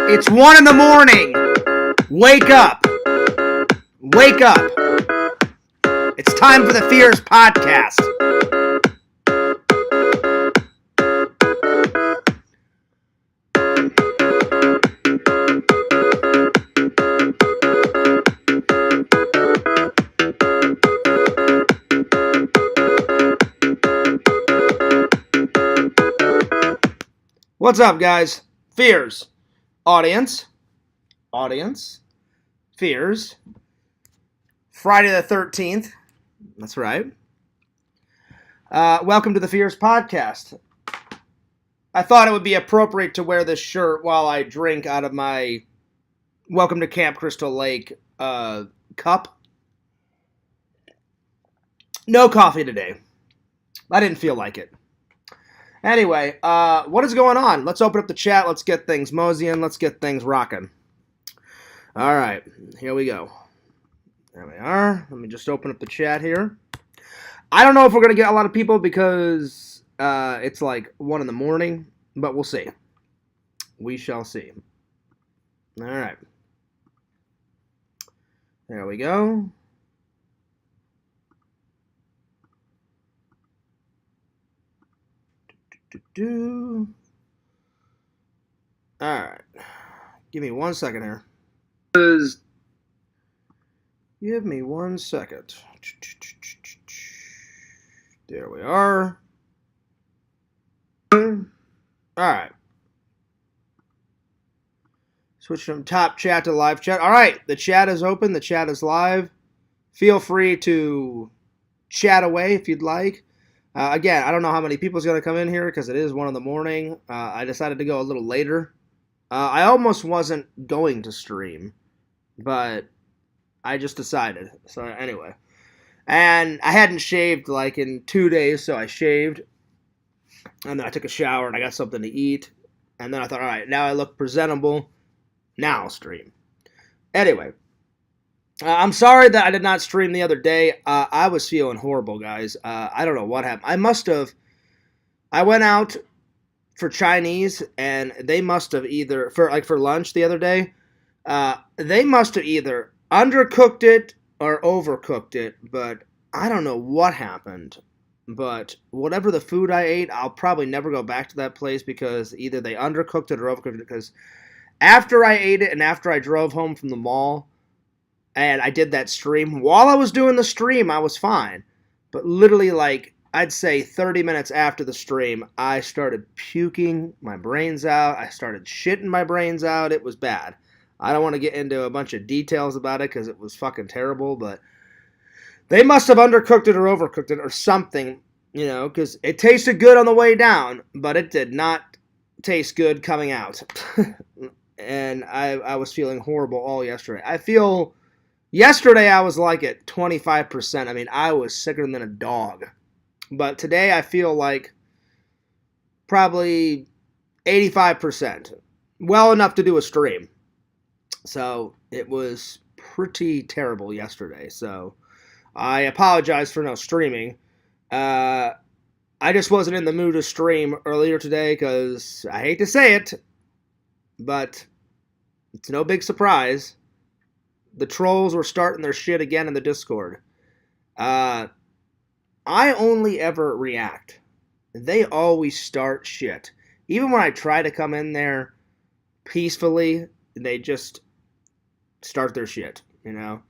It's 1 in the morning. Wake up. Wake up. It's time for the Fears Podcast. What's up, guys? Fears. Audience. Fears. Friday the 13th. That's right. Welcome to the Fears Podcast. I thought it would be appropriate to wear this shirt while I drink out of my Welcome to Camp Crystal Lake cup. No coffee today. I didn't feel like it. Anyway, what is going on? Let's open up the chat. Let's get things moseying. Let's get things rocking. All right, here we go. There we are. Let me just open up the chat here. I don't know if we're going to get a lot of people because it's like 1 in the morning, but we'll see. We shall see. All right. There we go. Alright. Give me 1 second here. Give me 1 second. There we are. Alright. Switch from top chat to live chat. Alright, the chat is open. The chat is live. Feel free to chat away if you'd like. Again, I don't know how many people's going to come in here because it is 1 in the morning. I decided to go a little later. I almost wasn't going to stream, but I just decided. So anyway. And I hadn't shaved like in 2 days, so I shaved. And then I took a shower and I got something to eat. And then I thought, all right, now I look presentable. Now I'll stream. Anyway. I'm sorry that I did not stream the other day. I was feeling horrible, guys. I don't know what happened. I went out for Chinese, and they must have either, for lunch the other day, they must have either undercooked it or overcooked it, but I don't know what happened. But whatever the food I ate, I'll probably never go back to that place because either they undercooked it or overcooked it, because after I ate it and after I drove home from the mall, and I did that stream. While I was doing the stream, I was fine. But literally, like, I'd say 30 minutes after the stream, I started puking my brains out. I started shitting my brains out. It was bad. I don't want to get into a bunch of details about it because it was fucking terrible. But they must have undercooked it or overcooked it or something, you know, because it tasted good on the way down, but it did not taste good coming out. And I was feeling horrible all yesterday. Yesterday, I was like at 25%. I mean, I was sicker than a dog. But today, I feel like probably 85%. Well enough to do a stream. So, it was pretty terrible yesterday. So, I apologize for no streaming. I just wasn't in the mood to stream earlier today because I hate to say it, but it's no big surprise. The trolls were starting their shit again in the Discord. I only ever react. They always start shit. Even when I try to come in there peacefully, they just start their shit, you know?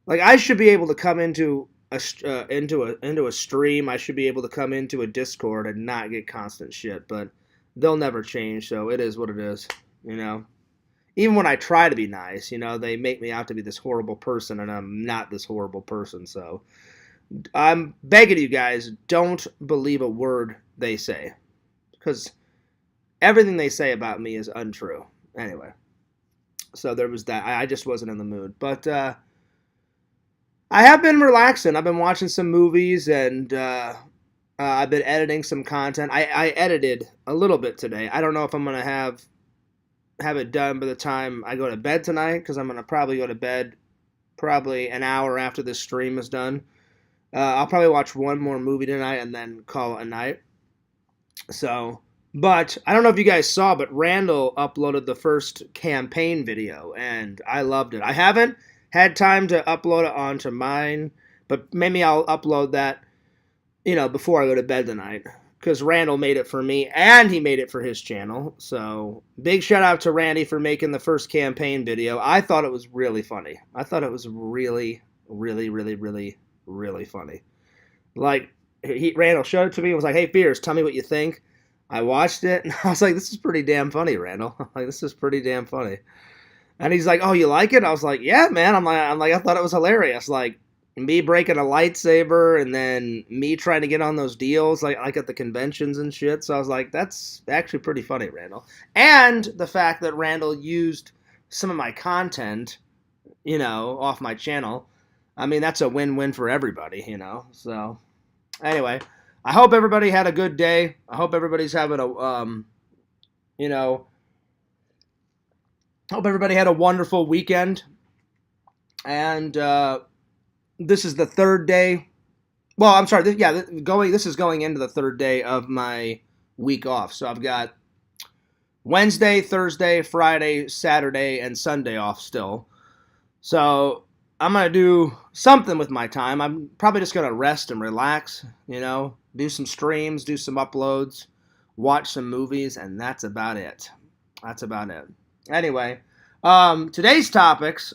Like, I should be able to come into a stream. I should be able to come into a Discord and not get constant shit, but they'll never change, so it is what it is, you know? Even when I try to be nice, you know, they make me out to be this horrible person, and I'm not this horrible person. So I'm begging you guys, don't believe a word they say, because everything they say about me is untrue. Anyway, so there was that. I just wasn't in the mood. But I have been relaxing. I've been watching some movies, and I've been editing some content. I edited a little bit today. I don't know if I'm going to have it done by the time I go to bed tonight, because I'm going to probably go to bed probably an hour after this stream is done. I'll probably watch one more movie tonight and then call it a night. So But I don't know if you guys saw, but Randall uploaded the first campaign video, and I loved it. I haven't had time to upload it onto mine, but maybe I'll upload that, before I go to bed tonight. Because Randall made it for me, and he made it for his channel. So, big shout out to Randy for making the first campaign video. I thought it was really funny. I thought it was really, really, really, really, really funny. Like, Randall showed it to me and was like, hey, Fierce, tell me what you think. I watched it, and I was like, this is pretty damn funny, Randall. Like, this is pretty damn funny. And he's like, oh, you like it? I was like, yeah, man. I'm like, I thought it was hilarious. Like, me breaking a lightsaber and then me trying to get on those deals like at the conventions and shit. So I was like, that's actually pretty funny, Randall. And the fact that Randall used some of my content, off my channel. I mean, that's a win-win for everybody, So anyway, I hope everybody had a good day. I hope everybody's having hope everybody had a wonderful weekend. And, this is the third day. Well, I'm sorry. This is going into the third day of my week off. So I've got Wednesday, Thursday, Friday, Saturday, and Sunday off still. So I'm going to do something with my time. I'm probably just going to rest and relax, do some streams, do some uploads, watch some movies, and that's about it. Anyway, today's topics,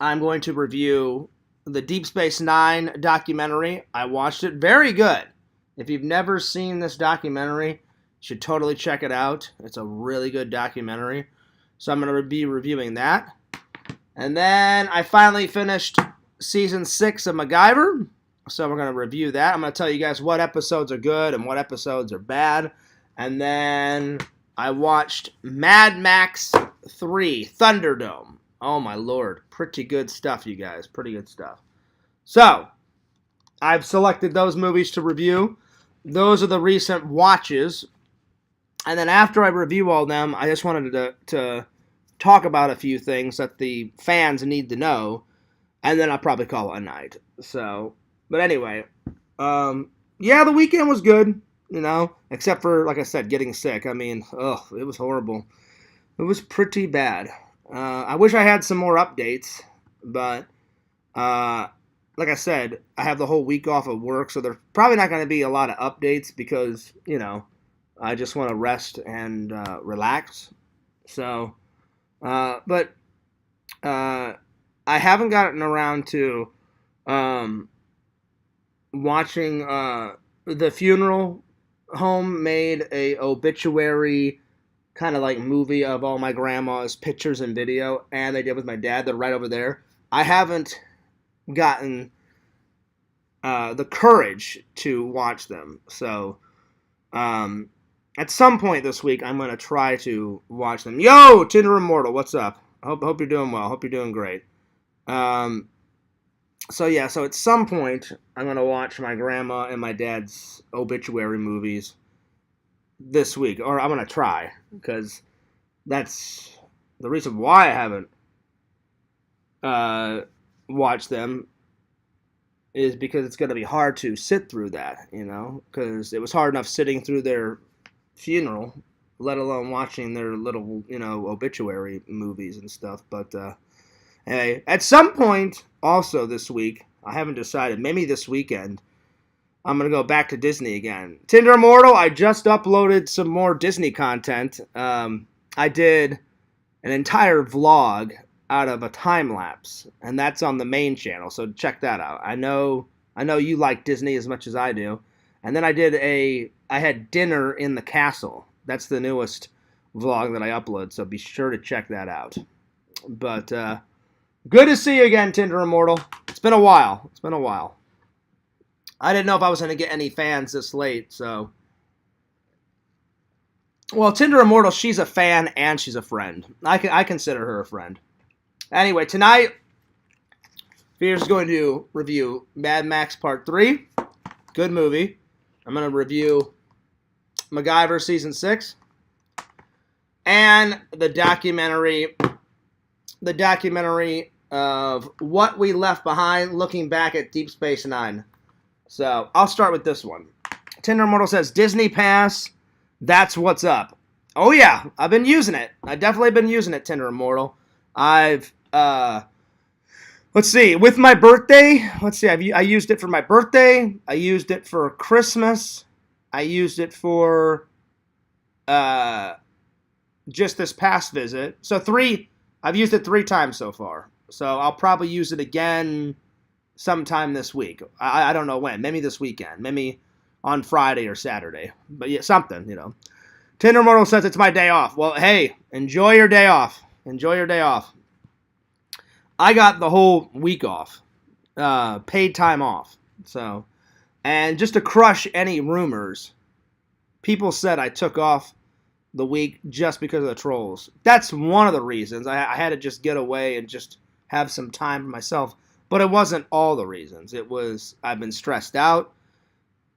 I'm going to review the Deep Space Nine documentary. I watched it. Very good. If you've never seen this documentary, you should totally check it out. It's a really good documentary. So I'm going to be reviewing that. And then I finally finished season 6 of Macgyver. So we're going to review that. I'm going to tell you guys what episodes are good and what episodes are bad. And then I watched Mad Max 3 Thunderdome. Oh, my Lord. Pretty good stuff, you guys. Pretty good stuff. So, I've selected those movies to review. Those are the recent watches. And then after I review all of them, I just wanted to talk about a few things that the fans need to know. And then I'll probably call it a night. So, but anyway. The weekend was good, except for, like I said, getting sick. I mean, it was horrible. It was pretty bad. I wish I had some more updates, but like I said, I have the whole week off of work, so there's probably not going to be a lot of updates because, I just want to rest and relax. So, but I haven't gotten around to watching the funeral home made a obituary kind of like movie of all my grandma's pictures and video, and they did with my dad. They're right over there. I haven't gotten the courage to watch them. So at some point this week, I'm going to try to watch them. Yo, Tinder Immortal, what's up? Hope you're doing well. Hope you're doing great. So at some point, I'm going to watch my grandma and my dad's obituary movies this week, or I'm going to try, because that's the reason why I haven't watched them is because it's going to be hard to sit through that, because it was hard enough sitting through their funeral, let alone watching their little, obituary movies and stuff. But hey, at some point also this week, I haven't decided, maybe this weekend, I'm going to go back to Disney again. Tinder Immortal, I just uploaded some more Disney content. I did an entire vlog out of a time lapse, and that's on the main channel, so check that out. I know you like Disney as much as I do. And then I had dinner in the castle. That's the newest vlog that I upload, so be sure to check that out. But good to see you again, Tinder Immortal. It's been a while. I didn't know if I was going to get any fans this late, so. Well, Tinder Immortal, she's a fan and she's a friend. I consider her a friend. Anyway, tonight, Fear's going to review Mad Max Part 3. Good movie. I'm going to review Macgyver Season 6. And the documentary of What We Left Behind, looking back at Deep Space Nine. So, I'll start with this one. Tinder Immortal says, Disney Pass That's what's up. Oh yeah, I've been using it. I definitely been using it, Tinder Immortal. I've let's see, with my birthday. Let's see, I used it for my birthday. I used it for Christmas. I used it for uh just this past visit. So I've used it 3 times so far. So I'll probably use it again sometime this week. I don't know when. Maybe this weekend. Maybe on Friday or Saturday. But yeah, something, you know. Tinder Mortal says it's my day off. Well, hey, enjoy your day off. Enjoy your day off. I got the whole week off. Paid time off. So, and just to crush any rumors, people said I took off the week just because of the trolls. That's one of the reasons. I had to just get away and just have some time for myself. But it wasn't all the reasons. It was I've been stressed out.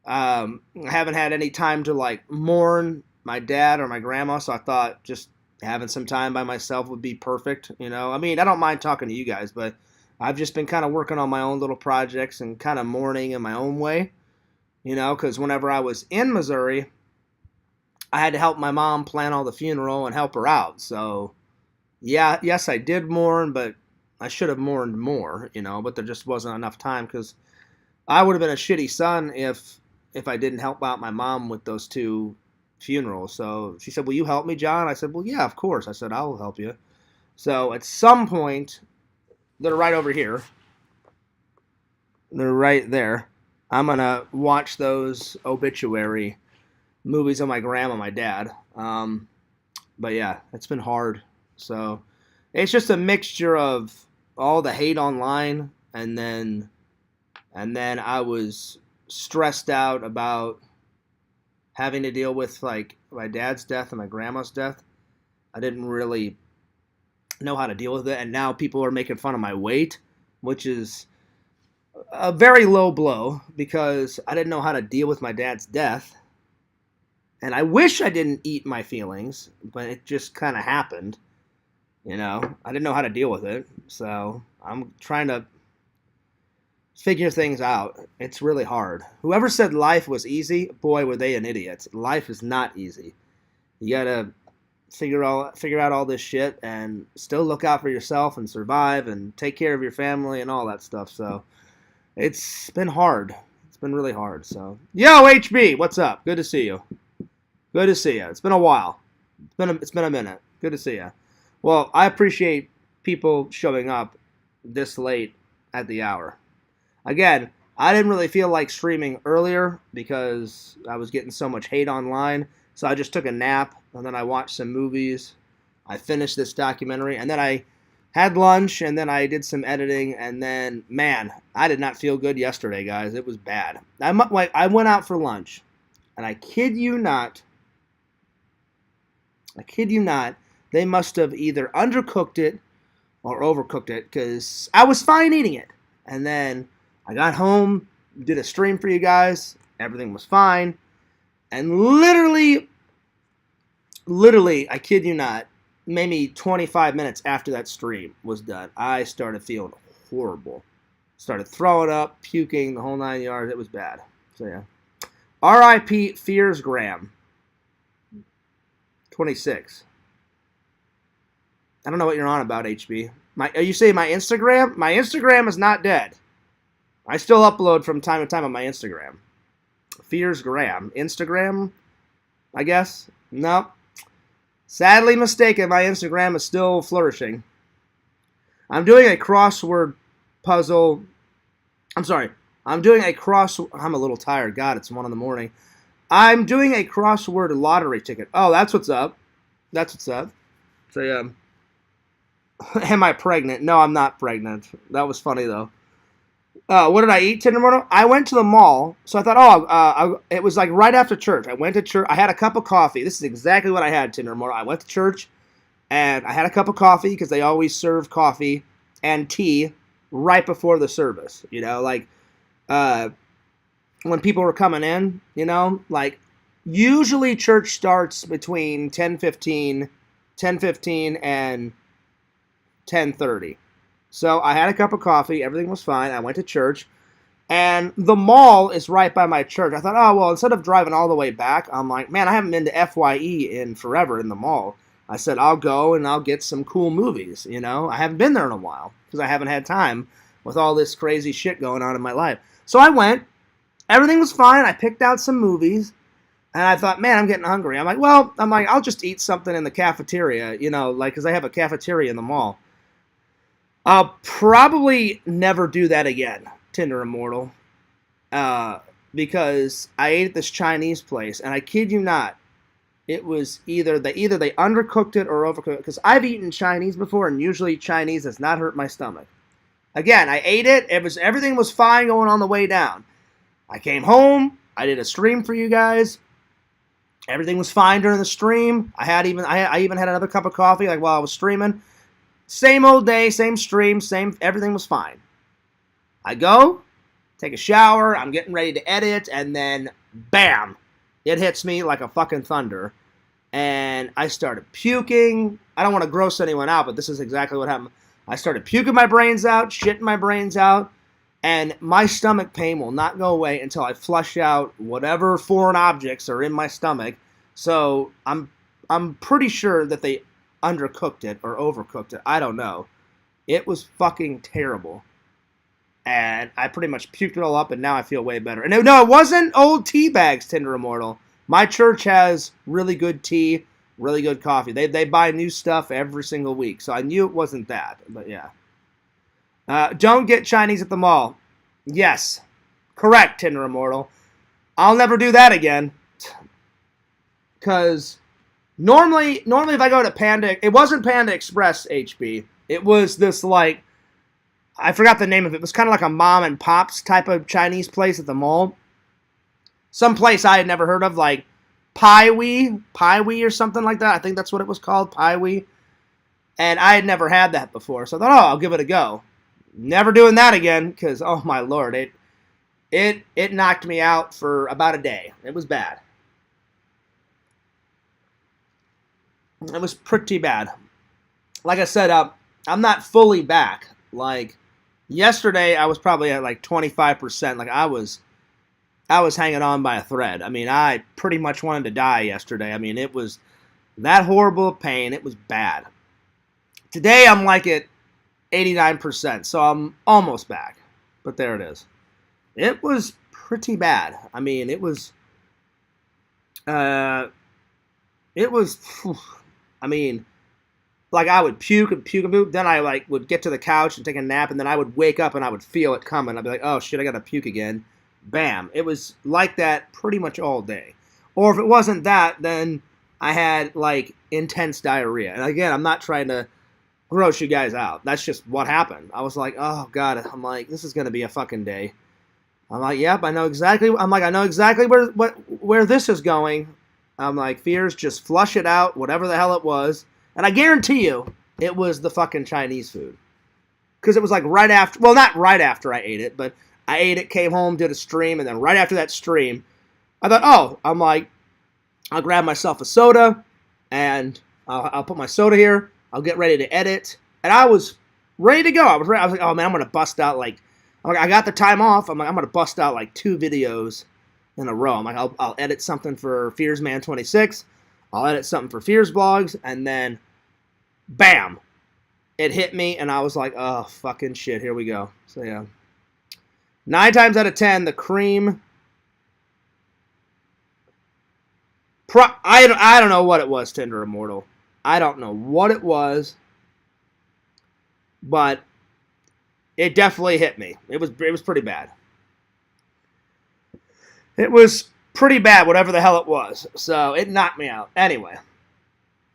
I haven't had any time to like mourn my dad or my grandma, so I thought just having some time by myself would be perfect. You know, I mean, I don't mind talking to you guys, but I've just been kind of working on my own little projects and kind of mourning in my own way. You know, because whenever I was in Missouri, I had to help my mom plan all the funeral and help her out. So, yeah, yes, I did mourn, but I should have mourned more, you know, but there just wasn't enough time because I would have been a shitty son if I didn't help out my mom with those 2 funerals. So she said, "Will you help me, John?" I said, "Well, yeah, of course." I said, "I'll help you." So at some point, they're right over here. They're right there. I'm going to watch those obituary movies of my grandma and my dad. But yeah, it's been hard. So it's just a mixture of all the hate online, and then I was stressed out about having to deal with like my dad's death and my grandma's death. I didn't really know how to deal with it, and now people are making fun of my weight, which is a very low blow because I didn't know how to deal with my dad's death. And I wish I didn't eat my feelings, but it just kind of happened. You know, I didn't know how to deal with it, so I'm trying to figure things out. It's really hard. Whoever said life was easy, boy, were they an idiot. Life is not easy. You gotta figure out all this shit and still look out for yourself and survive and take care of your family and all that stuff. So it's been hard. It's been really hard. So yo, HB, what's up? Good to see you. Good to see you. It's been a while. It's been a minute. Good to see you. Well, I appreciate people showing up this late at the hour. Again, I didn't really feel like streaming earlier because I was getting so much hate online. So I just took a nap, and then I watched some movies. I finished this documentary, and then I had lunch, and then I did some editing, and then, man, I did not feel good yesterday, guys. It was bad. I went out for lunch, and I kid you not, they must have either undercooked it or overcooked it because I was fine eating it. And then I got home, did a stream for you guys. Everything was fine. And literally, I kid you not, maybe 25 minutes after that stream was done, I started feeling horrible. Started throwing up, puking, the whole 9 yards. It was bad. So, yeah. R.I.P. Fears Graham. 26. I don't know what you're on about, HB. Are you saying my Instagram? My Instagram is not dead. I still upload from time to time on my Instagram. Fears Graham. Instagram, I guess? No. Sadly mistaken, my Instagram is still flourishing. I'm doing a crossword puzzle. I'm sorry. I'm a little tired. God, it's 1 a.m. I'm doing a crossword lottery ticket. Oh, that's what's up. So, yeah. Am I pregnant? No, I'm not pregnant. That was funny, though. What did I eat, Tinder? I went to the mall, so I thought, it was like right after church. I went to church. I had a cup of coffee. This is exactly what I had, Tinder. I went to church, and I had a cup of coffee because they always serve coffee and tea right before the service. You know, like when people were coming in, you know, like usually church starts between 10:15 and 10:30. So I had a cup of coffee. Everything was fine. I went to church. And the mall is right by my church. I thought, oh, well, instead of driving all the way back, I'm like, man, I haven't been to FYE in forever in the mall. I said, I'll go and I'll get some cool movies, you know. I haven't been there in a while because I haven't had time with all this crazy shit going on in my life. So I went. Everything was fine. I picked out some movies. And I thought, man, I'm getting hungry. I'm like, I'll just eat something in the cafeteria, you know, like, because I have a cafeteria in the mall. I'll probably never do that again, Tinder Immortal, because I ate at this Chinese place, and I kid you not, it was either they undercooked it or overcooked it, because I've eaten Chinese before, and usually Chinese does not hurt my stomach. Again, I ate it. Everything was fine going on the way down. I came home. I did a stream for you guys. Everything was fine during the stream. I even had another cup of coffee like while I was streaming. Same old day, same stream, everything was fine. I go, take a shower, I'm getting ready to edit, and then bam, it hits me like a fucking thunder. And I started puking. I don't want to gross anyone out, but this is exactly what happened. I started puking my brains out, shitting my brains out, and my stomach pain will not go away until I flush out whatever foreign objects are in my stomach. So I'm pretty sure that they undercooked it or overcooked it. I don't know. It was fucking terrible. And I pretty much puked it all up, and now I feel way better. And no, it wasn't old tea bags, Tinder Immortal. My church has really good tea, really good coffee. They buy new stuff every single week, so I knew it wasn't that. But yeah. Don't get Chinese at the mall. Yes. Correct, Tinder Immortal. I'll never do that again. Because normally if I go to Panda, it wasn't Panda Express, HB. It was this, like, I forgot the name of it. It was kind of like a mom and pops type of Chinese place at the mall. Some place I had never heard of, like Pai Wei or something like that. I think that's what it was called, Pai Wei. And I had never had that before, so I thought, oh, I'll give it a go. Never doing that again, because, oh my lord, it knocked me out for about a day. It was bad. It was pretty bad. Like I said, I'm not fully back. Like, yesterday I was probably at like 25%. Like, I was hanging on by a thread. I mean, I pretty much wanted to die yesterday. I mean, it was that horrible pain. It was bad. Today I'm like at 89%, so I'm almost back. But there it is. It was pretty bad. I mean, it was, I mean, like, I would puke and puke and puke. Then I, like, would get to the couch and take a nap, and then I would wake up and I would feel it coming. I'd be like, oh shit, I gotta puke again. Bam. It was like that pretty much all day. Or if it wasn't that, then I had, like, intense diarrhea. And again, I'm not trying to gross you guys out. That's just what happened. I was like, oh god. I'm like, this is gonna be a fucking day. I'm like, yep, I know exactly. I know exactly where this is going. I'm like, fears, just flush it out, whatever the hell it was. And I guarantee you, it was the fucking Chinese food. Because it was like right after, well, not right after I ate it, but I ate it, came home, did a stream, and then right after that stream, I thought, oh, I'm like, I'll grab myself a soda, and I'll put my soda here, I'll get ready to edit. And I was ready to go. I was like, oh man, I'm going to bust out like, I got the time off, I'm like, I'm going to bust out like 2 videos in a row. I'm like, I'll edit something for FearsMan26, I'll edit something for Fears Blogs, and then, bam, it hit me, and I was like, oh, fucking shit, here we go. So, yeah. 9 times out of 10, the cream, I don't know what it was, Tinder Immortal. I don't know what it was, but it definitely hit me. It was pretty bad. It was pretty bad, whatever the hell it was. So, it knocked me out. Anyway,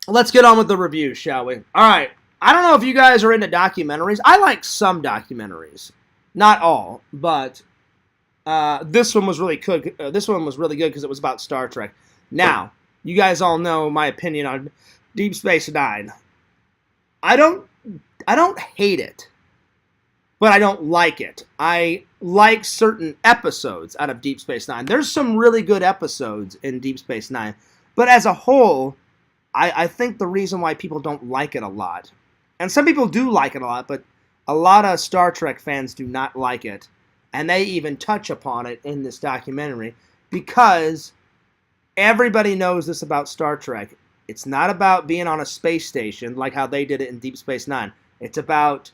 let's get on with the review, shall we? Alright, I don't know if you guys are into documentaries. I like some documentaries. Not all, but this one was really good. This one was really good because it was about Star Trek. Now, you guys all know my opinion on Deep Space Nine. I don't hate it, but I don't like it. I like certain episodes out of Deep Space Nine. There's some really good episodes in Deep Space Nine, but as a whole, I think the reason why people don't like it a lot, and some people do like it a lot, but a lot of Star Trek fans do not like it, And they even touch upon it in this documentary because everybody knows this about Star Trek. It's not about being on a space station like how they did it in Deep Space Nine. It's about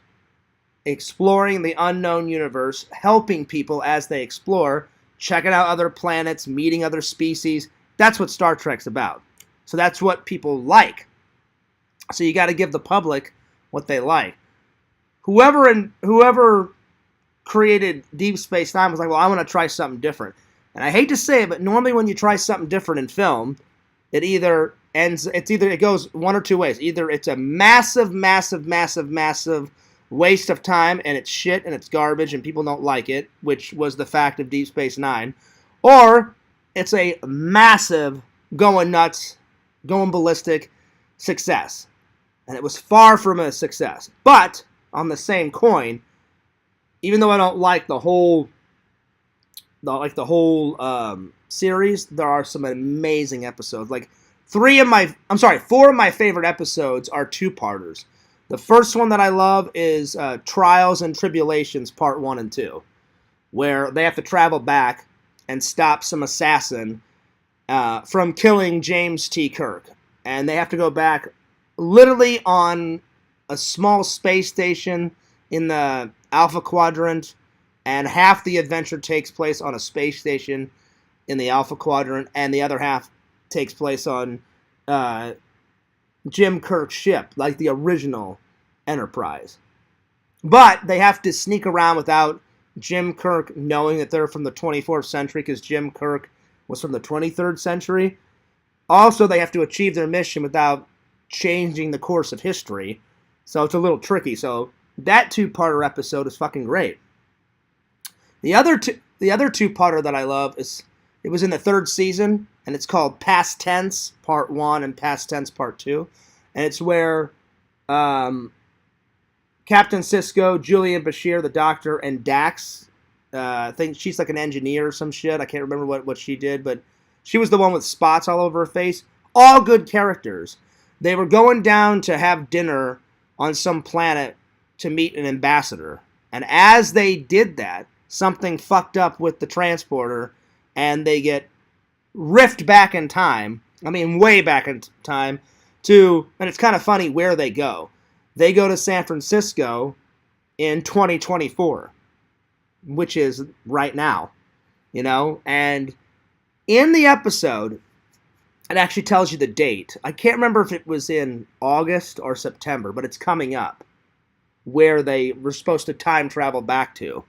exploring the unknown universe, helping people as they explore, checking out other planets, meeting other species. That's what Star Trek's about. So that's what people like. So you got to give the public what they like. Whoever created Deep Space Nine was like, well, I want to try something different. And I hate to say it, but normally when you try something different in film, it goes one or two ways. Either it's a massive waste of time and it's shit and it's garbage and people don't like it, which was the fact of Deep Space Nine, or it's a massive, going nuts, going ballistic success. And it was far from a success. But on the same coin, even though I don't like the whole series, there are some amazing episodes. Like four of my favorite episodes are two-parters. The first one that I love is Trials and Tribulations Part 1 and 2, where they have to travel back and stop some assassin from killing James T. Kirk. And they have to go back literally on a small space station in the Alpha Quadrant, and half the adventure takes place on a space station in the Alpha Quadrant, and the other half takes place on Jim Kirk's ship, like the original Enterprise. But they have to sneak around without Jim Kirk knowing that they're from the 24th century, because Jim Kirk was from the 23rd century. Also, they have to achieve their mission without changing the course of history. So it's a little tricky. So that two-parter episode is fucking great. The other two-parter that I love is, it was in the third season, and it's called Past Tense Part 1 and Past Tense Part 2. And it's where Captain Sisko, Julian Bashir, the Doctor, and Dax, I think she's like an engineer or some shit. I can't remember what she did, but she was the one with spots all over her face. All good characters. They were going down to have dinner on some planet to meet an ambassador. And as they did that, something fucked up with the transporter, and they get riffed back in time. I mean, way back in time and it's kind of funny where they go. They go to San Francisco in 2024, which is right now, and in the episode, it actually tells you the date. I can't remember if it was in August or September, but it's coming up, where they were supposed to time travel back to.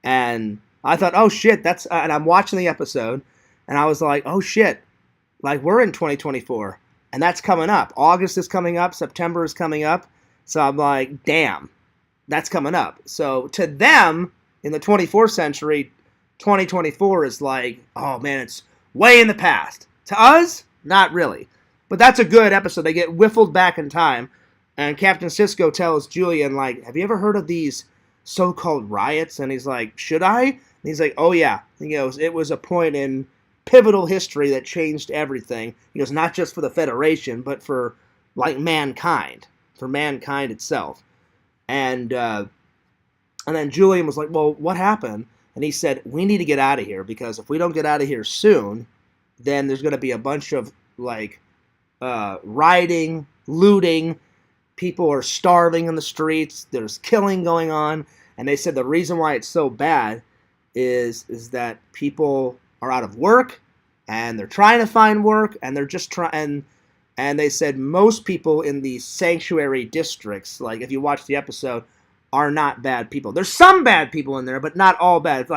And I thought, oh shit, and I'm watching the episode, and I was like, oh shit, like we're in 2024, and that's coming up. August is coming up, September is coming up, so I'm like, damn, that's coming up. So to them, in the 24th century, 2024 is like, oh man, it's way in the past. To us, not really. But that's a good episode. They get whiffled back in time, and Captain Sisko tells Julian, like, have you ever heard of these so-called riots? And he's like, should I? And he's like, oh yeah. He goes, it was a point in pivotal history that changed everything. He goes, not just for the Federation, but for, like, mankind. For mankind itself. And then Julian was like, well, what happened? And he said, we need to get out of here, because if we don't get out of here soon, then there's going to be a bunch of, like, rioting, looting. People are starving in the streets. There's killing going on. And they said the reason why it's so bad is that people are out of work, and they're trying to find work, and they're just trying. And they said most people in the sanctuary districts, like if you watch the episode, are not bad people. There's some bad people in there, but not all bad.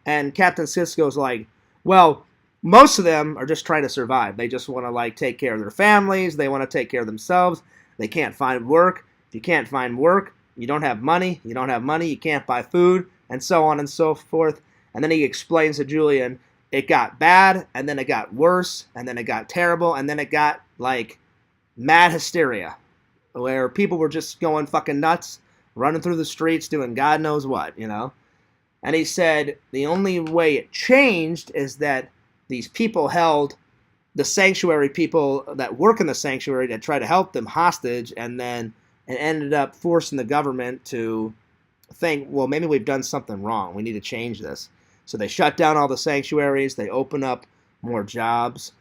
And Captain Sisko's like, well, most of them are just trying to survive. They just want to, like, take care of their families. They want to take care of themselves. They can't find work. If you can't find work, you don't have money. You don't have money, you can't buy food, and so on and so forth. And then he explains to Julian, it got bad, and then it got worse, and then it got terrible, and then it got, like, mad hysteria, where people were just going fucking nuts, running through the streets, doing God knows what, And he said the only way it changed is that these people held the sanctuary people that work in the sanctuary that try to help them hostage, and then it ended up forcing the government to think, well, maybe we've done something wrong. We need to change this. So they shut down all the sanctuaries. They open up more jobs.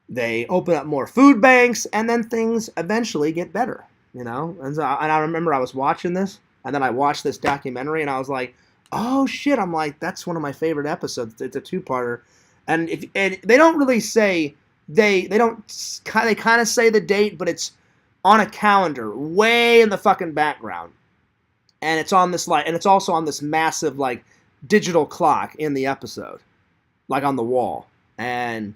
They open up more food banks, and then things eventually get better, you know? And I remember I was watching this, and then I watched this documentary, and I was like, oh, shit. I'm like, that's one of my favorite episodes. It's a two-parter. And they don't really say, they kind of say the date, but it's on a calendar way in the fucking background. And it's on this, and it's also on this massive, digital clock in the episode, on the wall. And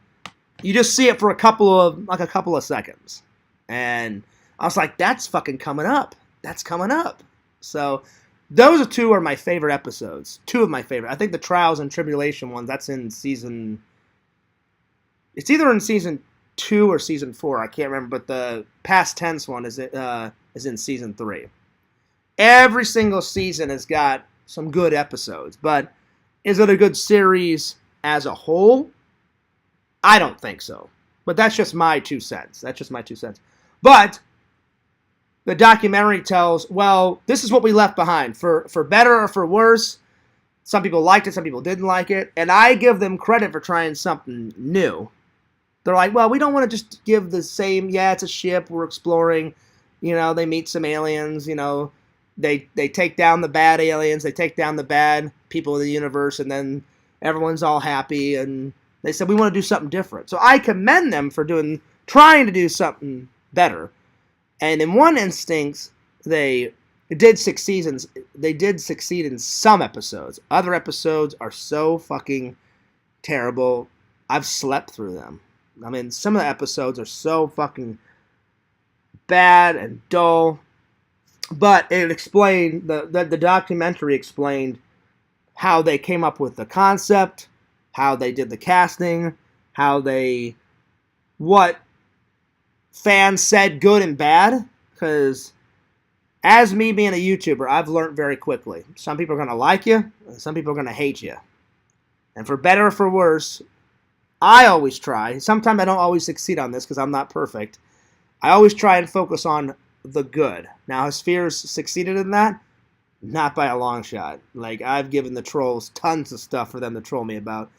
you just see it for a couple of seconds. And I was like, that's fucking coming up. That's coming up. So those two are my favorite episodes. Two of my favorite. I think the Trials and Tribulation one, that's in season... It's either in season 2 or season 4. I can't remember. But the past tense one is in season 3. Every single season has got some good episodes. But is it a good series as a whole? I don't think so. But that's just my 2 cents. But the documentary tells, well, this is what we left behind. For better or for worse, some people liked it, some people didn't like it. And I give them credit for trying something new. They're like, well, we don't want to just give the same, yeah, it's a ship, we're exploring. You know, they meet some aliens, you know. They take down the bad aliens, they take down the bad people in the universe, and then everyone's all happy. And they said, we want to do something different. So I commend them for trying to do something better. And in one instance, they did succeed in some episodes. Other episodes are so fucking terrible. I've slept through them. I mean, some of the episodes are so fucking bad and dull. But it explained, the documentary explained how they came up with the concept, how they did the casting, what fans said good and bad. Because as me being a YouTuber, I've learned very quickly. Some people are going to like you, and some people are going to hate you. And for better or for worse, I always try. Sometimes I don't always succeed on this because I'm not perfect. I always try and focus on the good. Now, has Fears succeeded in that? Not by a long shot. I've given the trolls tons of stuff for them to troll me about.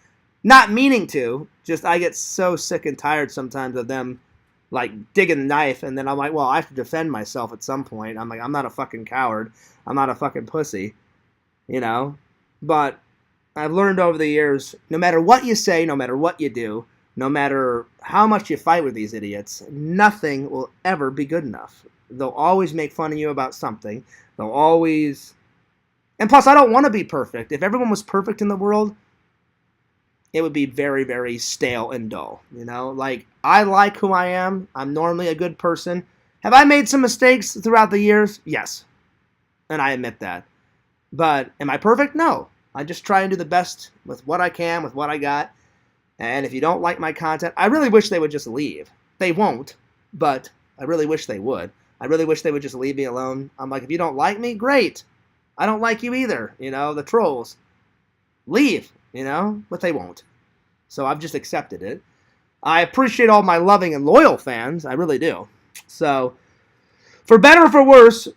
Not meaning to, just I get so sick and tired sometimes of them, digging a knife, and then I'm like, well, I have to defend myself at some point. I'm like, I'm not a fucking coward. I'm not a fucking pussy. You know? But I've learned over the years, no matter what you say, no matter what you do, no matter how much you fight with these idiots, nothing will ever be good enough. They'll always make fun of you about something. They'll always... And plus, I don't want to be perfect. If everyone was perfect in the world, it would be very, very stale and dull. You know? I like who I am. I'm normally a good person. Have I made some mistakes throughout the years? Yes. And I admit that. But am I perfect? No. I just try and do the best with what I can, with what I got. And if you don't like my content, I really wish they would just leave. They won't, but I really wish they would. I really wish they would just leave me alone. I'm like, if you don't like me, great. I don't like you either, you know, the trolls. Leave, you know, but they won't. So I've just accepted it. I appreciate all my loving and loyal fans. I really do. So, for better or for worse,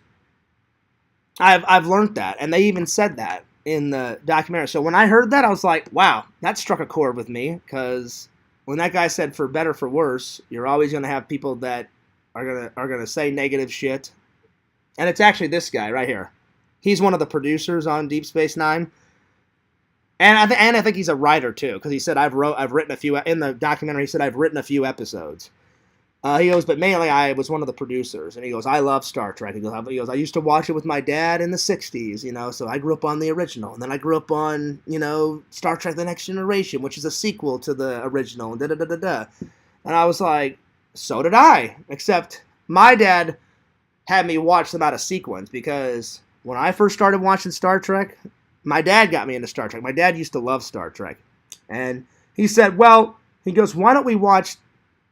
I've learned that. And they even said that in the documentary. So when I heard that, I was like, wow, that struck a chord with me. Because when that guy said for better or for worse, you're always going to have people that are gonna say negative shit. And it's actually this guy right here. He's one of the producers on Deep Space Nine. And I think he's a writer too, because he said I've written a few in the documentary. He said I've written a few episodes. He goes, but mainly I was one of the producers. And he goes, I love Star Trek. He goes, I used to watch it with my dad in the 60s, you know, so I grew up on the original. And then I grew up on, you know, Star Trek The Next Generation, which is a sequel to the original, and da-da-da-da-da. And I was like, so did I. Except my dad had me watch them out of sequence, because when I first started watching Star Trek, my dad got me into Star Trek. My dad used to love Star Trek. And he said, well, he goes, why don't we watch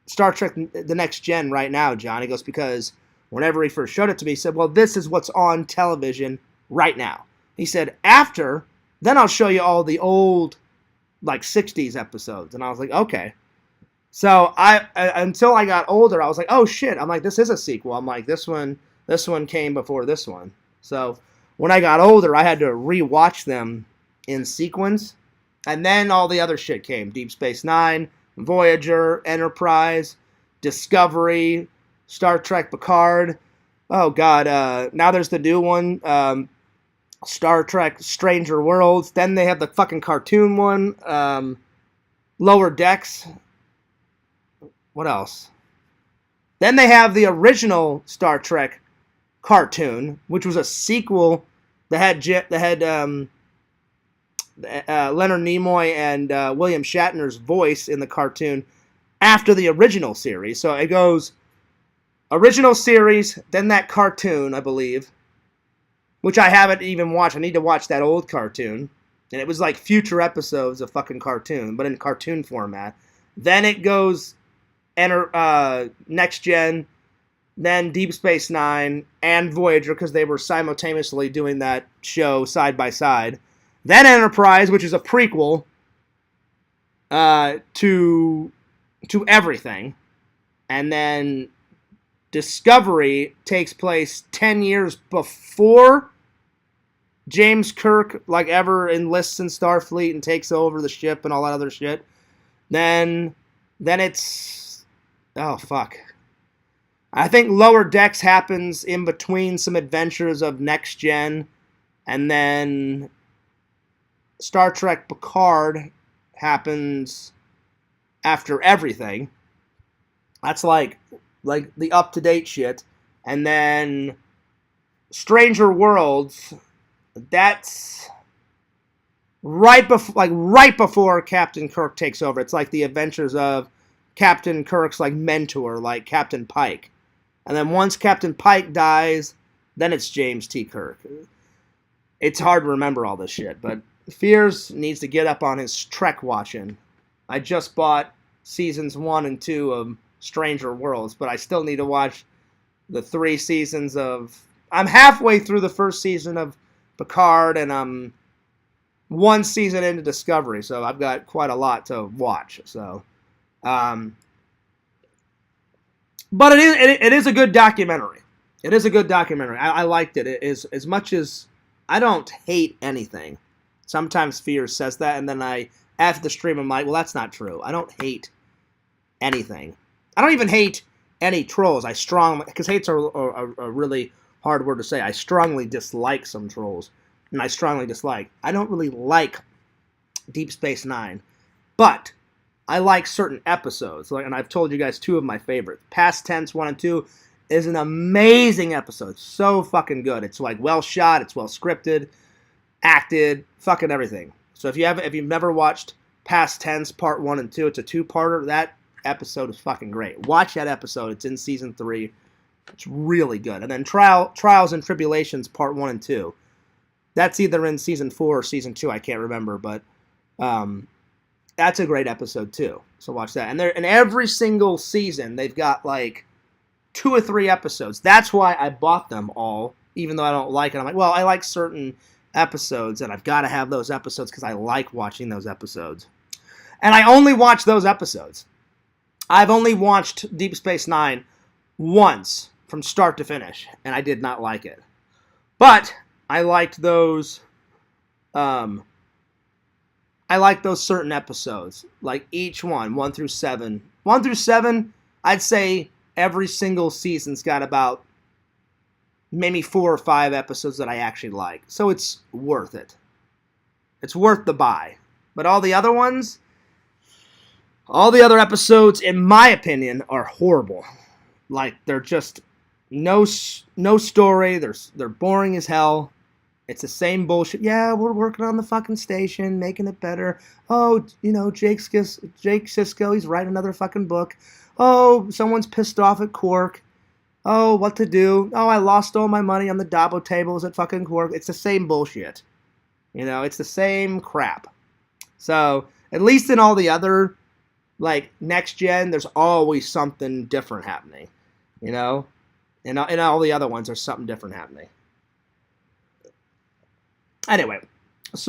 Star Trek The Next Gen right now, John? He goes, because whenever he first showed it to me, he said, well, this is what's on television right now. He said, after, then I'll show you all the old, 60s episodes. And I was like, okay. So until I got older, I was like, oh, shit. I'm like, this is a sequel. I'm like, this one came before this one. So when I got older, I had to rewatch them in sequence. And then all the other shit came. Deep Space Nine, Voyager, Enterprise, Discovery, Star Trek Picard. Oh, God. Now there's the new one, Star Trek Stranger Worlds. Then they have the fucking cartoon one, Lower Decks. What else? Then they have the original Star Trek cartoon, which was a sequel that had Leonard Nimoy and William Shatner's voice in the cartoon after the original series. So it goes original series, then that cartoon, I believe, which I haven't even watched. I need to watch that old cartoon. And it was like future episodes of fucking cartoon, but in cartoon format. Then it goes Next Gen, then Deep Space Nine, and Voyager, because they were simultaneously doing that show side by side. Then Enterprise, which is a prequel to everything. And then Discovery takes place 10 years before James Kirk ever enlists in Starfleet and takes over the ship and all that other shit. Then it's... oh, fuck. I think Lower Decks happens in between some adventures of Next Gen, and then Star Trek Picard happens after everything. That's like the up-to-date shit. And then Stranger Worlds, that's right before Captain Kirk takes over. It's like the adventures of Captain Kirk's mentor, like Captain Pike. And then once Captain Pike dies, then it's James T. Kirk. It's hard to remember all this shit, but Fears needs to get up on his Trek watching. I just bought seasons 1 and 2 of Stranger Worlds, but I still need to watch the 3 seasons of... I'm halfway through the first season of Picard, and I'm 1 season into Discovery, so I've got quite a lot to watch. So, but it is a good documentary. It is a good documentary. I liked it. It is, as much as I don't hate anything. Sometimes Fears says that, and then after the stream, I'm like, well, that's not true. I don't hate anything. I don't even hate any trolls. Because hate's a really hard word to say. I strongly dislike some trolls, and I strongly dislike. I don't really like Deep Space Nine, but I like certain episodes, and I've told you guys 2 of my favorites. Past Tense 1 and 2 is an amazing episode. So fucking good. It's well shot. It's well scripted, acted, fucking everything. So if you've never watched Past Tense Part 1 and 2, it's a 2-parter. That episode is fucking great. Watch that episode. It's in Season 3. It's really good. And then Trials and Tribulations Part 1 and 2. That's either in Season 4 or Season 2. I can't remember, but that's a great episode too. So watch that. And in every single season, they've got 2 or 3 episodes. That's why I bought them all, even though I don't like it. I'm like, well, I like certain episodes, and I've got to have those episodes because I like watching those episodes. And I only watch those episodes. I've only watched Deep Space Nine once from start to finish, and I did not like it. But I liked those. I like those certain episodes, like each one, 1 through 7. 1 through 7, I'd say every single season's got about maybe 4 or 5 episodes that I actually like. So it's worth it. It's worth the buy. But all the other ones, all the other episodes, in my opinion, are horrible. They're just no story. They're boring as hell. It's the same bullshit. Yeah, we're working on the fucking station, making it better. Oh, Jake Sisko, he's writing another fucking book. Oh, someone's pissed off at Quark. Oh, what to do? Oh, I lost all my money on the Dabo tables at fucking Quark. It's the same bullshit. It's the same crap. So, at least in all the other, Next Gen, there's always something different happening. In all the other ones, there's something different happening. Anyway,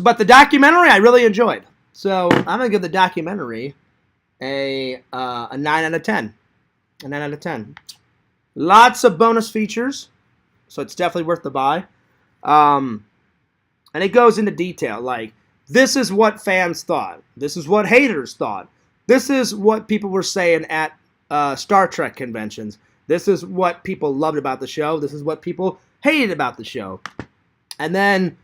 but the documentary I really enjoyed. So I'm going to give the documentary a 9 out of 10. A 9 out of 10. Lots of bonus features, so it's definitely worth the buy. And it goes into detail. Like, this is what fans thought. This is what haters thought. This is what people were saying at Star Trek conventions. This is what people loved about the show. This is what people hated about the show. And then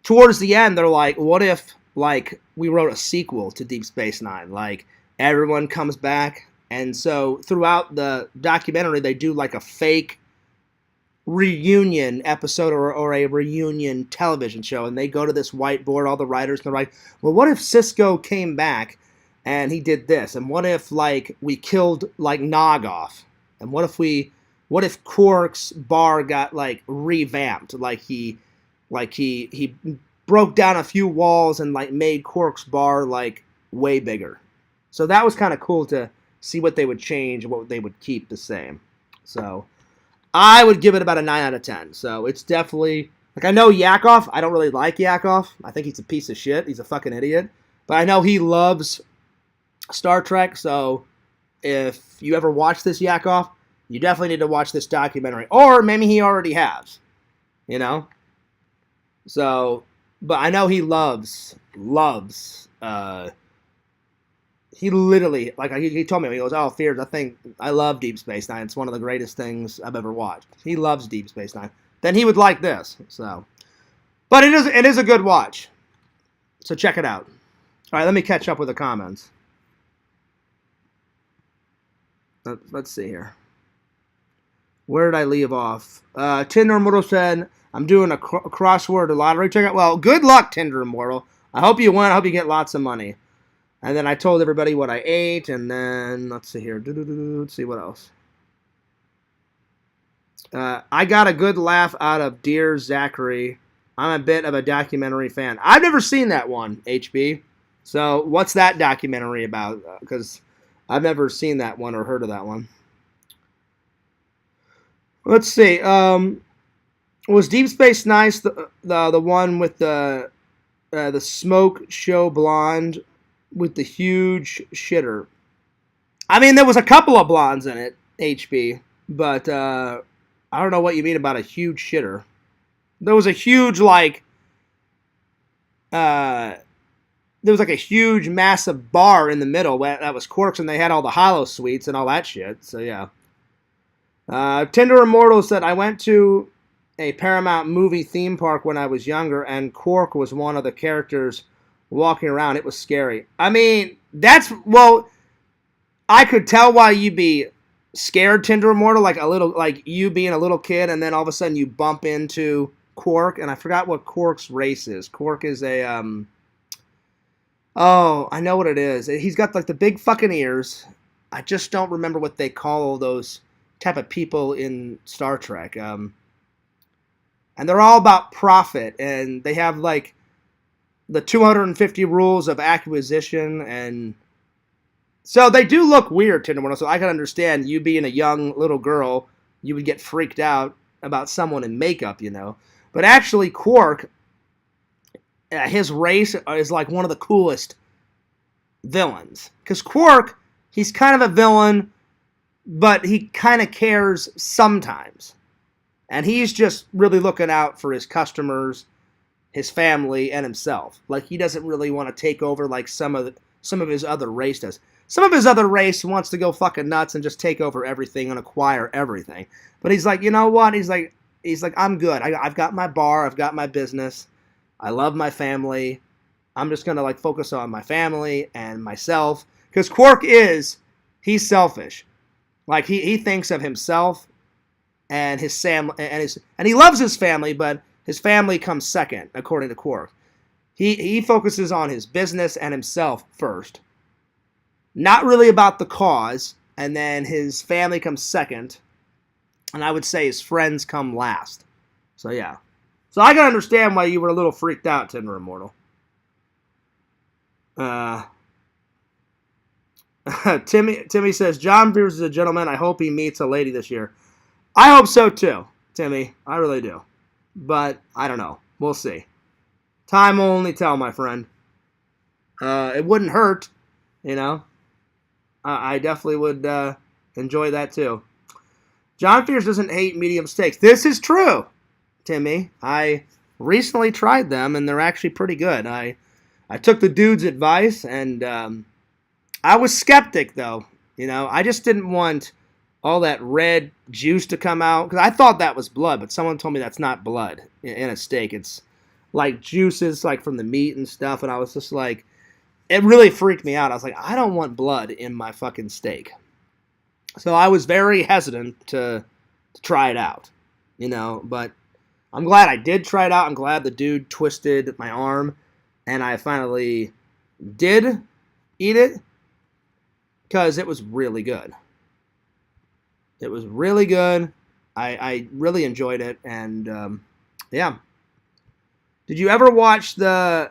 towards the end, they're like, what if, like, we wrote a sequel to Deep Space Nine? Like, everyone comes back. And so throughout the documentary, they do like a fake reunion episode or a reunion television show, and they go to this whiteboard, all the writers, and they're like, well, what if Cisco came back and he did this, and what if, like, we killed, like, Nog off, and what if Quark's bar got, like, revamped, like he broke down a few walls and, like, made Quark's bar, like, way bigger. So that was kind of cool to see what they would change and what they would keep the same. So I would give it about a 9 out of 10. So it's definitely, like, I know Yakov. I don't really like Yakov. I think he's a piece of shit. He's a fucking idiot. But I know he loves Star Trek. So if you ever watch this, Yakov, you definitely need to watch this documentary. Or maybe he already has. You know? So, but I know he loves, he literally, like, he told me, he goes, oh, Fears, I love Deep Space Nine. It's one of the greatest things I've ever watched. He loves Deep Space Nine. Then he would like this. So, but it is a good watch. So check it out. All right, let me catch up with the comments. Let's see here. Where did I leave off? Tinder Immortal said, I'm doing a crossword lottery. Check out. Well, good luck, Tinder Immortal. I hope you win. I hope you get lots of money. And then I told everybody what I ate, and then, let's see here. Let's see what else. I got a good laugh out of Dear Zachary. I'm a bit of a documentary fan. I've never seen that one, HB. So what's that documentary about? Because I've never seen that one or heard of that one. Let's see. Was Deep Space Nice the one with the smoke show blonde with the huge shitter? I mean, there was a couple of blondes in it, HB, but I don't know what you mean about a huge shitter. There was a huge, like, there was like a huge, massive bar in the middle that was Quarks, and they had all the hollow suites and all that shit. So yeah. Tinder Immortal said, I went to a Paramount movie theme park when I was younger, and Quark was one of the characters walking around. It was scary. I mean, well, I could tell why you'd be scared, Tinder Immortal, like you being a little kid, and then all of a sudden you bump into Quark, and I forgot what Quark's race is. Quark is a, oh, I know what it is. He's got, like, the big fucking ears. I just don't remember what they call those type of people in Star Trek. And they're all about profit, and they have, like, the 250 rules of acquisition, and so they do look weird, Tinder Immortal. So I can understand you being a young little girl, you would get freaked out about someone in makeup, you know. But actually, Quark, his race is like one of the coolest villains. Because Quark, he's kind of a villain, but he kind of cares sometimes. And he's just really looking out for his customers, his family, and himself. Like, he doesn't really want to take over like some of his other race does. Some of his other race wants to go fucking nuts and just take over everything and acquire everything. But he's like, you know what? He's like, I'm good. I've got my bar. I've got my business. I love my family. I'm just going to, like, focus on my family and myself. Because Quark he's selfish. Like, he thinks of himself and his family, and he loves his family, but his family comes second, according to Quark. He focuses on his business and himself first. Not really about the cause, and then his family comes second, and I would say his friends come last. So yeah. So I can understand why you were a little freaked out, Tinder Immortal. Timmy says, John Beers is a gentleman. I hope he meets a lady this year. I hope so too, Timmy. I really do. But I don't know. We'll see. Time will only tell, my friend. It wouldn't hurt, you know. I definitely would enjoy that too. John Fears doesn't hate medium steaks. This is true. Timmy. I recently tried them, and they're actually pretty good. I took the dude's advice, and I was skeptic, though. I just didn't want all that red juice to come out, because I thought that was blood, but someone told me that's not blood in a steak. It's like juices like from the meat and stuff, and I was just like, it really freaked me out. I was like, I don't want blood in my fucking steak. So I was very hesitant to try it out, but I'm glad I did try it out. I'm glad the dude twisted my arm, and I finally did eat it, because it was really good. It was really good. I really enjoyed it, and yeah. Did you ever watch the...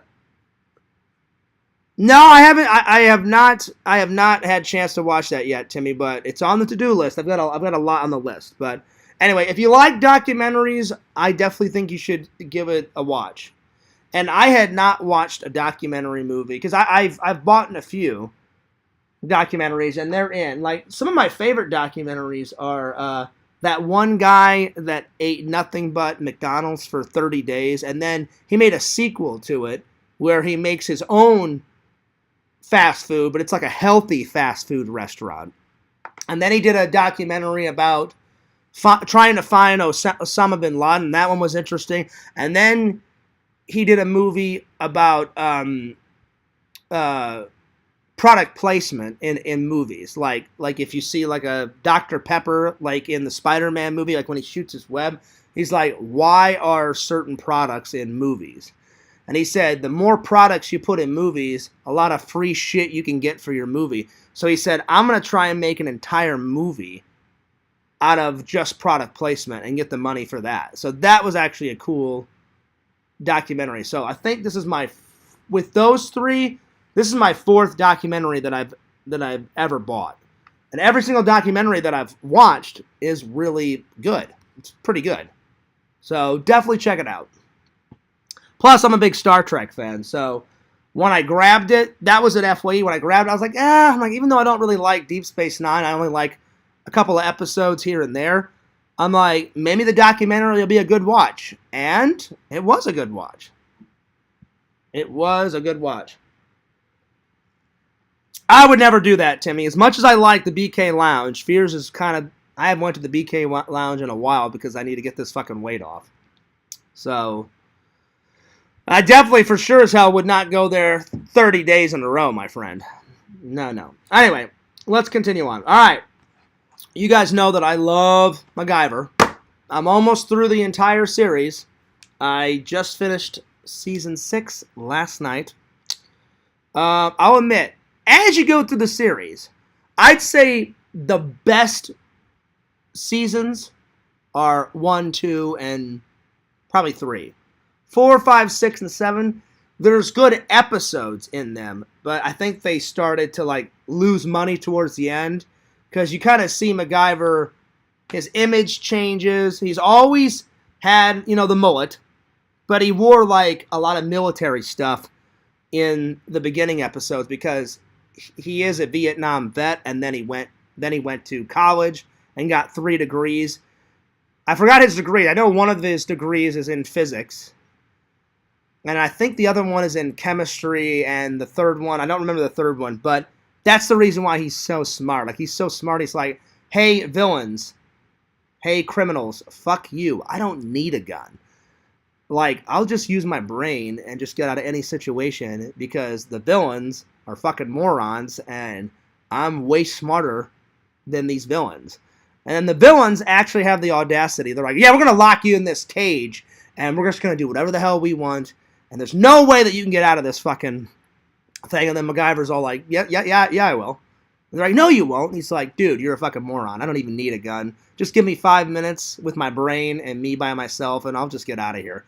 No, I haven't. I have not. I have not had a chance to watch that yet, Timmy. But it's on the to-do list. I've got a lot on the list. But anyway, if you like documentaries, I definitely think you should give it a watch. And I had not watched a documentary movie, because I've bought a few documentaries, and they're in. Like, some of my favorite documentaries are that one guy that ate nothing but McDonald's for 30 days, and then he made a sequel to it where he makes his own fast food, but it's like a healthy fast food restaurant. And then he did a documentary about trying to find Osama bin Laden. That one was interesting. And then he did a movie about product placement in movies. Like if you see like a Dr. Pepper, like in the Spider-Man movie, like when he shoots his web, he's like, why are certain products in movies? And he said, the more products you put in movies, a lot of free shit you can get for your movie. So he said, I'm going to try and make an entire movie out of just product placement and get the money for that. So that was actually a cool documentary. So I think this is with those three, this is my fourth documentary that I've ever bought. And every single documentary that I've watched is really good. It's pretty good. So definitely check it out. Plus, I'm a big Star Trek fan, so when I grabbed it, that was at FYE. When I grabbed it, I was like, I'm like, even though I don't really like Deep Space Nine, I only like a couple of episodes here and there, I'm like, maybe the documentary will be a good watch. And it was a good watch. It was a good watch. I would never do that, Timmy. As much as I like the BK Lounge, Fears is kind of... I haven't went to the BK Lounge in a while because I need to get this fucking weight off. So... I definitely, for sure as hell, would not go there 30 days in a row, my friend. No. Anyway, let's continue on. All right. You guys know that I love Macgyver. I'm almost through the entire series. I just finished Season 6 last night. I'll admit, as you go through the series, I'd say the best seasons are 1, 2, and probably 3. 4, 5, 6, and 7, there's good episodes in them, but I think they started to like lose money towards the end, because you kind of see Macgyver, his image changes. He's always had, the mullet, but he wore like a lot of military stuff in the beginning episodes because he is a Vietnam vet, and then he went to college and got 3 degrees. I forgot his degree. I know one of his degrees is in physics. And I think the other one is in chemistry, and the third one, I don't remember the third one, but that's the reason why he's so smart. Like, he's so smart, he's like, hey, villains, hey, criminals, fuck you. I don't need a gun. Like, I'll just use my brain and just get out of any situation because the villains are fucking morons, and I'm way smarter than these villains. And then the villains actually have the audacity. They're like, yeah, we're going to lock you in this cage, and we're just going to do whatever the hell we want. And there's no way that you can get out of this fucking thing. And then Macgyver's all like, yeah, I will. And they're like, no, you won't. And he's like, dude, you're a fucking moron. I don't even need a gun. Just give me 5 minutes with my brain and me by myself, and I'll just get out of here.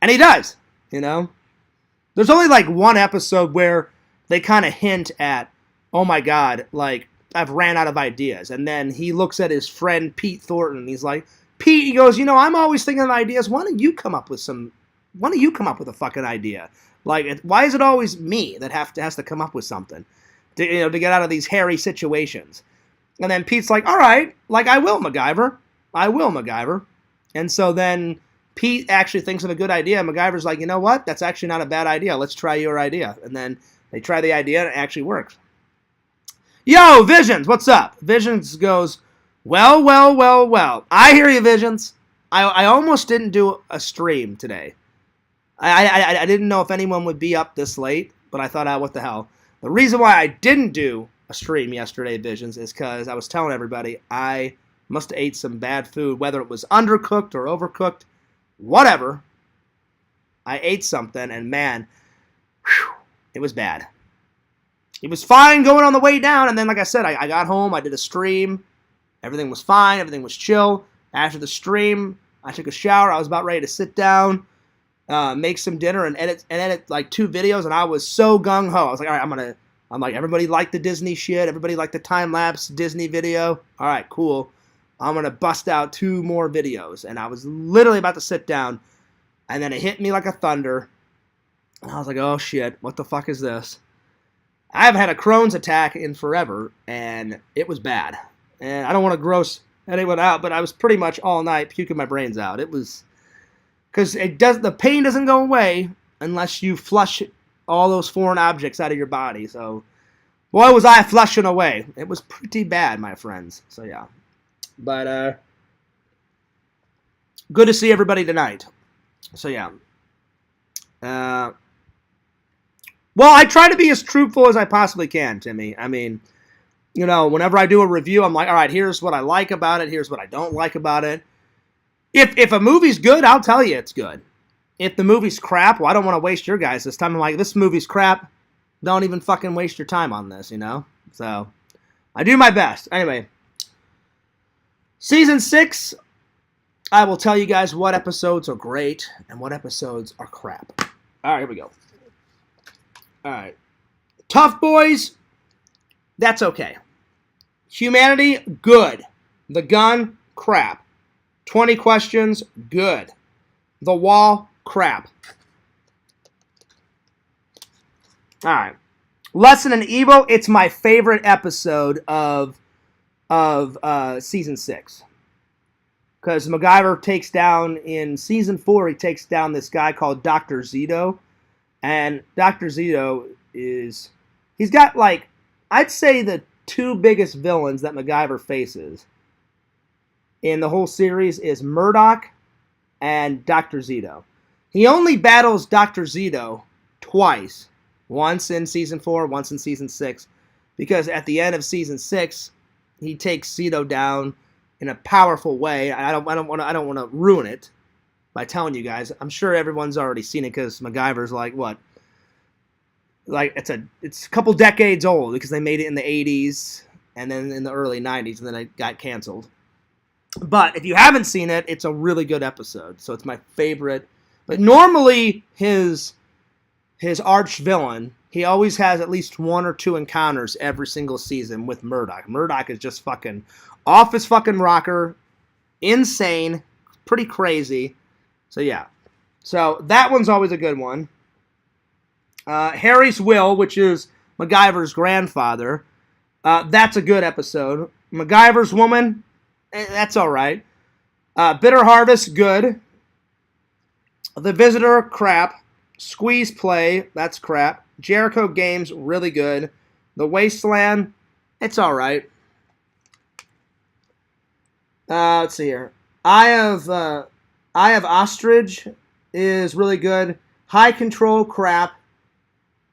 And he does, There's only like one episode where they kind of hint at, oh my God, like, I've ran out of ideas. And then he looks at his friend Pete Thornton, and he's like, Pete, he goes, I'm always thinking of ideas. Why don't you come up with a fucking idea? Like, why is it always me that has to come up with something to get out of these hairy situations? And then Pete's like, all right, like, I will, Macgyver. And so then Pete actually thinks of a good idea. MacGyver's like, you know what? That's actually not a bad idea. Let's try your idea. And then they try the idea, and it actually works. Yo, Visions, what's up? Visions goes, well. I hear you, Visions. I almost didn't do a stream today. I didn't know if anyone would be up this late, but I thought, what the hell. The reason why I didn't do a stream yesterday, Visions, is because I was telling everybody I must have ate some bad food, whether it was undercooked or overcooked, whatever. I ate something, and man, whew, it was bad. It was fine going on the way down, and then, like I said, I got home, I did a stream, everything was fine, everything was chill. After the stream, I took a shower, I was about ready to sit down, make some dinner, and edit like 2 videos, and I was so gung-ho. I was like, all right, I'm like, everybody liked the Disney shit, everybody liked the time-lapse Disney video, all right, cool. I'm going to bust out 2 more videos, and I was literally about to sit down, and then it hit me like a thunder, and I was like, oh shit, what the fuck is this? I haven't had a Crohn's attack in forever, and it was bad. And I don't want to gross anyone out, but I was pretty much all night puking my brains out. It was, because the pain doesn't go away unless you flush all those foreign objects out of your body. So, boy, was I flushing away. It was pretty bad, my friends. So, yeah. But, good to see everybody tonight. So, yeah. Well, I try to be as truthful as I possibly can, Timmy. I mean, you know, whenever I do a review, I'm like, all right, here's what I like about it. Here's what I don't like about it. If a movie's good, I'll tell you it's good. If the movie's crap, well, I don't want to waste your guys' this time. I'm like, this movie's crap. Don't even fucking waste your time on this, you know? So, I do my best. Anyway, Season 6, I will tell you guys what episodes are great and what episodes are crap. All right, here we go. All right. Tough Boys, that's okay. Humanity, good. The Gun, crap. 20 Questions, good. The Wall, crap. All right. Lesson in Evil, it's my favorite episode of Season 6. Because MacGyver takes down, in Season 4, he takes down this guy called Dr. Zito. And Dr. Zito he's got, like, I'd say the 2 biggest villains that MacGyver faces in the whole series is Murdoch and Dr. Zito. He only battles Dr. Zito twice. Once in Season 4, once in Season 6. Because at the end of Season 6, he takes Zito down in a powerful way. I don't want to ruin it by telling you guys. I'm sure everyone's already seen it because MacGyver's like, what? Like, it's a couple decades old because they made it in the 80s and then in the early 90s and then it got canceled. But if you haven't seen it, it's a really good episode. So it's my favorite. But normally his arch villain, he always has at least 1 or 2 encounters every single season with Murdoch. Murdoch is just fucking off his fucking rocker, insane, pretty crazy. So, yeah. So, that one's always a good one. Harry's Will, which is MacGyver's grandfather. That's a good episode. MacGyver's Woman, that's all right. Bitter Harvest, good. The Visitor, crap. Squeeze Play, that's crap. Jericho Games, really good. The Wasteland, it's all right. Let's see here. I have Ostrich is really good. High Control, crap.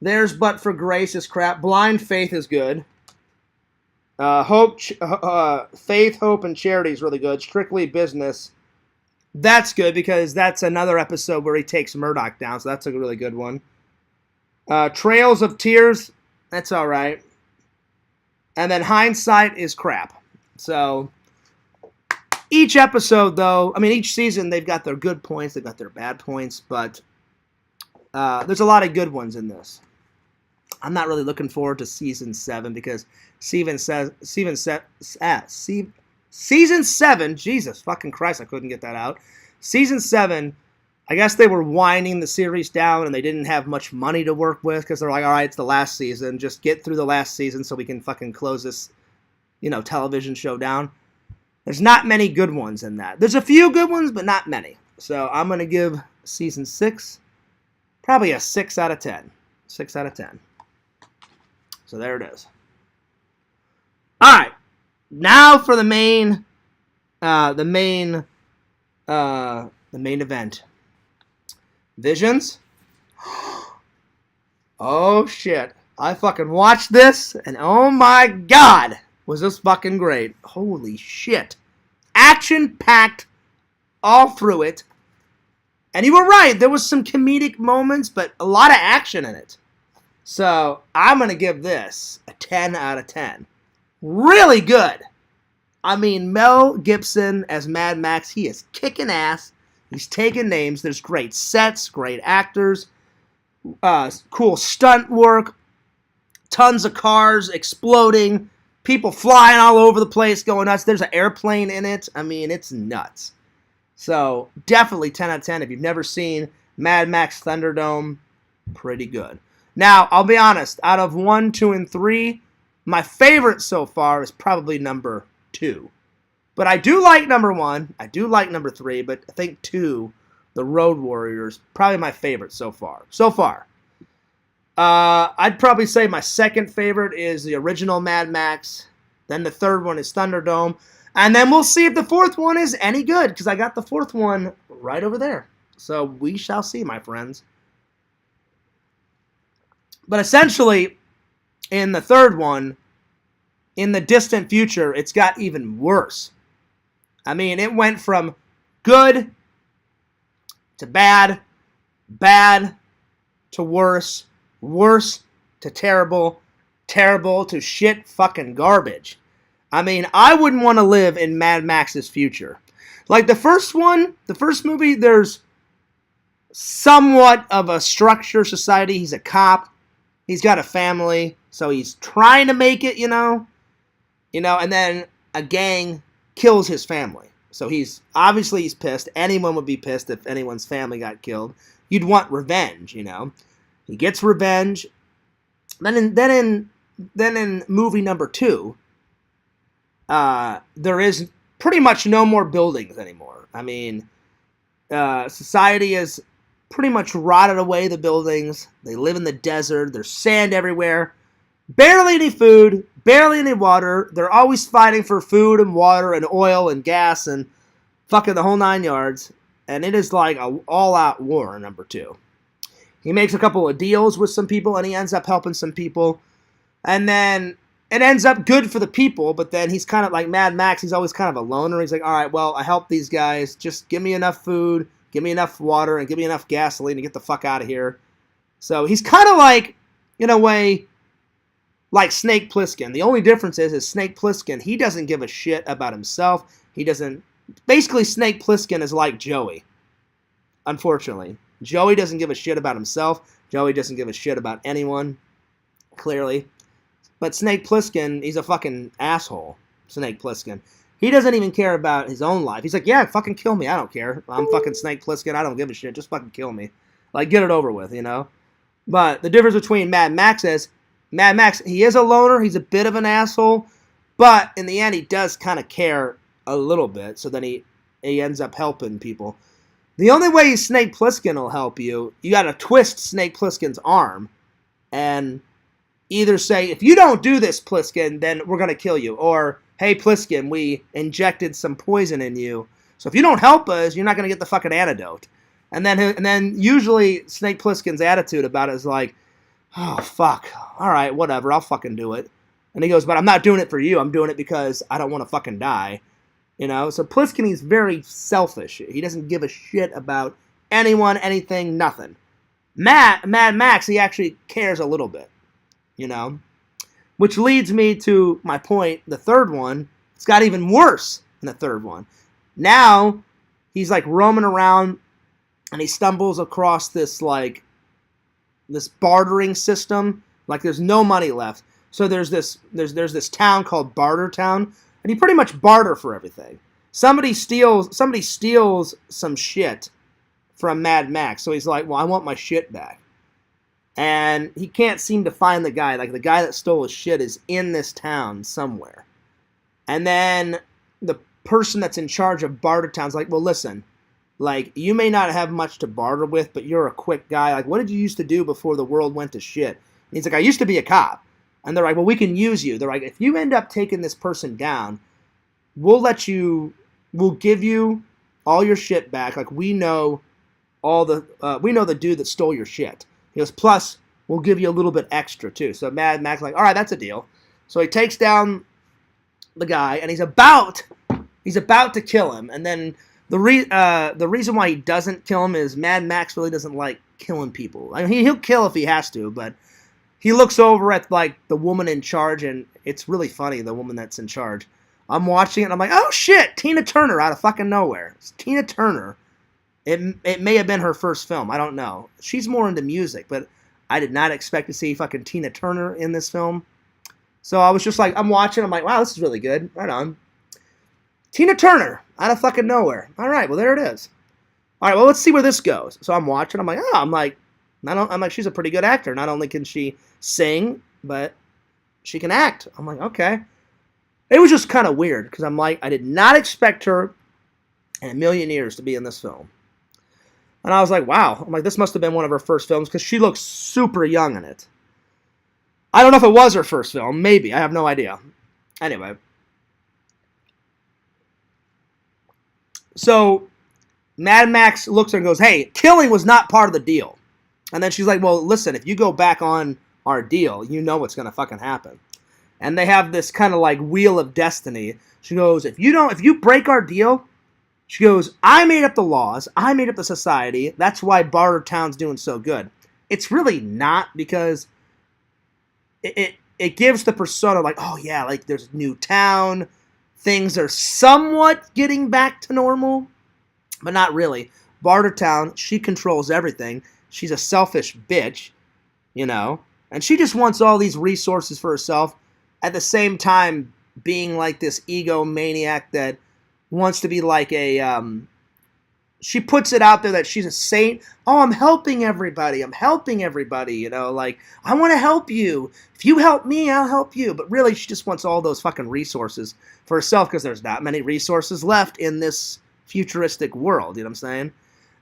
There's But for Grace is crap. Blind Faith is good. Faith, Hope, and Charity is really good. Strictly Business, that's good because that's another episode where he takes Murdoch down, so that's a really good one. Trails of Tears, that's all right. And then Hindsight is crap. So each episode, though, I mean, each season, they've got their good points, they've got their bad points, but there's a lot of good ones in this. I'm not really looking forward to Season 7 because Season 7, Jesus fucking Christ, I couldn't get that out. Season 7, I guess they were winding the series down and they didn't have much money to work with because they're like, all right, it's the last season. Just get through the last season so we can fucking close this, television show down. There's not many good ones in that. There's a few good ones, but not many. So I'm going to give season 6 probably a 6 out of 10. 6 out of 10. So there it is. All right. Now for the main event. Visions. Oh shit. I fucking watched this and oh my god, was this fucking great. Holy shit. Action packed all through it. And you were right, there was some comedic moments, but a lot of action in it. So I'm going to give this a 10 out of 10. Really good. I mean, Mel Gibson as Mad Max, he is kicking ass. He's taking names. There's great sets, great actors, cool stunt work, tons of cars exploding, people flying all over the place, going nuts. There's an airplane in it. I mean, it's nuts. So definitely 10 out of 10. If you've never seen Mad Max Thunderdome, pretty good. Now, I'll be honest. Out of 1, 2, and 3, my favorite so far is probably number 2. But I do like number 1. I do like number 3. But I think 2, The Road Warriors, probably my favorite so far. I'd probably say my second favorite is the original Mad Max. Then the third one is Thunderdome. And then we'll see if the fourth one is any good, because I got the fourth one right over there. So we shall see, my friends. But essentially, in the third one, in the distant future, it's got even worse. I mean, it went from good to bad, bad to worse, worse to terrible, terrible to shit fucking garbage. I mean, I wouldn't want to live in Mad Max's future. Like the first one, the first movie, there's somewhat of a structure society. He's a cop. He's got a family. So he's trying to make it, you know, and then a gang kills his family. So he's pissed. Anyone would be pissed if anyone's family got killed. You'd want revenge, you know. He gets revenge. Then in movie number 2, there is pretty much no more buildings anymore. I mean, society has pretty much rotted away the buildings. They live in the desert. There's sand everywhere. Barely any food. Barely any water. They're always fighting for food and water and oil and gas and fucking the whole 9 yards. And it is like an all-out war in number 2. He makes a couple of deals with some people, and he ends up helping some people. And then it ends up good for the people, but then he's kind of like Mad Max. He's always kind of a loner. He's like, all right, well, I helped these guys. Just give me enough food, give me enough water, and give me enough gasoline to get the fuck out of here. So he's kind of like, in a way, like Snake Plissken. The only difference is Snake Plissken, he doesn't give a shit about himself. He doesn't... Basically, Snake Plissken is like Joey, unfortunately. Joey doesn't give a shit about himself. Joey doesn't give a shit about anyone, clearly. But Snake Plissken, he's a fucking asshole, Snake Plissken. He doesn't even care about his own life. He's like, yeah, fucking kill me. I don't care. I'm fucking Snake Plissken. I don't give a shit. Just fucking kill me. Like, get it over with, you know? But the difference between Mad Max is, Mad Max, he is a loner. He's a bit of an asshole. But in the end, he does kind of care a little bit. So then he ends up helping people. The only way Snake Plissken will help you, you got to twist Snake Plissken's arm and either say, if you don't do this, Plissken, then we're going to kill you. Or, hey, Plissken, we injected some poison in you. So if you don't help us, you're not going to get the fucking antidote. And then usually Snake Plissken's attitude about it is like, oh, fuck. All right, whatever. I'll fucking do it. And he goes, but I'm not doing it for you. I'm doing it because I don't want to fucking die. You know? So Plissken, he's very selfish. He doesn't give a shit about anyone, anything, nothing. Mad Max, he actually cares a little bit. You know? Which leads me to my point, the third one. It's got even worse in the third one. Now, he's like roaming around and he stumbles across this like this bartering system. Like there's no money left. So there's this town called Barter Town, and you pretty much barter for everything. Somebody steals some shit from Mad Max. So he's like, well, I want my shit back. And he can't seem to find the guy. Like the guy that stole his shit is in this town somewhere. And then the person that's in charge of Barter Town's like, well, listen, Like, you may not have much to barter with, but you're a quick guy. Like, what did you used to do before the world went to shit? And he's like, I used to be a cop. And they're like, well, we can use you. They're like, if you end up taking this person down, we'll give you all your shit back. Like, we know the dude that stole your shit. He goes, plus, we'll give you a little bit extra, too. So Mad Max like, all right, that's a deal. So he takes down the guy, and he's about to kill him. And then the reason why he doesn't kill him is Mad Max really doesn't like killing people. I mean, he'll kill if he has to, but he looks over at, like, the woman in charge, and it's really funny, the woman that's in charge. I'm watching it, and I'm like, oh, shit, Tina Turner out of fucking nowhere. It's Tina Turner. It may have been her first film. I don't know. She's more into music, but I did not expect to see fucking Tina Turner in this film. So I was just like, I'm watching. I'm like, wow, this is really good. Right on. Tina Turner out of fucking nowhere. All right, well, there it is. All right, well, let's see where this goes. So I'm watching. I'm like, she's a pretty good actor. Not only can she sing, but she can act. I'm like, okay. It was just kind of weird because I'm like, I did not expect her in a million years to be in this film. And I was like, wow. I'm like, this must have been one of her first films because she looks super young in it. I don't know if it was her first film. Maybe. I have no idea. Anyway. So, Mad Max looks at her and goes, hey, killing was not part of the deal. And then she's like, well, listen, if you go back on our deal, you know what's going to fucking happen. And they have this kind of like wheel of destiny. She goes, if you break our deal, she goes, I made up the laws. I made up the society. That's why Barter Town's doing so good. It's really not because it gives the persona like, oh yeah, like there's a new town. Things are somewhat getting back to normal, but not really. Barter Town, she controls everything. She's a selfish bitch, you know, and she just wants all these resources for herself at the same time being like this egomaniac that wants to be like she puts it out there that she's a saint. Oh, I'm helping everybody, you know, like, I want to help you. If you help me, I'll help you. But really, she just wants all those fucking resources for herself because there's not many resources left in this futuristic world, you know what I'm saying?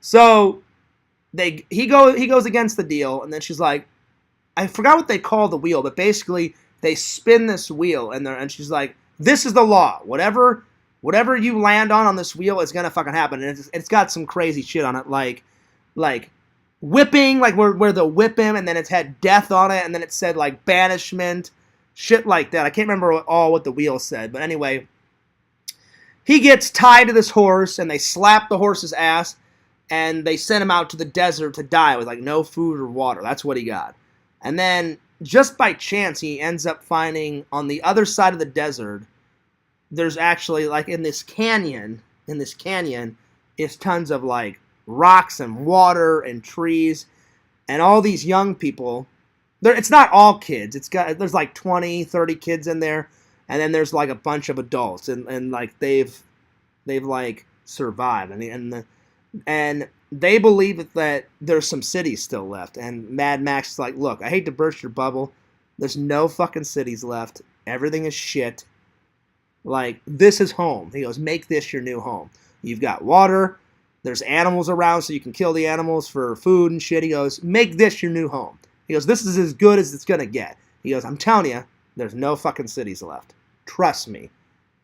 So he goes against the deal, and then she's like, I forgot what they call the wheel, but basically they spin this wheel, and she's like, this is the law. Whatever you land on this wheel is gonna fucking happen. And it's got some crazy shit on it, like whipping, like where they'll whip him, and then it's had death on it, and then it said like banishment, shit like that. I can't remember what the wheel said, but anyway, he gets tied to this horse, and they slap the horse's ass, and they send him out to the desert to die with like no food or water. That's what he got. And then just by chance, he ends up finding on the other side of the desert, there's actually, like, in this canyon, is tons of, like, rocks and water and trees, and all these young people. It's not all kids. There's, like, 20, 30 kids in there, and then there's, like, a bunch of adults, and like, they've like, survived, and they believe that there's some cities still left, and Mad Max is like, look, I hate to burst your bubble, there's no fucking cities left, everything is shit. Like, this is home. He goes, make this your new home. You've got water. There's animals around so you can kill the animals for food and shit. He goes, make this your new home. He goes, this is as good as it's going to get. He goes, I'm telling you, there's no fucking cities left. Trust me.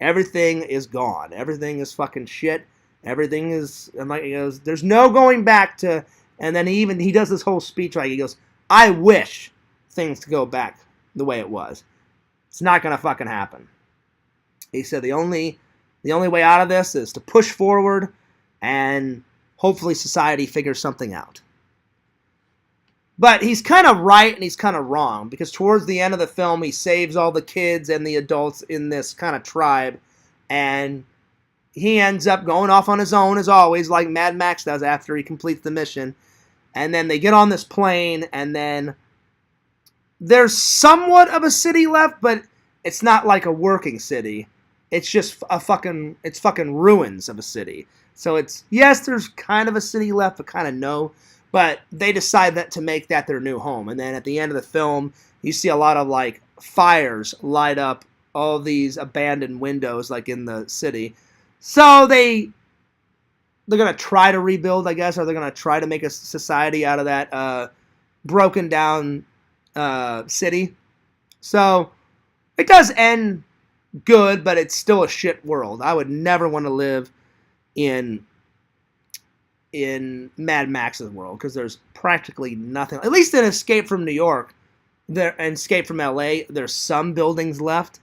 Everything is gone. Everything is fucking shit. Everything is, and like, he goes, there's no going back to, and then he does this whole speech like, he goes, I wish things to go back the way it was. It's not going to fucking happen. He said the only way out of this is to push forward and hopefully society figures something out. But he's kind of right and he's kind of wrong because towards the end of the film he saves all the kids and the adults in this kind of tribe and he ends up going off on his own as always like Mad Max does after he completes the mission. And then they get on this plane and then there's somewhat of a city left but it's not like a working city. It's just it's fucking ruins of a city. So yes, there's kind of a city left, but kind of no. But they decide that to make that their new home. And then at the end of the film, you see a lot of like fires light up all these abandoned windows like in the city. So they they're gonna try to rebuild, I guess, or they're gonna try to make a society out of that broken down city. So it does end good, but it's still a shit world. I would never want to live in Mad Max's world because there's practically nothing. At least in Escape from New York, and Escape from LA, there's some buildings left.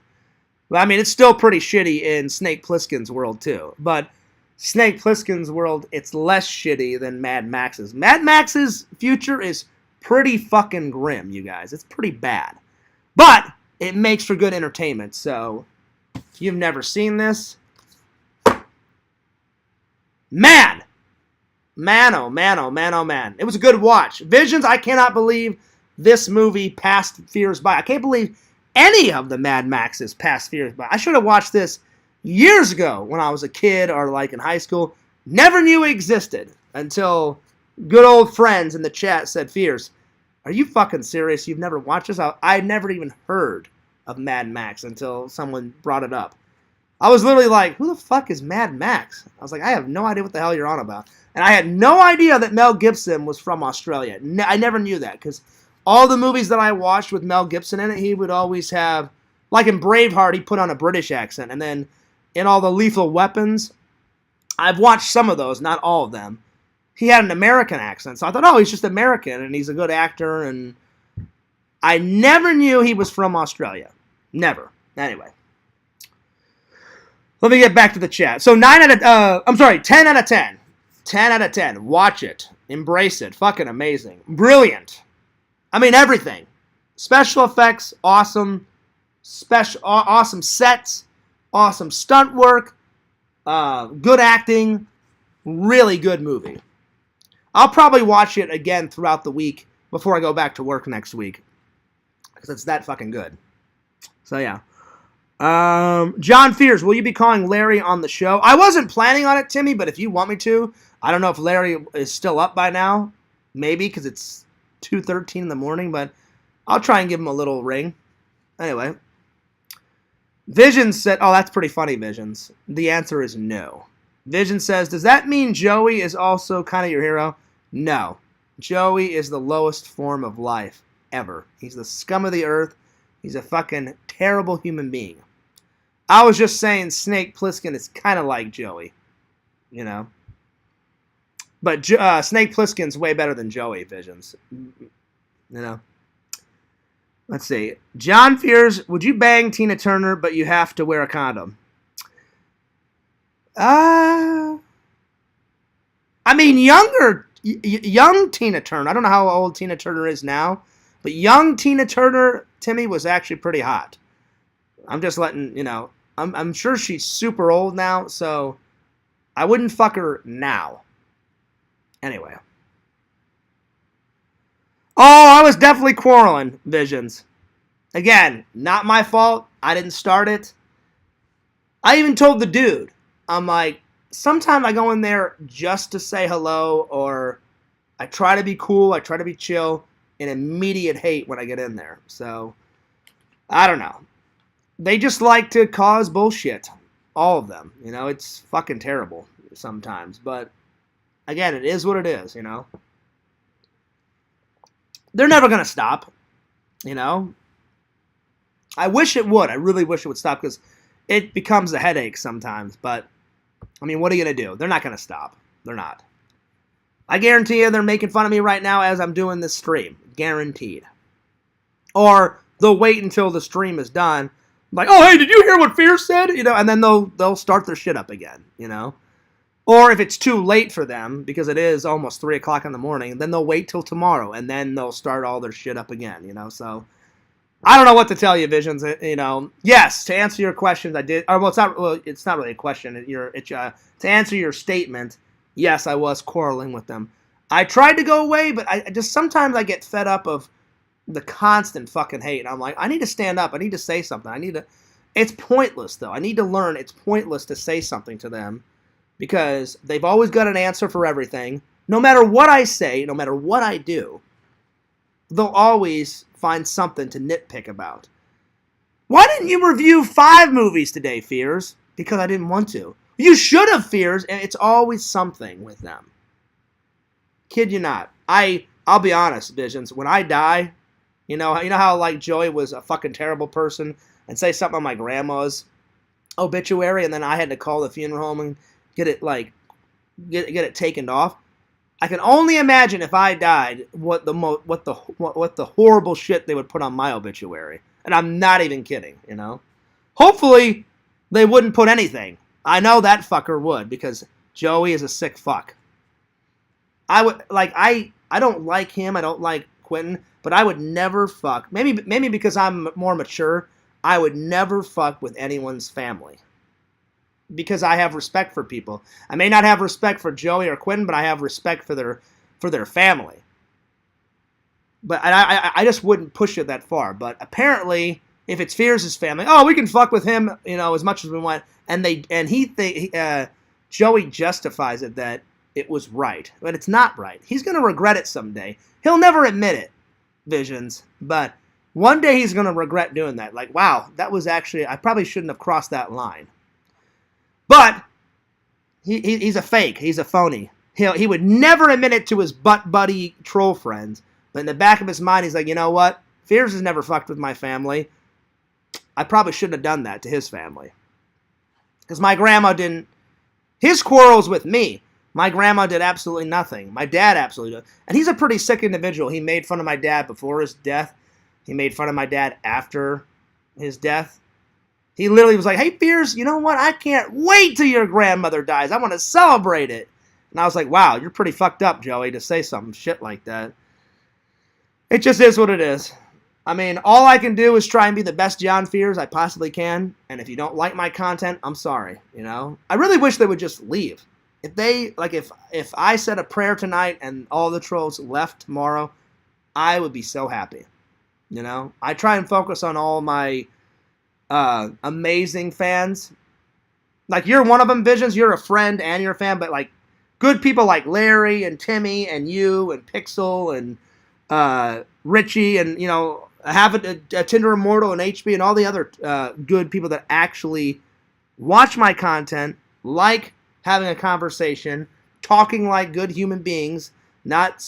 But, I mean, it's still pretty shitty in Snake Plissken's world too. But Snake Plissken's world, it's less shitty than Mad Max's. Mad Max's future is pretty fucking grim, you guys. It's pretty bad. But it makes for good entertainment. So if you've never seen this, man, oh man, oh man, oh man. It was a good watch. Visions, I cannot believe this movie passed Fears by. I can't believe any of the Mad Maxes passed Fears by. I should have watched this years ago when I was a kid or like in high school. Never knew it existed until good old friends in the chat said, Fears, are you fucking serious? You've never watched this? I never even heard of Mad Max until someone brought it up. I was literally like, who the fuck is Mad Max? I was like, I have no idea what the hell you're on about. And I had no idea that Mel Gibson was from Australia. I never knew that because all the movies that I watched with Mel Gibson in it, he would always have, like in Braveheart, he put on a British accent. And then in all the Lethal Weapons, I've watched some of those, not all of them. He had an American accent. So I thought, oh, he's just American and he's a good actor. And I never knew he was from Australia. Never. Anyway. Let me get back to the chat. So 10 out of 10. 10 out of 10. Watch it. Embrace it. Fucking amazing. Brilliant. I mean, everything. Special effects, awesome. Awesome sets. Awesome stunt work. Good acting. Really good movie. I'll probably watch it again throughout the week before I go back to work next week. Because it's that fucking good. So, yeah. John Fears, will you be calling Larry on the show? I wasn't planning on it, Timmy, but if you want me to, I don't know if Larry is still up by now. Maybe, because it's 2:13 in the morning, but I'll try and give him a little ring. Anyway. Visions said, oh, that's pretty funny, Visions. The answer is no. Vision says, does that mean Joey is also kind of your hero? No. Joey is the lowest form of life ever. He's the scum of the earth. He's a fucking terrible human being. I was just saying Snake Plissken is kind of like Joey. You know? But Snake Plissken's way better than Joey, Visions. You know? Let's see. John Fears, would you bang Tina Turner, but you have to wear a condom? I mean, young Tina Turner. I don't know how old Tina Turner is now. But young Tina Turner, Timmy, was actually pretty hot. I'm just letting, you know, I'm sure she's super old now, so I wouldn't fuck her now. Anyway. Oh, I was definitely quarreling, Visions. Again, not my fault. I didn't start it. I even told the dude, I'm like, sometimes I go in there just to say hello, or I try to be cool, I try to be chill, and immediate hate when I get in there. So, I don't know. They just like to cause bullshit. All of them. You know, it's fucking terrible sometimes. But, again, it is what it is, you know. They're never going to stop, you know. I wish it would. I really wish it would stop because it becomes a headache sometimes. But, I mean, what are you going to do? They're not going to stop. They're not. I guarantee you they're making fun of me right now as I'm doing this stream. Guaranteed. Or they'll wait until the stream is done. Like, oh, hey, did you hear what Fierce said? You know, and then they'll start their shit up again, you know. Or if it's too late for them, because it is almost 3 o'clock in the morning, then they'll wait till tomorrow, and then they'll start all their shit up again, you know. So, I don't know what to tell you, Visions, you know. Yes, to answer your questions, I did. Or, well, it's not really a question. To answer your statement, yes, I was quarreling with them. I tried to go away, but I just sometimes I get fed up of the constant fucking hate. I'm like, I need to stand up. I need to say something. It's pointless, though. I need to learn it's pointless to say something to them because they've always got an answer for everything. No matter what I say, no matter what I do, they'll always find something to nitpick about. Why didn't you review 5 movies today, Fears? Because I didn't want to. You should have, Fears, and it's always something with them. Kid you not. I'll be honest, Visions. When I die, you know how like Joey was a fucking terrible person and say something on my grandma's obituary, and then I had to call the funeral home and get it get it taken off. I can only imagine if I died what the horrible shit they would put on my obituary, and I'm not even kidding. You know, hopefully they wouldn't put anything. I know that fucker would, because Joey is a sick fuck. I don't like him. I don't like Quentin, but I would never fuck. Maybe because I'm more mature, I would never fuck with anyone's family. Because I have respect for people. I may not have respect for Joey or Quentin, but I have respect for their family. But I just wouldn't push it that far. But apparently, if it's Fears' family, oh, we can fuck with him, as much as we want. And Joey justifies it that it was right, but it's not right. He's gonna regret it someday. He'll never admit it, Visions, but one day he's gonna regret doing that. Like, wow, that was actually, I probably shouldn't have crossed that line. But he's a fake. He's a phony. He would never admit it to his butt buddy troll friends. But in the back of his mind, he's like, you know what? Fears has never fucked with my family. I probably shouldn't have done that to his family. Because my grandma didn't. His quarrels with me. My grandma did absolutely nothing. My dad absolutely did. And he's a pretty sick individual. He made fun of my dad before his death. He made fun of my dad after his death. He literally was like, hey, Fears, you know what? I can't wait till your grandmother dies. I want to celebrate it. And I was like, wow, you're pretty fucked up, Joey, to say some shit like that. It just is what it is. I mean, all I can do is try and be the best John Fears I possibly can. And if you don't like my content, I'm sorry, I really wish they would just leave. If I said a prayer tonight and all the trolls left tomorrow, I would be so happy. I try and focus on all my amazing fans. Like, you're one of them, Visions. You're a friend and you're a fan, but like good people like Larry and Timmy and you and Pixel and Richie and have a Tinder Immortal and HB and all the other good people that actually watch my content, like having a conversation, talking like good human beings, not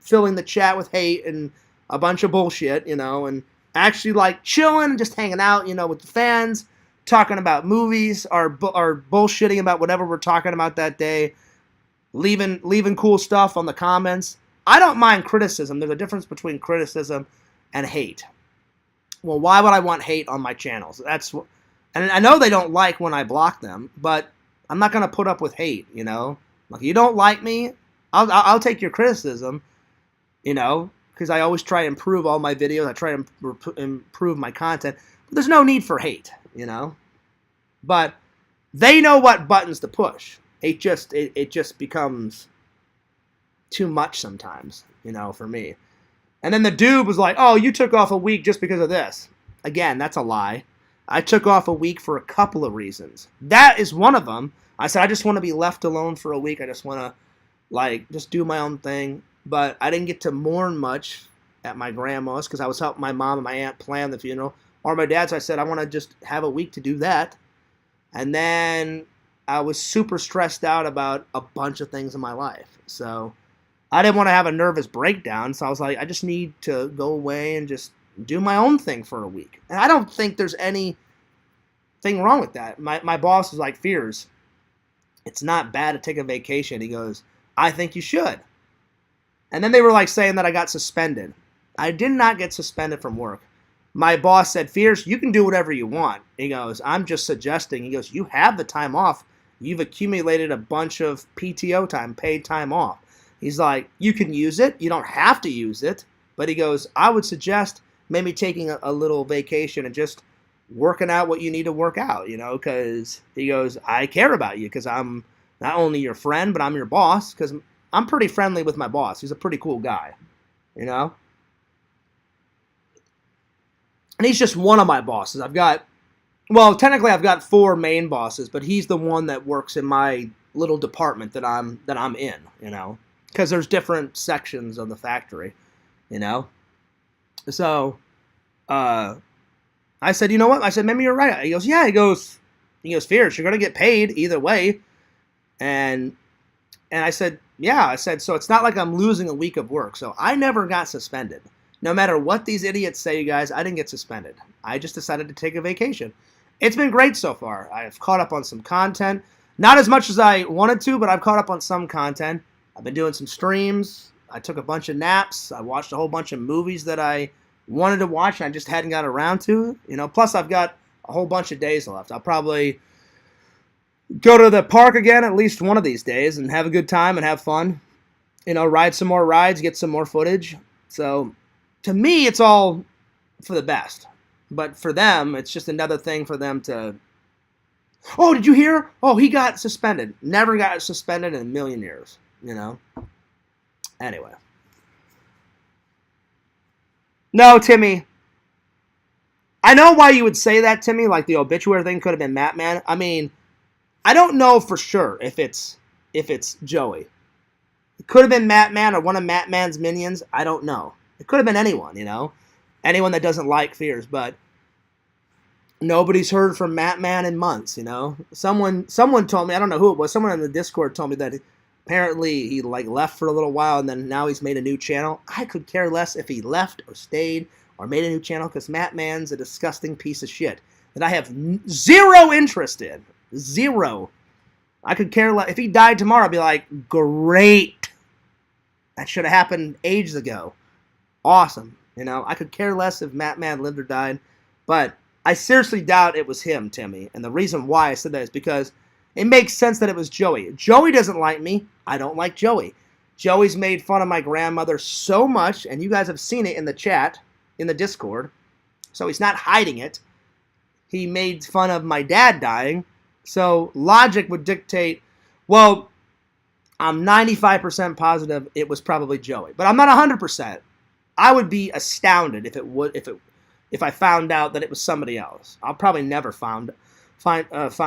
filling the chat with hate and a bunch of bullshit, and actually like chilling, just hanging out, with the fans, talking about movies, or bullshitting about whatever we're talking about that day, leaving cool stuff on the comments. I don't mind criticism. There's a difference between criticism and hate. Well, why would I want hate on my channels? And I know they don't like when I block them, but I'm not going to put up with hate, Like, you don't like me, I'll take your criticism, because I always try to improve all my videos. I try to improve my content. But there's no need for hate, But they know what buttons to push. It just becomes too much sometimes, for me. And then the dude was like, oh, you took off a week just because of this. Again, that's a lie. I took off a week for a couple of reasons. That is one of them. I said, I just want to be left alone for a week. I just want to, just do my own thing. But I didn't get to mourn much at my grandma's because I was helping my mom and my aunt plan the funeral. Or my dad, so I said, I want to just have a week to do that. And then I was super stressed out about a bunch of things in my life. So I didn't want to have a nervous breakdown. So I was like, I just need to go away and just do my own thing for a week. And I don't think there's anything wrong with that. My boss was like, Fears, it's not bad to take a vacation. He goes, I think you should. And then they were like saying that I got suspended. I did not get suspended from work. My boss said, Fears, you can do whatever you want. He goes, I'm just suggesting. He goes, you have the time off. You've accumulated a bunch of PTO time, paid time off. He's like, you can use it. You don't have to use it. But he goes, I would suggest maybe taking a little vacation and just working out what you need to work out, because he goes, I care about you because I'm not only your friend, but I'm your boss, because I'm pretty friendly with my boss. He's a pretty cool guy, And he's just one of my bosses. Technically I've got 4 main bosses, but he's the one that works in my little department that I'm in, because there's different sections of the factory, So, I said, you know what? I said, maybe you're right. He goes, yeah. He goes, He goes, Fierce, you're going to get paid either way. And I said, yeah. I said, so it's not like I'm losing a week of work. So I never got suspended. No matter what these idiots say, you guys, I didn't get suspended. I just decided to take a vacation. It's been great so far. I've caught up on some content. Not as much as I wanted to, but I've caught up on some content. I've been doing some streams. I took a bunch of naps. I watched a whole bunch of movies that I wanted to watch and I just hadn't got around to. Plus I've got a whole bunch of days left. I'll probably go to the park again at least one of these days and have a good time and have fun. Ride some more rides, get some more footage. So to me, it's all for the best. But for them, it's just another thing for them to... Oh, did you hear? Oh, he got suspended. Never got suspended in a million years, Anyway. No, Timmy. I know why you would say that, Timmy, like the obituary thing could have been Matman. I mean, I don't know for sure if it's Joey. It could have been Matman or one of Matman's minions. I don't know. It could have been anyone, Anyone that doesn't like Fears, but nobody's heard from Matman in months, Someone told me, I don't know who it was, someone in the Discord told me that apparently he left for a little while and then now he's made a new channel. I could care less if he left or stayed or made a new channel because Matman's a disgusting piece of shit that I have zero interest in. Zero. I could care less. If he died tomorrow, I'd be like, great. That should have happened ages ago. Awesome. I could care less if Matman lived or died, but I seriously doubt it was him, Timmy. And the reason why I said that is because it makes sense that it was Joey. Joey doesn't like me. I don't like Joey. Joey's made fun of my grandmother so much, and you guys have seen it in the chat, in the Discord, so he's not hiding it. He made fun of my dad dying, so logic would dictate, well, I'm 95% positive it was probably Joey, but I'm not 100%. I would be astounded if I found out that it was somebody else. I'll probably never find out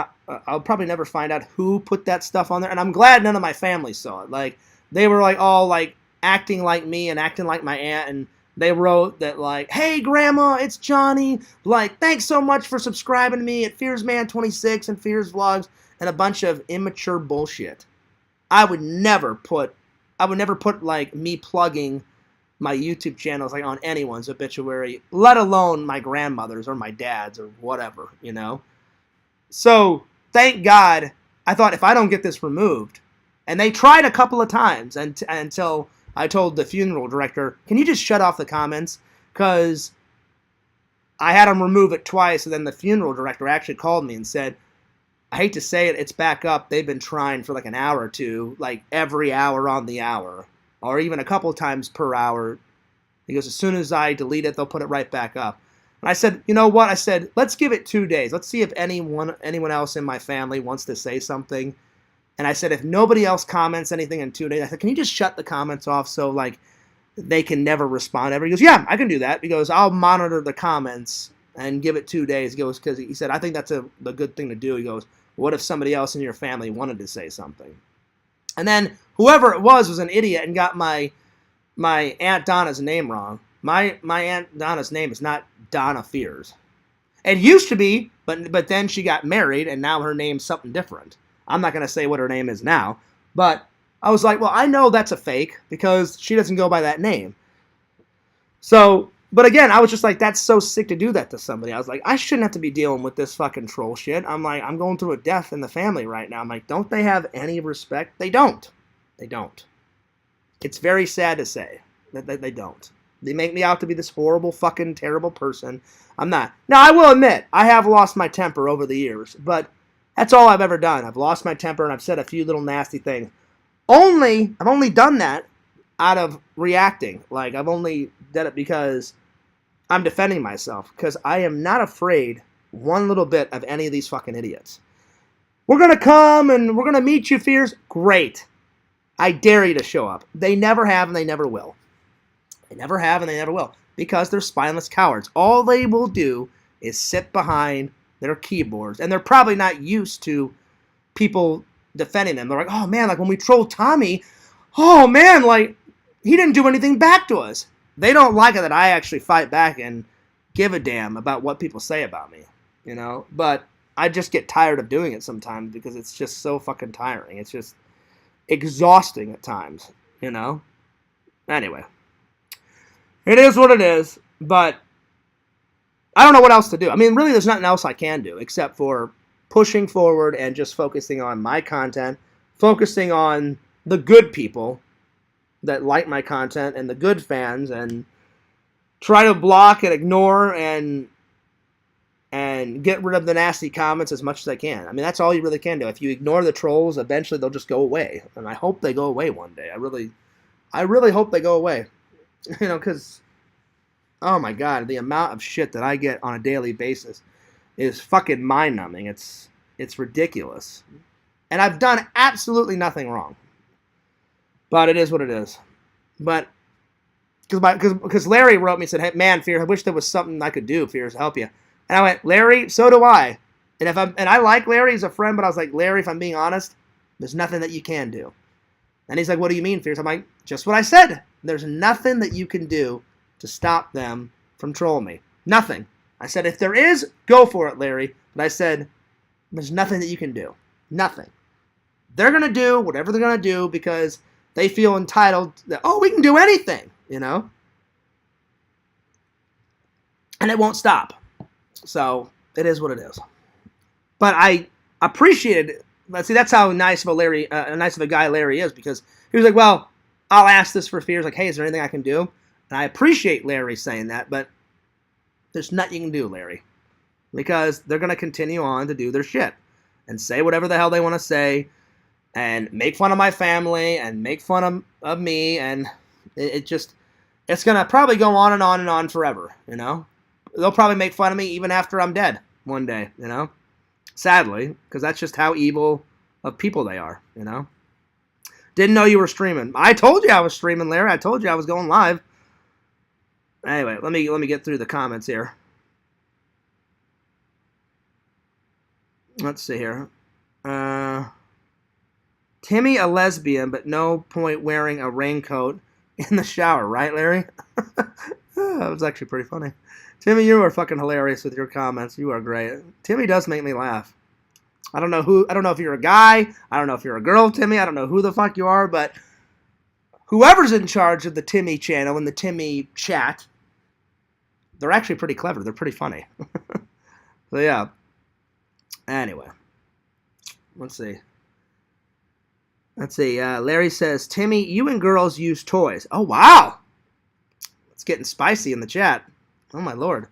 who put that stuff on there, and I'm glad none of my family saw it. Like, they were all acting like me and acting like my aunt, and they wrote that hey grandma, it's Johnny, thanks so much for subscribing to me at FearsMan26 and Fears Vlogs, and a bunch of immature bullshit. I would never put me plugging my YouTube channels on anyone's obituary, let alone my grandmother's or my dad's or whatever, So, thank God, I thought if I don't get this removed, and they tried a couple of times until I told the funeral director, can you just shut off the comments? Because I had them remove it twice, and then the funeral director actually called me and said, I hate to say it, it's back up. They've been trying for an hour or two, every hour on the hour, or even a couple of times per hour. He goes, as soon as I delete it, they'll put it right back up. And I said, you know what? I said, let's give it 2 days. Let's see if anyone else in my family wants to say something. And I said, if nobody else comments anything in 2 days, I said, can you just shut the comments off so they can never respond ever? He goes, yeah, I can do that. He goes, I'll monitor the comments and give it 2 days. He goes, because he said, I think that's the good thing to do. He goes, what if somebody else in your family wanted to say something? And then whoever it was an idiot and got my Aunt Donna's name wrong. My Aunt Donna's name is not Donna Fears. It used to be, but then she got married, and now her name's something different. I'm not going to say what her name is now, but I was like, well, I know that's a fake because she doesn't go by that name. So, but again, I was just like, that's so sick to do that to somebody. I was like, I shouldn't have to be dealing with this fucking troll shit. I'm like, I'm going through a death in the family right now. I'm like, don't they have any respect? They don't. They don't. It's very sad to say that they don't. They make me out to be this horrible, fucking terrible person. I'm not. Now, I will admit, I have lost my temper over the years, but that's all I've ever done. I've lost my temper and I've said a few little nasty things. I've only done that out of reacting. I've only done it because I'm defending myself, because I am not afraid one little bit of any of these fucking idiots. We're going to come and we're going to meet you, Fears. Great. I dare you to show up. They never have and they never will. They never have and they never will, because they're spineless cowards. All they will do is sit behind their keyboards, and they're probably not used to people defending them. They're like, oh man, when we trolled Tommy, oh man, he didn't do anything back to us. They don't like it that I actually fight back and give a damn about what people say about me, But I just get tired of doing it sometimes because it's just so fucking tiring. It's just exhausting at times, you know? Anyway. It is what it is, but I don't know what else to do. I mean, really, there's nothing else I can do except for pushing forward and just focusing on my content, focusing on the good people that like my content and the good fans, and try to block and ignore and get rid of the nasty comments as much as I can. I mean, that's all you really can do. If you ignore the trolls, eventually they'll just go away, and I hope they go away one day. I really hope they go away. You know, because, oh my God, the amount of shit that I get on a daily basis is fucking mind-numbing. It's ridiculous. And I've done absolutely nothing wrong. But it is what it is. But, because Larry wrote me and said, hey, man, Fear, I wish there was something I could do, Fear, to help you. And I went, Larry, so do I. And I like Larry, he's a friend, but I was like, Larry, if I'm being honest, there's nothing that you can do. And he's like, what do you mean, Fierce? I'm like, just what I said. There's nothing that you can do to stop them from trolling me. Nothing. I said, if there is, go for it, Larry. But I said, there's nothing that you can do. Nothing. They're going to do whatever they're going to do because they feel entitled that, oh, we can do anything, you know? And it won't stop. So, it is what it is. But I appreciated, let's see, that's how nice of a guy Larry is, because he was like, well, I'll ask this for Fears, like, hey, is there anything I can do? And I appreciate Larry saying that, but there's nothing you can do, Larry, because they're going to continue on to do their shit and say whatever the hell they want to say and make fun of my family and make fun of me, and it's going to probably go on and on and on forever, you know? They'll probably make fun of me even after I'm dead one day, you know? Sadly, because that's just how evil of people they are, you know? Didn't know you were streaming. I told you I was streaming, Larry. I told you I was going live. Anyway, let me get through the comments here. Let's see here. Timmy a lesbian, but no point wearing a raincoat in the shower, right, Larry? That was actually pretty funny. Timmy, you are fucking hilarious with your comments. You are great. Timmy does make me laugh. I don't know if you're a guy. I don't know if you're a girl, Timmy. I don't know who the fuck you are, but whoever's in charge of the Timmy channel and the Timmy chat, they're actually pretty clever. They're pretty funny. So, yeah. Anyway. Let's see. Larry says, Timmy, you and girls use toys. Oh, wow. It's getting spicy in the chat. Oh, my Lord.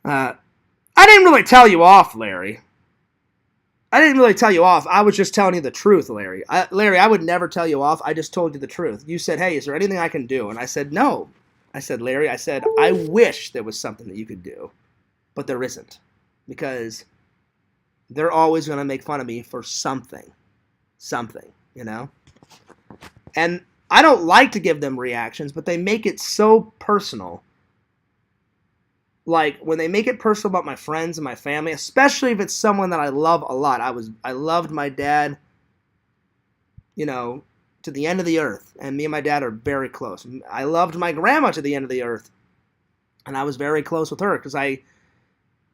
I didn't really tell you off, Larry. I didn't really tell you off. I was just telling you the truth, Larry. Larry, I would never tell you off. I just told you the truth. You said, hey, is there anything I can do? And I said, no. I said, Larry, I wish there was something that you could do. But there isn't. Because they're always going to make fun of me for something. Something, you know? And I don't like to give them reactions, but they make it so personal. Like, when they make it personal about my friends and my family, especially if it's someone that I love a lot. I loved my dad, you know, to the end of the earth. And me and my dad are very close. I loved my grandma to the end of the earth. And I was very close with her because I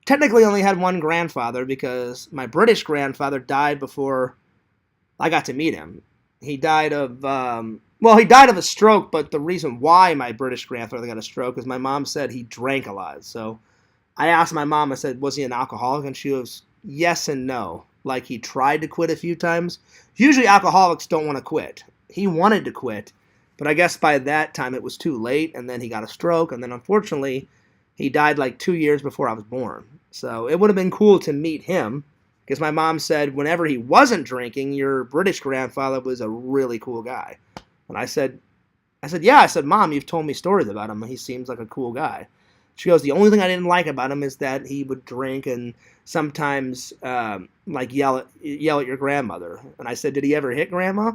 technically only had one grandfather because my British grandfather died before I got to meet him. He died of, he died of a stroke, but the reason why my British grandfather got a stroke is my mom said he drank a lot. So I asked my mom, I said, was he an alcoholic? And she was yes and no. Like, he tried to quit a few times. Usually alcoholics don't want to quit. He wanted to quit, but I guess by that time it was too late, and then he got a stroke, and then unfortunately he died like 2 years before I was born. So it would have been cool to meet him, because my mom said whenever he wasn't drinking, your British grandfather was a really cool guy. And I said, yeah. I said, Mom, you've told me stories about him. He seems like a cool guy. She goes, the only thing I didn't like about him is that he would drink and sometimes yell at your grandmother. And I said, did he ever hit Grandma?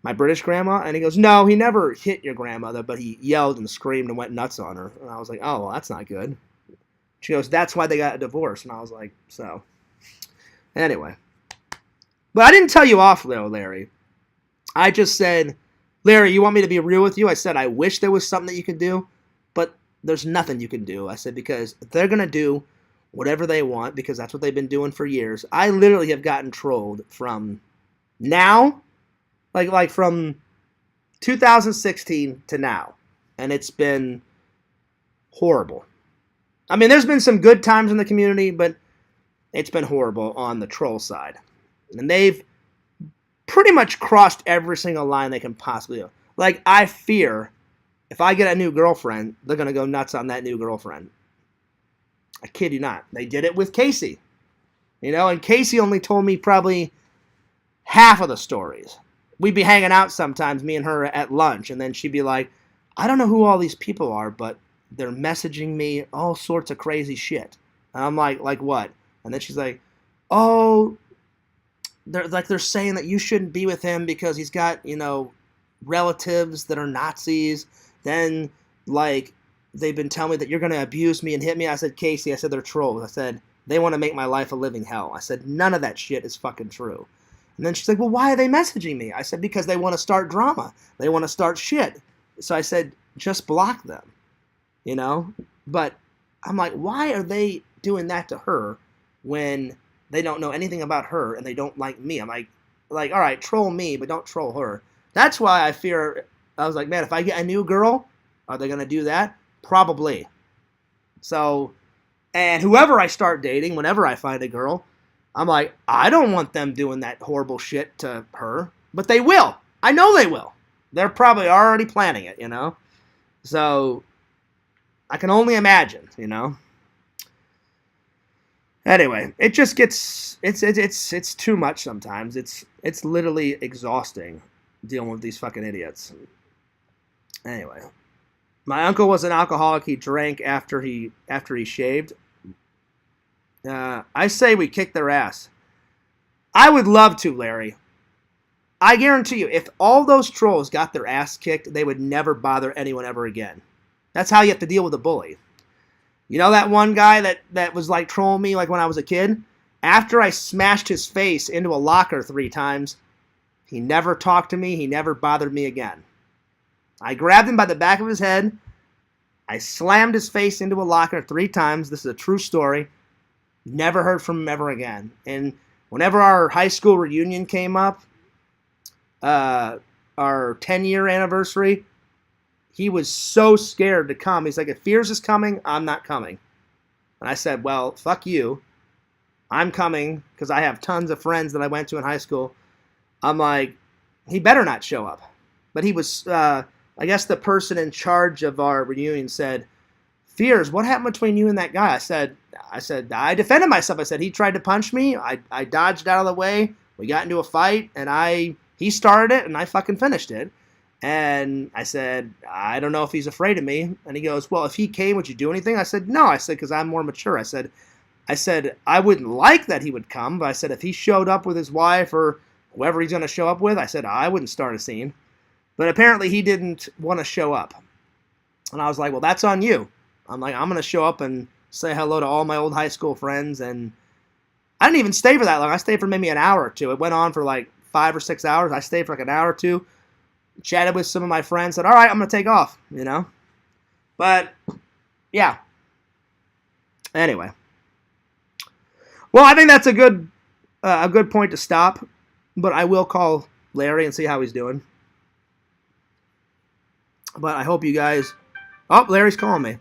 My British grandma? And he goes, no, he never hit your grandmother, but he yelled and screamed and went nuts on her. And I was like, oh, well, that's not good. She goes, that's why they got a divorce. And I was like, so. Anyway. But I didn't tell you off, though, Larry. I just said, Larry, you want me to be real with you? I said, I wish there was something that you could do, but there's nothing you can do. I said, because they're going to do whatever they want because that's what they've been doing for years. I literally have gotten trolled from now, like from 2016 to now, and it's been horrible. I mean, there's been some good times in the community, but it's been horrible on the troll side. And they've pretty much crossed every single line they can possibly do. Like, I fear if I get a new girlfriend, they're going to go nuts on that new girlfriend. I kid you not. They did it with Casey. And Casey only told me probably half of the stories. We'd be hanging out sometimes, me and her, at lunch, and then she'd be like, I don't know who all these people are, but they're messaging me all sorts of crazy shit. And I'm like what? And then she's like, oh, they're saying that you shouldn't be with him because he's got, relatives that are Nazis. Then, they've been telling me that you're going to abuse me and hit me. I said, Casey, I said, they're trolls. I said, they want to make my life a living hell. I said, none of that shit is fucking true. And then she's like, well, why are they messaging me? I said, because they want to start drama. They want to start shit. So I said, just block them, But I'm like, why are they doing that to her when they don't know anything about her and they don't like me? I'm like, all right, troll me, but don't troll her. That's why I fear. I was like, man, if I get a new girl, are they going to do that? Probably. So, and whoever I start dating, whenever I find a girl, I'm like, I don't want them doing that horrible shit to her, but they will. I know they will. They're probably already planning it, So, I can only imagine, Anyway, it just gets, it's too much sometimes. It's literally exhausting dealing with these fucking idiots. Anyway, my uncle was an alcoholic. He drank after he shaved. I say we kick their ass. I would love to, Larry. I guarantee you, if all those trolls got their ass kicked, they would never bother anyone ever again. That's how you have to deal with a bully. That one guy that was trolling me when I was a kid? After I smashed his face into a locker 3 times, he never talked to me. He never bothered me again. I grabbed him by the back of his head. I slammed his face into a locker 3 times. This is a true story. Never heard from him ever again. And whenever our high school reunion came up, our 10-year anniversary, he was so scared to come. He's like, if Fears is coming, I'm not coming. And I said, well, fuck you. I'm coming because I have tons of friends that I went to in high school. I'm like, he better not show up. But he was, I guess the person in charge of our reunion said, Fears, what happened between you and that guy? I said, I defended myself. I said, he tried to punch me. I dodged out of the way. We got into a fight, and he started it, and I fucking finished it. And I said, I don't know if he's afraid of me. And he goes, well, if he came, would you do anything? I said, no. I said, because I'm more mature. I said, I wouldn't like that he would come, but I said, if he showed up with his wife or whoever he's going to show up with, I said, I wouldn't start a scene. But apparently he didn't want to show up. And I was like, well, that's on you. I'm like, I'm going to show up and say hello to all my old high school friends. And I didn't even stay for that long. I stayed for maybe an hour or two. It went on for 5 or 6 hours. I stayed for an hour or two, chatted with some of my friends, said, all right, I'm going to take off, But, yeah. Anyway. Well, I think that's a good point to stop. But I will call Larry and see how he's doing. But I hope you guys... Oh, Larry's calling me.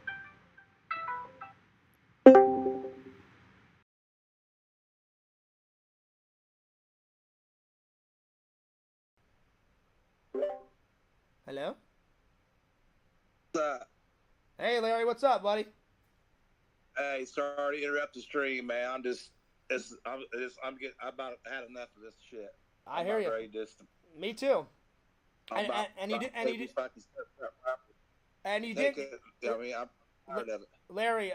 Hello? What's up? Hey, Larry, what's up, buddy? Hey, sorry to interrupt the stream, man. I'm about had enough of this shit. I hear you. Me too. And you did. I mean, I'm tired of it. Larry,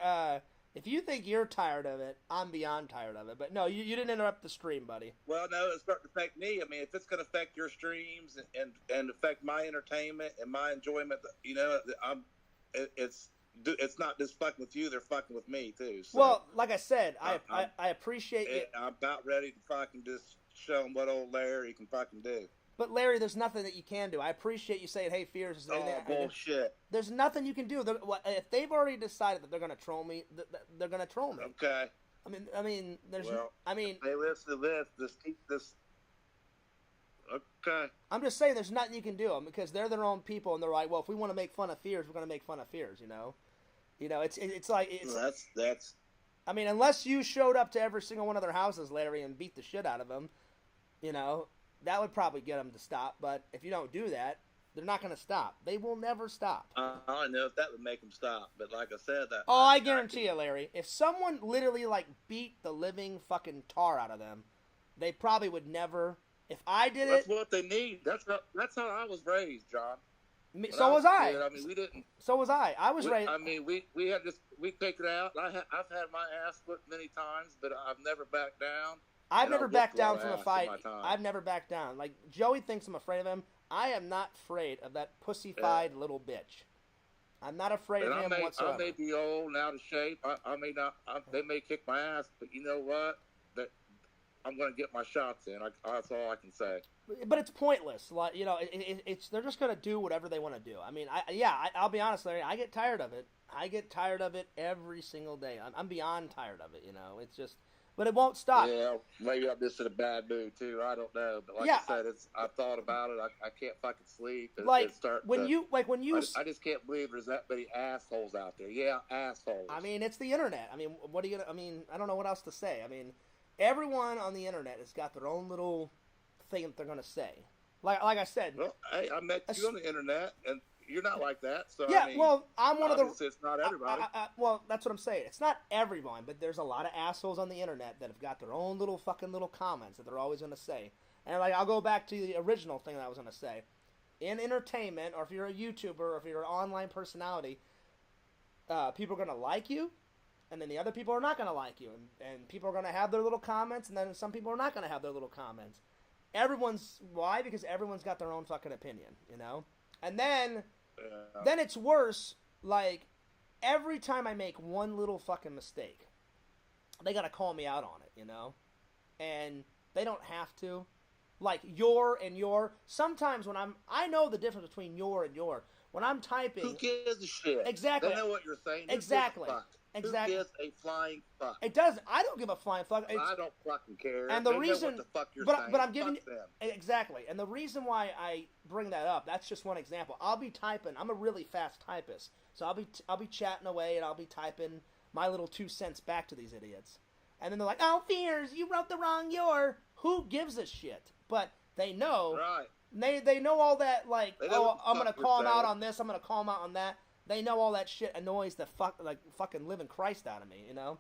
if you think you're tired of it, I'm beyond tired of it. But no, you didn't interrupt the stream, buddy. Well, no, it's starting to affect me. I mean, if it's going to affect your streams and affect my entertainment and my enjoyment, it's not just fucking with you; they're fucking with me too. So, well, like I said, I appreciate it. I'm about ready to fucking just show them what old Larry can fucking do. But Larry, there's nothing that you can do. I appreciate you saying, "Hey, Fears." Oh, bullshit. There's nothing you can do. If they've already decided that they're going to troll me, they're going to troll me. Okay. I mean, there's. Well, I mean, they listen to this. Okay. I'm just saying, there's nothing you can do because they're their own people, and they're like, well, if we want to make fun of Fears, we're going to make fun of Fears. You know, it's like That's. I mean, unless you showed up to every single one of their houses, Larry, and beat the shit out of them, you know, that would probably get them to stop. But if you don't do that, they're not going to stop. They will never stop. I don't know if that would make them stop, but like I said, that. Oh, I guarantee you, Larry, if someone literally like beat the living fucking tar out of them, they probably would never. If I did That's what they need. That's how I was raised, John. So was I. I mean, we didn't. So was I. I was raised. I mean, we had this. We picked it out. I've had my ass whipped many times, but I've never backed down. I've never backed down from a fight. I've never backed down. Like Joey thinks I'm afraid of him. I am not afraid of that pussy-fied little bitch. I'm not afraid of him whatsoever. I may be old and out of shape. I may not. They may kick my ass, but you know what? I'm going to get my shots in. That's all I can say. But it's pointless. Like, you know, it's they're just going to do whatever they want to do. I mean, I'll be honest, Larry. I get tired of it. I get tired of it every single day. I'm beyond tired of it. You know, it's just, but it won't stop. Yeah, maybe I'm just in a bad mood too. I don't know. But like I said, I thought about it. I can't fucking sleep. I just can't believe there's that many assholes out there. Yeah, assholes. I mean, it's the internet. I mean, what are you gonna? I mean, I don't know what else to say. I mean. Everyone on the internet has got their own little thing that they're going to say. Like I said. Well, hey, I met you on the internet, and you're not like that. So yeah, I mean, well, I'm one of the. It's not everybody. Well, that's what I'm saying. It's not everyone, but there's a lot of assholes on the internet that have got their own little comments that they're always going to say. And like, I'll go back to the original thing that I was going to say. In entertainment, or if you're a YouTuber, or if you're an online personality, people are going to like you. And then the other people are not going to like you. And people are going to have their little comments, and then some people are not going to have their little comments. Why? Because everyone's got their own fucking opinion, you know? And then it's worse, like, every time I make one little fucking mistake, they got to call me out on it, you know? And they don't have to. Like, your and your. Sometimes when I know the difference between your and your. When I'm typing. Who gives a shit? Exactly. They know what you're saying. Exactly. Exactly. Who gives a flying fuck? It doesn't. I don't give a flying fuck. I don't fucking care. And the reason, know what the fuck you're saying. But I'm giving you exactly. And the reason why I bring that up, that's just one example. I'll be typing. I'm a really fast typist, so I'll be chatting away and I'll be typing my little 2 cents back to these idiots, and then they're like, "Oh, Fears, you wrote the wrong your." Who gives a shit? But they know. Right. They know all that. Like, oh, I'm gonna call him out on this. I'm gonna call him out on that. They know all that shit annoys the fucking living Christ out of me, you know?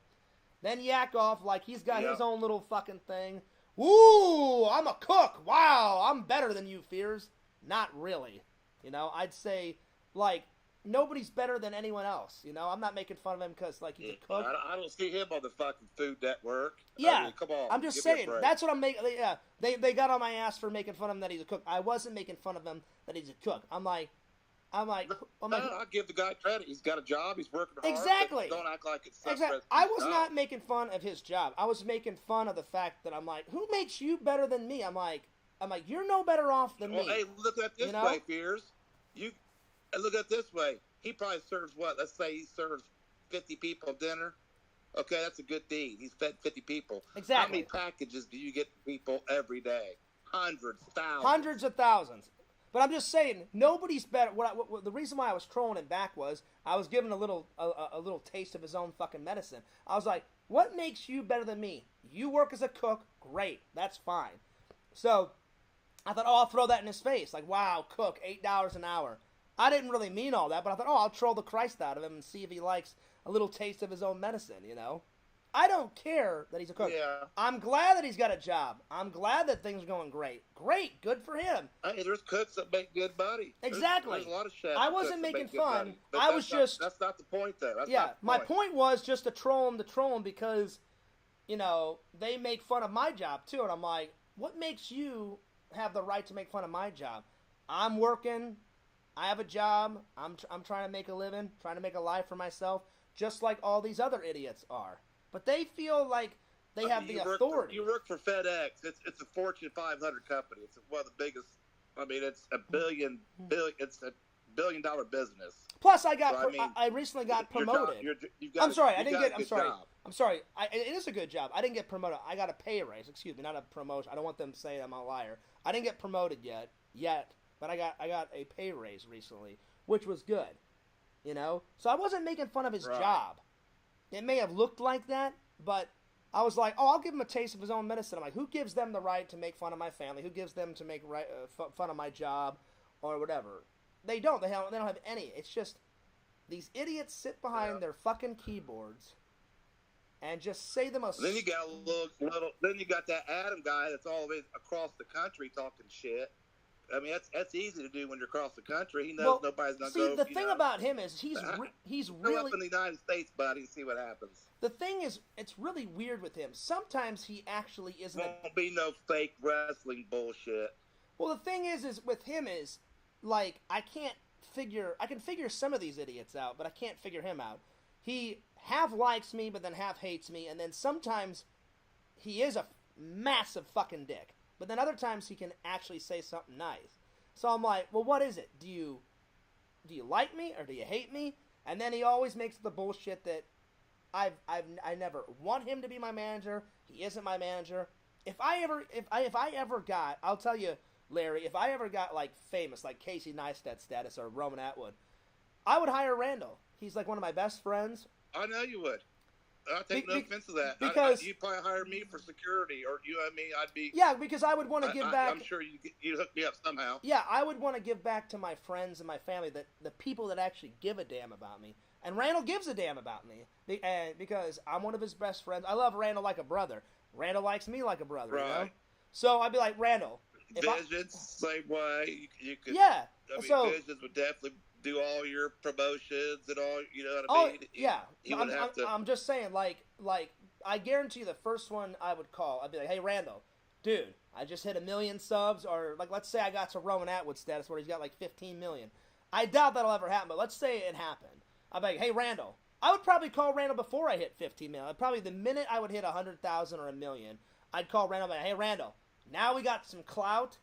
Then Yakov, like, he's got his own little fucking thing. Ooh, I'm a cook. Wow, I'm better than you, Fears. Not really. You know, I'd say, like, nobody's better than anyone else, you know? I'm not making fun of him because, like, he's a cook. I don't see him on the fucking Food Network. Yeah. I mean, come on. I'm just saying. That's what I'm making. Yeah, they got on my ass for making fun of him that he's a cook. I wasn't making fun of him that he's a cook. I'm like, I give the guy credit. He's got a job. He's working hard. Exactly. Don't act like it's exactly. I was not making fun of his job. I was making fun of the fact that I'm like, who makes you better than me? I'm like, you're no better off than me. Hey, look at this way, Fears. Look at this way. He probably serves what? Let's say he serves 50 people dinner. Okay, that's a good deed. He's fed 50 people. Exactly. How many packages do you get from people every day? Hundreds, thousands. Hundreds of thousands. But I'm just saying, nobody's better. The reason why I was trolling him back was I was giving a little taste of his own fucking medicine. I was like, what makes you better than me? You work as a cook, great, that's fine. So I thought, I'll throw that in his face. Like, wow, cook, $8 an hour. I didn't really mean all that, but I thought, I'll troll the Christ out of him and see if he likes a little taste of his own medicine, you know? I don't care that he's a cook. Yeah. I'm glad that he's got a job. I'm glad that things are going great. Great, good for him. Hey, there's cooks that make good money. Exactly. There's a lot of chefs. I wasn't making fun. That's not the point, though. My point was just to troll him because, you know, they make fun of my job too, and I'm like, what makes you have the right to make fun of my job? I'm working. I have a job. I'm trying to make a living, trying to make a life for myself, just like all these other idiots are. But they feel like they have the authority. You work for FedEx. It's a Fortune 500 company. It's one of the biggest I mean, it's a billion. It's a $1 billion business. Plus, I recently got promoted. I'm sorry, I didn't get. I'm sorry. Job. I'm sorry. It is a good job. I didn't get promoted. I got a pay raise. Excuse me, not a promotion. I don't want them to say I'm a liar. I didn't get promoted yet, but I got a pay raise recently, which was good. You know, so I wasn't making fun of his job. It may have looked like that, but I was like, oh, I'll give him a taste of his own medicine. I'm like, who gives them the right to make fun of my family? Who gives them to make fun of my job or whatever? They don't. They don't have any. It's just these idiots sit behind their fucking keyboards and just say the most. Then you got a little. Then you got that Adam guy that's always across the country talking shit. I mean, that's easy to do when you're across the country. He knows nobody's gonna go. See, the thing about him is he's really go up in the United States, buddy, and see what happens. The thing is, it's really weird with him. Sometimes he actually isn't. Won't be no fake wrestling bullshit. Well, the thing is with him is, like, I can figure some of these idiots out, but I can't figure him out. He half likes me, but then half hates me, and then sometimes he is a massive fucking dick. But then other times he can actually say something nice. So I'm like, well, what is it? Do you like me or do you hate me? And then he always makes the bullshit that I never want him to be my manager. He isn't my manager. If I ever got, I'll tell you, Larry, if I ever got like famous, like Casey Neistat status or Roman Atwood, I would hire Randall. He's like one of my best friends. I know you would. I take no offense to that. Because you'd probably hire me for security, or I'd be. Yeah, because I would want to give back. I'm sure you'd hook me up somehow. Yeah, I would want to give back to my friends and my family, the people that actually give a damn about me. And Randall gives a damn about me, because I'm one of his best friends. I love Randall like a brother. Randall likes me like a brother. Right. You know? So I'd be like, Randall. Visions, same way. You could. Yeah. Visions would definitely do all your promotions and all, you know what I mean? Yeah. I'm just saying, like, I guarantee you the first one I would call, I'd be like, hey, Randall, dude, I just hit 1 million subs, or, like, let's say I got to Roman Atwood status where he's got, like, 15 million. I doubt that'll ever happen, but let's say it happened. I'd be like, hey, Randall. I would probably call Randall before I hit 15 million. Probably the minute I would hit 100,000 or 1 million, I'd call Randall and be like, hey, Randall, now we got some clout.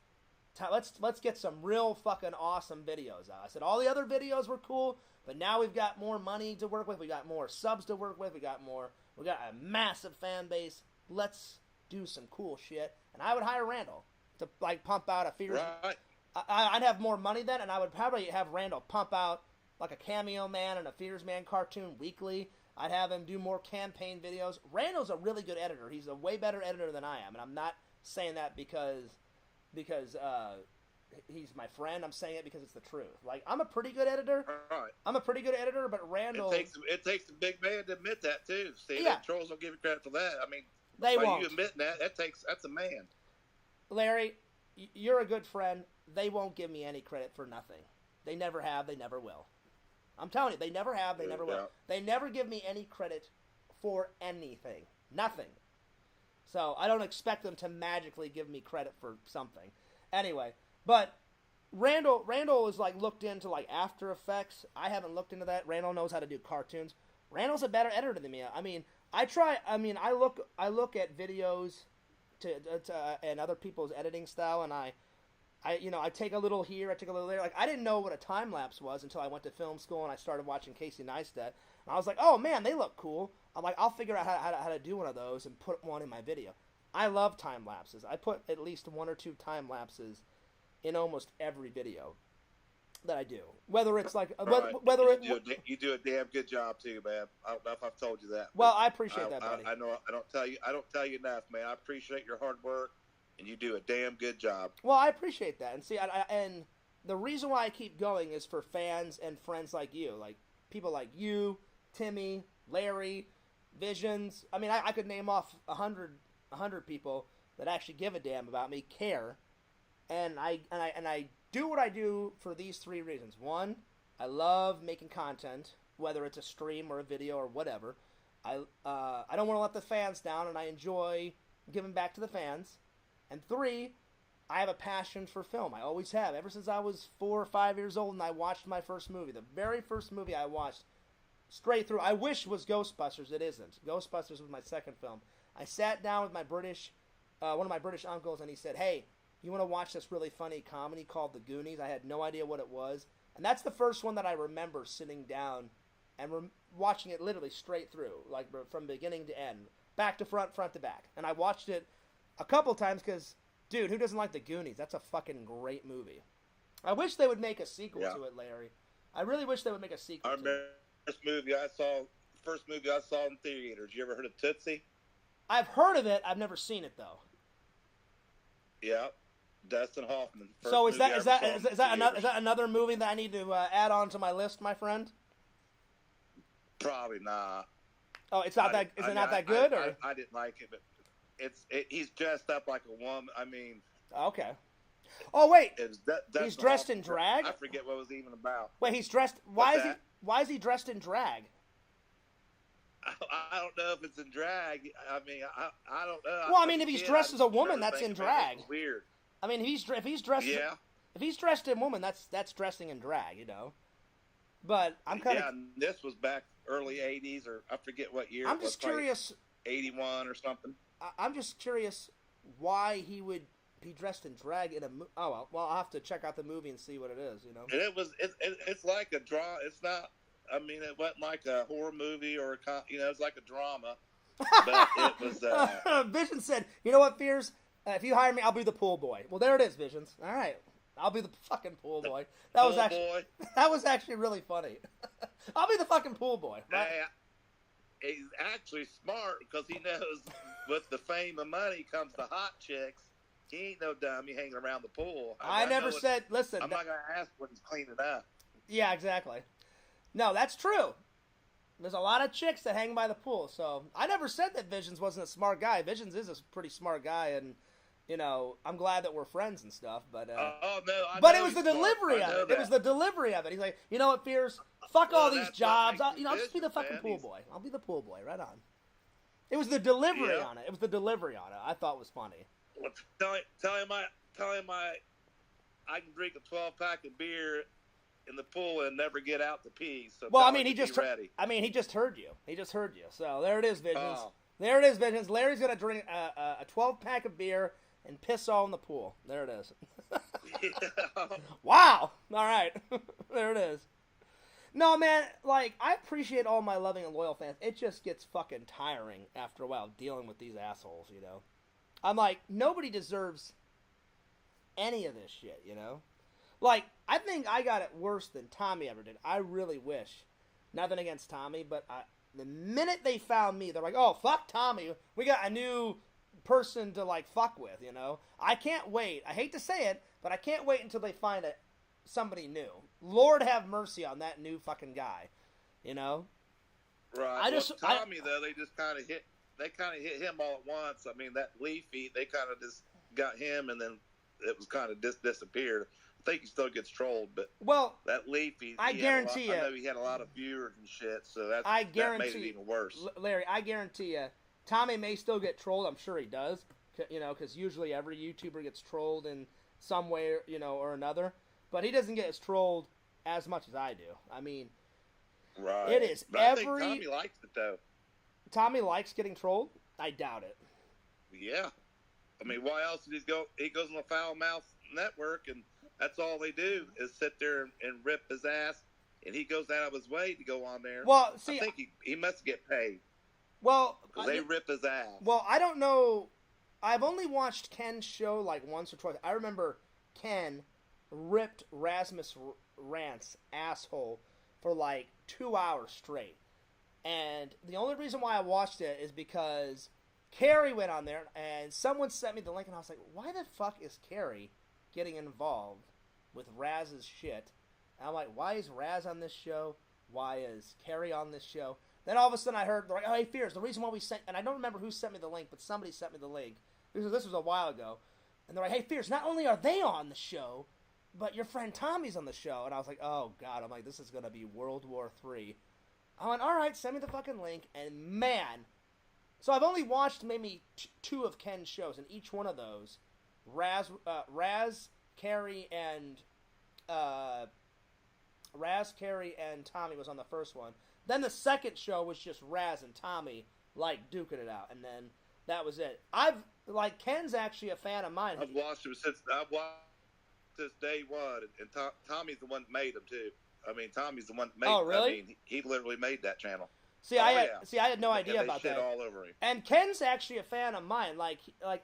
Let's get some real fucking awesome videos out. I said all the other videos were cool, but now we've got more money to work with. We got more subs to work with. We got a massive fan base. Let's do some cool shit. And I would hire Randall to like pump out a Fears. Right. I'd have more money then, and I would probably have Randall pump out like a Cameo Man and a Fears Man cartoon weekly. I'd have him do more campaign videos. Randall's a really good editor. He's a way better editor than I am, and I'm not saying that because he's my friend. I'm saying it because it's the truth. Like, I'm a pretty good editor. Right. I'm a pretty good editor, but Randall... It takes a big man to admit that, too. See, yeah. The trolls don't give you credit for that. I mean, they won't. You admitting that's a man. Larry, you're a good friend. They won't give me any credit for nothing. They never have. They never will. I'm telling you, they never have. They never will. They never give me any credit for anything. Nothing. So I don't expect them to magically give me credit for something. Anyway, but Randall is like looked into like After Effects. I haven't looked into that. Randall knows how to do cartoons. Randall's a better editor than me. I mean, I look at videos and other people's editing style, and I take a little here, I take a little there. Like, I didn't know what a time lapse was until I went to film school and I started watching Casey Neistat. And I was like, oh man, they look cool. I'm like, I'll figure out how to do one of those and put one in my video. I love time lapses. I put at least 1 or 2 time lapses in almost every video that I do. Whether it's like you do a damn good job too, man. I don't know if I've told you that. Well, I appreciate that, buddy. I know I don't tell you enough, man. I appreciate your hard work. And you do a damn good job. Well, I appreciate that. And see, and the reason why I keep going is for fans and friends like you. Like, people like you, Timmy, Larry, Visions. I mean, I could name off 100 people that actually give a damn about me, care. And I do what I do for these 3 reasons. 1, I love making content, whether it's a stream or a video or whatever. I don't want to let the fans down, and I enjoy giving back to the fans. And 3, I have a passion for film. I always have. Ever since I was 4 or 5 years old and I watched my first movie. The very first movie I watched straight through, I wish was Ghostbusters. It isn't. Ghostbusters was my second film. I sat down with my one of my British uncles, and he said, hey, you want to watch this really funny comedy called The Goonies? I had no idea what it was. And that's the first one that I remember sitting down and watching it literally straight through, like from beginning to end, back to front, front to back. And I watched it a couple times because, dude, who doesn't like The Goonies? That's a fucking great movie. I wish they would make a sequel to it, Larry. I really wish they would make a sequel to it. The first movie I saw in theaters. You ever heard of Tootsie? I've heard of it. I've never seen it, though. Yeah. Dustin Hoffman. So is that another movie that I need to add on to my list, my friend? Probably not. Oh, it's not that. Is it not that good? Or I didn't like it, but he's dressed up like a woman. I mean. Okay. Oh wait, he's dressed in drag. I forget what it was even about. Wait, he's dressed. Why is he dressed in drag? I don't know if it's in drag. I mean, I don't know. Well, I mean, if he's dressed as a woman, that's in drag. It's weird. I mean, if he's dressed in woman, that's dressing in drag, you know. But I'm kind of. Yeah, this was back early '80s, or I forget what year. I'm just curious. '81 or something. I'm just curious why he would be dressed in drag in a movie. Oh well, I'll have to check out the movie and see what it is, you know. And it's like a draw. It's not. I mean, it wasn't like a horror movie or it's like a drama. But it was. Vision said, "You know what, Fears? If you hire me, I'll be the pool boy." Well, there it is, Visions. All right, I'll be the fucking pool boy. That was actually really funny. I'll be the fucking pool boy. Right? He's actually smart because he knows with the fame and money comes the hot chicks. He ain't no dummy hanging around the pool. I never said. Listen, I'm not gonna ask when he's cleaning up. Yeah, exactly. No, that's true. There's a lot of chicks that hang by the pool, so I never said that Visions wasn't a smart guy. Visions is a pretty smart guy, and you know, I'm glad that we're friends and stuff. But but it was the delivery of it. It was the delivery of it. He's like, you know what, Fears? Fuck all these jobs. I'll just be the fucking pool boy. I'll be the pool boy. Right on. It was the delivery on it. It was the delivery on it. I thought was funny. Well, tell him I can drink a 12-pack of beer in the pool and never get out to pee. So well, I mean, he just heard you. He just heard you. So there it is, Visions. Oh. There it is, Visions. Larry's gonna drink a 12-pack of beer and piss all in the pool. There it is. Wow. All right. There it is. No, man, like, I appreciate all my loving and loyal fans. It just gets fucking tiring after a while dealing with these assholes, you know? I'm like, nobody deserves any of this shit, you know? Like, I think I got it worse than Tommy ever did. I really wish. Nothing against Tommy, but the minute they found me, they're like, oh, fuck Tommy. We got a new person to, like, fuck with, you know? I can't wait. I hate to say it, but I can't wait until they find somebody new. Lord have mercy on that new fucking guy, you know? Right. Tommy, though, they just kind of hit him all at once. I mean, that Leafy, they kind of just got him, and then it was kind of disappeared. I think he still gets trolled, but that Leafy, I guarantee you, I know he had a lot of viewers and shit, so that made it even worse. Larry, I guarantee you, Tommy may still get trolled. I'm sure he does, you know, because usually every YouTuber gets trolled in some way, you know, or another. But he doesn't get as trolled as much as I do. I mean, right? It is but I think Tommy likes it though. Tommy likes getting trolled? I doubt it. Yeah, I mean, why else did he go? He goes on the Foul Mouth Network, and that's all they do is sit there and rip his ass, and he goes out of his way to go on there. Well, see, I think he must get paid. Well, they rip his ass. Well, I don't know. I've only watched Ken's show like once or twice. I remember Ken ripped Rasmus Rant's asshole for like 2 hours straight. And the only reason why I watched it is because Carrie went on there and someone sent me the link and I was like, why the fuck is Carrie getting involved with Raz's shit? And I'm like, why is Raz on this show? Why is Carrie on this show? Then all of a sudden I heard, like, oh, hey, Fears, the reason why we sent, and I don't remember who sent me the link, but somebody sent me the link. This was a while ago. And they're like, hey, Fears, not only are they on the show, but your friend Tommy's on the show. And I was like, oh, God. I'm like, this is going to be World War III. I went, all right, send me the fucking link. And, man. So I've only watched maybe two of Ken's shows. And each one of those, Raz, Carrie, and Tommy was on the first one. Then the second show was just Raz and Tommy, like, duking it out. And then That was it. Ken's actually a fan of mine. I've watched him since day one, and Tommy's the one that made him too. I mean, Tommy's the one that made. Oh, really? I mean, he literally made that channel. See, I had no idea about that. All over him. And Ken's actually a fan of mine.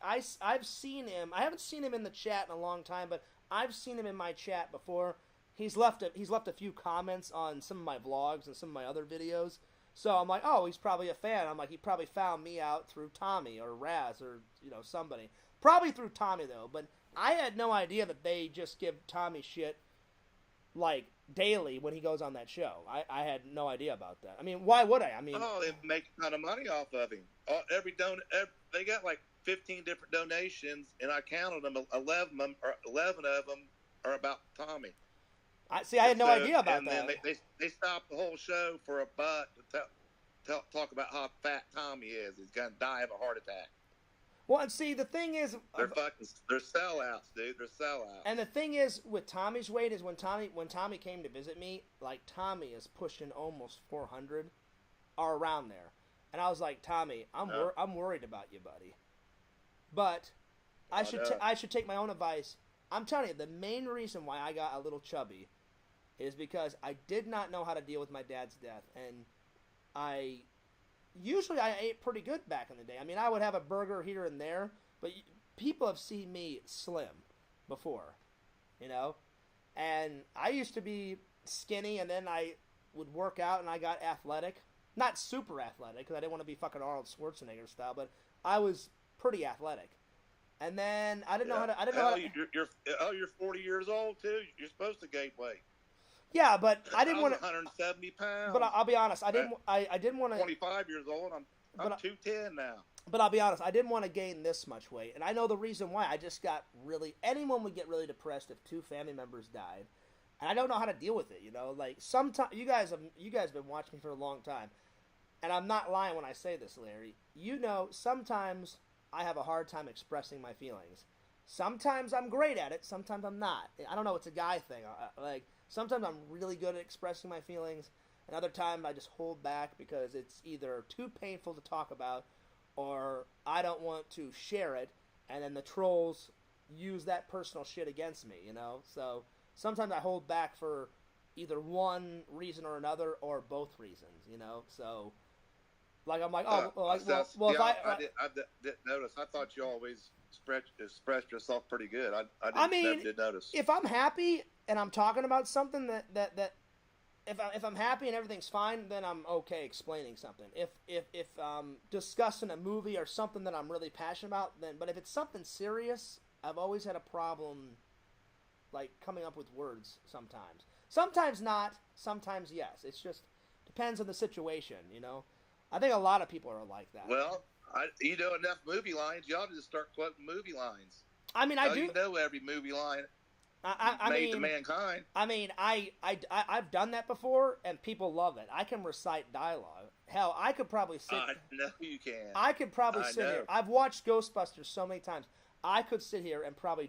I've seen him. I haven't seen him in the chat in a long time, but I've seen him in my chat before. He's left a few comments on some of my vlogs and some of my other videos. So I'm like, oh, he's probably a fan. I'm like, he probably found me out through Tommy or Raz or somebody. Probably through Tommy though, but I had no idea that they just give Tommy shit daily when he goes on that show. I had no idea about that. I mean, why would I? I mean, they make a ton of money off of him. They got 15 different donations, and I counted them. 11 of them are about Tommy. I had no idea about that. And then they stopped the whole show for $1 to talk about how fat Tommy is. He's gonna die of a heart attack. Well, and see, the thing is, they're sellouts, dude. They're sellouts. And the thing is, with Tommy's weight, is when Tommy came to visit me, Tommy is pushing almost 400, or around there, and I was like, Tommy, I'm worried about you, buddy. But I should take my own advice. I'm telling you, the main reason why I got a little chubby is because I did not know how to deal with my dad's death, and I ate pretty good back in the day. I mean, I would have a burger here and there, but people have seen me slim before, and I used to be skinny, and then I would work out, and I got athletic. Not super athletic, because I didn't want to be fucking Arnold Schwarzenegger style, but I was pretty athletic. And then I didn't know how to. You're 40 years old too. You're supposed to gain weight. Yeah, but I didn't want to. 170 pounds. But I'll be honest. I didn't want to. 25 years old. I'm 210 now. But I'll be honest. I didn't want to gain this much weight, and I know the reason why. I just got really. Anyone would get really depressed if 2 family members died, and I don't know how to deal with it. Sometimes you guys have been watching me for a long time, and I'm not lying when I say this, Larry. Sometimes I have a hard time expressing my feelings. Sometimes I'm great at it. Sometimes I'm not. I don't know. It's a guy thing. Sometimes I'm really good at expressing my feelings, and other times I just hold back because it's either too painful to talk about, or I don't want to share it, and then the trolls use that personal shit against me. So sometimes I hold back for either one reason or another, or both reasons. So. I'm like, oh, I didn't notice. I thought you always expressed yourself pretty good. I never did notice. If I'm happy and I'm talking about something that if I'm happy and everything's fine, then I'm okay explaining something. If discussing a movie or something that I'm really passionate about, but if it's something serious, I've always had a problem coming up with words sometimes. Sometimes not, sometimes yes. It's just depends on the situation, I think a lot of people are like that. Well, you know enough movie lines. You ought to just start quoting movie lines. I mean, I do. You know every movie line made to mankind. I mean, I've done that before, and people love it. I can recite dialogue. Hell, I could probably sit. I know you can. I could probably sit here. I've watched Ghostbusters so many times. I could sit here and probably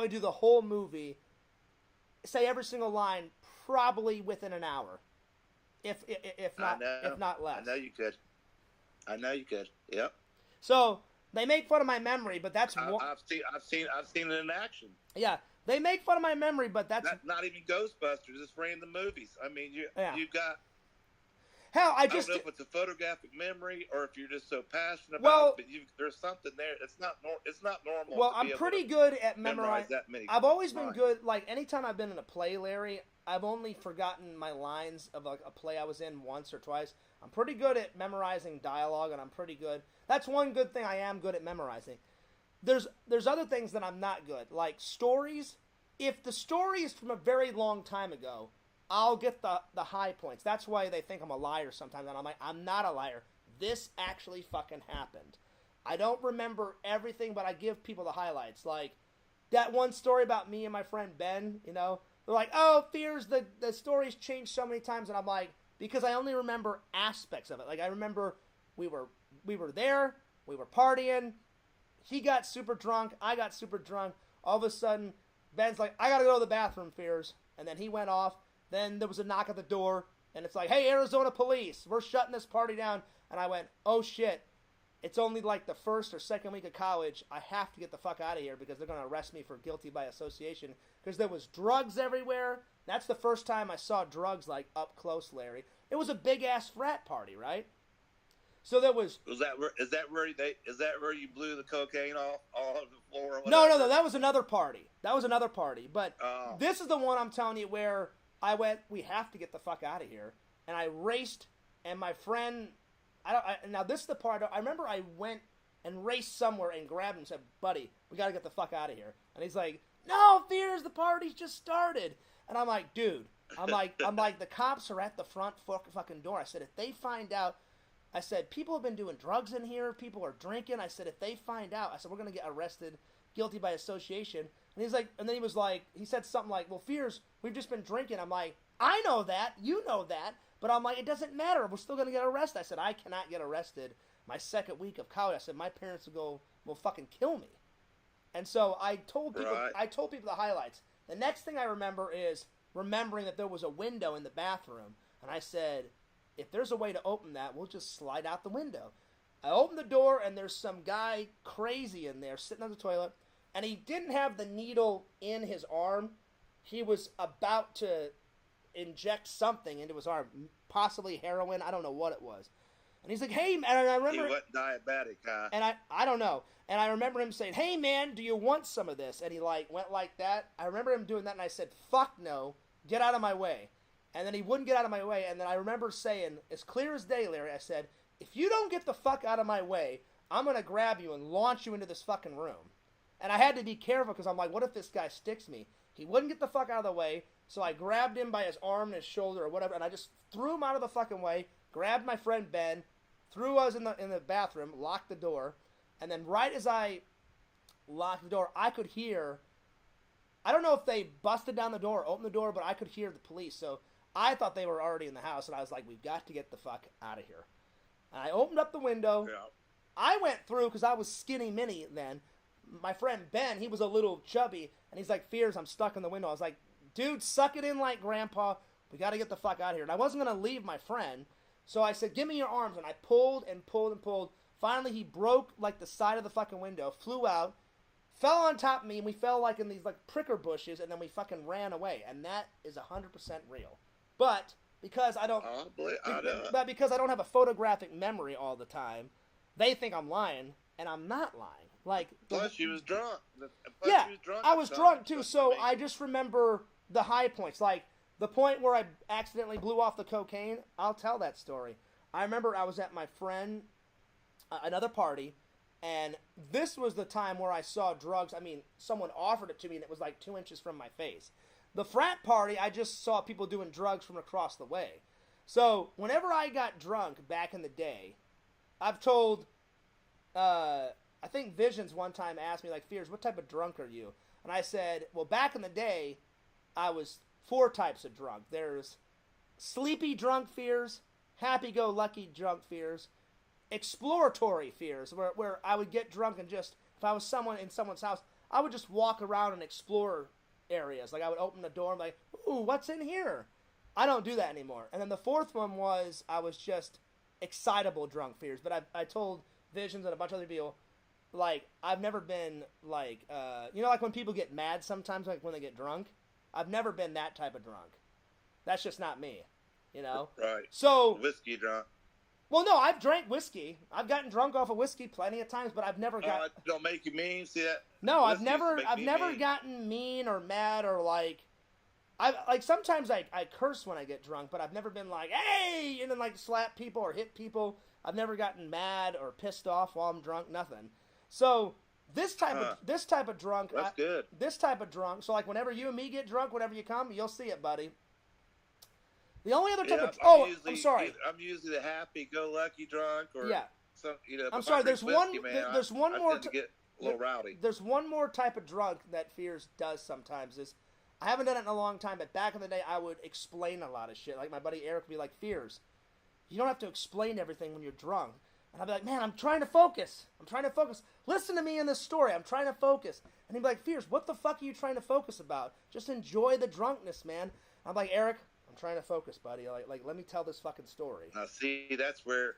do the whole movie, say every single line, probably within an hour. If not less. I know you could. Yep. So they make fun of my memory, but that's I've seen it in action. Yeah, they make fun of my memory, but that's not even Ghostbusters. It's random movies. I mean, you've got. Hell, I don't know if it's a photographic memory or if you're just so passionate about it, but there's something there. It's not normal. Well, I'm pretty good at memorizing. That many. I've always been good. Anytime I've been in a play, Larry, I've only forgotten my lines of a play I was in once or twice. I'm pretty good at memorizing dialogue, and I'm pretty good. That's one good thing I am good at memorizing. There's other things that I'm not good, like stories. If the story is from a very long time ago, I'll get the high points. That's why they think I'm a liar sometimes, and I'm like, I'm not a liar. This actually fucking happened. I don't remember everything, but I give people the highlights. Like, that one story about me and my friend Ben, they're like, oh, Fears, the story's changed so many times, and I'm like, because I only remember aspects of it. Like, I remember we were there, we were partying, he got super drunk, I got super drunk. All of a sudden, Ben's like, I gotta go to the bathroom, Fears. And then he went off. Then there was a knock at the door, and it's like, hey, Arizona police, we're shutting this party down. And I went, oh shit. it's only like the first or second week of college. I have to get the fuck out of here because they're going to arrest me for guilty by association because there was drugs everywhere. That's the first time I saw drugs like up close, Larry. It was a big ass frat party, right? So there was. Is that where you blew the cocaine off all over the floor? Or no. That was another party. But this is the one I'm telling you where I went. We have to get the fuck out of here. And I raced, and my friend. Now this is the part. I remember I went and raced somewhere and grabbed him and said, "Buddy, we got to get the fuck out of here." And he's like, "No, Fears, the party's just started." And I'm like, "Dude," I'm like, the cops are at the front fucking door. I said, if they find out. I said, people have been doing drugs in here. People are drinking. I said, if they find out, I said, we're going to get arrested, guilty by association. And he's like, and then he said something like, well, Fears, we've just been drinking. I'm like, I know that. You know that. But I'm like, it doesn't matter. We're still going to get arrested. I said, I cannot get arrested my second week of college. I said, my parents will fucking kill me. And so I told people the highlights. The next thing I remember is remembering that there was a window in the bathroom. And I said, if there's a way to open that, we'll just slide out the window. I opened the door, and there's some guy crazy in there sitting on the toilet, and he didn't have the needle in his arm. He was about to inject something into his arm, possibly heroin. I don't know what it was. And he's like, hey, man, and I remember... He wasn't diabetic, huh? And I don't know. And I remember him saying, hey, man, do you want some of this? And he, went like that. I remember him doing that, and I said, fuck no, get out of my way. And then he wouldn't get out of my way. And then I remember saying, as clear as day, Larry, I said, if you don't get the fuck out of my way, I'm going to grab you and launch you into this fucking room. And I had to be careful because I'm like, what if this guy sticks me? He wouldn't get the fuck out of the way. So I grabbed him by his arm and his shoulder or whatever. And I just threw him out of the fucking way, grabbed my friend Ben, threw us in the bathroom, locked the door. And then right as I locked the door, I could hear, I don't know if they busted down the door or opened the door, but I could hear the police. So I thought they were already in the house, and I was like, we've got to get the fuck out of here. And I opened up the window. Yeah. I went through, because I was skinny mini then. My friend Ben, he was a little chubby, and he's like, Fears, I'm stuck in the window. I was like, dude, suck it in like Grandpa. We got to get the fuck out of here. And I wasn't going to leave my friend, so I said, give me your arms. And I pulled and pulled and pulled. Finally, he broke like the side of the fucking window, flew out, fell on top of me, and we fell like in these like pricker bushes, and then we fucking ran away. And that is 100% real. But because I don't, because I don't have a photographic memory all the time, they think I'm lying, and I'm not lying. Plus, you was drunk. I was drunk too. So I just remember the high points, like the point where I accidentally blew off the cocaine. I'll tell that story. I remember I was at my friend, another party, and this was the time where I saw drugs. I mean, someone offered it to me, and it was like 2 inches from my face. The frat party, I just saw people doing drugs from across the way. So, whenever I got drunk back in the day, I've told, I think Visions one time asked me, like, Fears, what type of drunk are you? And I said, well, back in the day, I was 4 types of drunk. There's sleepy drunk Fears, happy-go-lucky drunk Fears, exploratory Fears, where I would get drunk and just, if I was in someone's house, I would just walk around and explore areas. Like I would open the door and be like, ooh, what's in here? I don't do that anymore. And then the fourth one was I was just excitable drunk Fears. But I told Visions and a bunch of other people, like, I've never been like, like when people get mad sometimes, like when they get drunk. I've never been that type of drunk. That's just not me, Right. So whiskey drunk. Well, no, I've drank whiskey. I've gotten drunk off of whiskey plenty of times, but I've never got. Don't make you mean. See that? No, I've never gotten mean or mad or like. Sometimes I curse when I get drunk, but I've never been like, hey, and then like slap people or hit people. I've never gotten mad or pissed off while I'm drunk. Nothing. So this type of drunk. That's good. This type of drunk. So like whenever you and me get drunk, whenever you come, you'll see it, buddy. The only other type of I'm sorry. I'm usually the happy-go-lucky drunk, or some, I'm sorry. There's one. There's one more. Get a little rowdy. There's one more type of drunk that Fears does sometimes. I haven't done it in a long time, but back in the day, I would explain a lot of shit. Like my buddy Eric would be like, "Fears, you don't have to explain everything when you're drunk." And I'd be like, "Man, I'm trying to focus. Listen to me in this story. I'm trying to focus." And he'd be like, "Fears, what the fuck are you trying to focus about? Just enjoy the drunkenness, man." I'm like, "Eric, I'm trying to focus, buddy. Like, let me tell this fucking story." Now, see, that's where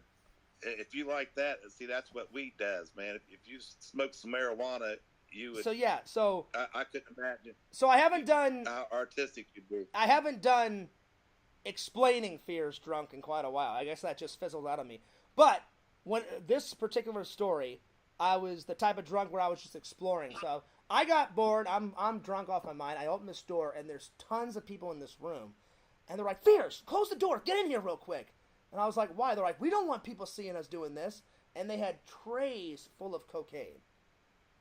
if you like that, see, that's what weed does, man. If you smoke some marijuana, you would. So I couldn't imagine. So I haven't done how artistic you'd be. I haven't done explaining fears drunk in quite a while. I guess that just fizzled out of me. But when this particular story, I was the type of drunk where I was just exploring. So I got bored. I'm drunk off my mind. I open this door and there's tons of people in this room, and they're like, "Fears, close the door. Get in here real quick." And I was like, "Why?" They're like, "We don't want people seeing us doing this." And they had trays full of cocaine.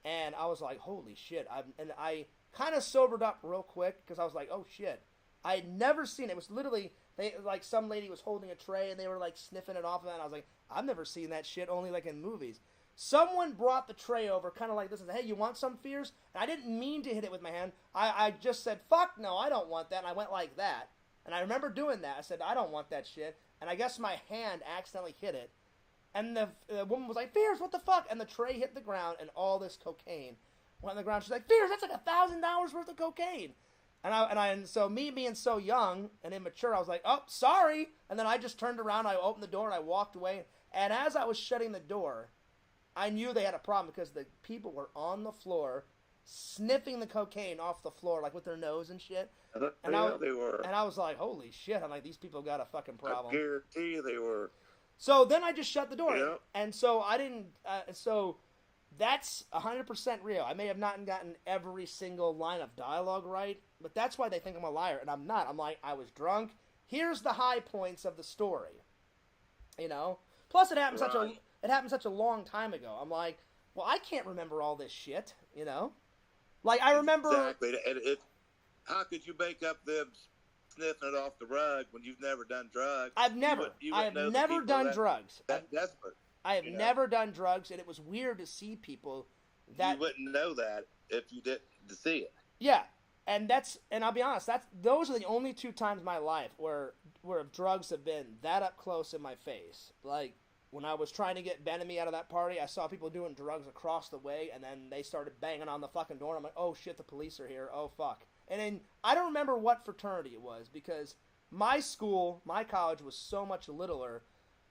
And I was like, "Holy shit!" I kind of sobered up real quick because I was like, "Oh shit!" I had never seen it. It was literally like some lady was holding a tray and they were like sniffing it off of it. And I was like, "I've never seen that shit, only like in movies." Someone brought the tray over, kind of like this, and said, "Hey, you want some, Fears?" And I didn't mean to hit it with my hand. I just said, "Fuck no, I don't want that." And I went like that. And I remember doing that. I said, "I don't want that shit." And I guess my hand accidentally hit it. And the woman was like, "Fears, what the fuck?" And the tray hit the ground, and all this cocaine went on the ground. She's like, "Fears, that's like $1,000 worth of cocaine." And so me being so young and immature, I was like, "Oh, sorry." And then I just turned around, I opened the door, and I walked away. And as I was shutting the door, I knew they had a problem because the people were on the floor sniffing the cocaine off the floor, like with their nose and shit. And they were. And I was like, "Holy shit!" I'm like, "These people got a fucking problem." I guarantee you they were. So then I just shut the door, Yep. and so I didn't. So that's 100% real. I may have not gotten every single line of dialogue right, but that's why they think I'm a liar, and I'm not. I'm like, I was drunk. Here's the high points of the story, you know. Plus, it happened such a long time ago. I'm like, well, I can't remember all this shit, you know. Like I remember exactly. And how could you make up them sniffing it off the rug when you've never done drugs? I have never done drugs. That desperate. I have never done drugs, and it was weird to see people that you wouldn't know that if you didn't to see it. Yeah, and I'll be honest, those are the only 2 times in my life where drugs have been that up close in my face. Like when I was trying to get Ben and me out of that party, I saw people doing drugs across the way, and then they started banging on the fucking door. And I'm like, "Oh shit, the police are here! Oh fuck!" And then I don't remember what fraternity it was because my college was so much littler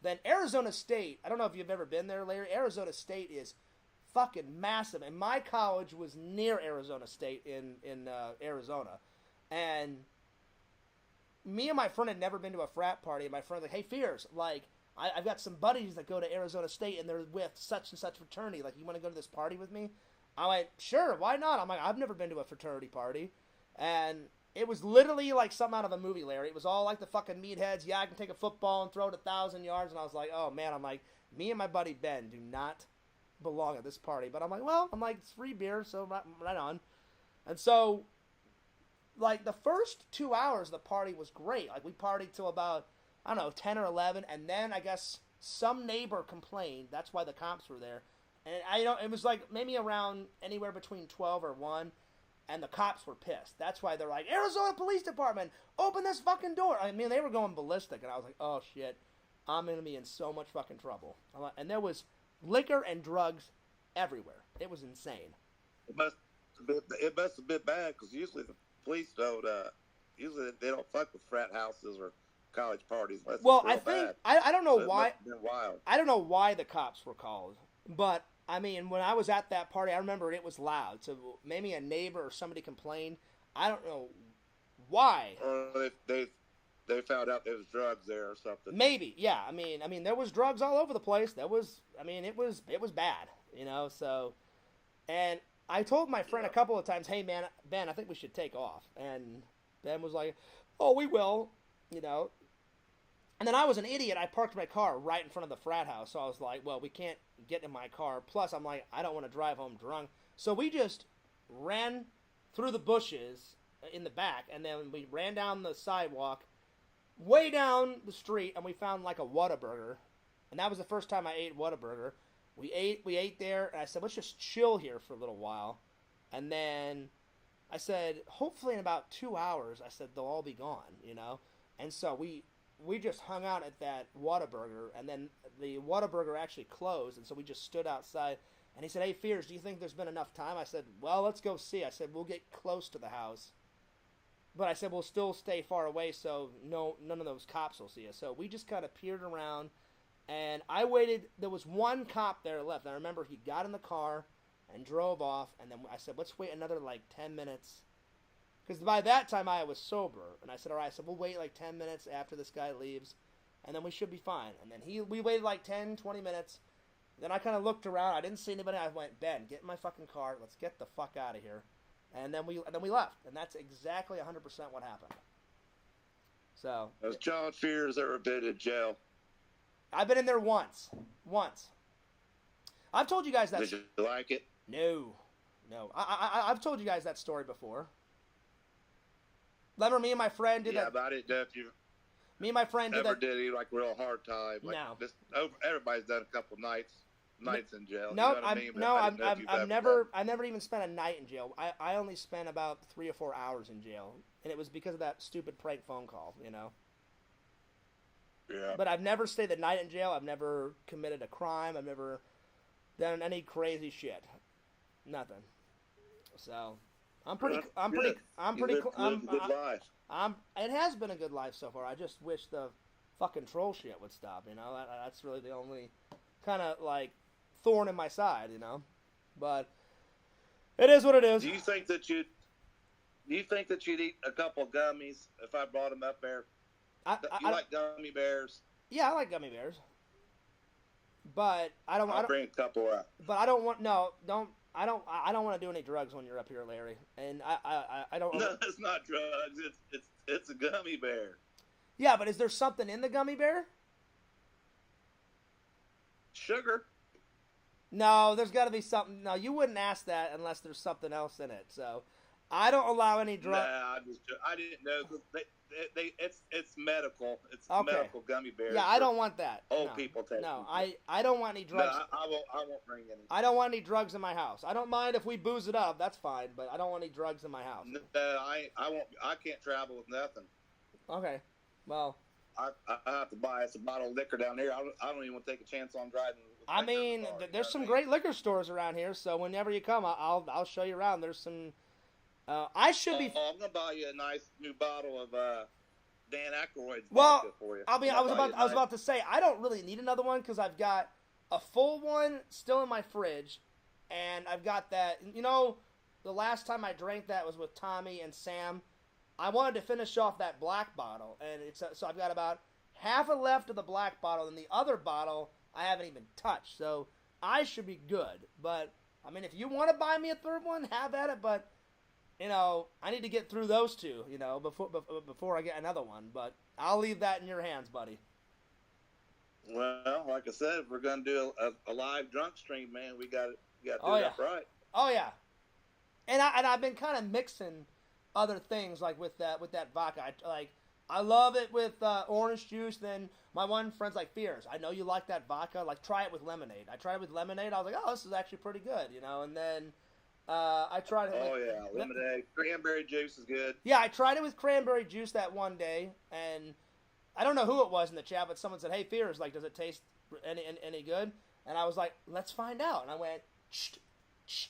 than Arizona State. I don't know if you've ever been there, Larry. Arizona State is fucking massive, and my college was near Arizona State in Arizona. And me and my friend had never been to a frat party, and my friend was like, "Hey, Fears, like, I've got some buddies that go to Arizona State, and they're with such and such fraternity. Like, you want to go to this party with me?" I went, "Sure, why not?" I'm like, "I've never been to a fraternity party." And it was literally like something out of a movie, Larry. It was all like the fucking meatheads. "Yeah, I can take a football and throw it 1,000 yards." And I was like, "Oh, man." I'm like, me and my buddy Ben do not belong at this party. But I'm like, well, it's free beer, so right on. And so, like, the first 2 hours of the party was great. Like, we partied till about, I don't know, 10 or 11. And then I guess some neighbor complained. That's why the cops were there. And it was like maybe around anywhere between 12 or 1. And the cops were pissed. That's why they're like, "Arizona Police Department, open this fucking door." I mean, they were going ballistic. And I was like, "Oh, shit. I'm going to be in so much fucking trouble." And there was liquor and drugs everywhere. It was insane. It must have been bad because usually the police don't. Usually they don't fuck with frat houses or college parties. Well, I think I don't know why. It must have been wild. I don't know why the cops were called, but I mean, when I was at that party, I remember it was loud. So maybe a neighbor or somebody complained. I don't know why. Or they found out there was drugs there or something. Maybe, yeah. I mean, there was drugs all over the place. It was bad, you know. So, and I told my friend a couple of times, "Hey, man, Ben, I think we should take off." And Ben was like, "Oh, we will," you know. And then I was an idiot. I parked my car right in front of the frat house. So I was like, well, we can't get in my car. Plus, I'm like, I don't want to drive home drunk. So we just ran through the bushes in the back. And then we ran down the sidewalk, way down the street, and we found like a Whataburger. And that was the first time I ate Whataburger. We ate there, and I said, let's just chill here for a little while. And then I said, hopefully in about 2 hours, I said, they'll all be gone, you know. And so we just hung out at that Whataburger, and then the Whataburger actually closed, and so we just stood outside. And he said, "Hey, Fears, do you think there's been enough time?" I said, "Well, let's go see." I said, "We'll get close to the house." But I said, "We'll still stay far away so none of those cops will see us." So we just kind of peered around, And I waited. There was one cop there left. I remember he got in the car and drove off. And then I said, let's wait another like 10 minutes. Because by that time I was sober. And I said, all right, so we'll wait like 10 minutes after this guy leaves. And then we should be fine. And then we waited like 10, 20 minutes. Then I kind of looked around. I didn't see anybody. I went, Ben, get in my fucking car. Let's get the fuck out of here. And then we left. And that's exactly 100% what happened. So. Has John Fears ever been in jail? I've been in there once. I've told you guys that. Did you like it? No. I've told you guys that story before. Remember, me and my friend did that. Yeah, but I didn't know if you. Me and my friend did that. Did he like real hard time? Like no. Everybody's done a couple nights in jail. No, you know I've never even spent a night in jail. I only spent about 3 or 4 hours in jail, and it was because of that stupid prank phone call. You know. Yeah. But I've never stayed the night in jail. I've never committed a crime. I've never done any crazy shit. Nothing. So, it has been a good life so far. I just wish the fucking troll shit would stop, you know? That's really the only kind of, like, thorn in my side, you know? But it is what it is. Do you think that you'd eat a couple gummies if I brought them up there? You like gummy bears? Yeah, I like gummy bears. But I'll bring a couple up. But I don't want I don't want to do any drugs when you're up here, Larry. And I don't. No, it's not drugs. It's a gummy bear. Yeah, but is there something in the gummy bear? Sugar. No, there's got to be something. No, you wouldn't ask that unless there's something else in it. So, I don't allow any drugs. Nah, I didn't know. It's medical. It's medical gummy bears. Yeah, I don't want that. Old people take. No, I don't want any drugs. No, I won't bring any. I don't want any drugs in my house. I don't mind if we booze it up. That's fine, but I don't want any drugs in my house. No, I won't. I can't travel with nothing. Okay, well. I have to buy us a bottle of liquor down here. I don't even want to take a chance on driving. I mean, there's some great liquor stores around here, so whenever you come, I'll show you around. There's some. I'm gonna buy you a nice new bottle of Dan Aykroyd's vodka for you. I was about to say I don't really need another one because I've got a full one still in my fridge, and I've got that. You know, the last time I drank that was with Tommy and Sam. I wanted to finish off that black bottle, and so I've got about half a left of the black bottle, and the other bottle I haven't even touched. So I should be good. But I mean, if you want to buy me a third one, have at it. But you know, I need to get through those two, you know, before I get another one. But I'll leave that in your hands, buddy. Well, like I said, if we're gonna do a live drunk stream, man, we got to do that right. Oh yeah, and I've been kind of mixing other things like with that vodka. I love it with orange juice. Then my one friend's like, Fears, I know you like that vodka. Like, try it with lemonade. I tried it with lemonade. I was like, oh, this is actually pretty good, you know. And then I tried it. Oh yeah, lemonade, cranberry juice is good. Yeah, I tried it with cranberry juice that one day, and I don't know who it was in the chat, but someone said, "Hey, Fears, like, does it taste any good?" And I was like, "Let's find out." And I went, "Shh, shh."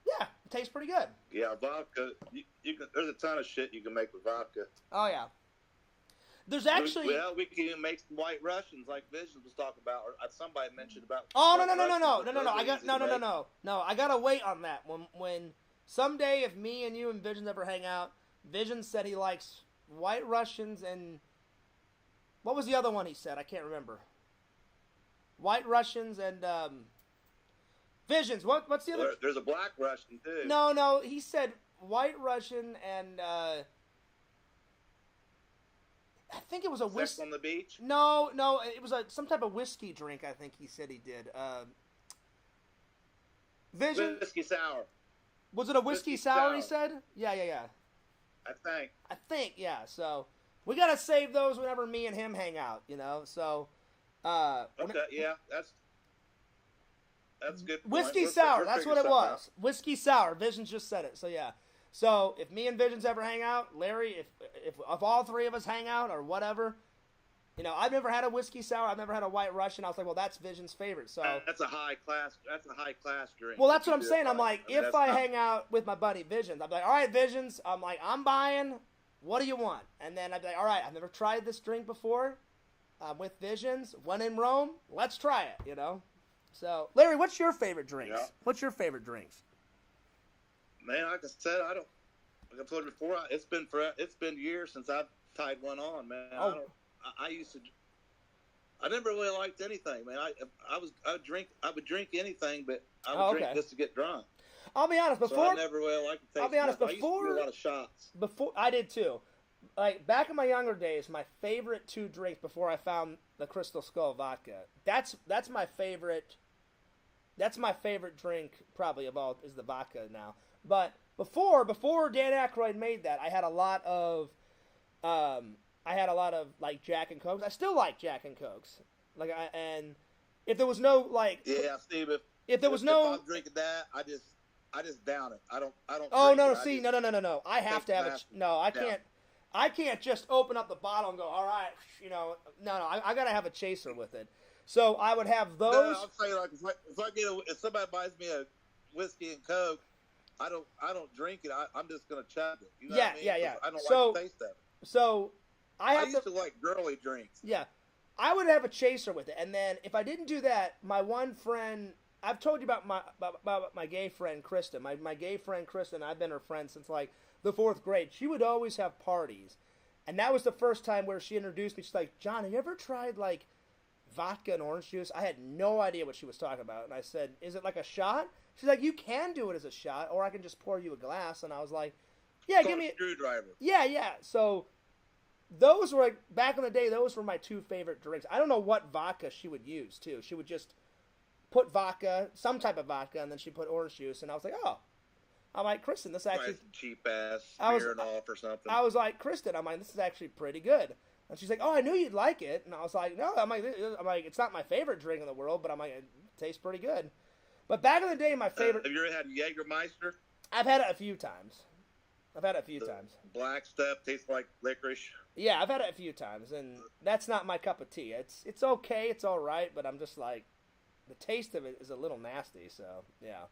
Yeah, it tastes pretty good. Yeah, vodka. You can, there's a ton of shit you can make with vodka. Oh yeah. There's actually. Well, we can even make some White Russians, like Visions was talking about, or somebody mentioned about. Oh no! I gotta wait on that. When someday, if me and you and Visions ever hang out, Visions said he likes White Russians and what was the other one he said? I can't remember. White Russians and Visions. What's the other? There's a Black Russian too. No. He said White Russian and I think it was a whiskey. Sex on the Beach? No. It was some type of whiskey drink. I think he said he did. Vision. Whiskey sour. Was it a whiskey sour? He said. Yeah. I think. Yeah. So we gotta save those whenever me and him hang out. You know. So. Okay. Yeah. That's good. Whiskey sour. That's what it was. Whiskey sour. Visions just said it. So yeah. So if me and Visions ever hang out, Larry, if all three of us hang out or whatever, you know, I've never had a whiskey sour. I've never had a White Russian. I was like, well, that's Visions' favorite. So that's a high class drink. Well, that's what I'm saying. I'm like, if I hang out with my buddy Visions, I'm like, all right, Visions. I'm like, I'm buying. What do you want? And then I'd be like, all right, I've never tried this drink before. with visions. When in Rome, let's try it. You know. So, Larry, what's your favorite drinks? Yeah. What's your favorite drinks? Man, like I said, like I told you before, it's been years since I've tied one on, man. Oh. I never really liked anything, man. I would drink anything, but I would drink just to get drunk. I'll be honest. So I never really liked the taste. I'll be honest. I used to do a lot of shots. Before I did too. Like back in my younger days, my favorite 2 drinks before I found the Crystal Skull vodka. That's my favorite. That's my favorite drink probably of all is the vodka now. But before Dan Aykroyd made that, I had a lot of like Jack and Cokes. I still like Jack and Cokes. And if there was no like Steve, if I'm drinking that, I just down it. I don't. Oh no! See, no. I have to have it. No, I can't. I can't just open up the bottle and go, all right, you know. No. I gotta have a chaser with it. So I would have those. No, I'll say like if somebody buys me a whiskey and Coke, I don't drink it. I'm just gonna chug it. You know what I mean? Yeah. I don't like the taste of it. So I used to like girly drinks. Yeah, I would have a chaser with it, and then if I didn't do that, my one friend. I've told you about my gay friend Kristen. My gay friend Kristen, I've been her friend since like the 4th grade. She would always have parties, and that was the first time where she introduced me. She's like, "John, have you ever tried like vodka and orange juice?" I had no idea what she was talking about, and I said, "Is it like a shot?" She's like, "You can do it as a shot, or I can just pour you a glass." And I was like, "Yeah, give me a screwdriver." Yeah. So those were like back in the day. Those were my 2 favorite drinks. I don't know what vodka she would use too. She would just put vodka, some type of vodka, and then she put orange juice, and I was like, oh. I'm like, Kristen, this actually... cheap-ass Smirnoff or something. I was like, Kristen, I'm like, this is actually pretty good. And she's like, oh, I knew you'd like it. And I was like, no, I'm like, it's not my favorite drink in the world, but I'm like, it tastes pretty good. But back in the day, my favorite... have you ever had Jägermeister? I've had it a few times. Black stuff tastes like licorice. Yeah, I've had it a few times, and that's not my cup of tea. It's okay, it's all right, but I'm just like... The taste of it is a little nasty, so, yeah.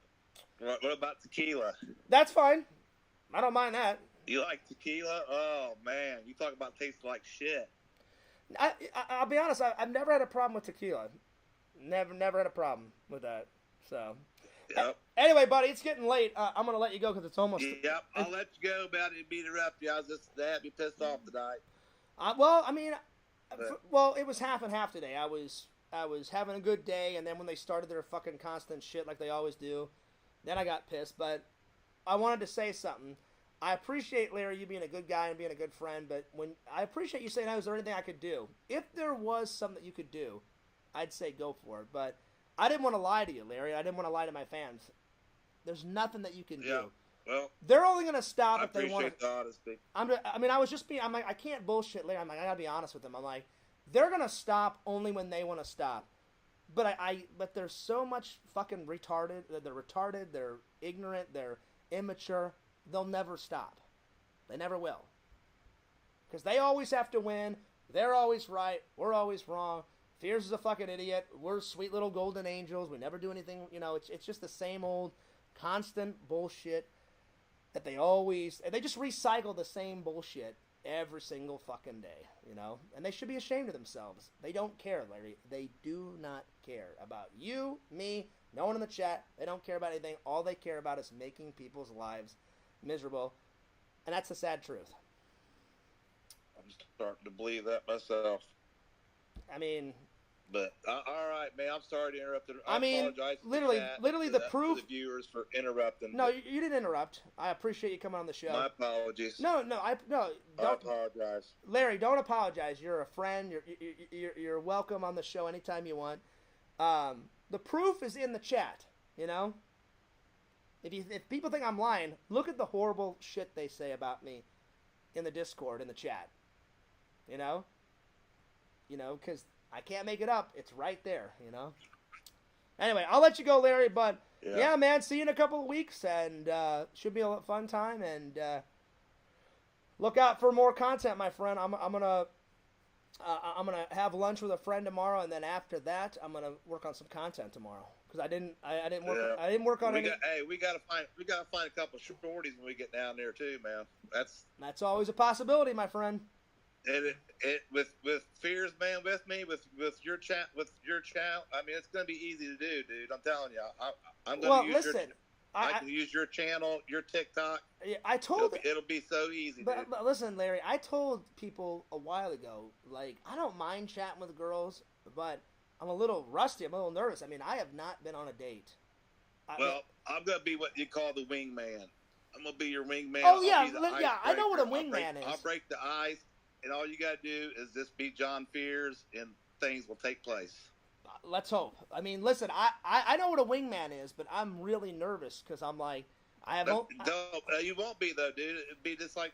What about tequila? That's fine. I don't mind that. You like tequila? Oh, man. You talk about tasting like shit. I'll be honest. I've never had a problem with tequila. Never had a problem with that. So, yep. Anyway, buddy, it's getting late. I'm going to let you go because it's almost... Yep, I'll let you go about it and be interrupted. I was just happy pissed off tonight. It was half and half today. I was having a good day, and then when they started their fucking constant shit like they always do, then I got pissed. But I wanted to say something. I appreciate, Larry, you being a good guy and being a good friend, but I appreciate you saying, is there anything I could do? If there was something that you could do, I'd say go for it. But I didn't want to lie to you, Larry. I didn't want to lie to my fans. There's nothing that you can do. Well, they're only going to stop if they want to. I appreciate the honesty. I was just being, I'm like, I can't bullshit Larry. I'm like, I got to be honest with them. I'm like, they're going to stop only when they want to stop. But but they're so much fucking retarded. They're retarded. They're ignorant. They're immature. They'll never stop. They never will. Because they always have to win. They're always right. We're always wrong. Fierce is a fucking idiot. We're sweet little golden angels. We never do anything. You know, it's just the same old constant bullshit that they just recycle the same bullshit every single fucking day, you know? And they should be ashamed of themselves. They don't care, Larry. They do not care about you, me, no one in the chat. They don't care about anything. All they care about is making people's lives miserable. And that's the sad truth. I'm starting to believe that myself. I mean... But, all right, man, I'm sorry to interrupt. I apologize literally the proof... to the viewers for interrupting. No, you didn't interrupt. I appreciate you coming on the show. My apologies. No, I apologize. Larry, don't apologize. You're a friend. You're welcome on the show anytime you want. The proof is in the chat, you know? If people think I'm lying, look at the horrible shit they say about me in the Discord, in the chat. You know? You know, because... I can't make it up. It's right there, you know. Anyway, I'll let you go, Larry. But yeah man, see you in a couple of weeks, and should be a fun time. And look out for more content, my friend. I'm gonna have lunch with a friend tomorrow, and then after that, I'm gonna work on some content tomorrow because I didn't work on any. We gotta find a couple of shorties when we get down there too, man. That's always a possibility, my friend. And with Fears Man with me with your chat. I mean, it's gonna be easy to do, dude. I'm telling you. I'm gonna use your. I can use your channel, your TikTok. I told it'll be so easy. But listen, Larry, I told people a while ago, like, I don't mind chatting with girls, but I'm a little rusty. I'm a little nervous. I mean, I have not been on a date. I'm gonna be what you call the wingman. I'm gonna be your wingman. Oh yeah, I know what a wingman is. I'll break the ice, and all you gotta do is just be John Fears, and things will take place. Let's hope. I mean, listen, I know what a wingman is, but I'm really nervous because I'm like, you won't be though, dude. It'd be just like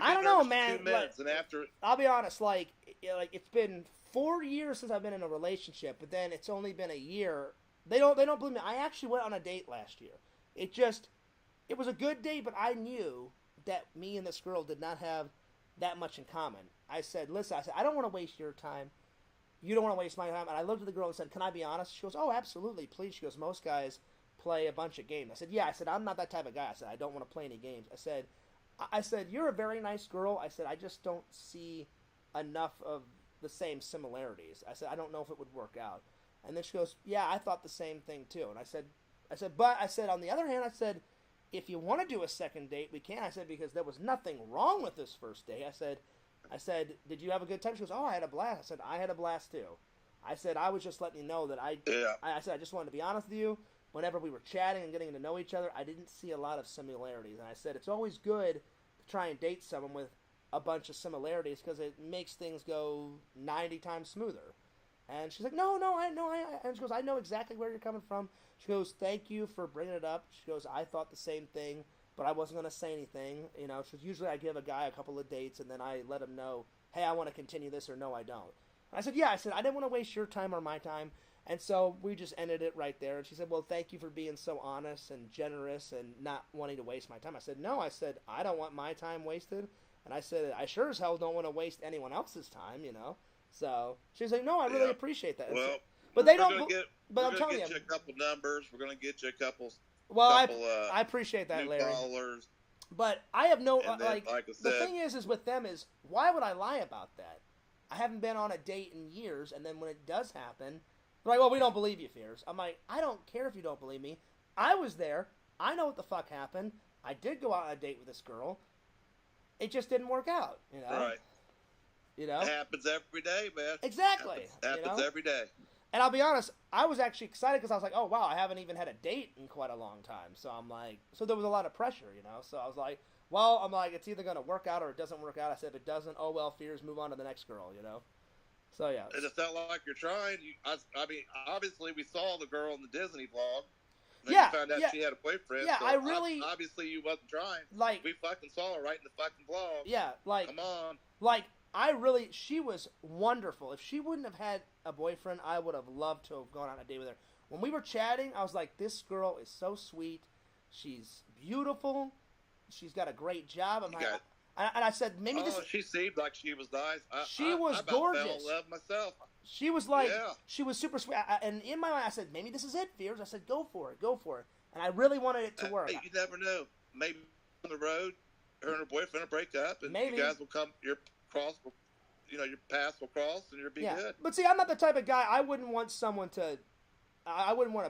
I don't know, man. 2 minutes, and after I'll be honest, like it's been 4 years since I've been in a relationship, but then it's only been a year. They don't believe me. I actually went on a date last year. It was a good date, but I knew that me and this girl did not have that much in common. I said, listen, I don't want to waste your time. You don't want to waste my time. And I looked at the girl and said, can I be honest? She goes, oh, absolutely, please. She goes, most guys play a bunch of games. I said, yeah. I said, I'm not that type of guy. I said, I don't want to play any games. I said, you're a very nice girl. I said, I just don't see enough of the same similarities. I said, I don't know if it would work out. And then she goes, yeah, I thought the same thing too. And I said, on the other hand, I said, if you want to do a second date, we can. I said, because there was nothing wrong with this first date. I said, did you have a good time? She goes, oh, I had a blast. I said, I had a blast too. I said, I was just letting you know that I said, I just wanted to be honest with you. Whenever we were chatting and getting to know each other, I didn't see a lot of similarities. And I said, it's always good to try and date someone with a bunch of similarities because it makes things go 90 times smoother. And she's like, no, and she goes, I know exactly where you're coming from. She goes, thank you for bringing it up. She goes, I thought the same thing, but I wasn't going to say anything. You know, she goes, usually I give a guy a couple of dates, and then I let him know, hey, I want to continue this, or no, I don't. And I said, yeah. I said, I didn't want to waste your time or my time. And so we just ended it right there. And she said, well, thank you for being so honest and generous and not wanting to waste my time. I said, no. I said, I don't want my time wasted. And I said, I sure as hell don't want to waste anyone else's time, you know. So she's like, no, I really appreciate that. Well, but they don't. But I'm telling you, a couple numbers. We're going to get you a couple. Well, I appreciate that, Larry. Followers. But I have no like I said, the thing is with them is why would I lie about that? I haven't been on a date in years, and then when it does happen, they're like, well, we don't believe you, Fears. I'm like, I don't care if you don't believe me. I was there. I know what the fuck happened. I did go out on a date with this girl. It just didn't work out, you know. Right. You know, it happens every day, man. Exactly. Happens every day. And I'll be honest, I was actually excited because I was like, oh, wow, I haven't even had a date in quite a long time. So I'm like, so there was a lot of pressure, you know. So I was like, well, I'm like, it's either going to work out or it doesn't work out. I said, if it doesn't, oh, well, Fears, move on to the next girl, you know. So, yeah. It just felt like you're trying. I mean, obviously, we saw the girl in the Disney vlog. Then you found out she had a boyfriend. Yeah, so I really... Obviously, you wasn't trying. Like... We fucking saw her right in the fucking vlog. Yeah, like... Come on. Like... she was wonderful. If she wouldn't have had a boyfriend, I would have loved to have gone on a date with her. When we were chatting, I was like, this girl is so sweet. She's beautiful. She's got a great job. And I said, maybe this... she seemed like she was nice. She was gorgeous. I fell in love myself. She was like, she was super sweet. And in my mind, I said, maybe this is it, Fears. I said, go for it. And I really wanted it to work. You never know. Maybe on the road, her and her boyfriend will break up, and you guys will come... Your paths will cross, and you'll be good. But see, I'm not the type of guy. I wouldn't want to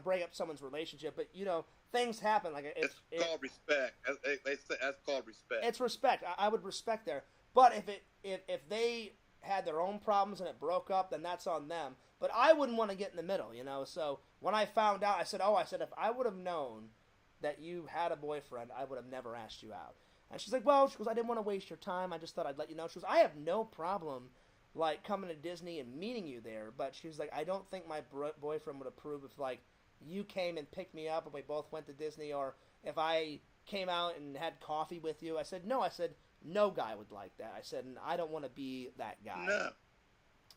break up someone's relationship. But you know, things happen. Like it's called respect. That's called respect. It's respect. I would respect there. But if they had their own problems and it broke up, then that's on them. But I wouldn't want to get in the middle, you know. So when I found out, I said, if I would have known that you had a boyfriend, I would have never asked you out. And she's like, well, I didn't want to waste your time. I just thought I'd let you know. She goes, I have no problem, like, coming to Disney and meeting you there. But she was like, I don't think my boyfriend would approve if, like, you came and picked me up and we both went to Disney, or if I came out and had coffee with you. I said, no. I said, no guy would like that. I said, and I don't want to be that guy. No.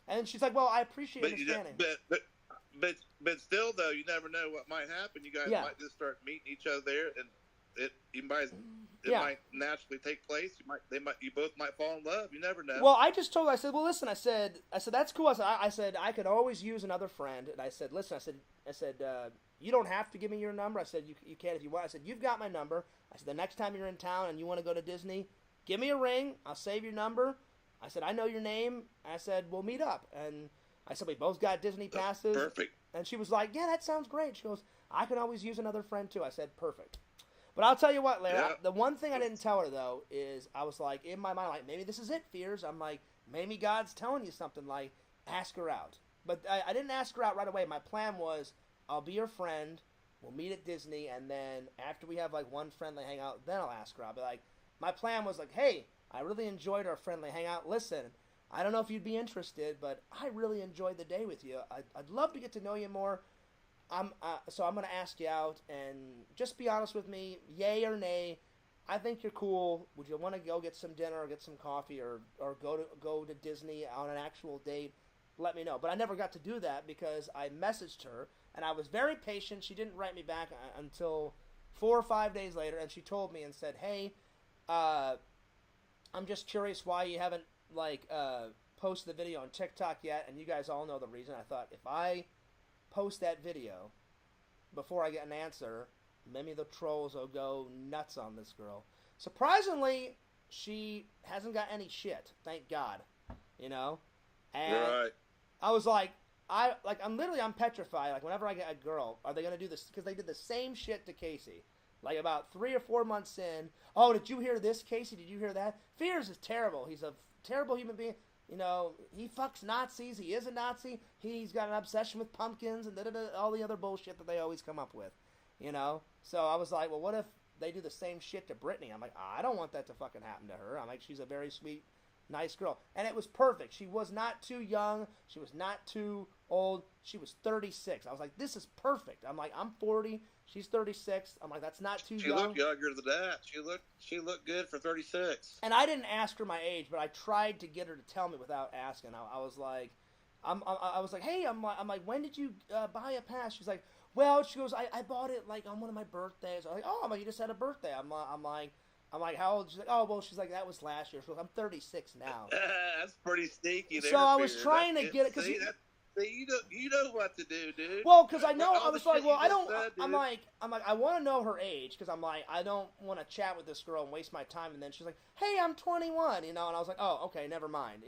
And she's like, well, I appreciate understanding. But still, though, you never know what might happen. You guys might just start meeting each other there, and it might naturally take place. You both might fall in love. You never know. Well, I just told her, I said, well, listen, I said that's cool. I said I could always use another friend. And I said, listen, I said you don't have to give me your number. I said you can if you want. I said, you've got my number. I said, the next time you're in town and you want to go to Disney, give me a ring. I'll save your number. I said, I know your name. I said, we'll meet up. And I said, we both got Disney passes. Perfect. And she was like, yeah, that sounds great. She goes, I can always use another friend too. I said, perfect. But I'll tell you what, Larry, the one thing I didn't tell her, though, is I was like, in my mind, like, maybe this is it, Fears. I'm like, maybe God's telling you something, like, ask her out. But I didn't ask her out right away. My plan was, I'll be her friend, we'll meet at Disney, and then after we have, like, one friendly hangout, then I'll ask her out. But, like, my plan was, like, hey, I really enjoyed our friendly hangout. Listen, I don't know if you'd be interested, but I really enjoyed the day with you. I'd love to get to know you more. So I'm going to ask you out, and just be honest with me, yay or nay. I think you're cool. Would you want to go get some dinner or get some coffee or go to Disney on an actual date? Let me know. But I never got to do that because I messaged her, and I was very patient. She didn't write me back until 4 or 5 days later, and she told me and said, hey, I'm just curious why you haven't posted the video on TikTok yet, and you guys all know the reason. I thought if I post that video before I get an answer, maybe the trolls will go nuts on this girl. Surprisingly, she hasn't got any shit. Thank God, And right. I was like, I'm petrified. Like whenever I get a girl, are they gonna do this? Because they did the same shit to Casey. Like about 3 or 4 months in. Oh, did you hear this, Casey? Did you hear that? Fears is terrible. He's a terrible human being. He fucks Nazis. He is a Nazi. He's got an obsession with pumpkins and all the other bullshit that they always come up with. So I was like, well, what if they do the same shit to Brittany? I'm like, I don't want that to fucking happen to her. I'm like, she's a very sweet, nice girl. And it was perfect. She was not too young. She was not too old. She was 36. I was like, this is perfect. I'm like, I'm 40. She's 36. I'm like, that's not too young. She looked younger than that. She looked good for 36. And I didn't ask her my age, but I tried to get her to tell me without asking. I was like, I was like, hey, I'm like, when did you buy a pass? She's like, well, she goes, I bought it like on one of my birthdays. I'm like, oh, you just had a birthday. I'm like, how old? She's like, oh, well, she's like, that was last year. She goes, I'm 36 now. That's pretty sneaky. So I was trying to get it because you know what to do, dude. Well, because I know I was like, well, I don't. I'm like, I want to know her age because I'm like, I don't want to chat with this girl and waste my time. And then she's like, hey, I'm 21, And I was like, oh, okay, never mind,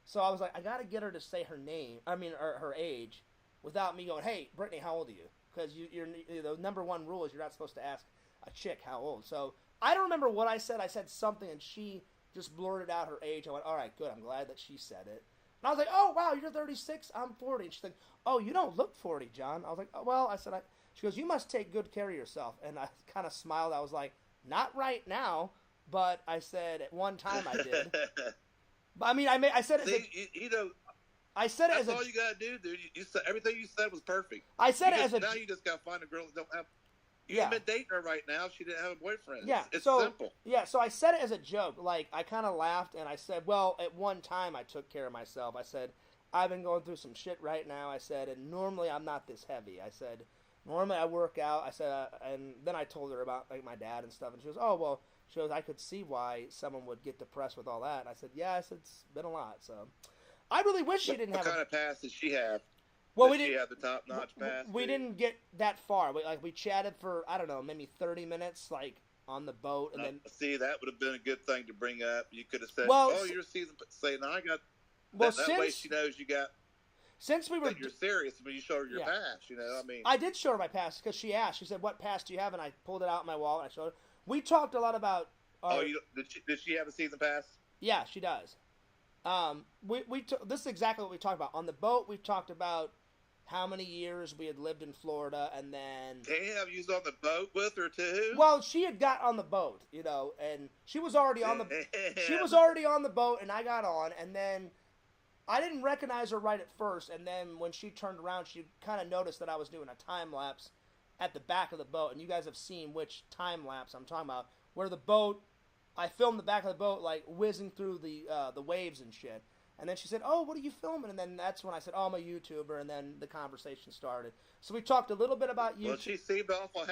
So I was like, I got to get her to say her name. Or her age, without me going, hey, Brittany, how old are you? Because you're the number one rule is you're not supposed to ask a chick how old. So I don't remember what I said. I said something, and she just blurted out her age. I went, all right, good. I'm glad that she said it. And I was like, oh, wow, you're 36. I'm 40. And she's like, oh, you don't look 40, John. I was like, oh, well, I said, she goes, you must take good care of yourself. And I kind of smiled. I was like, not right now. But I said at one time I did. But I mean, I said it. I said it as all you gotta do, dude. You said everything you said was perfect. I said it as a. Now you just gotta find a girl that don't have. You've been dating her right now. She didn't have a boyfriend. Yeah, it's simple. Yeah, so I said it as a joke. Like I kind of laughed and I said, well, at one time I took care of myself. I said, I've been going through some shit right now. I said, and normally I'm not this heavy. I said, normally I work out. I said, and then I told her about like my dad and stuff, and she goes, oh well. She goes, I could see why someone would get depressed with all that. And I said, yeah. I said, it's been a lot. So I really wish she didn't have. What kind of pass did she have? Well, she had the top-notch pass. We didn't get that far. We chatted for, I don't know, maybe 30 minutes, like, on the boat. And then see, that would have been a good thing to bring up. You could have said, well, oh, you're season. Say, no, I got. Well, that way she knows you got. Since we were. You're serious when you show her your pass, I mean. I did show her my pass because she asked. She said, what pass do you have? And I pulled it out in my wallet and I showed her. We talked a lot about. Did she have a season pass? Yeah, she does. This is exactly what we talked about. On the boat, we talked about how many years we had lived in Florida, and then... Damn, you was on the boat with her, too? Well, she had got on the boat, and she was already on the... She was already on the boat, and I got on, and then I didn't recognize her right at first, and then when she turned around, she kind of noticed that I was doing a time-lapse at the back of the boat, and you guys have seen which time-lapse I'm talking about, where the boat... I filmed the back of the boat, like, whizzing through the waves and shit. And then she said, oh, what are you filming? And then that's when I said, oh, I'm a YouTuber. And then the conversation started. So we talked a little bit about YouTube. Well, she seemed awful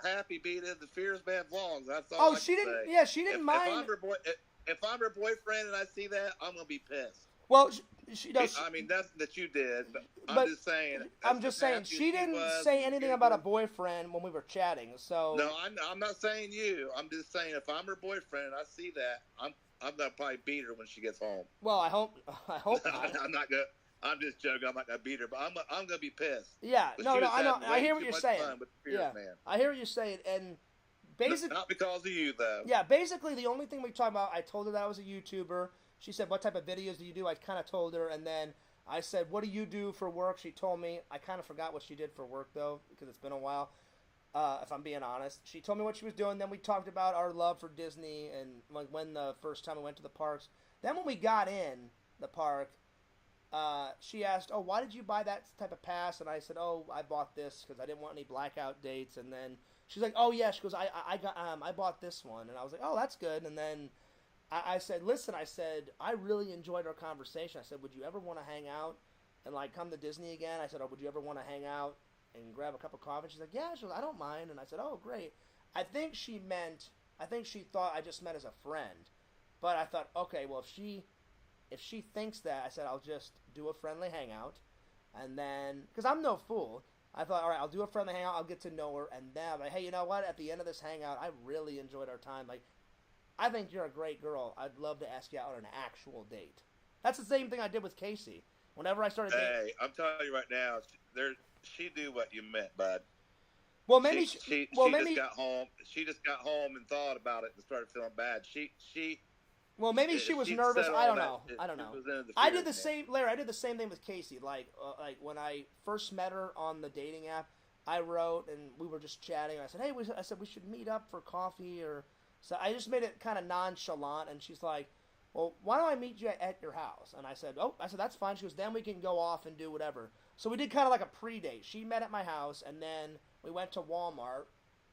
happy being in the Fears Man vlogs. That's all I she didn't. Say. Yeah, she didn't mind. If I'm her boyfriend and I see that, I'm gonna be pissed. Well, she does. I mean, nothing that you did, but I'm just saying. I'm just saying she didn't say anything about a boyfriend when we were chatting. So no, I'm not saying you. I'm just saying if I'm her boyfriend and I see that, I'm gonna probably beat her when she gets home. Well, I hope not. I'm not gonna. I'm just joking. I'm not gonna beat her, but I'm gonna be pissed. Yeah, no, I know. I hear what you're saying. Yeah, I hear what you're saying, and basically not because of you though. Yeah, basically the only thing we talked about, I told her that I was a YouTuber. She said, "What type of videos do you do?" I kind of told her, and then I said, "What do you do for work?" She told me. I kind of forgot what she did for work though, because it's been a while. If I'm being honest, she told me what she was doing. Then we talked about our love for Disney and like when the first time we went to the parks. Then when we got in the park, she asked, "Oh, why did you buy that type of pass?" And I said, "Oh, I bought this because I didn't want any blackout dates." And then she's like, "Oh yeah," she goes, I bought this one," and I was like, "Oh, that's good." And then I said, "Listen," I said, "I really enjoyed our conversation." I said, "Would you ever want to hang out and like come to Disney again?" I said, "Or would you ever want to hang out and grab a cup of coffee?" She's like, "Yeah." She goes, "I don't mind." And I said, "Oh, great." I think she thought I just met as a friend, but I thought, okay, well if she thinks that, I said, I'll just do a friendly hangout, and then because I'm no fool. I thought, all right, I'll do a friendly hangout. I'll get to know her, and then I'm like, hey, you know what? At the end of this hangout, I really enjoyed our time. Like, I think you're a great girl. I'd love to ask you out on an actual date. That's the same thing I did with Casey. Whenever I started dating. Hey, I'm telling you right now, she knew what you meant, bud. Well, maybe she just got home. She just got home and thought about it and started feeling bad. Well, maybe she was nervous. I don't know. I don't know. I did the same, Larry. I did the same thing with Casey. Like when I first met her on the dating app, I wrote and we were just chatting. I said, "Hey," I said we should meet up for coffee, or so. I just made it kind of nonchalant, and she's like, "Well, why don't I meet you at your house?" And I said, "Oh," I said, "That's fine." She goes, "Then we can go off and do whatever." So we did kind of like a pre-date. She met at my house, and then we went to Walmart,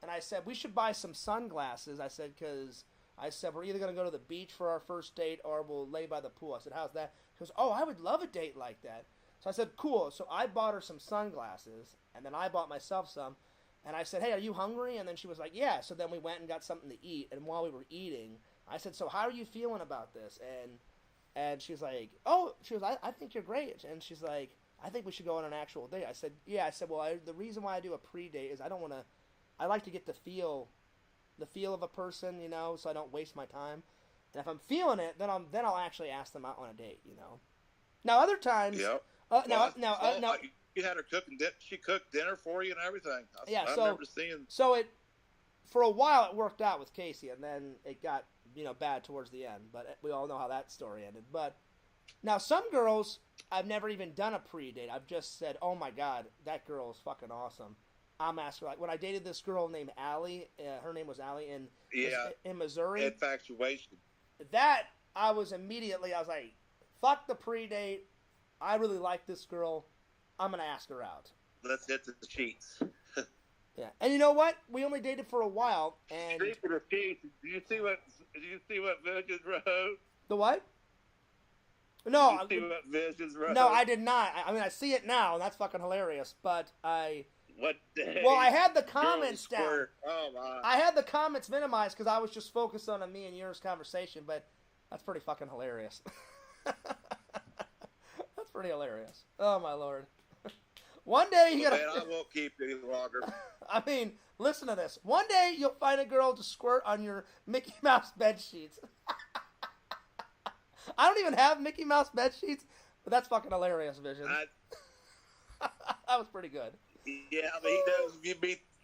and I said we should buy some sunglasses. I said because. I said, we're either going to go to the beach for our first date or we'll lay by the pool. I said, how's that? She goes, oh, I would love a date like that. So I said, cool. So I bought her some sunglasses, and then I bought myself some. And I said, hey, are you hungry? And then she was like, yeah. So then we went and got something to eat. And while we were eating, I said, so how are you feeling about this? And she's like, oh, she goes, I think you're great. And she's like, I think we should go on an actual date. I said, yeah. I said, well, the reason why I do a pre-date is I like to get the feel of a person, you know, so I don't waste my time. And if I'm feeling it, then I'll actually ask them out on a date, you know. Now other times, yep. Now you had her cooking. She cooked dinner for you and everything. Yeah, I remember seeing. So for a while it worked out with Casey, and then it got bad towards the end. But we all know how that story ended. But now some girls, I've never even done a pre-date. I've just said, oh my god, that girl is fucking awesome. I'm asking, like, when I dated this girl named Allie, her name was Allie in Missouri. Infatuation. That, I was like, fuck the pre-date. I really like this girl. I'm going to ask her out. Let's hit the cheats. Yeah. And you know what? We only dated for a while. And speaking of cheats, did you see what Visions wrote? The what? No. Did you see what Visions wrote? No, I did not. I mean, I see it now, and that's fucking hilarious. But What day? Well, I had the comments down. Oh, my. I had the comments minimized because I was just focused on me and yours conversation, but that's pretty fucking hilarious. That's pretty hilarious. Oh, my Lord. One day you gotta... Man, I won't keep it any longer. I mean, listen to this. One day you'll find a girl to squirt on your Mickey Mouse bed sheets. I don't even have Mickey Mouse bed sheets, but that's fucking hilarious, Vision. That was pretty good. Yeah, I mean, he knows if you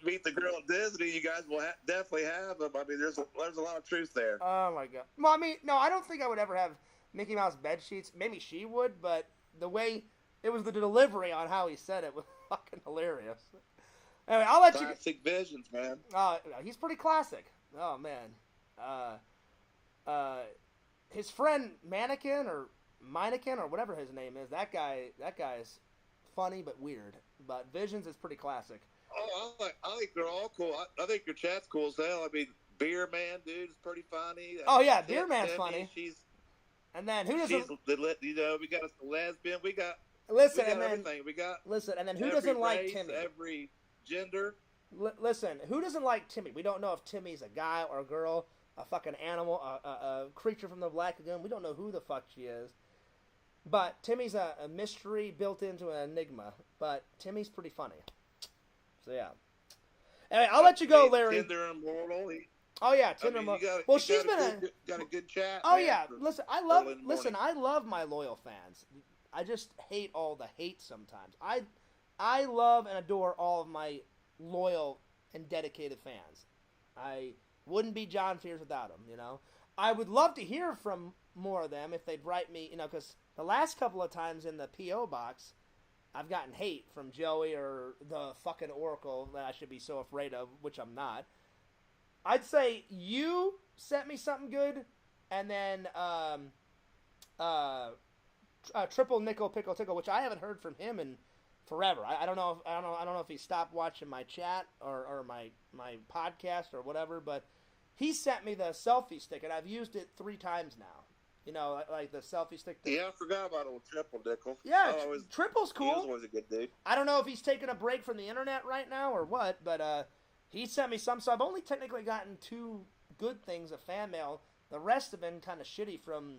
meet the girl at Disney, you guys will definitely have them. I mean, there's a lot of truth there. Oh, my God. Well, I mean, no, I don't think I would ever have Mickey Mouse bed sheets. Maybe she would, but the way... It was the delivery on how he said it was fucking hilarious. Anyway, I'll let Classic Visions, man. He's pretty classic. Oh, man. His friend Mannequin or whatever his name is, that guy's funny but weird. But Visions is pretty classic. Oh, I think they're all cool. I think your chat's cool as hell. I mean, Beer Man, dude, is pretty funny. Oh, yeah, Beer Man's funny. And then who doesn't... we got a lesbian. Listen, and then who doesn't like Timmy? Every gender. Listen, who doesn't like Timmy? We don't know if Timmy's a guy or a girl, a fucking animal, a creature from the Black Lagoon. We don't know who the fuck she is. But Timmy's a mystery built into an enigma. But Timmy's pretty funny. So yeah. Anyway, I'll let you go, Larry. Tinder and Laurel. Oh yeah, Tinder. Well, she's got a good chat. Oh yeah, listen, I love my loyal fans. I just hate all the hate sometimes. I love and adore all of my loyal and dedicated fans. I wouldn't be John Fears without them, you know. I would love to hear from more of them if they'd write me, you know, because the last couple of times in the P.O. box, I've gotten hate from Joey or the fucking Oracle that I should be so afraid of, which I'm not. I'd say you sent me something good, and then Triple Nickel Pickle Tickle, which I haven't heard from him in forever. I don't know if he stopped watching my chat or my podcast or whatever, but he sent me the selfie stick, and I've used it 3 times now. You know, like the selfie stick. Yeah, I forgot about old Triple Nickel. Yeah, Triple's cool. He was always a good dude. I don't know if he's taking a break from the internet right now or what, but he sent me some. So I've only technically gotten 2 good things of fan mail. The rest have been kind of shitty from,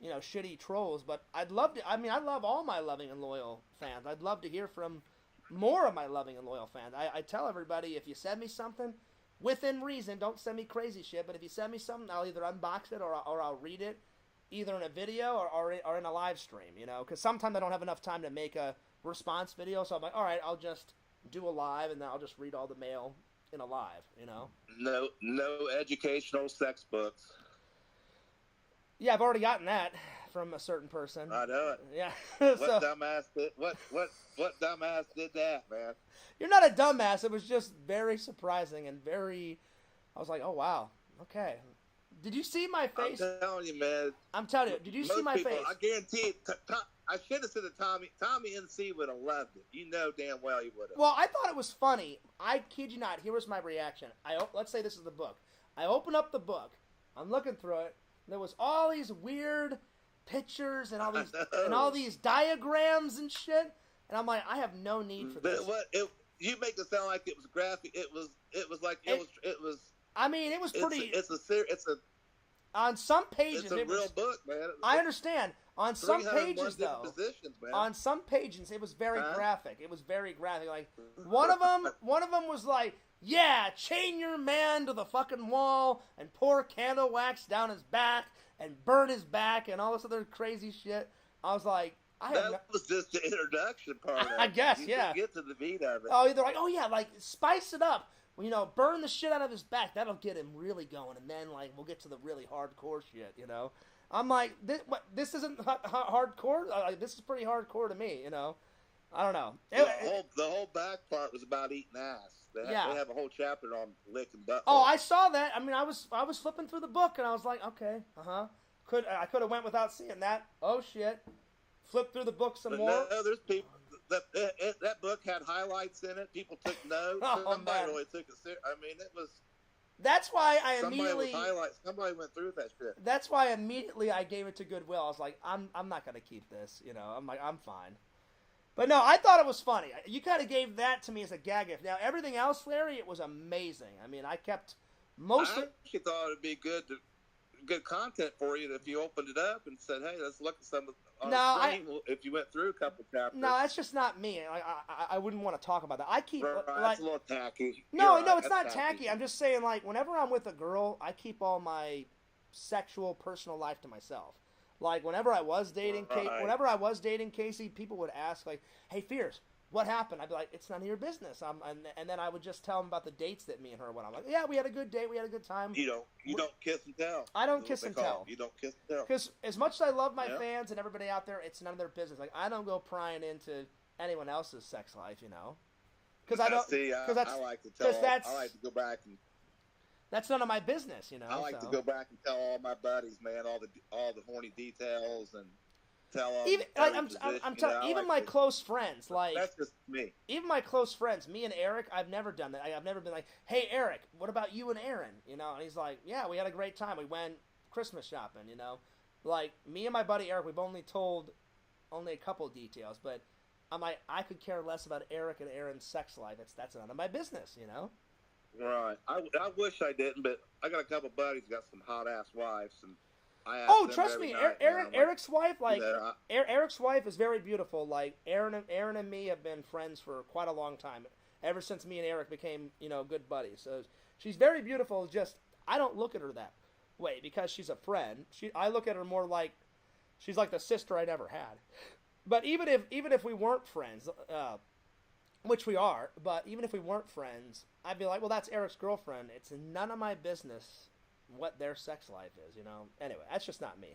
you know, shitty trolls. But I'd love to. I mean, I love all my loving and loyal fans. I'd love to hear from more of my loving and loyal fans. I tell everybody, if you send me something, within reason, don't send me crazy shit. But if you send me something, I'll either unbox it or I'll read it, either in a video or in a live stream. You know, because sometimes I don't have enough time to make a response video. So I'm like, all right, I'll just do a live and then I'll just read all the mail in a live. You know. No educational sex books. Yeah, I've already gotten that from a certain person. I know it. Yeah. What dumbass did what dumbass did that, man? You're not a dumbass. It was just very surprising and very. I was like, oh wow, okay. Did you see my face? I'm telling you, man. I'm telling you. Did you see my face? I guarantee it. I should have said to Tommy. Tommy NC would have loved it. You know damn well he would have. Well, I thought it was funny. I kid you not. Here was my reaction. Let's say this is the book. I open up the book. I'm looking through it. There was all these weird pictures and all these diagrams and shit. And I'm like, I have no need for this. You make it sound like it was graphic. It was I mean, it was pretty. It's a. On some pages, it's a real book, man. I understand. On some pages, though. Positions, man. On some pages, it was very graphic. It was very graphic. Like one of them was like, yeah, chain your man to the fucking wall and pour candle wax down his back and burn his back and all this other crazy shit. I was like, that was just the introduction part. I guess, yeah. Get to the meat of it. Oh, they're like, oh yeah, like spice it up. You know, burn the shit out of his back. That'll get him really going, and then like we'll get to the really hardcore shit. You know, I'm like, this isn't hardcore. This is pretty hardcore to me. You know, I don't know. The whole back part was about eating ass. They have a whole chapter on licking butt. Oh, I saw that. I mean, I was flipping through the book, and I was like, okay, I could have went without seeing that. Oh shit, flip through the book some more. No, there's people. That book had highlights in it. People took notes. Somebody really took it serious. I mean, it was. That's why I immediately. Somebody went through that shit. That's why immediately I gave it to Goodwill. I was like, I'm not gonna keep this. You know, I'm like, I'm fine. But no, I thought it was funny. You kind of gave that to me as a gag gift. Now everything else, Larry, it was amazing. I mean, I kept most. I actually thought it'd be good content for you if you opened it up and said, "Hey, let's look at some of." If you went through a couple chapters. No, that's just not me. I wouldn't want to talk about that. I keep that's a little tacky. No, it's not tacky. I'm just saying, like, whenever I'm with a girl, I keep all my sexual personal life to myself. Like whenever I was dating Casey, people would ask like, "Hey, Fierce, what happened?" I'd be like, "It's none of your business." And then I would just tell them about the dates that me and her went on. I'm like, "Yeah, we had a good date. We had a good time." You don't kiss and tell. I don't kiss and tell. You don't kiss and tell. Because as much as I love my fans and everybody out there, it's none of their business. Like I don't go prying into anyone else's sex life, you know. Because I don't. I like to tell. I like to go back and. That's none of my business, you know. I like to go back and tell all my buddies, man, all the horny details and tell them. Even I'm telling even my close friends, like that's just me. Even my close friends, me and Eric, I've never done that. I've never been like, "Hey, Eric, what about you and Aaron?" You know, and he's like, "Yeah, we had a great time. We went Christmas shopping." You know, like me and my buddy Eric, we've only told a couple details, but I'm like, I could care less about Eric and Aaron's sex life. That's none of my business, you know. Right. I wish I didn't, but I got a couple buddies got some hot ass wives, and I ask Oh, them trust every me, night, Eric's wife, like, you know, Eric's wife is very beautiful. Like, Aaron and me have been friends for quite a long time, ever since me and Eric became, good buddies. So she's very beautiful. Just I don't look at her that way because she's a friend. I look at her more like she's like the sister I never had. But even if we weren't friends, which we are, but even if we weren't friends, I'd be like, well, that's Eric's girlfriend. It's none of my business what their sex life is, Anyway, that's just not me.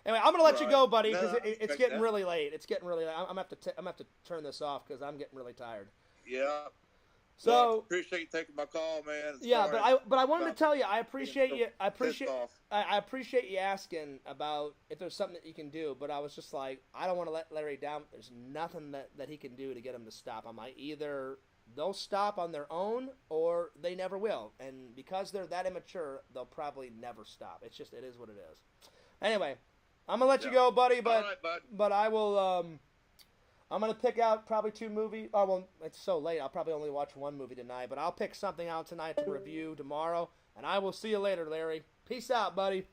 Anyway, I'm gonna let you go, buddy, because it's getting really late. It's getting really late. I'm gonna have to turn this off because I'm getting really tired. Yeah. So well, I appreciate you taking my call, man. But I wanted to tell you, I appreciate you. I appreciate you asking about if there's something that you can do. But I was just like, I don't want to let Larry down. There's nothing that he can do to get him to stop. I'm like, either they'll stop on their own or they never will. And because they're that immature, they'll probably never stop. It is what it is. Anyway, I'm gonna let you go, buddy. But all right, bud. But I will. I'm going to pick out probably 2 movies. Oh, well, it's so late. I'll probably only watch 1 movie tonight. But I'll pick something out tonight to review tomorrow. And I will see you later, Larry. Peace out, buddy.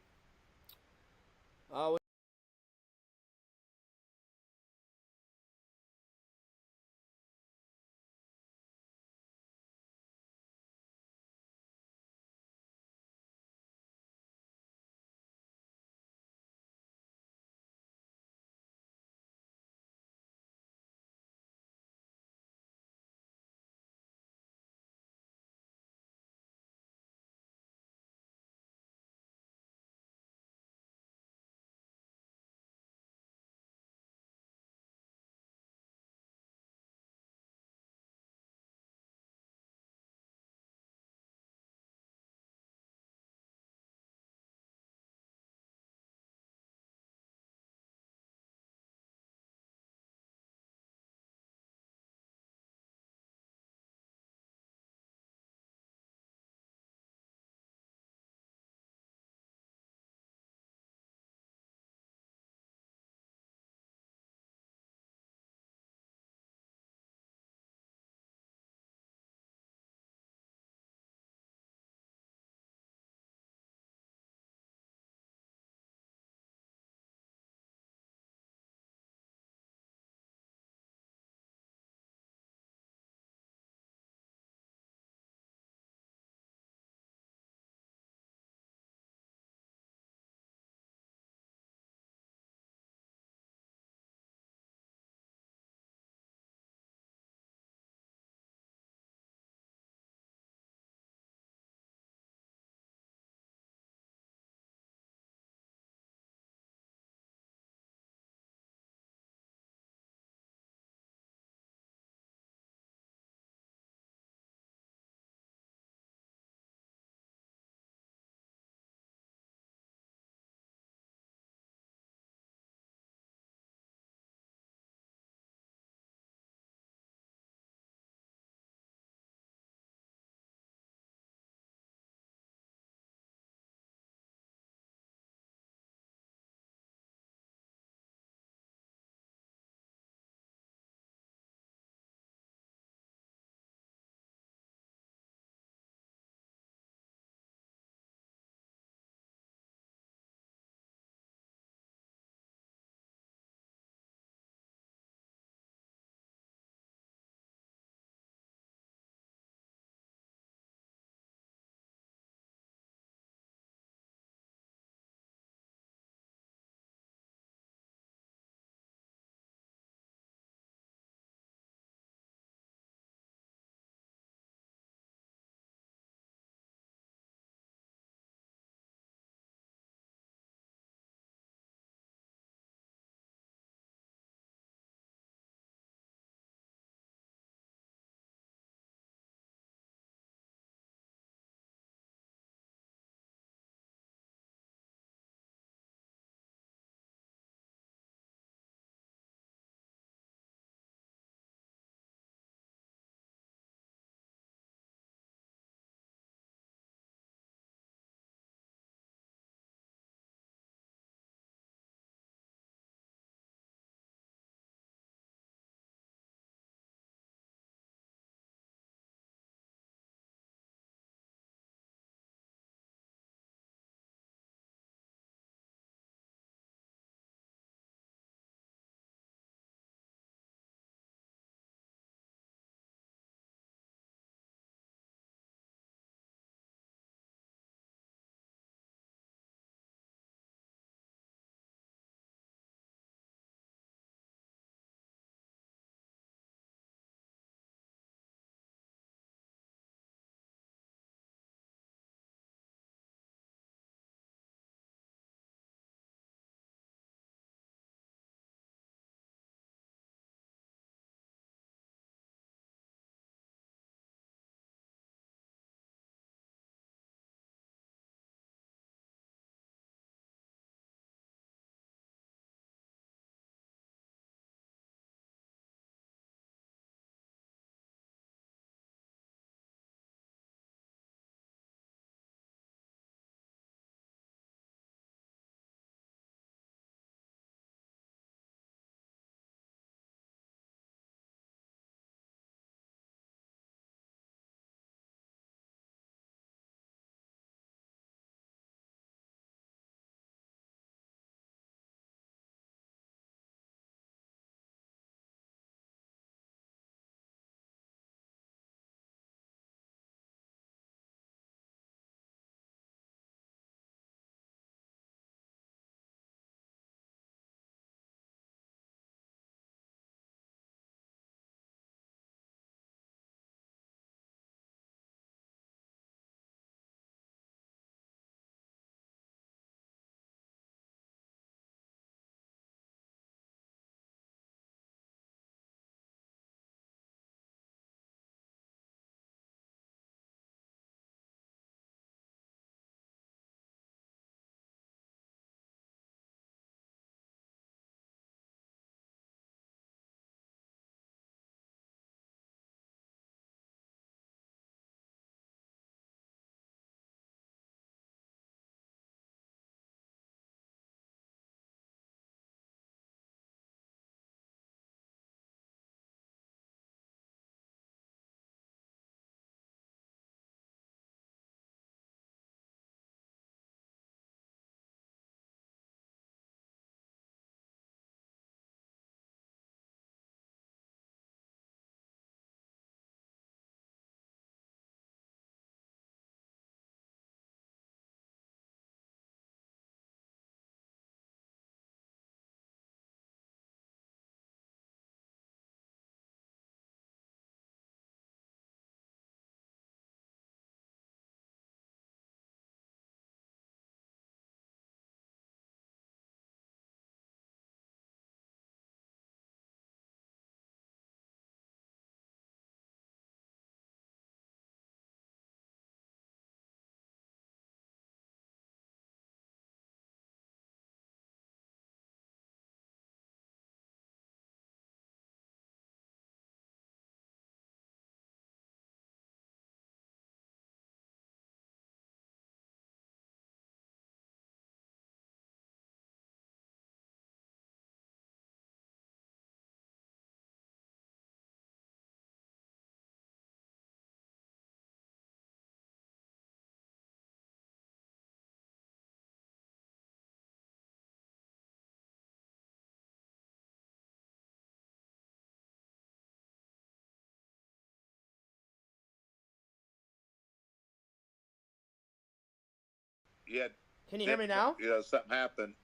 Yeah. Can you hear me now? Something happened.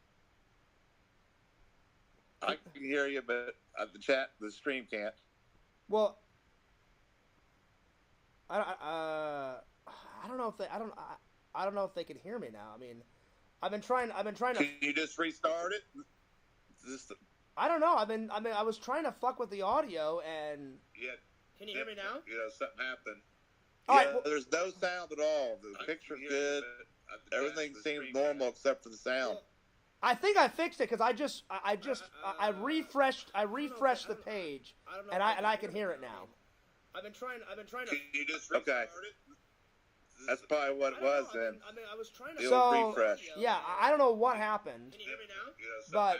I can hear you, but the stream can't. Well, I don't know if I don't know if they can hear me now. I mean, I've been trying to. Can you just restart it? I don't know. I was trying to fuck with the audio and. Yeah. Can you hear me now? Something happened. All right, well, there's no sound at all. The picture's good. Everything seems normal except for the sound. I think I fixed it because I refreshed the page and I can hear it now. I've been trying to. Can you just restart it? That's probably what it was then. I was trying to. So refresh. Yeah, I don't know what happened. Can you hear me now? But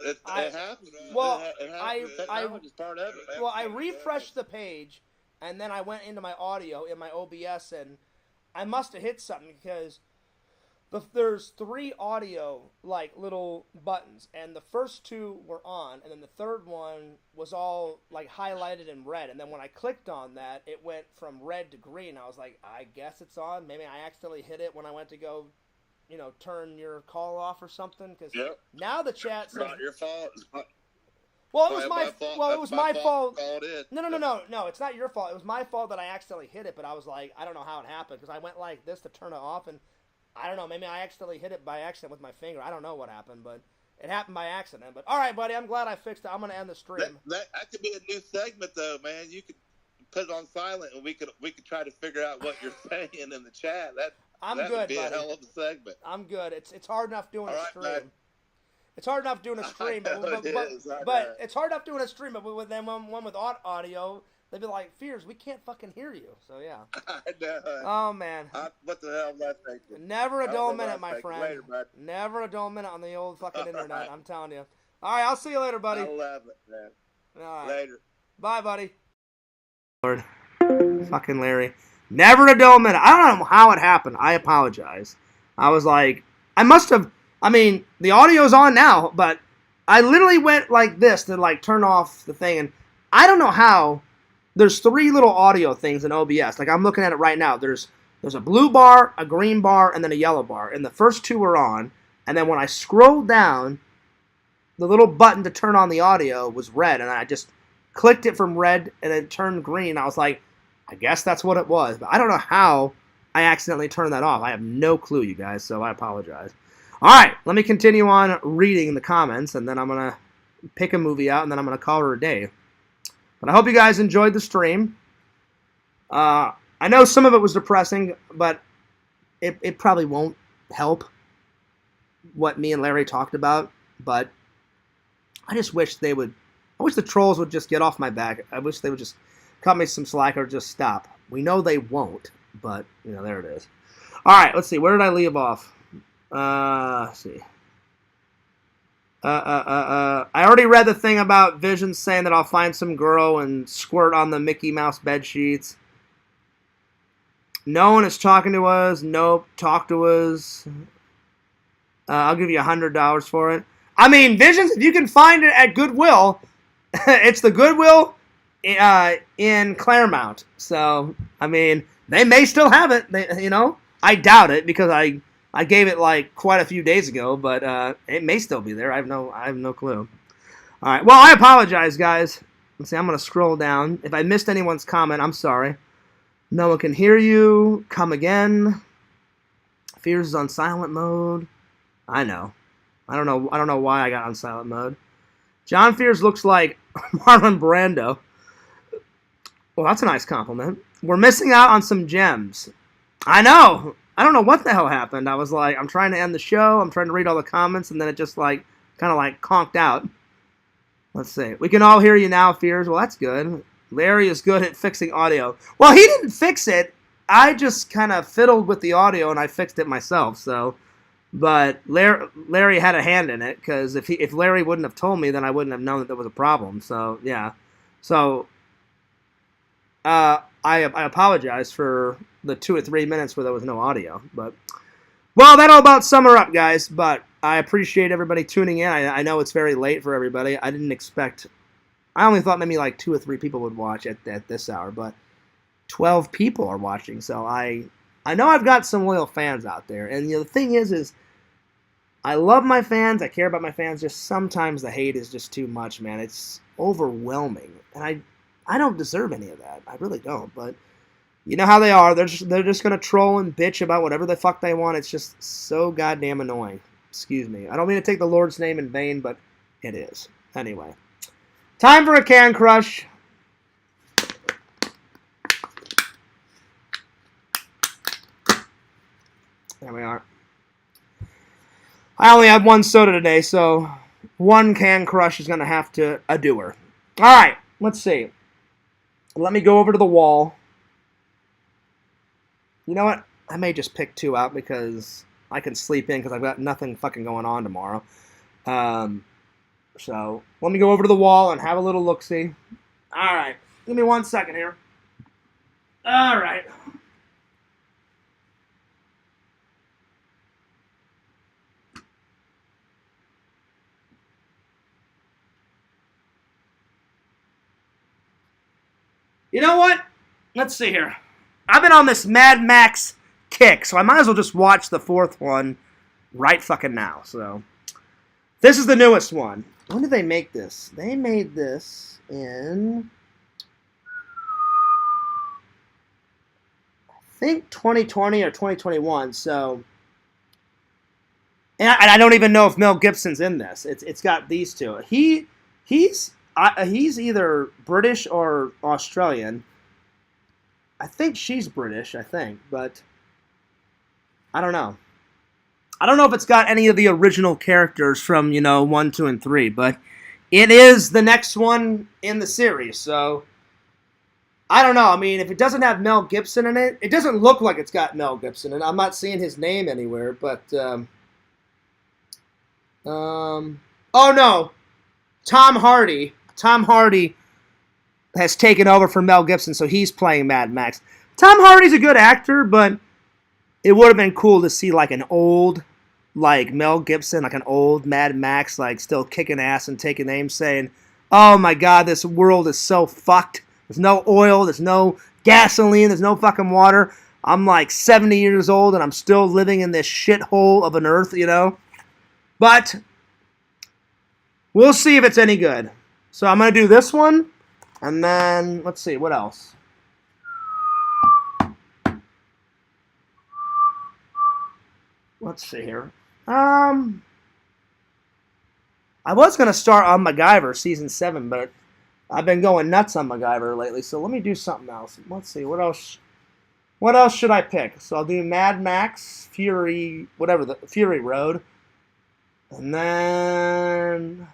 it happens. Well, technology's part of it. Well, I refreshed the page, and then I went into my audio in my OBS, and I must have hit something because there's 3 audio like little buttons, and the first 2 were on, and then the third one was all like highlighted in red, and then when I clicked on that, it went from red to green. I was like, I guess it's on. Maybe I accidentally hit it when I went to go, turn your call off or something. Because now the chat says, it's not your fault. Well, it was my fault. Well, it was my fault. No, it's not your fault. It was my fault that I accidentally hit it, but I was like, I don't know how it happened because I went like this to turn it off, and I don't know. Maybe I accidentally hit it by accident with my finger. I don't know what happened, but it happened by accident. But all right, buddy, I'm glad I fixed it. I'm going to end the stream. That could be a new segment, though, man. You could put it on silent, and we could try to figure out what you're saying in the chat. That would be buddy. A hell of a segment. I'm good. It's hard enough doing a stream. Man. It's hard enough doing a stream, but it's hard enough doing a stream. But with them one with audio. They'd be like, Fears, we can't fucking hear you. So, yeah. I know. Oh, man. What the hell was that thinking? Never a dull minute, my friend. Later, bud. Never a dull minute on the old fucking internet. I'm telling you. All right, I'll see you later, buddy. I love it, man. All right. Later. Bye, buddy. Lord. Fucking Larry. Never a dull minute. I don't know how it happened. I apologize. I was like, the audio's on now, but I literally went like this to, like, turn off the thing, and I don't know how. There's 3 little audio things in OBS. Like, I'm looking at it right now. There's a blue bar, a green bar, and then a yellow bar. And the first 2 are on. And then when I scrolled down, the little button to turn on the audio was red. And I just clicked it from red, and it turned green. I was like, I guess that's what it was. But I don't know how I accidentally turned that off. I have no clue, you guys, so I apologize. All right, let me continue on reading the comments, and then I'm going to pick a movie out, and then I'm going to call her a day. But I hope you guys enjoyed the stream. I know some of it was depressing, but it probably won't help what me and Larry talked about. But I just wish I wish the trolls would just get off my back. I wish they would just cut me some slack or just stop. We know they won't, but, there it is. All right, let's see. Where did I leave off? Let's see. I already read the thing about Vision saying that I'll find some girl and squirt on the Mickey Mouse bed sheets. No one is talking to us. Nope, talk to us. I'll give you $100 for it. Visions, if you can find it at Goodwill, it's the Goodwill in Claremont. So, they may still have it. I doubt it because I gave it like quite a few days ago, but it may still be there. I have no clue. All right. Well, I apologize, guys. Let's see. I'm gonna scroll down. If I missed anyone's comment, I'm sorry. No one can hear you. Come again. Fears is on silent mode. I know. I don't know why I got on silent mode. John Fears looks like Marlon Brando. Well, that's a nice compliment. We're missing out on some gems. I know. I don't know what the hell happened. I was like, I'm trying to end the show. I'm trying to read all the comments, and then it just kind of conked out. Let's see. We can all hear you now, Fears. Well, that's good. Larry is good at fixing audio. Well, he didn't fix it. I just kind of fiddled with the audio, and I fixed it myself. So, but Larry had a hand in it, because if Larry wouldn't have told me, then I wouldn't have known that there was a problem. So, yeah. So, I apologize for the 2 or 3 minutes where there was no audio. But, well, that'll about sum her up, guys. But I appreciate everybody tuning in. I know it's very late for everybody. I didn't expect... I only thought maybe like 2 or 3 people would watch at this hour. But 12 people are watching. So I I know I've got some loyal fans out there, and the thing is I love my fans, I care about my fans, just sometimes the hate is just too much, man. It's overwhelming, and I don't deserve any of that. I really don't, but you know how they are. They're just going to troll and bitch about whatever the fuck they want. It's just so goddamn annoying. Excuse me. I don't mean to take the Lord's name in vain, but it is. Anyway. Time for a can crush. There we are. I only have one soda today, so one can crush is going to have to do her. All right, let's see. Let me go over to the wall. You know what? I may just pick 2 out because I can sleep in because I've got nothing fucking going on tomorrow. So let me go over to the wall and have a little look-see. All right. Give me 1 second here. All right. You know what? Let's see here. I've been on this Mad Max kick, so I might as well just watch the 4th one right fucking now. So this is the newest one. When did they make this? They made this in, I think 2020 or 2021. So, and I don't even know if Mel Gibson's in this. It's got these two. He's either British or Australian. I think she's British, but I don't know. I don't know if it's got any of the original characters from, 1, 2, and 3, but it is the next one in the series, so I don't know. I mean, if it doesn't have Mel Gibson in it, it doesn't look like it's got Mel Gibson, and I'm not seeing his name anywhere, but, oh no, Tom Hardy has taken over for Mel Gibson, so he's playing Mad Max. Tom Hardy's a good actor, but it would have been cool to see like an old, like Mel Gibson, like an old Mad Max, like still kicking ass and taking names, saying, "Oh my God, this world is so fucked. There's no oil, there's no gasoline, there's no fucking water. I'm like 70 years old and I'm still living in this shithole of an earth, But we'll see if it's any good. So I'm gonna do this one. And then, let's see, what else? Let's see here. I was going to start on Macgyver Season 7, but I've been going nuts on Macgyver lately, so let me do something else. Let's see, what else should I pick? So I'll do Mad Max, Fury, whatever, the Fury Road. And then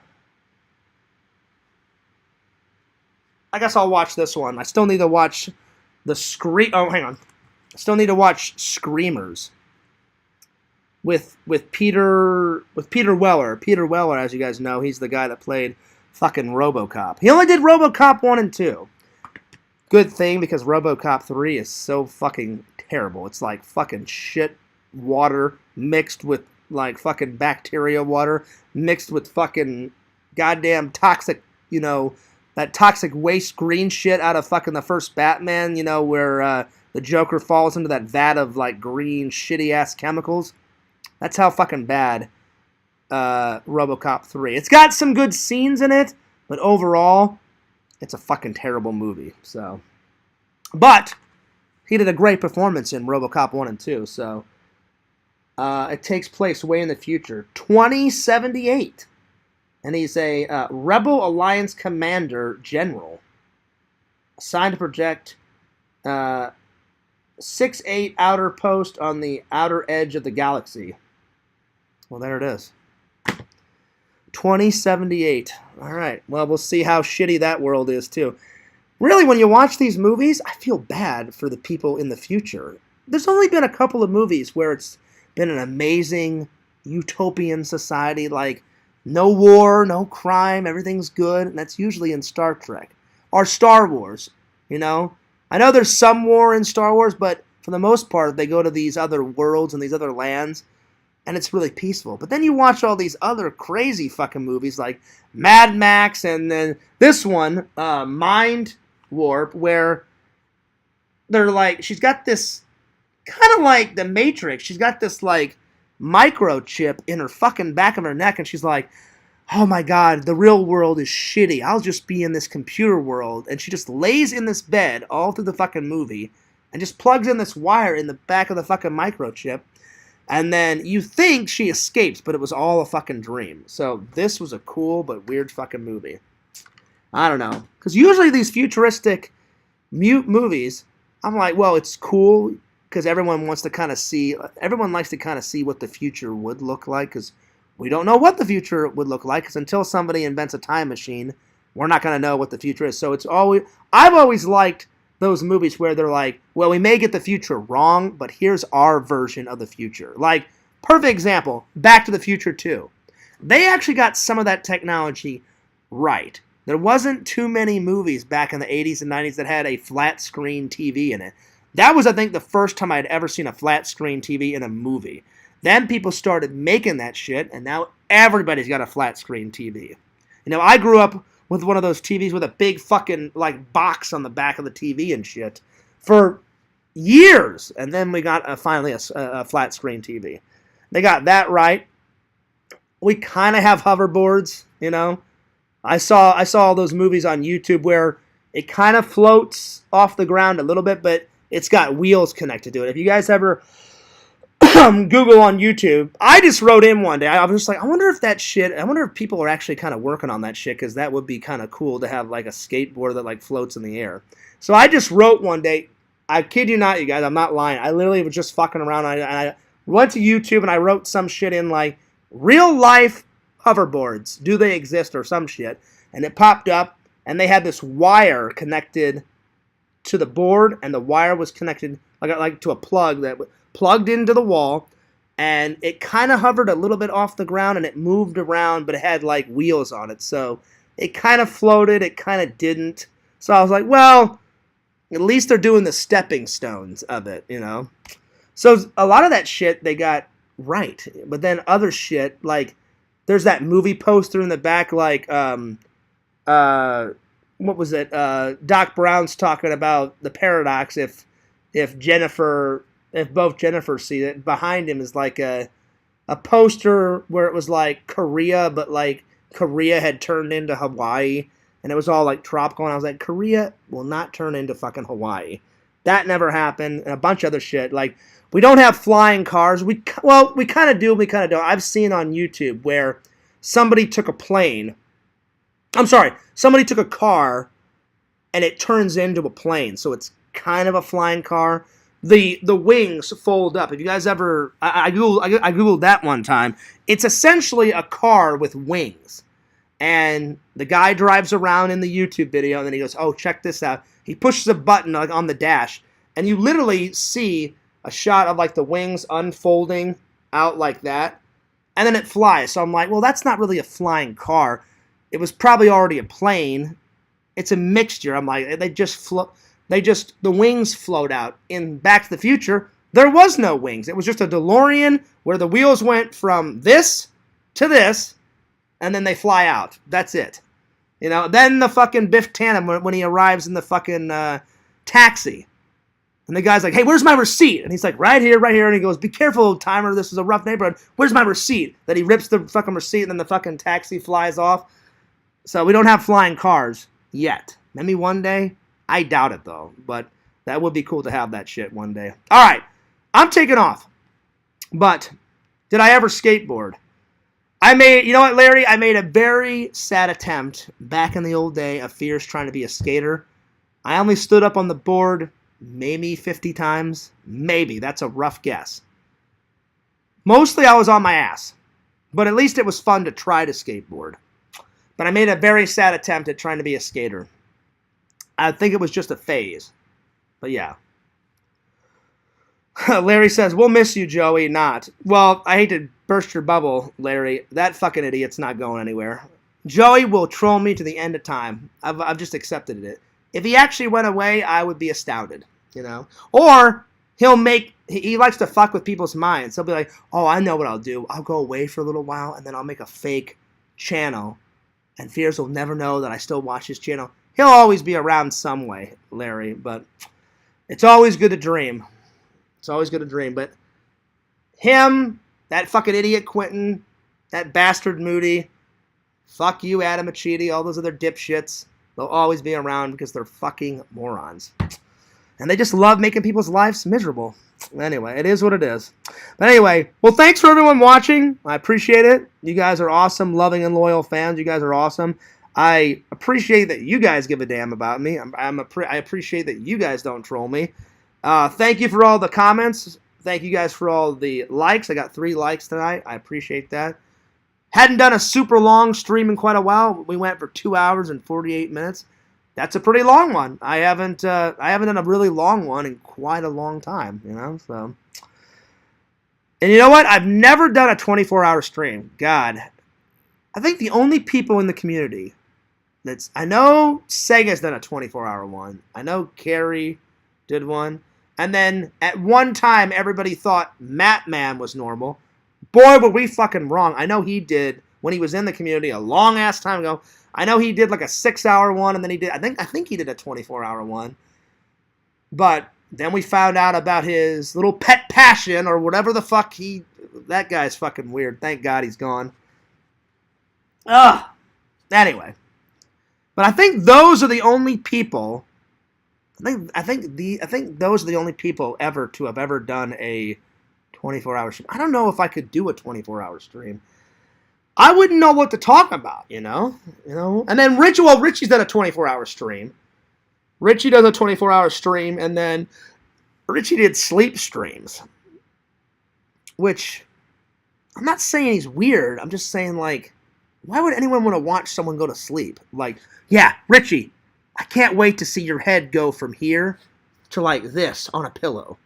I guess I'll watch this one. I still need to watch oh, hang on. I still need to watch Screamers with Peter Weller. Peter Weller, as you guys know, he's the guy that played fucking RoboCop. He only did RoboCop 1 and 2. Good thing, because RoboCop 3 is so fucking terrible. It's like fucking shit water mixed with like fucking bacteria water mixed with fucking goddamn toxic, that toxic waste green shit out of fucking the first Batman, where the Joker falls into that vat of like green shitty ass chemicals. That's how fucking bad RoboCop 3. It's got some good scenes in it, but overall, it's a fucking terrible movie. So, but he did a great performance in RoboCop 1 and 2. So, it takes place way in the future, 2078. And he's a Rebel Alliance Commander General assigned to protect 6-8 outer post on the outer edge of the galaxy. Well, there it is. 2078. All right. Well, we'll see how shitty that world is, too. Really, when you watch these movies, I feel bad for the people in the future. There's only been a couple of movies where it's been an amazing utopian society, like no war, no crime, everything's good, and that's usually in Star Trek. Or Star Wars, I know there's some war in Star Wars, but for the most part, they go to these other worlds and these other lands, and it's really peaceful. But then you watch all these other crazy fucking movies like Mad Max, and then this one, Mind Warp, where they're like, she's got this kind of like the Matrix. She's got this, like, microchip in her fucking back of her neck, and she's like, oh my god, the real world is shitty. I'll just be in this computer world. And she just lays in this bed all through the fucking movie and just plugs in this wire in the back of the fucking microchip. And then you think she escapes, but it was all a fucking dream. So this was a cool but weird fucking movie. I don't know. Because usually these futuristic movies, I'm like, well, it's cool because everyone likes to kind of see what the future would look like, because we don't know what the future would look like, because until somebody invents a time machine, we're not going to know what the future is. So I've always liked those movies where they're like, well, we may get the future wrong, but here's our version of the future. Like, perfect example, Back to the Future 2. They actually got some of that technology right. There wasn't too many movies back in the 80s and 90s that had a flat screen TV in it. That was, I think, the first time I'd ever seen a flat screen TV in a movie. Then people started making that shit, and now everybody's got a flat screen TV. You know, I grew up with one of those TVs with a big fucking, like, box on the back of the TV and shit for years. And then we got finally a flat screen TV. They got that right. We kind of have hoverboards, you know. I saw all those movies on YouTube where it kind of floats off the ground a little bit, but it's got wheels connected to it. If you guys ever Google on YouTube, I just wrote in one day. I was just like, I wonder if people are actually kind of working on that shit, because that would be kind of cool to have like a skateboard that like floats in the air. So I just wrote one day, I kid you not, you guys, I'm not lying. I literally was just fucking around. I went to YouTube and I wrote some shit in like, real life hoverboards, do they exist, or some shit. And it popped up, and they had this wire connected to the board, and the wire was connected like to a plug that plugged into the wall, and it kind of hovered a little bit off the ground, and it moved around, but it had like wheels on it, so it kind of floated, it kind of didn't. So I was like, well, at least they're doing the stepping stones of it, you know. So a lot of that shit they got right, but then other shit, like there's that movie poster in the back, like what was it? Doc Brown's talking about the paradox. If both Jennifers see it, behind him is like a poster where it was like Korea, but like Korea had turned into Hawaii, and it was all like tropical. And I was like, Korea will not turn into fucking Hawaii. That never happened, and a bunch of other shit. Like, we don't have flying cars. We kind of do, we kind of don't. I've seen on YouTube where somebody took a car, and it turns into a plane, so it's kind of a flying car. The wings fold up. If you guys ever, I googled that one time. It's essentially a car with wings, and the guy drives around in the YouTube video, and then he goes, "Oh, check this out." He pushes a button like on the dash, and you literally see a shot of like the wings unfolding out like that, and then it flies. So I'm like, well, that's not really a flying car. It was probably already a plane. It's a mixture. I'm like, the wings float out. In Back to the Future, there was no wings. It was just a DeLorean where the wheels went from this to this, and then they fly out. That's it. You know, then the fucking Biff Tannen, when he arrives in the fucking taxi, and the guy's like, hey, where's my receipt? And he's like, right here. And he goes, be careful, Timer, this is a rough neighborhood. Where's my receipt? Then he rips the fucking receipt, and then the fucking taxi flies off. So we don't have flying cars yet. Maybe one day. I doubt it, though. But that would be cool to have that shit one day. All right. I'm taking off. But did I ever skateboard? You know what, Larry? I made a very sad attempt back in the old day of Fierce trying to be a skater. I only stood up on the board maybe 50 times. Maybe. That's a rough guess. Mostly I was on my ass. But at least it was fun to try to skateboard. But I made a very sad attempt at trying to be a skater. I think it was just a phase. But yeah. Larry says, we'll miss you, Joey. Not. Well, I hate to burst your bubble, Larry. That fucking idiot's not going anywhere. Joey will troll me to the end of time. I've just accepted it. If he actually went away, I would be astounded, you know. Or he likes to fuck with people's minds. He'll be like, oh, I know what I'll do. I'll go away for a little while, and then I'll make a fake channel. And Fears will never know that I still watch his channel. He'll always be around some way, Larry. But it's always good to dream. It's always good to dream. But him, that fucking idiot Quentin, that bastard Moody, fuck you, Adam Achidi, all those other dipshits. They'll always be around because they're fucking morons. And they just love making people's lives miserable. Anyway, it is what it is. But anyway, well, thanks for everyone watching. I appreciate it. You guys are awesome, loving and loyal fans. You guys are awesome. I appreciate that you guys give a damn about me. I appreciate that you guys don't troll me. Thank you for all the comments. Thank you guys for all the likes. I got 3 likes tonight. I appreciate that. Hadn't done a super long stream in quite a while. We went for 2 hours and 48 minutes. That's a pretty long one. I haven't done a really long one in quite a long time, you know. So, and you know what? I've never done a 24-hour stream. God, I think the only people in the community I know Sega's done a 24-hour one. I know Carrie did one, and then at one time everybody thought Matman was normal. Boy, were we fucking wrong. I know he did when he was in the community a long ass time ago. I know he did like a 6-hour one, and then he did. I think he did a 24-hour one. But then we found out about his little pet passion or whatever the fuck that guy's fucking weird. Thank God he's gone. Ugh. Anyway, but I think those are the only people. I think those are the only people ever to have ever done a 24-hour stream. I don't know if I could do a 24-hour stream. I wouldn't know what to talk about, you know. And then Richie's done a 24-hour stream. Richie does a 24-hour stream, and then Richie did sleep streams. Which, I'm not saying he's weird. I'm just saying, like, why would anyone want to watch someone go to sleep? Like, yeah, Richie, I can't wait to see your head go from here to, like, this on a pillow.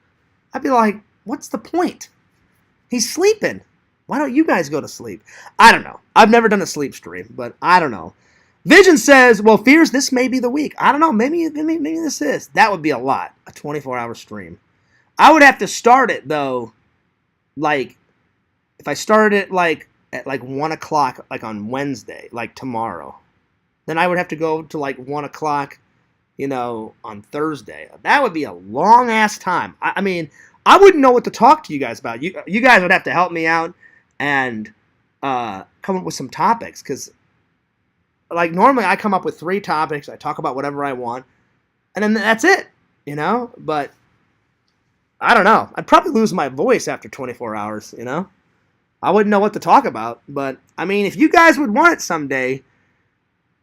I'd be like, what's the point? He's sleeping. Why don't you guys go to sleep? I don't know. I've never done a sleep stream, but I don't know. Vision says, well, Fears, this may be the week. I don't know. Maybe this is. That would be a lot, a 24-hour stream. I would have to start it, though, like, if I started it, like, at, like, 1 o'clock, like, on Wednesday, like, tomorrow, then I would have to go to, like, 1 o'clock, you know, on Thursday. That would be a long-ass time. I mean, I wouldn't know what to talk to you guys about. You guys would have to help me out and come up with some topics, because like normally I come up with 3 topics, I talk about whatever I want, and then that's it, you know. But I don't know, I'd probably lose my voice after 24 hours, you know. I wouldn't know what to talk about. But I mean, if you guys would want it someday,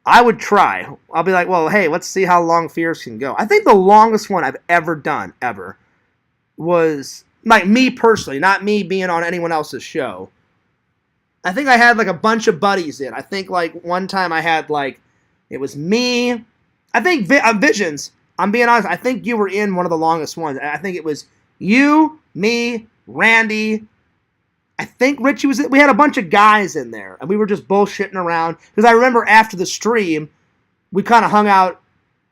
I would try. I'll be like, well, hey, let's see how long Fears can go. I think the longest one I've ever done was, like, me personally, not me being on anyone else's show. I think I had, like, a bunch of buddies in. I think, like, one time I had, like, it was me. I think Visions, I'm being honest, I think you were in one of the longest ones. I think it was you, me, Randy. I think Richie was in. We had a bunch of guys in there, and we were just bullshitting around. Because I remember after the stream, we kind of hung out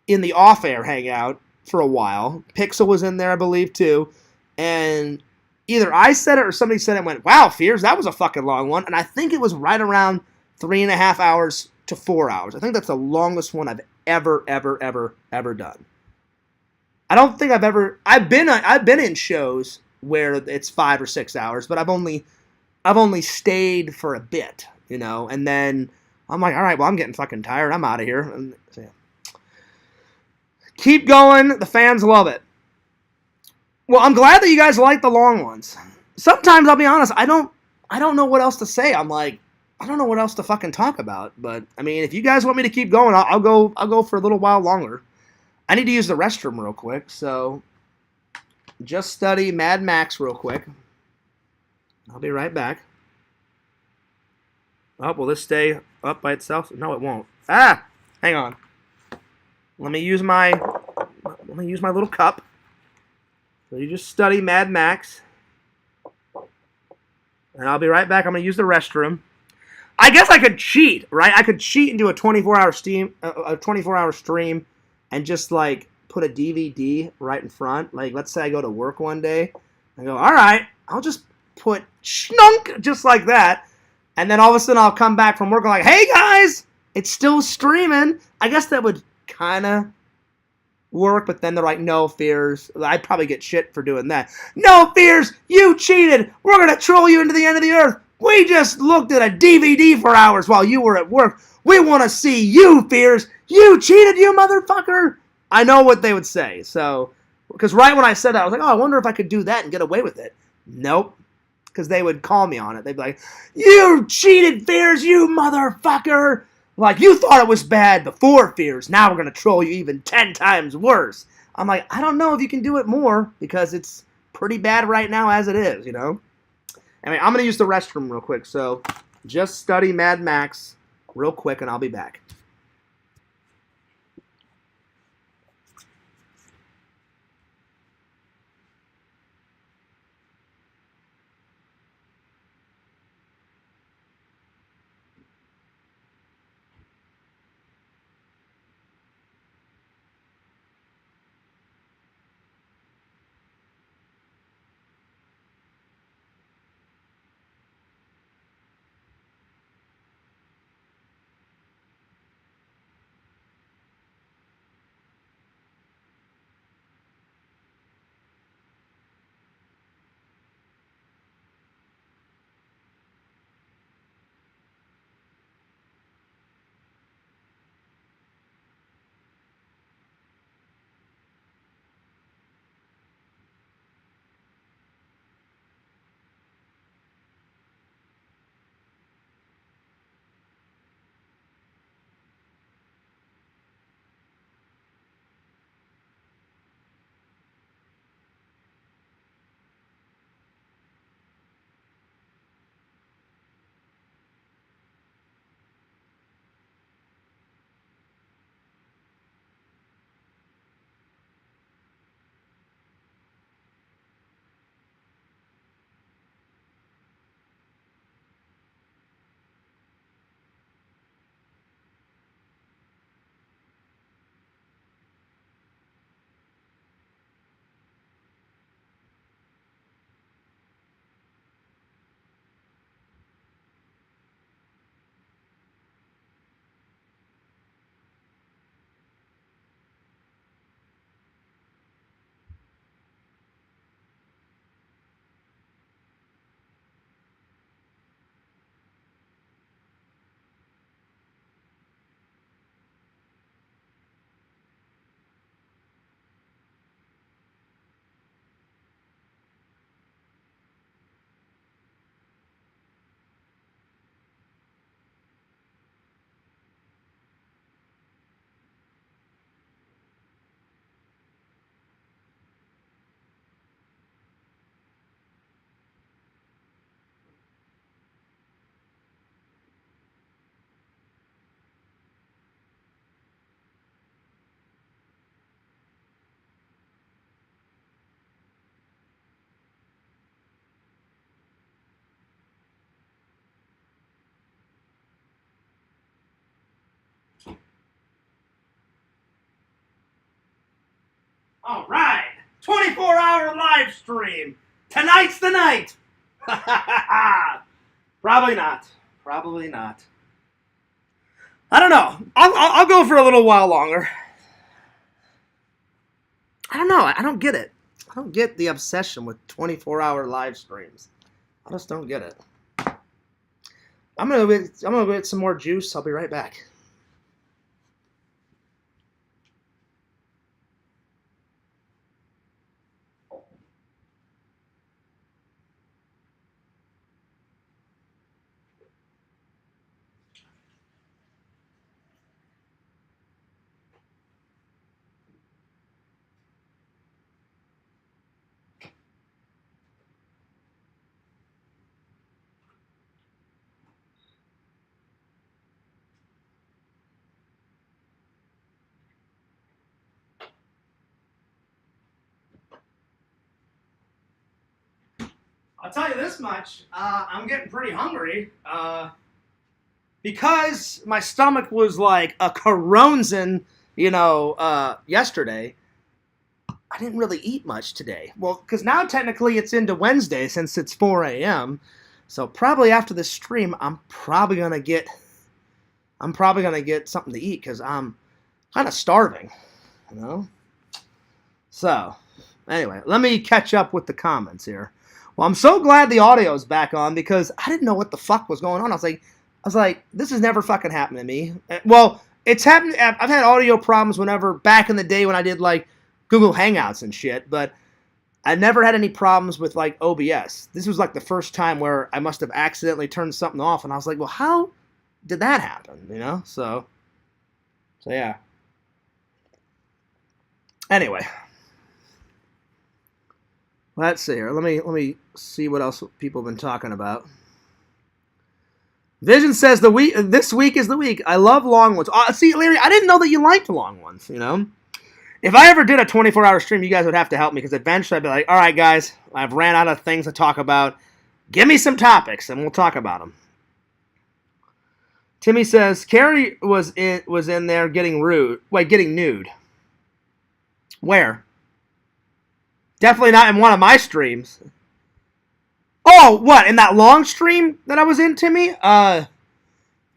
in the off-air hangout for a while. Pixel was in there, I believe, too. And either I said it or somebody said it and went, wow, Fears, that was a fucking long one. And I think it was right around 3.5 hours to 4 hours. I think that's the longest one I've ever done. I don't think I've been in shows where it's 5 or 6 hours, but I've only stayed for a bit, you know. And then I'm like, all right, well, I'm getting fucking tired. I'm out of here. And, so, yeah. Keep going. The fans love it. Well, I'm glad that you guys like the long ones. Sometimes, I'll be honest, I don't know what else to say. I'm like, I don't know what else to fucking talk about. But I mean, if you guys want me to keep going, I'll go for a little while longer. I need to use the restroom real quick, so just study Mad Max real quick. I'll be right back. Oh, will this stay up by itself? No, it won't. Ah, hang on. Let me use my little cup. So you just study Mad Max. And I'll be right back. I'm going to use the restroom. I guess I could cheat, right? I could cheat and do a 24-hour stream and just, like, put a DVD right in front. Like, let's say I go to work one day. I go, all right, I'll just put schnunk just like that. And then all of a sudden I'll come back from work and like, hey, guys, it's still streaming. I guess that would kind of work, but then they're like, no fears. I'd probably get shit for doing that. No fears, you cheated. We're going to troll you into the end of the earth. We just looked at a DVD for hours while you were at work. We want to see you, fears. You cheated, you motherfucker. I know what they would say. So, because right when I said that, I was like, oh, I wonder if I could do that and get away with it. Nope. Because they would call me on it. They'd be like, you cheated, fears, you motherfucker. Like, you thought it was bad before, fears. Now we're going to troll you even 10 times worse. I'm like, I don't know if you can do it more because it's pretty bad right now as it is, you know? I mean, I'm going to use the restroom real quick. So just study Mad Max real quick and I'll be back. All right, 24-hour live stream. Tonight's the night. Probably not. Probably not. I don't know. I'll go for a little while longer. I don't know. I don't get it. I don't get the obsession with 24-hour live streams. I just don't get it. I'm gonna go get some more juice. I'll be right back. I'll tell you this much, I'm getting pretty hungry, because my stomach was like a Coronzin, yesterday. I didn't really eat much today. Well, because now technically it's into Wednesday since it's 4 a.m., so probably after this stream, I'm probably gonna get something to eat because I'm kind of starving, you know? So, anyway, let me catch up with the comments here. Well, I'm so glad the audio is back on because I didn't know what the fuck was going on. I was like, this has never fucking happened to me. Well, it's happened. I've had audio problems whenever back in the day when I did like Google Hangouts and shit, but I never had any problems with like OBS. This was like the first time where I must have accidentally turned something off, and I was like, well, how did that happen? You know? So yeah. Anyway. Let's see here. Let me see what else people have been talking about. Vision says this week is the week. I love long ones. See, Larry, I didn't know that you liked long ones, you know? If I ever did a 24-hour stream, you guys would have to help me because eventually I'd be like, all right, guys, I've ran out of things to talk about. Give me some topics, and we'll talk about them. Timmy says, Carrie was in there getting nude. Where? Definitely not in one of my streams. Oh, what? In that long stream that I was in, Timmy?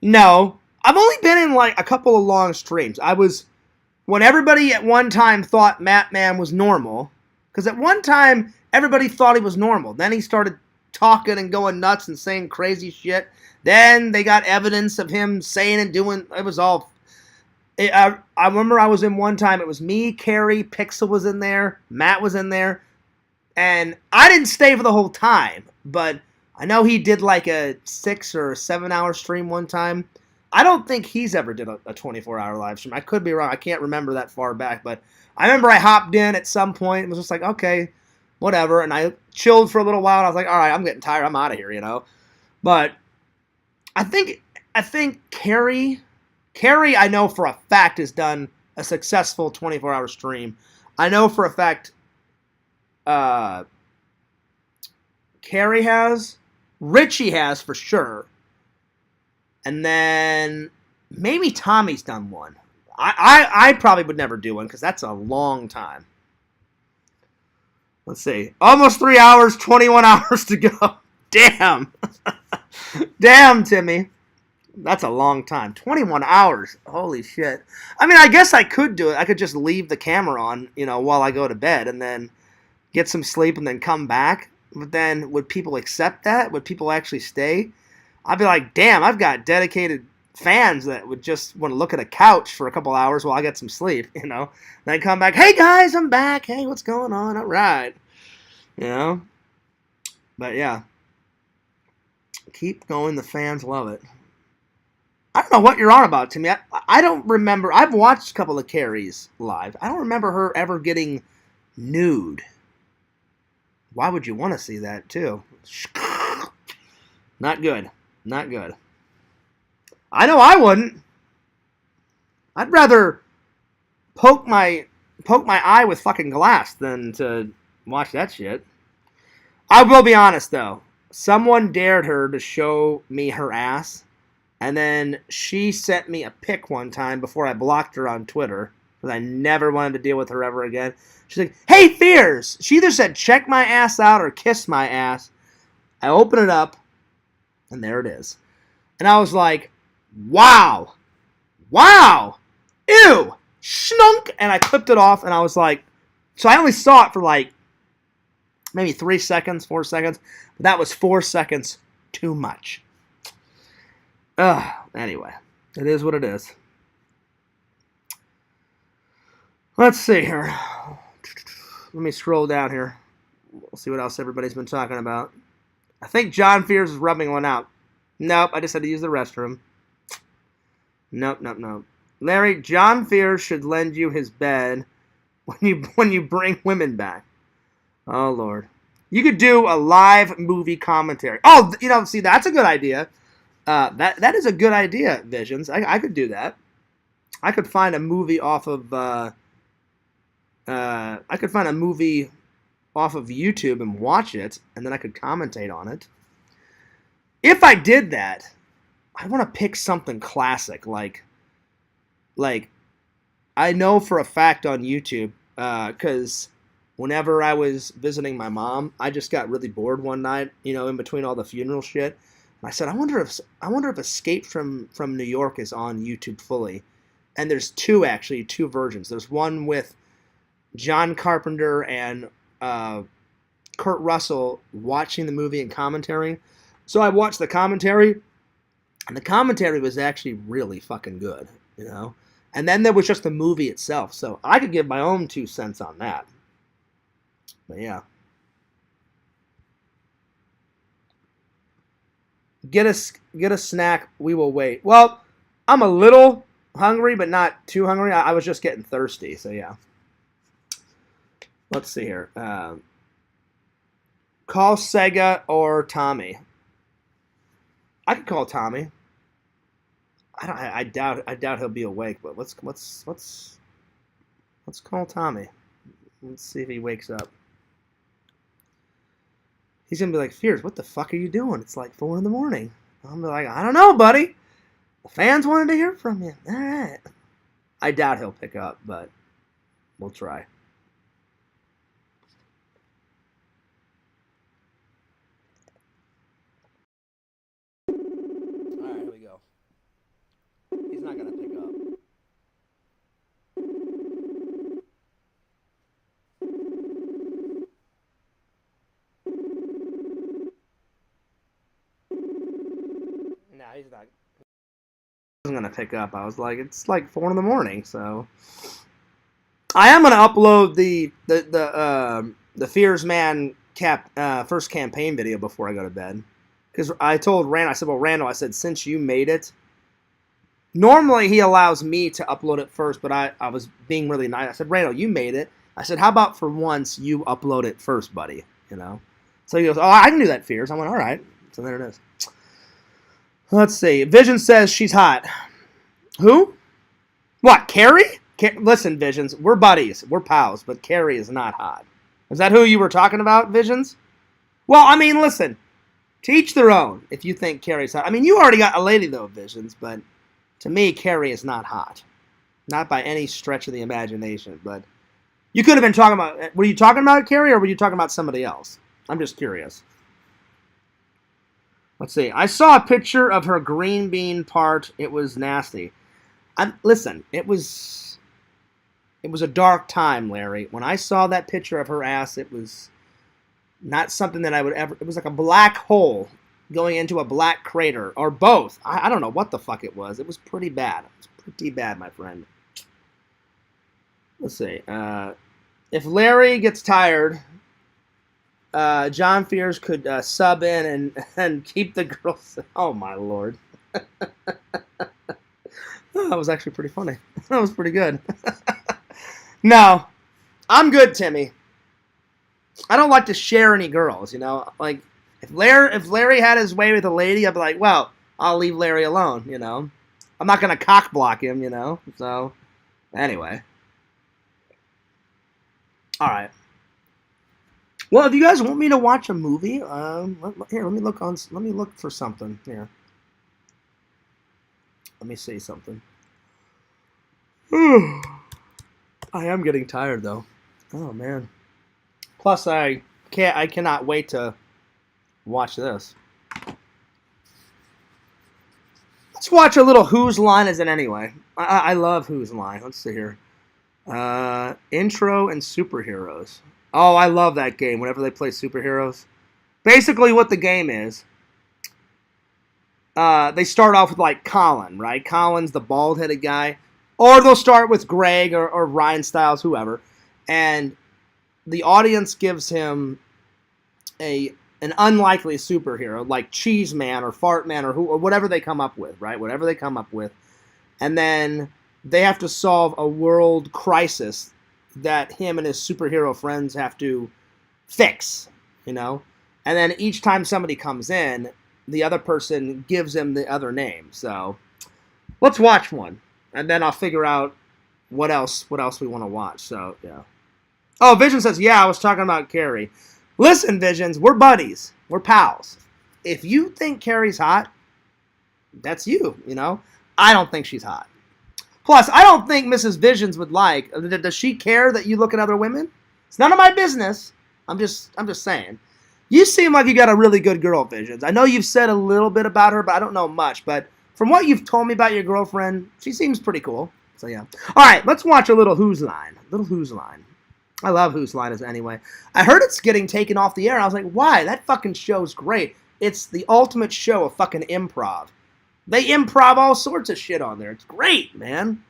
No. I've only been in like a couple of long streams. When everybody at one time thought Matman was normal, because at one time everybody thought he was normal. Then he started talking and going nuts and saying crazy shit. Then they got evidence of him saying and doing. It was all. I remember I was in one time. It was me, Carrie, Pixel was in there, Matt was in there, and I didn't stay for the whole time. But I know he did like a 6 or 7 hour stream one time. I don't think he's ever did a 24-hour live stream. I could be wrong. I can't remember that far back. But I remember I hopped in at some point and was just like, okay, whatever. And I chilled for a little while. And I was like, all right, I'm getting tired. I'm out of here, you know. But I think Carrie, I know for a fact, has done a successful 24-hour stream. I know for a fact Carrie has. Richie has for sure. And then maybe Tommy's done one. I probably would never do one because that's a long time. Let's see. Almost 3 hours, 21 hours to go. Damn. Damn, Timmy. That's a long time. 21 hours. Holy shit. I mean, I guess I could do it. I could just leave the camera on, you know, while I go to bed and then get some sleep and then come back. But then would people accept that? Would people actually stay? I'd be like, damn, I've got dedicated fans that would just want to look at a couch for a couple hours while I get some sleep, you know. Then come back, hey guys, I'm back. Hey, what's going on? All right. You know? But yeah. Keep going. The fans love it. I don't know what you're on about, Timmy. I don't remember. I've watched a couple of Carrie's live. I don't remember her ever getting nude. Why would you want to see that, too? Not good. Not good. I know I wouldn't. I'd rather poke my eye with fucking glass than to watch that shit. I will be honest, though. Someone dared her to show me her ass, and then she sent me a pic one time before I blocked her on Twitter, because I never wanted to deal with her ever again. She's like, hey, Fears! She either said, check my ass out or kiss my ass. I open it up, and there it is. And I was like, wow. Wow. Ew. Schnunk. And I clipped it off, and I was like, so I only saw it for like maybe 3 seconds, 4 seconds. But that was 4 seconds too much. Anyway, it is what it is. Let's see here. Let me scroll down here. We'll see what else everybody's been talking about. I think John Fears is rubbing one out. Nope, I just had to use the restroom. Nope. Larry, John Fears should lend you his bed when you bring women back. Oh, Lord. You could do a live movie commentary. Oh, you know, see, that's a good idea. That is a good idea, Visions. I could do that. I could find a movie off of YouTube and watch it, and then I could commentate on it. If I did that, I want to pick something classic, like I know for a fact on YouTube, because whenever I was visiting my mom, I just got really bored one night, you know, in between all the funeral shit. And I said, I wonder if Escape from New York is on YouTube fully. And there's two versions. There's one with John Carpenter and Kurt Russell watching the movie and commentary. So I watched the commentary, and the commentary was actually really fucking good, you know? And then there was just the movie itself. So I could give my own 2 cents on that. But yeah. Get a snack. We will wait. Well, I'm a little hungry, but not too hungry. I was just getting thirsty, so yeah. Let's see here. Call Sega or Tommy. I could call Tommy. I doubt he'll be awake, but let's call Tommy. Let's see if he wakes up. He's gonna be like, Fears, what the fuck are you doing? It's like 4 in the morning. I'm like, I don't know, buddy. The fans wanted to hear from you. All right. I doubt he'll pick up, but we'll try. All right, here we go. He's not gonna pick up. No, he's not. I wasn't gonna pick up. I was like, it's like 4 in the morning, so I am gonna upload the Fears Man first campaign video before I go to bed, because I told Randall, I said, well, Randall, I said, since you made it, normally he allows me to upload it first, but I was being really nice. I said, Randall, you made it. I said, how about for once you upload it first, buddy? You know. So he goes, oh, I can do that, Fears. I went, all right. So there it is. Let's see. Vision says she's hot. Who? What, Carrie? Listen, Visions, we're buddies. We're pals, but Carrie is not hot. Is that who you were talking about, Visions? Well, I mean, listen. To each their own, if you think Carrie's hot. I mean, you already got a lady, though, Visions, but to me, Carrie is not hot. Not by any stretch of the imagination, but you could have been talking about... Were you talking about Carrie, or were you talking about somebody else? I'm just curious. Let's see. I saw a picture of her green bean part. It was nasty. Listen, it was a dark time, Larry. When I saw that picture of her ass, it was not something that I would ever... It was like a black hole going into a black crater, or both. I don't know what the fuck it was. It was pretty bad. It was pretty bad, my friend. Let's see. If Larry gets tired... John Fears could sub in and keep the girls... Oh, my Lord. Oh, that was actually pretty funny. That was pretty good. No, I'm good, Timmy. I don't like to share any girls, you know? Like, if Larry had his way with a lady, I'd be like, well, I'll leave Larry alone, you know? I'm not going to cock block him, you know? So, anyway. All right. Well, if you guys want me to watch a movie, here, let me look for something here. Let me see something. I am getting tired though. Oh man. Plus, I cannot wait to watch this. Let's watch a little Whose Line Is It Anyway? I love Whose Line. Let's see here. Intro and Superheroes. Oh, I love that game whenever they play superheroes. Basically what the game is, they start off with like Colin, right? Colin's the bald-headed guy. Or they'll start with Greg or Ryan Stiles, whoever. And the audience gives him an unlikely superhero, like Cheese Man or Fart Man or whatever they come up with, right? Whatever they come up with. And then they have to solve a world crisis that him and his superhero friends have to fix, you know? And then each time somebody comes in, the other person gives him the other name. So let's watch one, and then I'll figure out what else we want to watch. So, yeah. Oh, Vision says, yeah, I was talking about Carrie. Listen, Visions, we're buddies. We're pals. If you think Carrie's hot, that's you, you know? I don't think she's hot. Plus, I don't think Mrs. Visions would like... Does she care that you look at other women? It's none of my business. I'm just saying. You seem like you got a really good girl, Visions. I know you've said a little bit about her, but I don't know much. But from what you've told me about your girlfriend, she seems pretty cool. So, yeah. All right, let's watch a little Whose Line. Little Whose Line. I love Whose Line Is It Anyway. I heard it's getting taken off the air. I was like, why? That fucking show's great. It's the ultimate show of fucking improv. They improv all sorts of shit on there. It's great, man.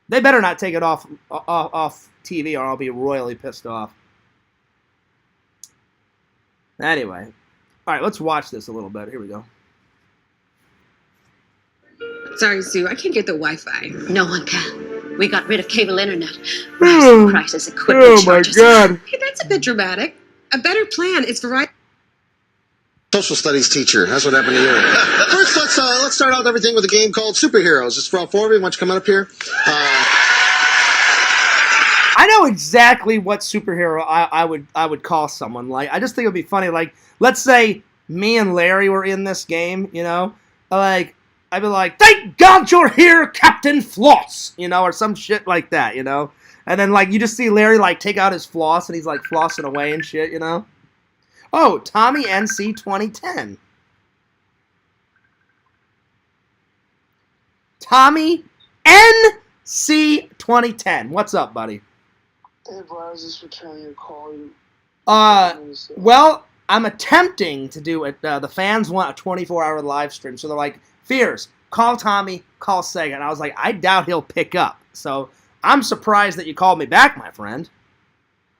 They better not take it off TV or I'll be royally pissed off. Anyway. All right, let's watch this a little bit. Here we go. Sorry, Sue, I can't get the Wi-Fi. No one can. We got rid of cable internet. Rising prices, equipment charges. Oh, my God. Hey, that's a bit dramatic. A better plan is Verizon. Social studies teacher. That's what happened to you. First, let's start out with everything with a game called Superheroes. It's for all four of you. Why don't you come on up here? I know exactly what superhero I would call someone. Like, I just think it would be funny. Like, let's say me and Larry were in this game, you know? Like, I'd be like, thank God you're here, Captain Floss, you know, or some shit like that, you know? And then, like, you just see Larry, like, take out his floss, and he's, like, flossing away and shit, you know? Oh, Tommy NC 2010. Tommy NC 2010. What's up, buddy? Hey, bro, I was just returning your call. Well, I'm attempting to do it. The fans want a 24-hour live stream, so they're like, Fears, call Tommy, call Sega. And I was like, I doubt he'll pick up. So I'm surprised that you called me back, my friend.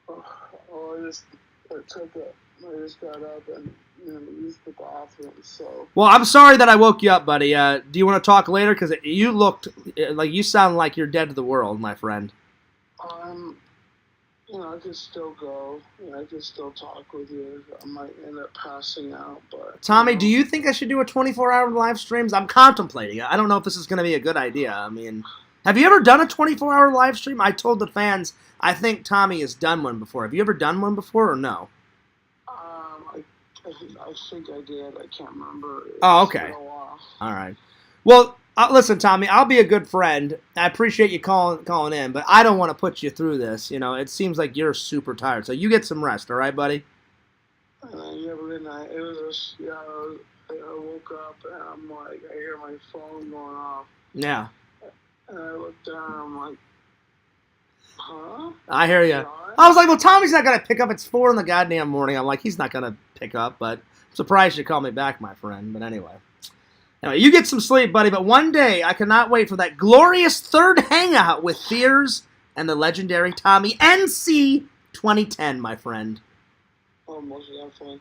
I just got up and used the bathroom, so. Well, I'm sorry that I woke you up, buddy. Do you want to talk later? Because you looked like you sound like you're dead to the world, my friend. I could still go. I could still talk with you. I might end up passing out, but... Tommy, do you think I should do a 24-hour live streams? I'm contemplating it. I don't know if this is going to be a good idea. I mean, have you ever done a 24-hour live stream? I told the fans I think Tommy has done one before. Have you ever done one before or no? I think I did. I can't remember. Oh, okay. All right. Well, listen, Tommy, I'll be a good friend. I appreciate you calling in, but I don't want to put you through this. You know, it seems like you're super tired, so you get some rest, all right, buddy? Yeah, but then it was just, I woke up and I'm like, I hear my phone going off. Yeah. And I looked down and I'm like, huh? I hear you. I was like, well, Tommy's not going to pick up. It's 4 in the goddamn morning. I'm like, he's not going to pick up, but I'm surprised you called me back, my friend. But anyway, you get some sleep, buddy. But one day, I cannot wait for that glorious third hangout with Fears and the legendary Tommy NC 2010, my friend. Oh, most definitely.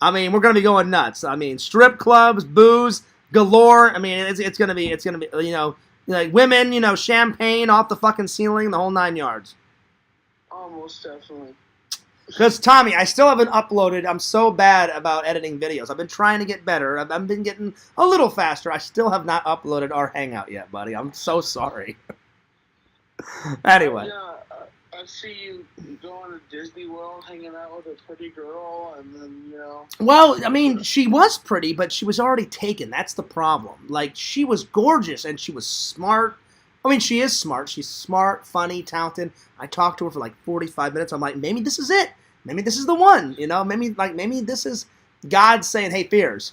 I mean, we're going to be going nuts. I mean, strip clubs, booze, galore. I mean, it's going to be, you know, like women, you know, champagne off the fucking ceiling, the whole 9 yards. Oh, most definitely. Because, Tommy, I still haven't uploaded. I'm so bad about editing videos. I've been trying to get better. I've been getting a little faster. I still have not uploaded our hangout yet, buddy. I'm so sorry. Anyway. Yeah, I see you going to Disney World, hanging out with a pretty girl, and then, you know. Well, I mean, she was pretty, but she was already taken. That's the problem. Like, she was gorgeous, and she was smart. I mean, she is smart. She's smart, funny, talented. I talked to her for like 45 minutes. I'm like, maybe this is it. Maybe this is the one. You know, maybe this is God saying, hey, Fears,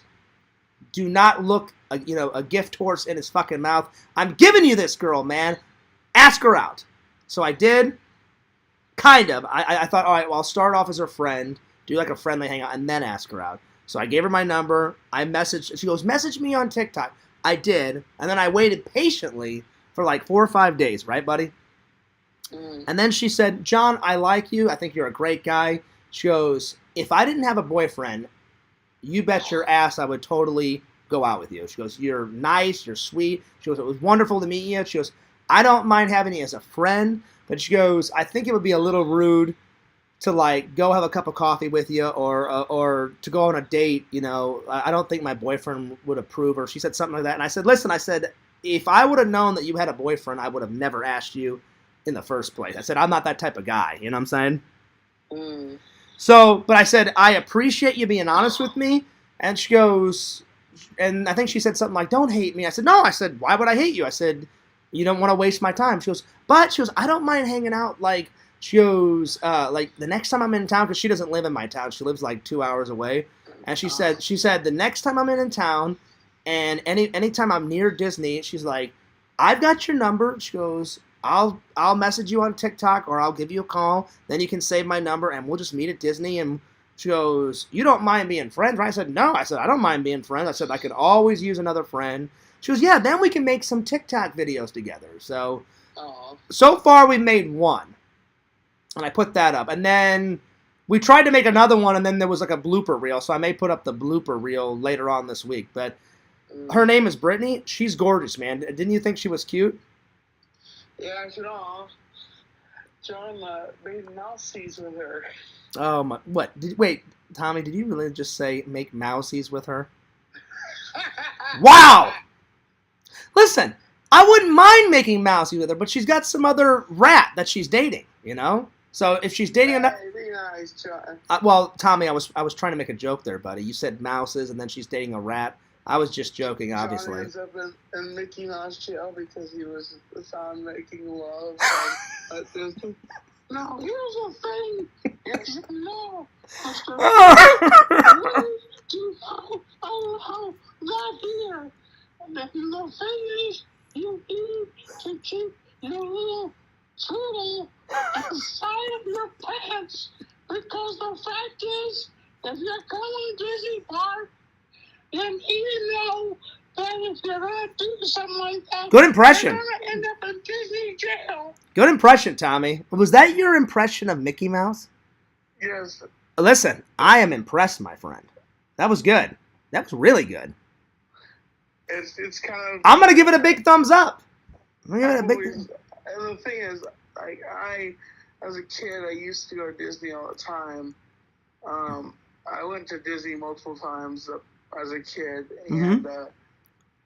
do not look, a gift horse in his fucking mouth. I'm giving you this girl, man. Ask her out. So I did. Kind of. I thought, all right, well, I'll start off as her friend, do like a friendly hangout, and then ask her out. So I gave her my number. I messaged. She goes, message me on TikTok. I did. And then I waited patiently for like 4 or 5 days, right, buddy? And then she said, John, I like you. I think you're a great guy. She goes, if I didn't have a boyfriend, you bet your ass I would totally go out with you. She goes, you're nice, you're sweet. She goes, it was wonderful to meet you. She goes, I don't mind having you as a friend. But she goes, I think it would be a little rude to, like, go have a cup of coffee with you or to go on a date, you know. I don't think my boyfriend would approve. Or she said something like that. And I said, listen, if I would have known that you had a boyfriend, I would have never asked you in the first place. I said, I'm not that type of guy. You know what I'm saying? So, but I said, I appreciate you being honest with me. And she goes, and I think she said something like, don't hate me. I said, no. I said, why would I hate you? I said, you don't want to waste my time. She goes, I don't mind hanging out. Like, she goes, like, the next time I'm in town, because she doesn't live in my town. She lives like 2 hours away. And she said, the next time I'm in town and anytime I'm near Disney, she's like, I've got your number. She goes, I'll message you on TikTok or I'll give you a call. Then you can save my number and we'll just meet at Disney. And she goes, you don't mind being friends, right? I said, no. I said, I don't mind being friends. I said, I could always use another friend. She goes, yeah, then we can make some TikTok videos together. So, so far we've made one. And I put that up. And then we tried to make another one, and then there was like a blooper reel. So I may put up the blooper reel later on this week. But her name is Brittany. She's gorgeous, man. Didn't you think she was cute? Yeah, John made mousies with her. Oh, my. What? Wait, Tommy, did you really just say make mousies with her? Wow! Listen, I wouldn't mind making mousies with her, but she's got some other rat that she's dating, you know? So if she's dating another... Nice, John. Well, Tommy, I was trying to make a joke there, buddy. You said mouses, and then she's dating a rat. I was just joking, obviously. John ends up in Mickey Mouse jail because he was found making love at Disney. No, here's the thing. It's no. Oh, not here. The thing is, you need to keep your little turtle inside of your pants because the fact is, if you're going to Disney Park, then you know that if you're going to do something like that, good impression. you're going to end up in Disney jail. Good impression, Tommy. Was that your impression of Mickey Mouse? Yes. Listen, I am impressed, my friend. That was good. That was really good. It's kind of... I'm going to give it a big thumbs up. And the thing is, like, as a kid, I used to go to Disney all the time. I went to Disney multiple times as a kid, and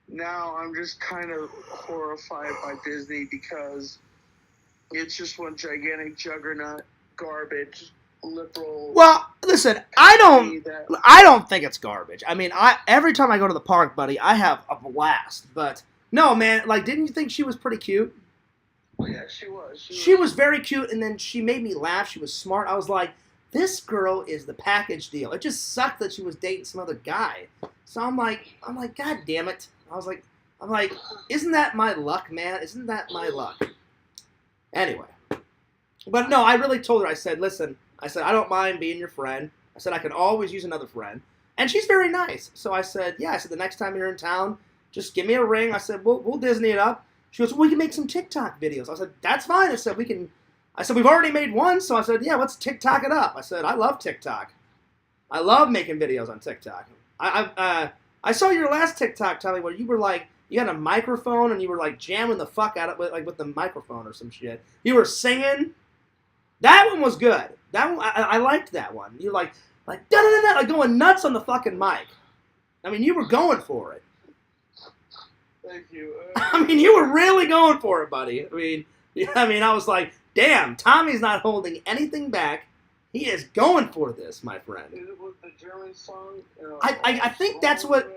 now I'm just kind of horrified by Disney because it's just one gigantic juggernaut, garbage, liberal. Well, listen, I don't think it's garbage. I mean, every time I go to the park, buddy, I have a blast. But no, man, like, didn't you think she was pretty cute? Well, yeah, she was. She was very cute, and then she made me laugh. She was smart. I was like, this girl is the package deal. It just sucked that she was dating some other guy. So I'm like, God damn it. I'm like, isn't that my luck, man? Isn't that my luck? Anyway. But no, I really told her, I said, listen, I don't mind being your friend. I said, I can always use another friend. And she's very nice. So I said, yeah, the next time you're in town, just give me a ring. I said, we'll Disney it up. She goes, well, we can make some TikTok videos. I said, that's fine. I said, we've already made one. So I said, yeah, let's TikTok it up. I said, I love TikTok. I love making videos on TikTok. I saw your last TikTok, Tommy, where you were like, you had a microphone and you were like jamming the fuck out of it, with the microphone or some shit. You were singing. That one was good. That one, I liked that one. You like da-da-da-da, like going nuts on the fucking mic. I mean, you were going for it. Thank you. I mean, you were really going for it, buddy. I mean, I was like, damn, Tommy's not holding anything back. He is going for this, my friend. Is it with the German song? I think that's what...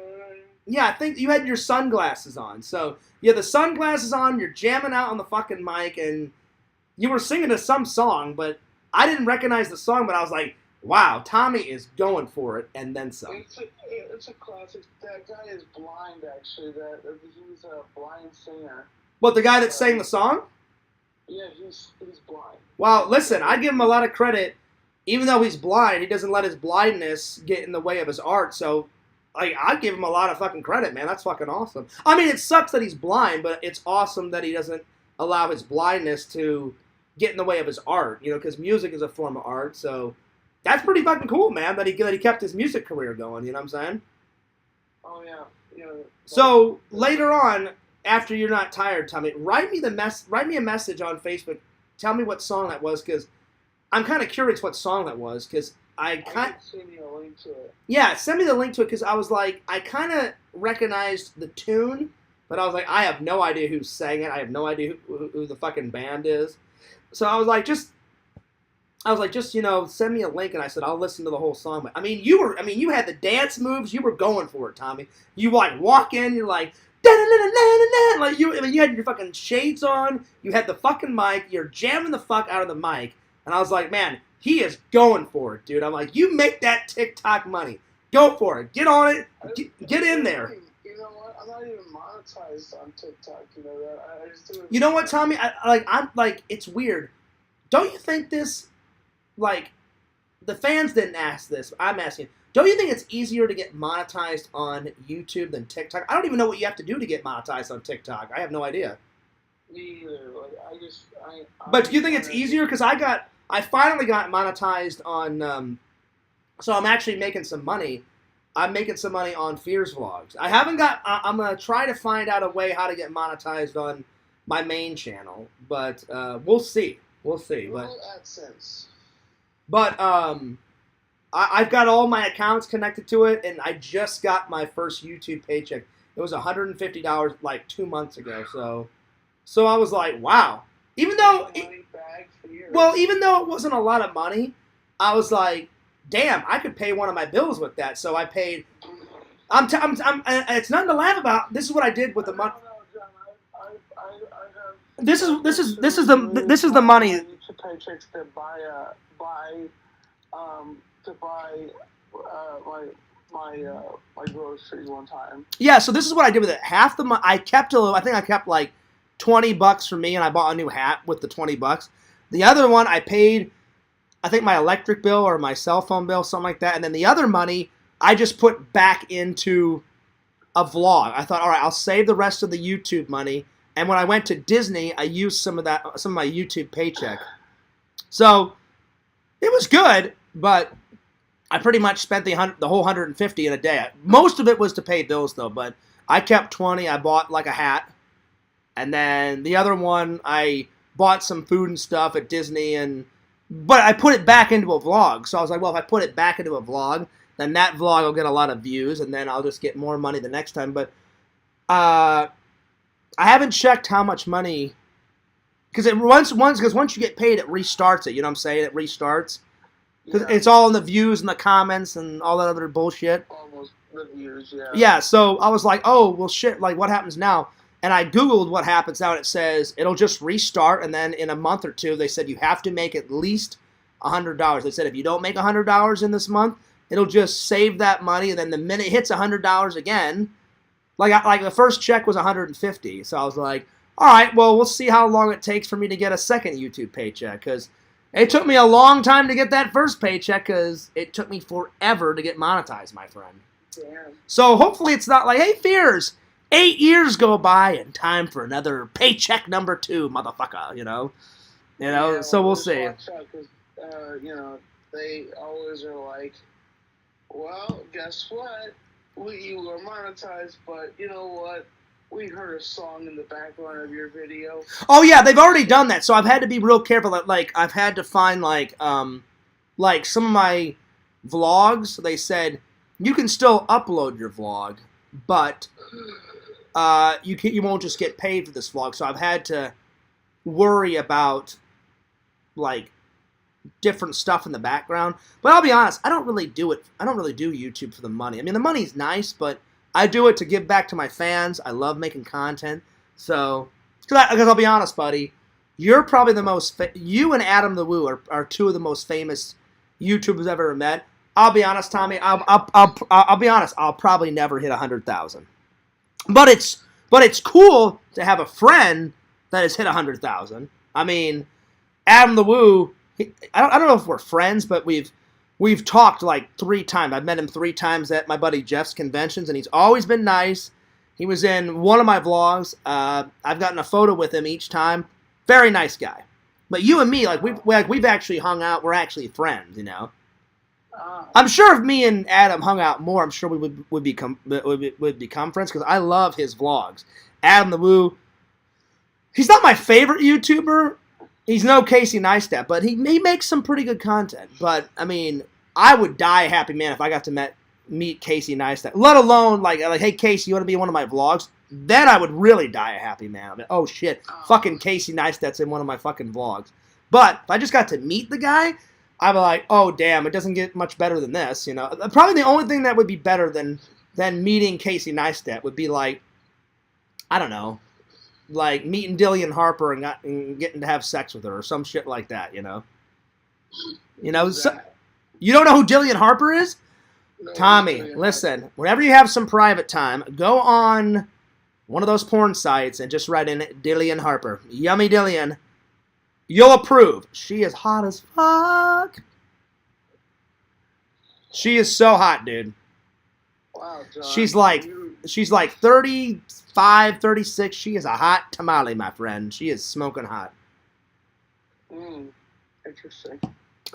Yeah, I think you had your sunglasses on. So, you had the sunglasses on, you're jamming out on the fucking mic, and you were singing to some song, but I didn't recognize the song, but I was like, wow, Tommy is going for it, and then some. It's a classic. That guy is blind, actually. He's a blind singer. What, the guy that sang the song? Yeah, he's blind. Well, listen, I give him a lot of credit. Even though he's blind, he doesn't let his blindness get in the way of his art, so... Like, I give him a lot of fucking credit, man. That's fucking awesome. I mean, it sucks that he's blind, but it's awesome that he doesn't allow his blindness to get in the way of his art, you know, because music is a form of art, so that's pretty fucking cool, man, that he kept his music career going, you know what I'm saying? Oh, yeah. So, later on, after you're not tired, Tommy, write me a message on Facebook. Tell me what song that was, because I'm kind of curious what song that was, because I can send you a link to it. Yeah, send me the link to it, because I was like, I kind of recognized the tune, but I was like, I have no idea who sang it. I have no idea who the fucking band is. So I was like, just you know, send me a link, and I said I'll listen to the whole song. But you had the dance moves. You were going for it, Tommy. You like walk in, you're like, da-da-da-da-da-da-da. Like you had your fucking shades on. You had the fucking mic. You're jamming the fuck out of the mic, and I was like, man. He is going for it, dude. I'm like, you make that TikTok money. Go for it. Get on it. Get in there. You know what? not even monetized on TikTok. You know that. I just do it. You know what, Tommy? I'm like, it's weird. Don't you think this, like, the fans didn't ask this. I'm asking. Don't you think it's easier to get monetized on YouTube than TikTok? I don't even know what you have to do to get monetized on TikTok. I have no idea. Me either. But do you think it's easier? Because I finally got monetized on. So I'm actually making some money. I'm making some money on Fears Vlogs. I haven't got. I'm gonna try to find out a way how to get monetized on my main channel, but we'll see. We'll see. But AdSense. But I've got all my accounts connected to it, and I just got my first YouTube paycheck. It was $150 like 2 months ago. So I was like, wow. Even though even though it wasn't a lot of money, I was like, damn, I could pay one of my bills with that. So I paid. It's nothing to laugh about. This is what I did with the money. This is the money. YouTube paychecks to buy my groceries one time. Yeah, so this is what I did with it. Half the money I kept I think I kept like $20 for me, and I bought a new hat with the $20. The other one I paid, I think, my electric bill or my cell phone bill, something like that. And then the other money I just put back into a vlog. I thought, all right, I'll save the rest of the YouTube money. And when I went to Disney, I used some of my YouTube paycheck. So it was good, but I pretty much spent the whole $150 in a day. Most of it was to pay bills, though, but I kept $20. I bought like a hat. And then the other one, I bought some food and stuff at Disney, but I put it back into a vlog. So I was like, well, if I put it back into a vlog, then that vlog will get a lot of views, and then I'll just get more money the next time. But I haven't checked how much money, because once you get paid, it restarts it. You know what I'm saying? It restarts. Because it's all in the views and the comments and all that other bullshit. Almost the views, yeah. Yeah, so I was like, oh, well, shit, like, what happens now? And I Googled what happens now, and it says it'll just restart, and then in a month or two, they said you have to make at least $100. They said if you don't make $100 in this month, it'll just save that money, and then the minute it hits $100 again, like the first check was $150. So I was like, all right, well, we'll see how long it takes for me to get a second YouTube paycheck, because it took me a long time to get that first paycheck, because it took me forever to get monetized, my friend. Damn. So hopefully it's not like, hey, Fears, 8 years go by and time for another paycheck number 2, motherfucker, you know? Yeah, so we'll see. Watch out, 'cause, they always are like, well, guess what? You were monetized, but you know what? We heard a song in the background of your video. Oh yeah, they've already done that. So I've had to be real careful. Like I've had to find like some of my vlogs. They said you can still upload your vlog, but you won't just get paid for this vlog. So I've had to worry about like different stuff in the background. But I'll be honest, I don't really do it. I don't really do YouTube for the money. I mean, the money's nice, but I do it to give back to my fans. I love making content. So, because I'll be honest, buddy, you're probably the most, you and Adam the Woo are two of the most famous YouTubers I've ever met. I'll be honest, Tommy, I'll be honest, I'll probably never hit 100,000. But it's cool to have a friend that has hit 100,000. I mean, Adam the Woo, I don't know if we're friends, but we've talked like 3 times. I've met him 3 times at my buddy Jeff's conventions, and he's always been nice. He was in one of my vlogs. I've gotten a photo with him each time. Very nice guy. But you and me, we've actually hung out. We're actually friends, you know. I'm sure if me and Adam hung out more, I'm sure we would become friends, because I love his vlogs. Adam the Woo, he's not my favorite YouTuber. He's no Casey Neistat, but he makes some pretty good content. But, I mean, I would die a happy man if I got to meet Casey Neistat. Let alone, like, hey, Casey, you want to be in one of my vlogs? Then I would really die a happy man. I mean, oh, shit, fucking Casey Neistat's in one of my fucking vlogs. But if I just got to meet the guy, I'd be like, oh, damn, it doesn't get much better than this, you know? Probably the only thing that would be better than meeting Casey Neistat would be, like, I don't know, like meeting Dillian Harper and getting to have sex with her or some shit like that, you know? You know, so, you don't know who Dillian Harper is? No, Tommy, listen. Whenever you have some private time, go on one of those porn sites and just write in Dillian Harper. Yummy Dillian. You'll approve. She is hot as fuck. She is so hot, dude. Wow, John. She's like 35, 36. She is a hot tamale, my friend. She is smoking hot. Interesting.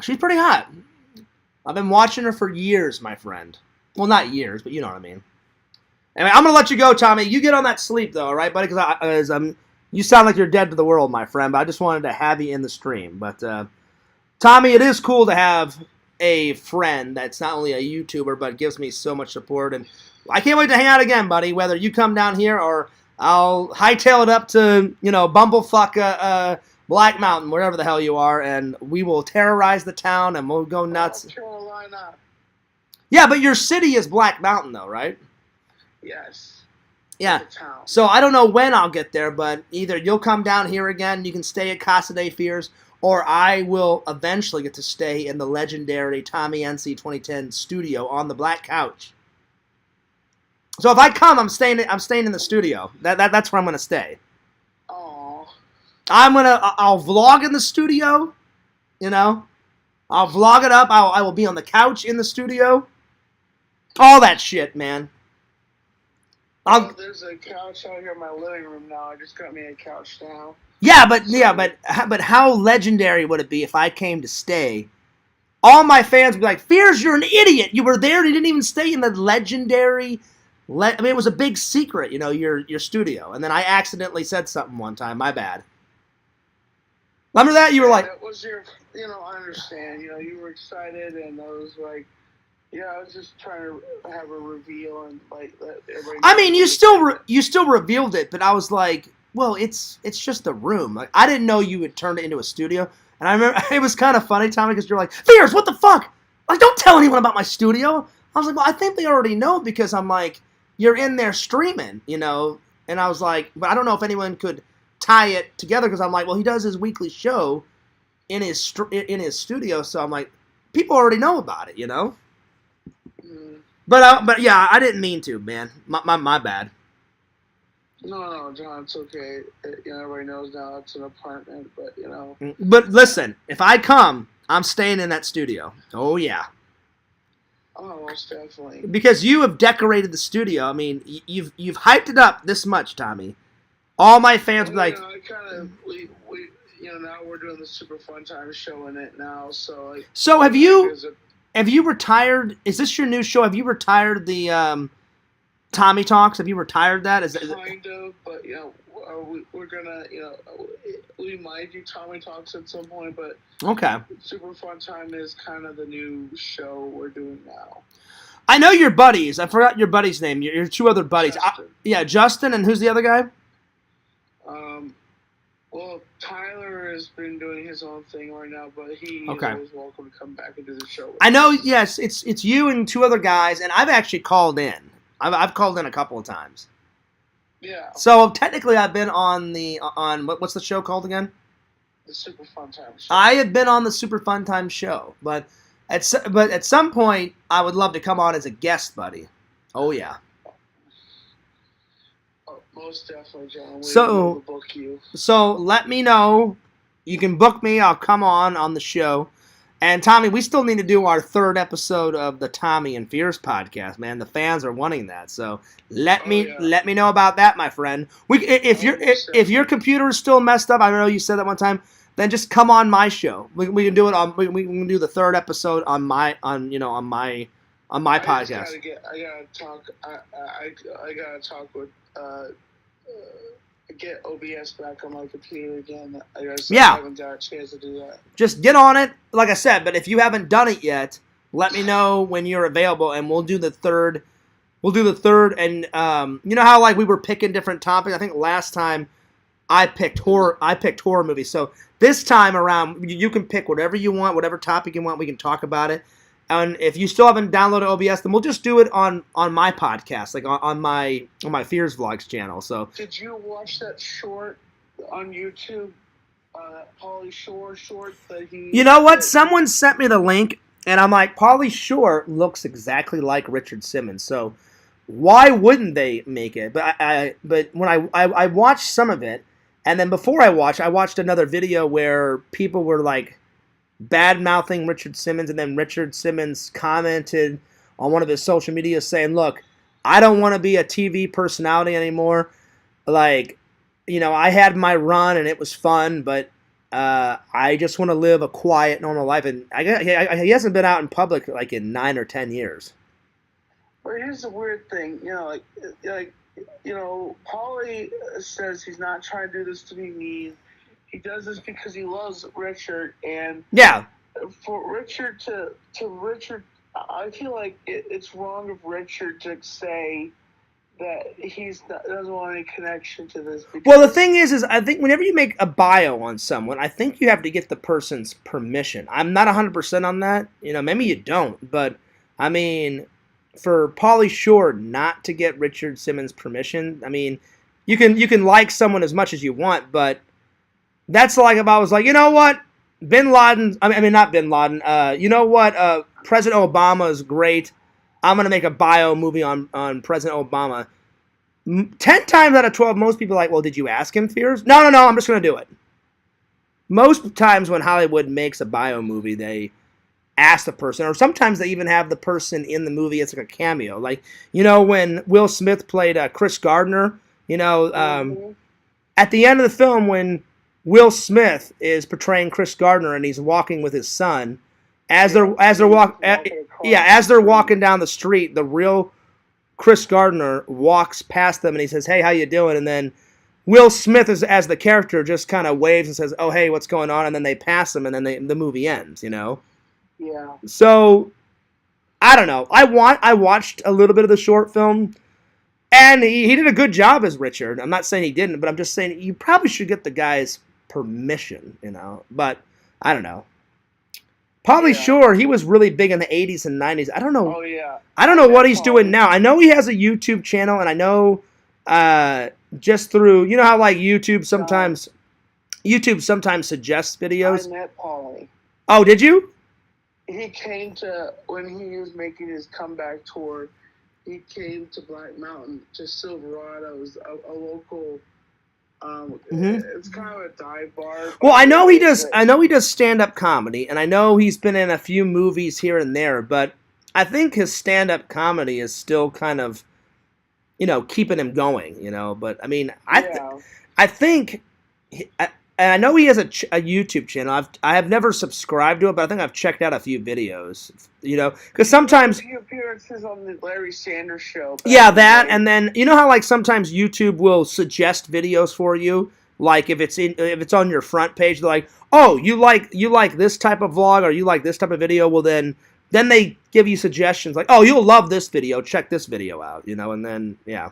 She's pretty hot. I've been watching her for years, my friend. Well, not years, but you know what I mean. Anyway, I'm going to let you go, Tommy. You get on that sleep, though, all right, buddy? Because you sound like you're dead to the world, my friend, but I just wanted to have you in the stream. But, Tommy, it is cool to have a friend that's not only a YouTuber, but gives me so much support. And I can't wait to hang out again, buddy, whether you come down here or I'll hightail it up to, Bumblefuck, Black Mountain, wherever the hell you are, and we will terrorize the town and we'll go nuts. Carolina. Yeah, but your city is Black Mountain, though, right? Yes. Yeah. So I don't know when I'll get there, but either you'll come down here again, you can stay at Casa de Fears, or I will eventually get to stay in the legendary Tommy NC 2010 studio on the black couch. So if I come, I'm staying in the studio. That's where I'm gonna stay. I'll vlog in the studio, I'll vlog it up. I will be on the couch in the studio. All that shit, man. There's a couch out here in my living room now. I just got me a couch now. But how legendary would it be if I came to stay? All my fans would be like, Fears, you're an idiot. You were there and you didn't even stay in the legendary... it was a big secret, your studio. And then I accidentally said something one time. My bad. Remember that? You were like... That was your... I understand. You were excited, and I was like... I was just trying to have a reveal and, let everybody... I mean, you still revealed it, but I was like, well, it's just a room. Like, I didn't know you had turned it into a studio. And I remember... It was kind of funny, Tommy, because you're like, Fears, what the fuck? Like, don't tell anyone about my studio. I was like, well, I think they already know, because I'm like, you're in there streaming, And I was like, but I don't know if anyone could tie it together, because I'm like, well, he does his weekly show in his studio, so I'm like, people already know about it, But yeah, I didn't mean to, man. My bad. No, John, it's okay. Everybody knows now it's an apartment, but But listen, if I come, I'm staying in that studio. Oh yeah. Oh, most definitely. Because you have decorated the studio. I mean, you've hyped it up this much, Tommy. All my fans be like, we now we're doing the Super Fun Time show in it now, so like. So have you retired? Is this your new show? Have you retired the Tommy Talks? Have you retired that? Kind of, but we're gonna we might do Tommy Talks at some point, but okay. Super Fun Time is kind of the new show we're doing now. I know your buddies. I forgot your buddy's name. Your two other buddies. Justin. Justin, and who's the other guy? Well, Tyler has been doing his own thing right now, but he is always welcome to come back and do the show with I know, yes, it's you and two other guys, and I've actually called in. I've called in a couple of times. Yeah. So technically I've been on what's the show called again? The Super Fun Time show. I have been on the Super Fun Time show, but at some point I would love to come on as a guest, buddy. Oh yeah. Most definitely, John. We'll book you. So let me know. You can book me. I'll come on the show. And Tommy, we still need to do our third episode of the Tommy and Fears podcast, man. The fans are wanting that. So let me know about that, my friend. If your computer is still messed up, I know you said that one time, then just come on my show. We can do it on we can do the third episode on my podcast. I gotta talk with get OBS back on my computer again. I haven't got a chance to do that. Just get on it, like I said. But if you haven't done it yet, let me know when you're available, and we'll do the third. And you know how like we were picking different topics. I think last time I picked horror movies. So this time around, you can pick whatever you want, whatever topic you want. We can talk about it. And if you still haven't downloaded OBS, then we'll just do it on my podcast, like on my Fears Vlogs channel. So did you watch that short on YouTube, Pauly Shore short that he? You know what? Someone sent me the link, And I'm like, Pauly Shore looks exactly like Richard Simmons, so why wouldn't they make it? But when I watched some of it, and then before I watched another video where people were like bad-mouthing Richard Simmons, and then Richard Simmons commented on one of his social media saying, look, I don't want to be a TV personality anymore. Like, you know, I had my run and it was fun, but I just want to live a quiet, normal life. And he hasn't been out in public like in 9 or 10 years. But here's the weird thing, you know, Pauly says he's not trying to do this to be mean. He does this because he loves Richard, and for Richard to Richard, I feel like it's wrong of Richard to say that doesn't want any connection to this. Well, the thing is I think whenever you make a bio on someone, I think you have to get the person's permission. I'm not 100% on that. You know, maybe you don't, but I mean, for Pauly Shore not to get Richard Simmons' permission, I mean, you can like someone as much as you want, but that's like if I was like, you know what, Bin Laden, I mean not Bin Laden, you know what, President Obama is great. I'm going to make a bio movie on President Obama. 10 times out of 12, most people are like, well, did you ask him, Fears? No, I'm just going to do it. Most times when Hollywood makes a bio movie, they ask the person, or sometimes they even have the person in the movie. It's like a cameo. Like, you know, when Will Smith played Chris Gardner, you know, at the end of the film when Will Smith is portraying Chris Gardner and he's walking with his son, as they're walking down the street, the real Chris Gardner walks past them and he says, "Hey, how you doing?" And then Will Smith, as the character, just kind of waves and says, "Oh, hey, what's going on?" And then they pass him, and then the movie ends. You know. Yeah. So I don't know. I watched a little bit of the short film, and he did a good job as Richard. I'm not saying he didn't, but I'm just saying you probably should get the guy's permission. You know. But I don't know. Pauly Shore, he was really big in the 80s and 90s. I don't know. Oh, yeah. I don't know what he's doing now. I know he has a YouTube channel, and I know just through, you know how like YouTube sometimes suggests videos. I met Pauly. Oh, did you? He came to, when he was making his comeback tour, he came to Black Mountain, to Silverado. It was a local. It's kind of a dive bar. Well, I know he does stand-up comedy, and I know he's been in a few movies here and there, but I think his stand-up comedy is still kind of, you know, keeping him going, you know. But I mean, I think, and I know he has a YouTube channel. I have never subscribed to it, but I think I've checked out a few videos, you know, because sometimes he appearances on the Larry Sanders Show. Yeah, that, and then you know how like sometimes YouTube will suggest videos for you, like if it's on your front page, they're like, oh, you like this type of vlog or you like this type of video, well then they give you suggestions like, oh, you'll love this video, check this video out, you know, and then yeah.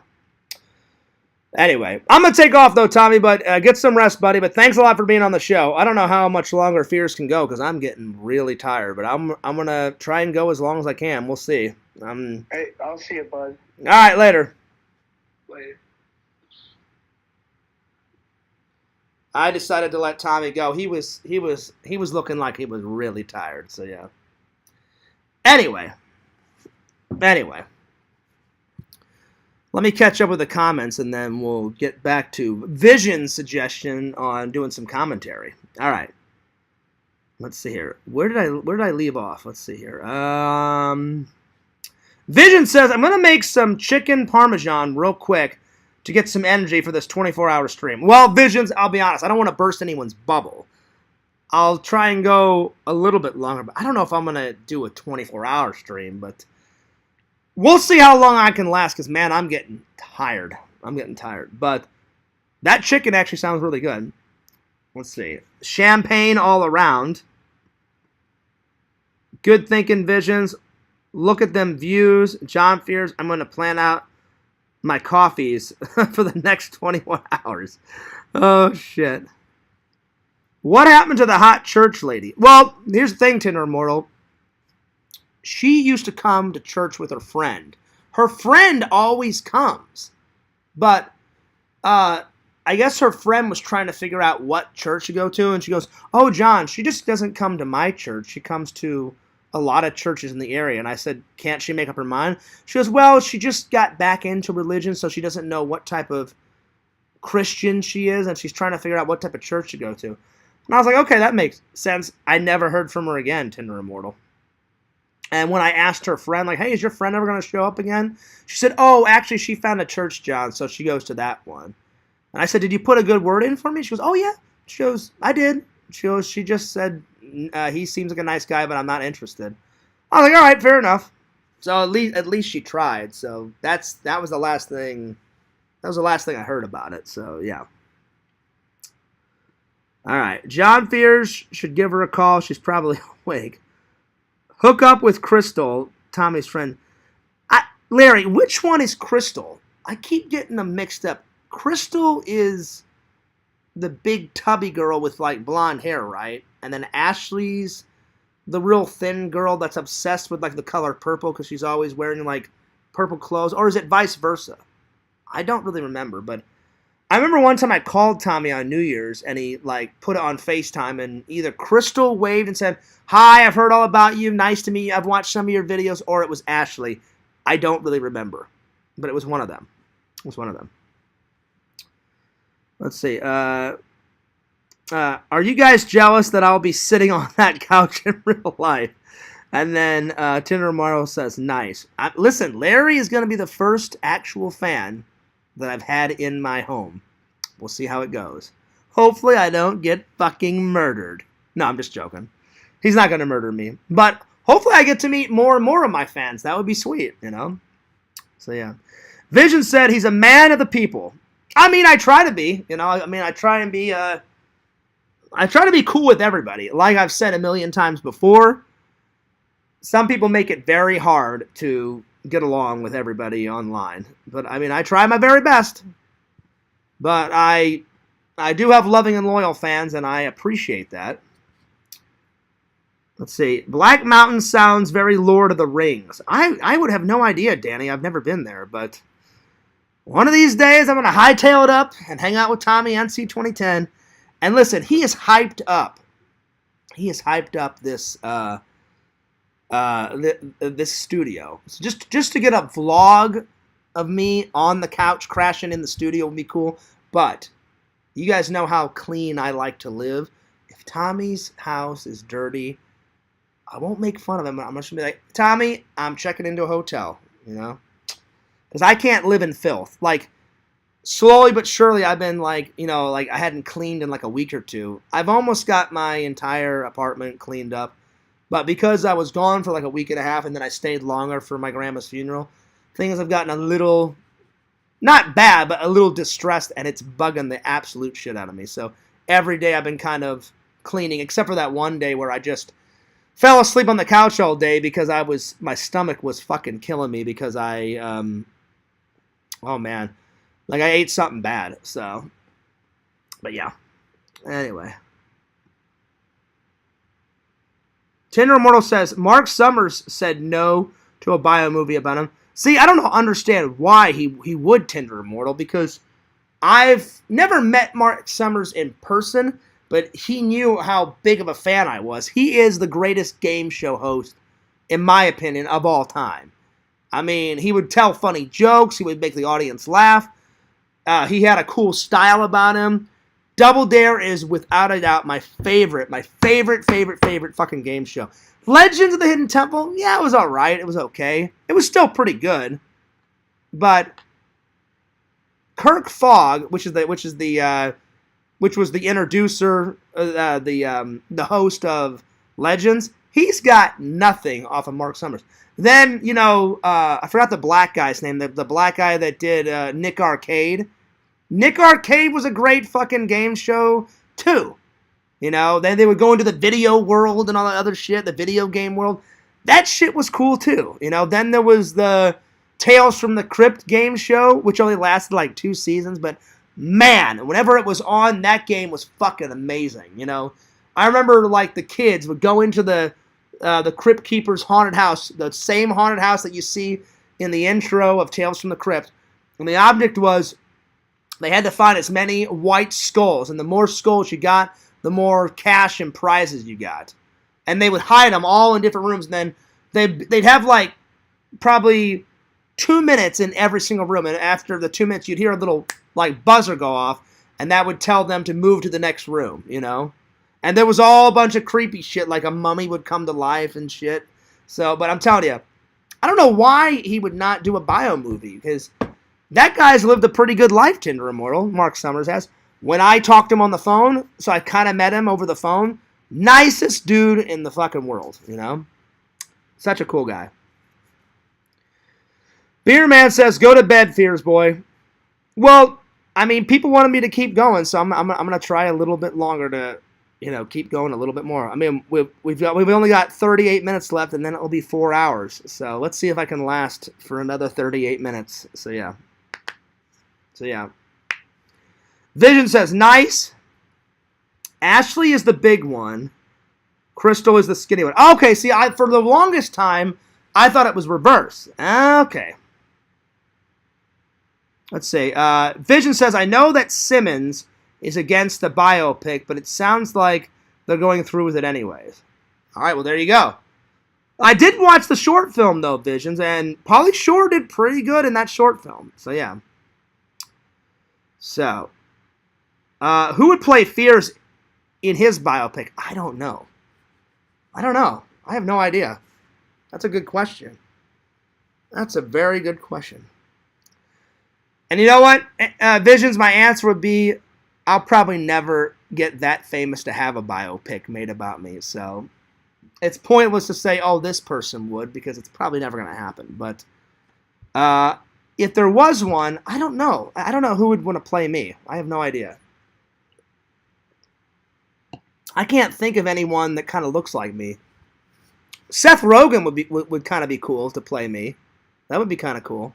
Anyway, I'm going to take off, though, Tommy, but get some rest, buddy. But thanks a lot for being on the show. I don't know how much longer Fears can go because I'm getting really tired. But I'm going to try and go as long as I can. We'll see. Hey, I'll see you, bud. All right, later. Later. I decided to let Tommy go. He was looking like he was really tired. So, yeah. Anyway. Let me catch up with the comments, and then we'll get back to Vision's suggestion on doing some commentary. All right. Let's see here. Where did I leave off? Let's see here. Vision says, I'm going to make some chicken parmesan real quick to get some energy for this 24-hour stream. Well, Visions, I'll be honest. I don't want to burst anyone's bubble. I'll try and go a little bit longer, but I don't know if I'm going to do a 24-hour stream, but we'll see how long I can last, because, man, I'm getting tired. But that chicken actually sounds really good. Let's see. Champagne all around. Good thinking, Visions. Look at them views. John Fears, I'm going to plan out my coffees for the next 21 hours. Oh, shit. What happened to the hot church lady? Well, here's the thing, Tinder Immortal. She used to come to church with her friend. Her friend always comes. But I guess her friend was trying to figure out what church to go to. And she goes, oh, John, she just doesn't come to my church. She comes to a lot of churches in the area. And I said, can't she make up her mind? She goes, well, she just got back into religion, so she doesn't know what type of Christian she is, and she's trying to figure out what type of church to go to. And I was like, okay, that makes sense. I never heard from her again, Tinder Immortal. And when I asked her friend, like, hey, is your friend ever going to show up again? She said, oh, actually, she found a church, John, so she goes to that one. And I said, did you put a good word in for me? She goes, oh, yeah. She goes, I did. She goes, she just said, he seems like a nice guy, but I'm not interested. I was like, all right, fair enough. So at least she tried. So that was the last thing. That was the last thing I heard about it. So, yeah. All right. John fears should give her a call. She's probably awake. Hook up with Crystal, Tommy's friend. Larry, which one is Crystal? I keep getting them mixed up. Crystal is the big tubby girl with, like, blonde hair, right? And then Ashley's the real thin girl that's obsessed with, like, the color purple because she's always wearing, like, purple clothes. Or is it vice versa? I don't really remember, but I remember one time I called Tommy on New Year's, and he, like, put it on FaceTime, and either Crystal waved and said, hi, I've heard all about you, nice to meet you, I've watched some of your videos, or it was Ashley. I don't really remember, but it was one of them. It was one of them. Let's see. Are you guys jealous that I'll be sitting on that couch in real life? And then Tinder Immortal says, nice. Listen, Larry is going to be the first actual fan that I've had in my home. We'll see how it goes. Hopefully I don't get fucking murdered. No, I'm just joking. He's not going to murder me. But hopefully I get to meet more and more of my fans. That would be sweet, you know? So, yeah. Vision said he's a man of the people. I mean, I try to be. You know, I mean, I try to be cool with everybody. Like I've said a million times before, some people make it very hard to get along with everybody online. But, I mean, I try my very best. But I do have loving and loyal fans, and I appreciate that. Let's see. Black Mountain sounds very Lord of the Rings. I would have no idea, Danny. I've never been there, but one of these days I'm going to hightail it up and hang out with Tommy NC 2010. And listen, he is hyped up. He has hyped up this this studio. So just to get a vlog of me on the couch crashing in the studio would be cool. But you guys know how clean I like to live. If Tommy's house is dirty, I won't make fun of him. I'm just going to be like, Tommy, I'm checking into a hotel, you know? Because I can't live in filth. Like, slowly but surely I've been like, you know, like I hadn't cleaned in like a week or two. I've almost got my entire apartment cleaned up. But because I was gone for like a week and a half and then I stayed longer for my grandma's funeral, things have gotten a little, not bad, but a little distressed, and it's bugging the absolute shit out of me. So every day I've been kind of cleaning, except for that one day where I just fell asleep on the couch all day because my stomach was fucking killing me because oh man, like I ate something bad. So, but yeah. Anyway. Tinder Immortal says, Mark Summers said no to a bio movie about him. See, I don't understand why he would, Tinder Immortal, because I've never met Mark Summers in person, but he knew how big of a fan I was. He is the greatest game show host, in my opinion, of all time. I mean, he would tell funny jokes. He would make the audience laugh. He had a cool style about him. Double Dare is, without a doubt, my favorite fucking game show. Legends of the Hidden Temple, yeah, it was all right. It was okay. It was still pretty good. But Kirk Fogg, which was the introducer, the host of Legends, he's got nothing off of Mark Summers. Then, you know, I forgot the black guy's name, the black guy that did Nick Arcade. Nick Arcade was a great fucking game show, too. You know, then they would go into the video world and all that other shit, the video game world. That shit was cool, too. You know, then there was the Tales from the Crypt game show, which only lasted like 2 seasons, but man, whenever it was on, that game was fucking amazing, you know. I remember, like, the kids would go into the Crypt Keeper's haunted house, the same haunted house that you see in the intro of Tales from the Crypt, and the object was they had to find as many white skulls, and the more skulls you got, the more cash and prizes you got. and they would hide them all in different rooms, and then they'd have like probably 2 minutes in every single room, and after the 2 minutes, you'd hear a little like buzzer go off, and that would tell them to move to the next room, you know? And there was all a bunch of creepy shit, like a mummy would come to life and shit. So, but I'm telling you, I don't know why he would not do a bio movie, because that guy's lived a pretty good life, Tinder Immortal, Mark Summers has. When I talked to him on the phone, so I kind of met him over the phone, nicest dude in the fucking world, you know? Such a cool guy. Beer Man says, go to bed, Fears Boy. Well, I mean, people wanted me to keep going, so I'm going to try a little bit longer to, you know, keep going a little bit more. I mean, we've only got 38 minutes left, and then it'll be 4 hours. So let's see if I can last for another 38 minutes. So yeah. Vision says, nice. Ashley is the big one. Crystal is the skinny one. Okay, see, for the longest time, I thought it was reverse. Okay. Let's see. Vision says, I know that Simmons is against the biopic, but it sounds like they're going through with it anyways. All right, well, there you go. I did watch the short film, though, Visions, and Pauly Shore did pretty good in that short film. So, yeah. So, who would play Fears in his biopic? I don't know. I have no idea. That's a good question. That's a very good question. And you know what? Visions, my answer would be, I'll probably never get that famous to have a biopic made about me. So it's pointless to say, oh, this person would, because it's probably never going to happen. But if there was one, I don't know. I don't know who would want to play me. I have no idea. I can't think of anyone that kind of looks like me. Seth Rogen would kind of be cool to play me. That would be kind of cool.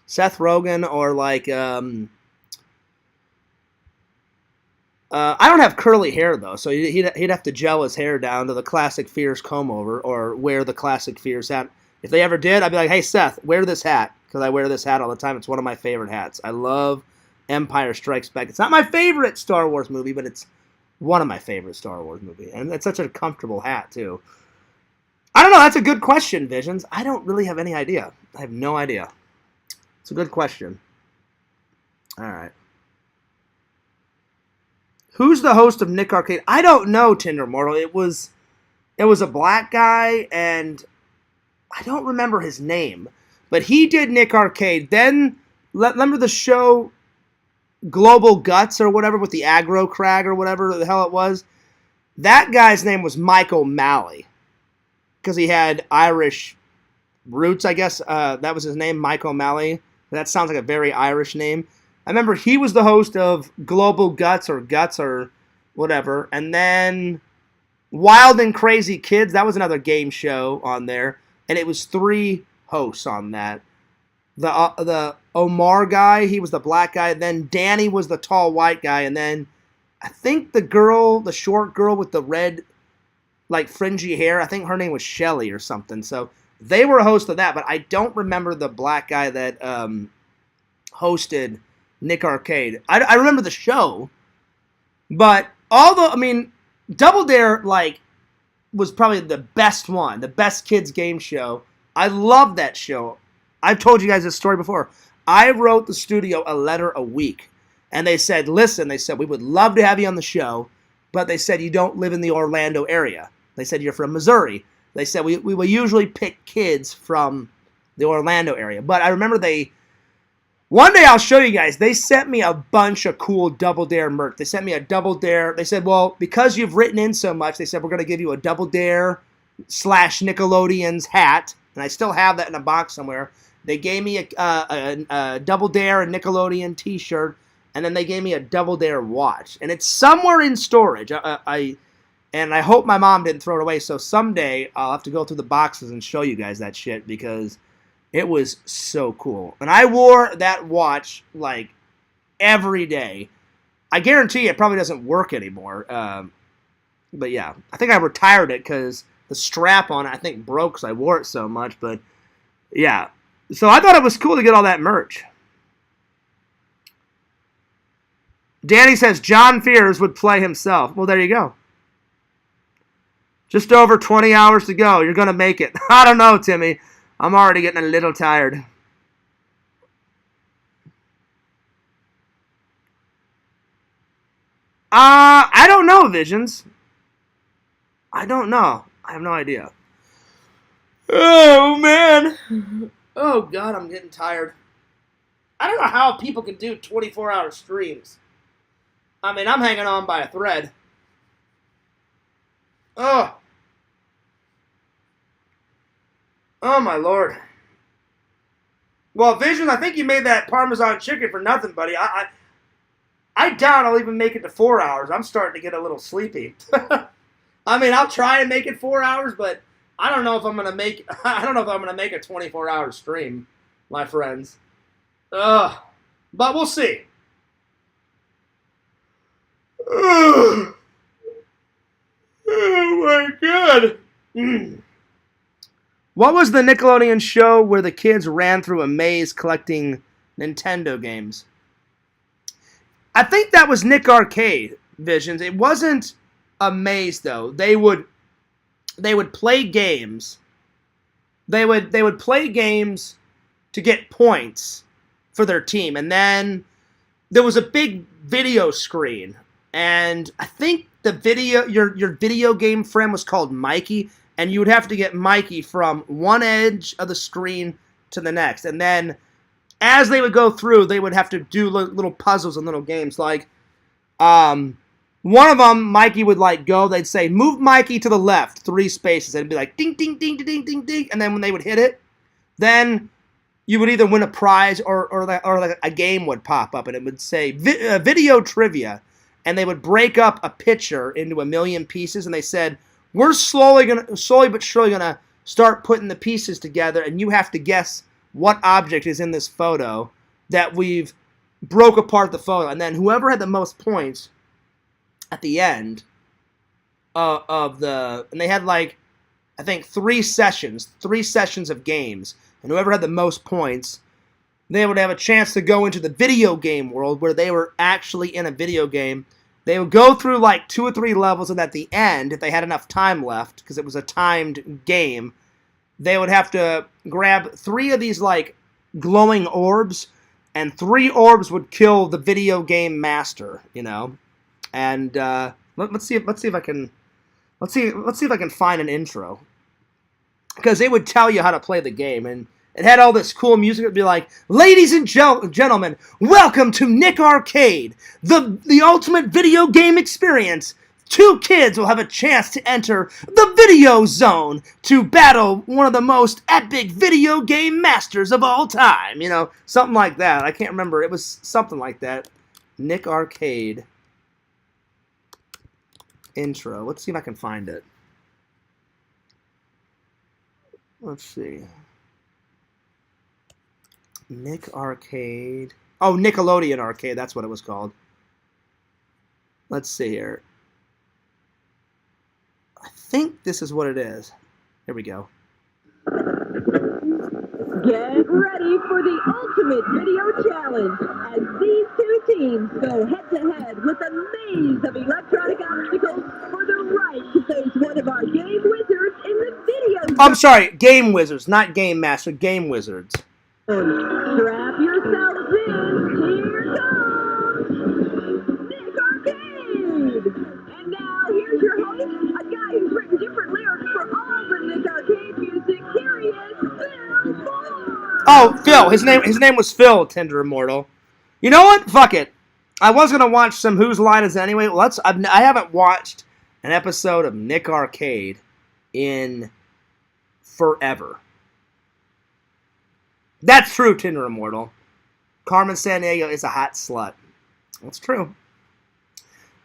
Seth Rogen, or like I don't have curly hair though, so he'd have to gel his hair down to the classic Fears comb over, or wear the classic Fears hat. If they ever did, I'd be like, hey Seth, wear this hat, because I wear this hat all the time. It's one of my favorite hats. I love Empire Strikes Back. It's not my favorite Star Wars movie, but it's one of my favorite Star Wars movies, and it's such a comfortable hat too. I don't know. That's a good question, Visions. I don't really have any idea. I have no idea. It's a good question. All right. Who's the host of Nick Arcade? I don't know, Tinder Mortal. It was a black guy, and I don't remember his name. But he did Nick Arcade. Then, remember the show Global Guts or whatever with the aggro crag or whatever the hell it was? That guy's name was Mike O'Malley, because he had Irish roots, I guess. That was his name, Mike O'Malley. That sounds like a very Irish name. I remember he was the host of Global Guts or whatever. And then Wild and Crazy Kids, that was another game show on there. And it was 3 hosts on that. The Omar guy, he was the black guy. Then Danny was the tall white guy. And then I think the short girl with the red, like, fringy hair, I think her name was Shelly or something. So they were a host of that, but I don't remember the black guy that hosted Nick Arcade. I remember the show, but Double Dare, like, was probably the best one, the best kids game show. I love that show. I've told you guys this story before. I wrote the studio a letter a week, and they said, listen, we would love to have you on the show, but they said you don't live in the Orlando area. They said you're from Missouri. They said we will usually pick kids from the Orlando area. But I remember one day I'll show you guys, they sent me a bunch of cool Double Dare merch. They sent me a Double Dare. They said, well, because you've written in so much, they said, we're going to give you a Double Dare / Nickelodeon's hat. And I still have that in a box somewhere. They gave me a Double Dare and Nickelodeon t-shirt. And then they gave me a Double Dare watch. And it's somewhere in storage. And I hope my mom didn't throw it away. So someday I'll have to go through the boxes and show you guys that shit, because it was so cool. And I wore that watch like every day. I guarantee you it probably doesn't work anymore. But yeah, I think I retired it because the strap on it, I think, broke because I wore it so much. But yeah, so I thought it was cool to get all that merch. Danny says John Fears would play himself. Well, there you go. Just over 20 hours to go. You're going to make it. I don't know, Timmy. I'm already getting a little tired. I don't know, Visions. I don't know. I have no idea. Oh, man. Oh, God, I'm getting tired. I don't know how people can do 24-hour streams. I mean, I'm hanging on by a thread. Oh. Oh, my Lord. Well, Vision, I think you made that Parmesan chicken for nothing, buddy. I doubt I'll even make it to 4 hours. I'm starting to get a little sleepy. I mean, I'll try and make it 4 hours, but I don't know if I'm gonna make. I don't know if I'm gonna make a 24-hour stream, my friends. But we'll see. Oh my God. What was the Nickelodeon show where the kids ran through a maze collecting Nintendo games? I think that was Nick Arcade, Visions. It wasn't a maze though. They would play games. They would play games to get points for their team, and then there was a big video screen, and I think the video your video game friend was called Mikey, and you would have to get Mikey from one edge of the screen to the next, and then as they would go through, they would have to do little puzzles and little games. Like, one of them, Mikey would go. They'd say, "Move Mikey to the left 3 spaces." And it'd be like, "Ding, ding, ding, ding, ding, ding." And then when they would hit it, then you would either win a prize or like a game would pop up, and it would say video trivia. And they would break up a picture into a million pieces, and they said, "We're slowly but surely gonna start putting the pieces together, and you have to guess what object is in this photo that we've broke apart the photo." And then whoever had the most points at the end and they had I think 3 sessions of games, and whoever had the most points, they would have a chance to go into the video game world where they were actually in a video game. They would go through 2 or 3 levels, and at the end, if they had enough time left, because it was a timed game, they would have to grab 3 of these glowing orbs, and 3 orbs would kill the video game master, And let's see if I can find an intro, because it would tell you how to play the game, and it had all this cool music. It'd be like, "Ladies and gentlemen, welcome to Nick Arcade, the ultimate video game experience. 2 kids will have a chance to enter the video zone to battle one of the most epic video game masters of all time." Something like that. I can't remember. It was something like that. Nick Arcade intro. Let's see if I can find it. Let's see. Nick Arcade. Oh, Nickelodeon Arcade. That's what it was called. Let's see here. I think this is what it is. Here we go. Get ready for the ultimate video challenge as these 2 teams go head-to-head with a maze of electronic obstacles for the right to face one of our game wizards in the video. I'm sorry, Game Wizards, not Game Master, Game Wizards. Strap yourselves in. Here goes Nick Arcade. And now here's your host, a guy who's written different lyrics for all the Nick Arcade music. Here he is, Phil. Oh, Phil. His name was Phil, Tender Immortal. You know what? Fuck it. I was gonna watch some Whose Line Is It Anyway. I haven't watched an episode of Nick Arcade in forever. That's true, Tender Immortal. Carmen Sandiego is a hot slut. That's true.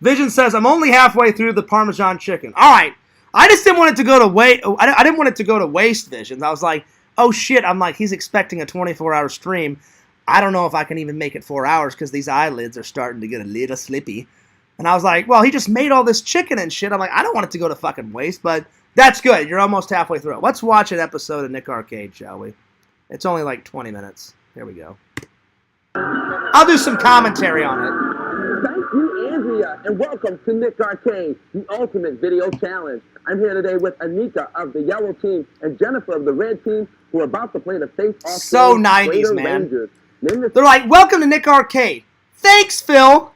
Vision says, "I'm only halfway through the Parmesan chicken." All right. I just didn't want it to go to waste. I didn't want it to go to waste, Visions. I was like, oh shit. I'm like, he's expecting a 24-hour stream. I don't know if I can even make it 4 hours because these eyelids are starting to get a little slippy. And I was like, well, he just made all this chicken and shit. I'm like, I don't want it to go to fucking waste, but that's good. You're almost halfway through it. Let's watch an episode of Nick Arcade, shall we? It's only 20 minutes. Here we go. I'll do some commentary on it. Thank you, Mia, and welcome to Nick Arcade, the ultimate video challenge. I'm here today with Anika of the yellow team and Jennifer of the red team, who are about to play the face-off. So 90s, man. They're like, welcome to Nick Arcade. Thanks, Phil.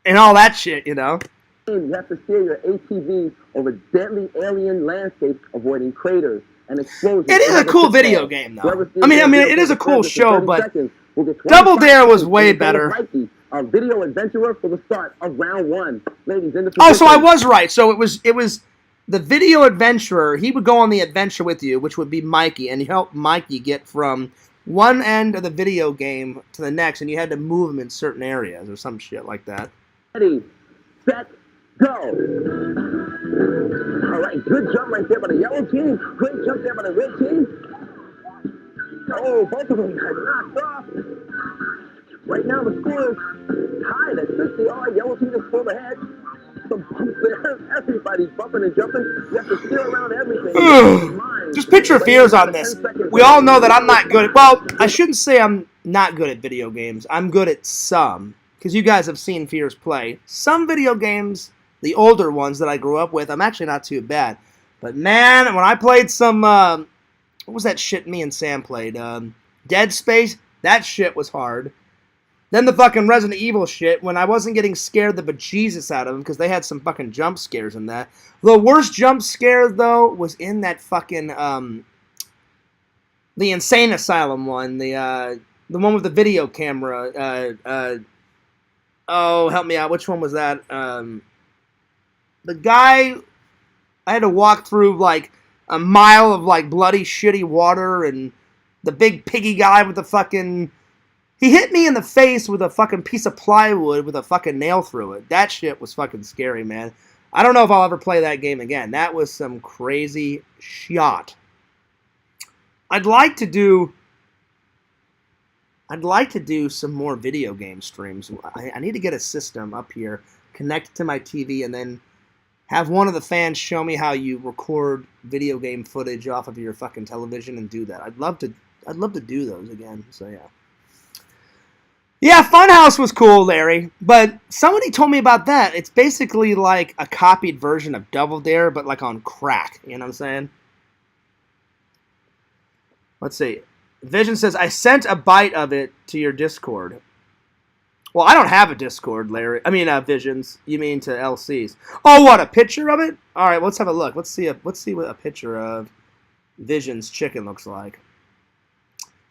And all that shit, you know. You have to steer your ATV over deadly alien landscapes, avoiding craters and explosions. It is a cool video game, though. I mean, it is a cool show, but Double Dare was way better. Our video adventurer for the start of round 1. Ladies in the Oh, so I was right. So it was the video adventurer. He would go on the adventure with you, which would be Mikey, and you help Mikey get from one end of the video game to the next, and you had to move him in certain areas or some shit like that. Ready, set, go. All right, good jump right there by the yellow team. Great jump there by the red team. Oh, both of them got knocked off. Right now the score is tied at 60. All right, yellow team is full ahead. Some bumps there. Everybody's bumping and jumping. You have to steer around everything. Just picture fears on this. We all know that I'm not good at, well, I shouldn't say I'm not good at video games. I'm good at some. Because you guys have seen Fears play. Some video games, the older ones that I grew up with, I'm actually not too bad. But man, when I played some, what was that shit me and Sam played? Dead Space? That shit was hard. Then the fucking Resident Evil shit, when I wasn't getting scared the bejesus out of them, because they had some fucking jump scares in that. The worst jump scare, though, was in that fucking, the Insane Asylum one. The one with the video camera. Oh, help me out. Which one was that? The guy, I had to walk through, like, a mile of, like, bloody, shitty water, and the big piggy guy with the fucking... He hit me in the face with a fucking piece of plywood with a fucking nail through it. That shit was fucking scary, man. I don't know if I'll ever play that game again. That was some crazy shot. I'd like to do some more video game streams. I need to get a system up here, connect it to my TV, and then have one of the fans show me how you record video game footage off of your fucking television and do that. I'd love to do those again. So yeah. Yeah, Funhouse was cool, Larry, but somebody told me about that. It's basically like a copied version of Double Dare, but like on crack. You know what I'm saying? Let's see. Vision says, I sent a bite of it to your Discord. Well, I don't have a Discord, Larry. I mean, Visions. You mean to LC's. Oh, what, a picture of it? All right, let's have a look. Let's see what a picture of Visions chicken looks like.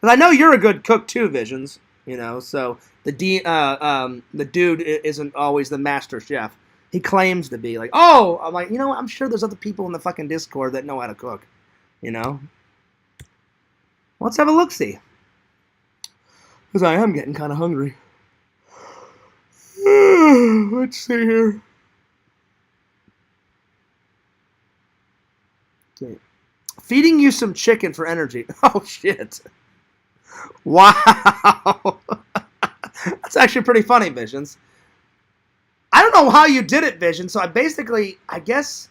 Because I know you're a good cook too, Visions. You know, so the dude isn't always the master chef. He claims to be. Like, oh, I'm like, you know, I'm sure there's other people in the fucking Discord that know how to cook. You know? Let's have a look-see. Because I am getting kind of hungry. Let's see here. Okay. Feeding you some chicken for energy. Oh, shit. Wow. That's actually pretty funny, Visions. I don't know how you did it, Visions. So I guess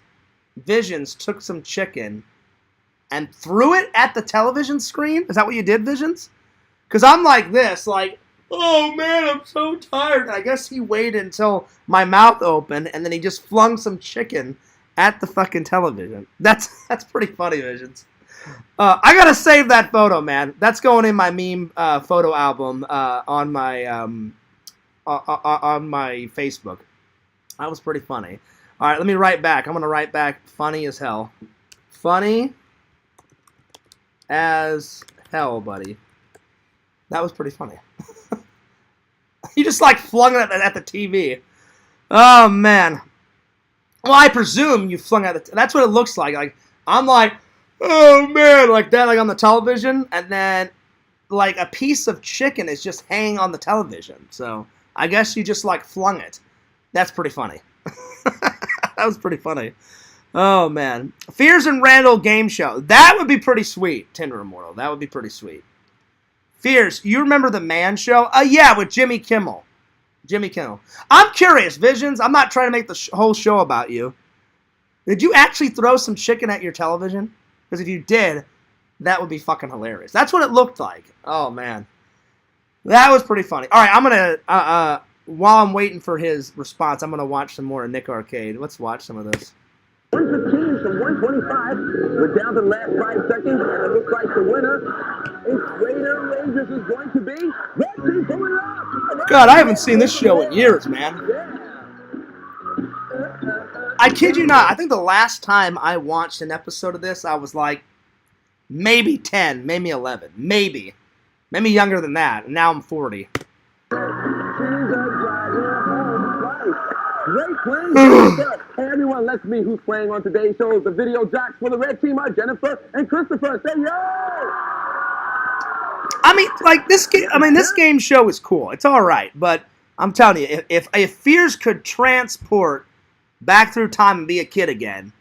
Visions took some chicken and threw it at the television screen. Is that what you did, Visions? Because I'm like this, like, oh man, I'm so tired. And I guess he waited until my mouth opened, and then he just flung some chicken at the fucking television. That's pretty funny, Visions. I gotta save that photo, man. That's going in my meme photo album on my Facebook. That was pretty funny. All right, let me write back. I'm gonna write back. Funny as hell. Funny as hell, buddy. That was pretty funny. You just like flung it at the TV. Oh man. Well, I presume you flung it at the. That's what it looks like. Like I'm like. Oh man, like that, like on the television, and then like a piece of chicken is just hanging on the television. So I guess you just like flung it. That's pretty funny. That was pretty funny. Oh man, Fears and Randall game show. That would be pretty sweet. Tinder Immortal. That would be pretty sweet. Fears, you remember the Man Show? Yeah, with Jimmy Kimmel. Jimmy Kimmel. I'm curious, Visions. I'm not trying to make the whole show about you. Did you actually throw some chicken at your television? Because if you did, that would be fucking hilarious. That's what it looked like. Oh, man. That was pretty funny. All right, I'm going to... while I'm waiting for his response, I'm going to watch some more of Nick Arcade. Let's watch some of this. 115 to 125. We're down to the last 5 seconds, and it looks like the winner is Raider Rangers is going to be Red Team pulling it up. God, I haven't seen this show in years, man. I kid you not. I think the last time I watched an episode of this, I was like maybe 10, maybe 11, maybe younger than that. And now I'm 40. Great playing. Hey everyone, let's meet who's playing on today's show. The video jocks for the red team are Jennifer and Christopher. Say yo! I mean, like this game. I mean, this game show is cool. It's all right, but I'm telling you, if Fears could transport back through time and be a kid again,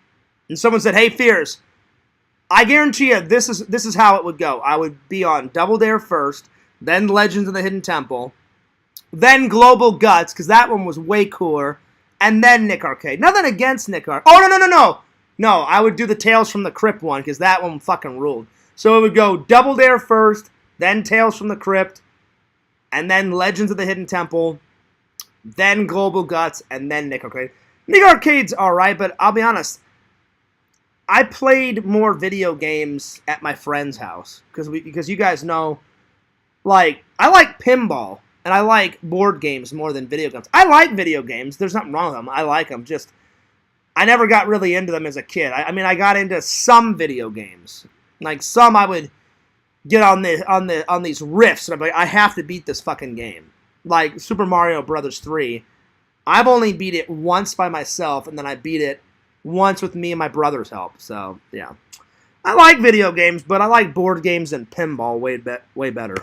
and someone said, "Hey, Fears," I guarantee you, this is how it would go. I would be on Double Dare first, then Legends of the Hidden Temple, then Global Guts, because that one was way cooler. And then Nick Arcade. Nothing against Nick Arcade. Oh, no. I would do the Tales from the Crypt one, because that one fucking ruled. So it would go Double Dare first, then Tales from the Crypt, and then Legends of the Hidden Temple, then Global Guts, and then Nick Arcade. Nick Arcade's alright, but I'll be honest, I played more video games at my friend's house, because you guys know, like, I like pinball. And I like board games more than video games. I like video games. There's nothing wrong with them. I like them. Just, I never got really into them as a kid. I mean, I got into some video games. Like some, I would get on these riffs, and I'd be like, I have to beat this fucking game. Like Super Mario Brothers 3. I've only beat it once by myself, and then I beat it once with me and my brother's help. So yeah, I like video games, but I like board games and pinball way better.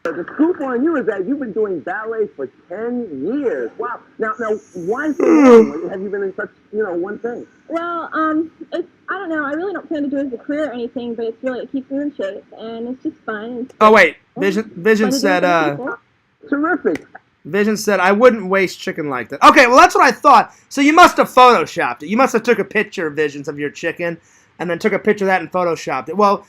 The scoop on you is that you've been doing ballet for 10 years. Wow. Now, why so long? Have you been in such, one thing? Well, I don't know. I really don't plan to do it as a career or anything, but it keeps me in shape, and it's just fun. Oh, wait. Vision said, terrific. Vision said, I wouldn't waste chicken like that. Okay, well, that's what I thought. So you must have photoshopped it. You must have took a picture, Visions, of your chicken, and then took a picture of that and photoshopped it. Well,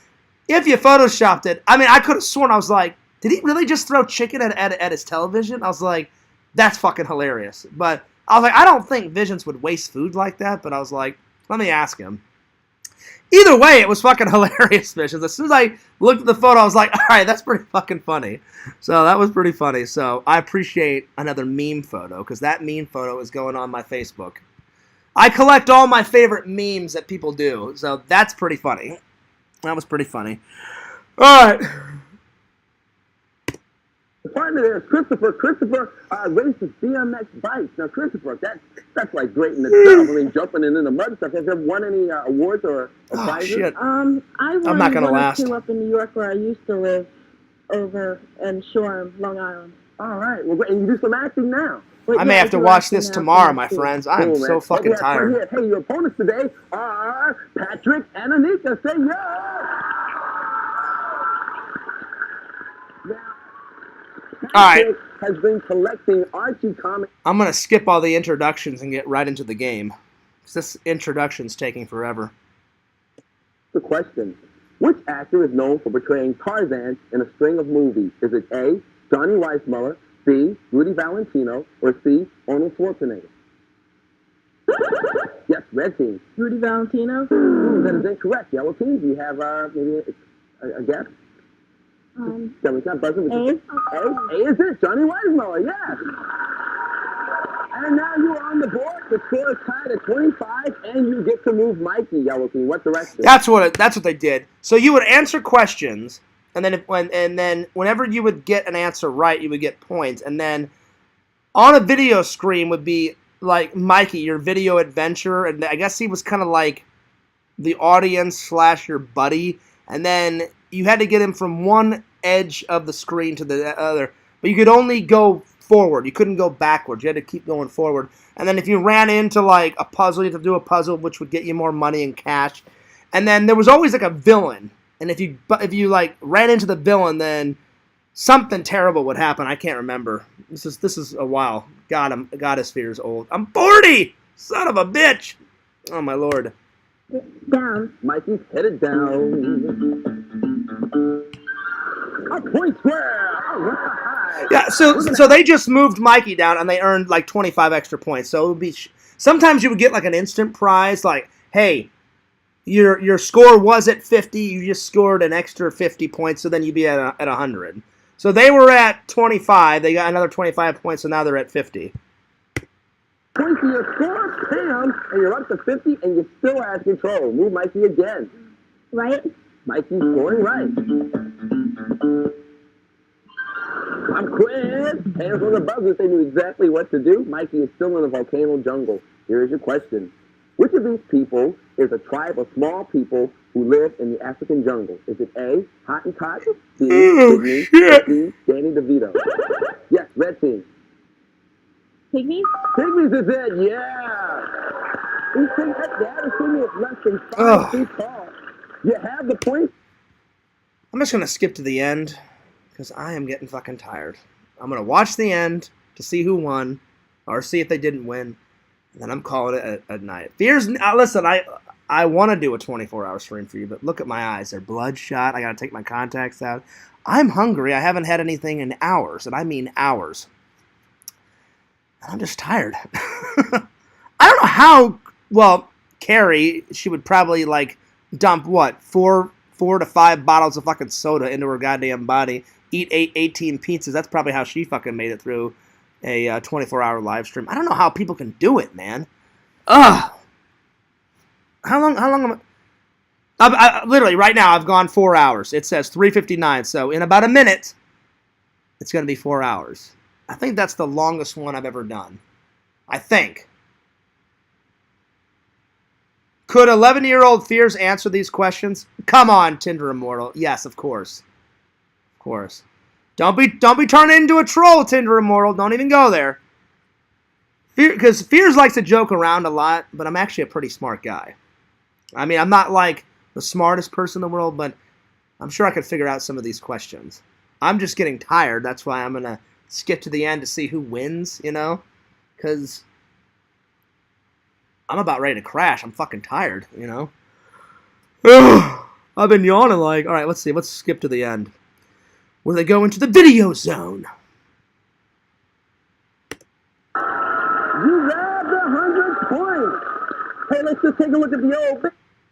if you photoshopped it, I mean, I could have sworn, I was like, did he really just throw chicken at his television? I was like, that's fucking hilarious. But I was like, I don't think Visions would waste food like that. But I was like, let me ask him. Either way, it was fucking hilarious, Visions. As soon as I looked at the photo, I was like, all right, that's pretty fucking funny. So that was pretty funny. So I appreciate another meme photo, because that meme photo is going on my Facebook. I collect all my favorite memes that people do. So that's pretty funny. That was pretty funny. All right. The partner there is Christopher. Christopher races BMX bikes. Now, Christopher, that's like great in itself. I mean, jumping in the mud stuff. Has there won any awards or prizes? Shit. I won I'm not gonna last. 2 up in New York where I used to live, over in Shoreham, Long Island. All right. Well, great. And you do some acting now. I may have to watch this tomorrow, my friends. I'm so fucking tired. Hey, your opponents today are Patrick and Anika. Say yeah. All right. Has been collecting Archie comics. I'm going to skip all the introductions and get right into the game. This introduction's taking forever. The question. Which actor is known for portraying Tarzan in a string of movies? Is it A, Johnny Weissmuller, B, Rudy Valentino, or C, Arnold Schwarzenegger? Yes, red team. Rudy Valentino? That is incorrect. Yellow team, do you have maybe a guess? Shall we start buzzing? A is it? Johnny Weissmuller, yes. And now you are on the board. The score is tied at 25, and you get to move Mikey, yellow team. What direction? That's what they did. So you would answer questions, and then whenever you would get an answer right, you would get points. And then on a video screen would be like Mikey, your video adventure, and I guess he was kind of like the audience / your buddy. And then you had to get him from one edge of the screen to the other, but you could only go forward. You couldn't go backwards. You had to keep going forward. And then if you ran into like a puzzle, you had to do a puzzle, which would get you more money and cash. And then there was always like a villain. And if you like ran into the villain, then something terrible would happen. I can't remember. This is a while. God, Goddess is old. I'm 40. Son of a bitch. Oh my lord. Down. Mikey's headed down. A point square. All right. Yeah, so they just moved Mikey down, and they earned like 25 extra points. So it would be sometimes you would get like an instant prize, like, hey, your score was at 50, you just scored an extra 50 points, so then you'd be at 100. So they were at 25, they got another 25 points, so now they're at 50. Points to your score, Pam, and you're up to 50, and you still have control. Move Mikey again. Right? Mikey's scoring right. I'm Chris. Hands on the buzzers. They knew exactly what to do. Mikey is still in the volcano jungle. Here's your question. Which of these people is a tribe of small people who live in the African jungle? Is it A, Hottentot, B, Pygmy, or C, Danny DeVito? Yes, red team. Pygmies? Pygmies is it, yeah. You think that assuming it's less than 5 feet tall. You have the point. I'm just going to skip to the end, because I am getting fucking tired. I'm going to watch the end to see who won, or see if they didn't win, and then I'm calling it at night. Listen, I want to do a 24-hour stream for you, but look at my eyes. They're bloodshot. I got to take my contacts out. I'm hungry. I haven't had anything in hours, and I mean hours. And I'm just tired. I don't know how, well, Carrie, she would probably, like, dump, what, 4 to 5 bottles of fucking soda into her goddamn body, eat 18 pizzas. That's probably how she fucking made it through a 24-hour live stream. I don't know how people can do it, man. Ugh. How long am I literally, right now, I've gone 4 hours. It says 3:59, so in about a minute, it's going to be 4 hours. I think that's the longest one I've ever done. I think. Could 11-year-old Fears answer these questions? Come on, Tinder Immortal. Yes, of course. Of course. Don't be turning into a troll, Tinder Immortal. Don't even go there. Because Fears likes to joke around a lot, but I'm actually a pretty smart guy. I mean, I'm not like the smartest person in the world, but I'm sure I could figure out some of these questions. I'm just getting tired. That's why I'm going to skip to the end to see who wins, you know? Because I'm about ready to crash. I'm fucking tired, you know? I've been yawning like... Alright, let's see. Let's skip to the end. Where they go into the video zone. You grabbed 100 points. Hey, let's just take a look at the old...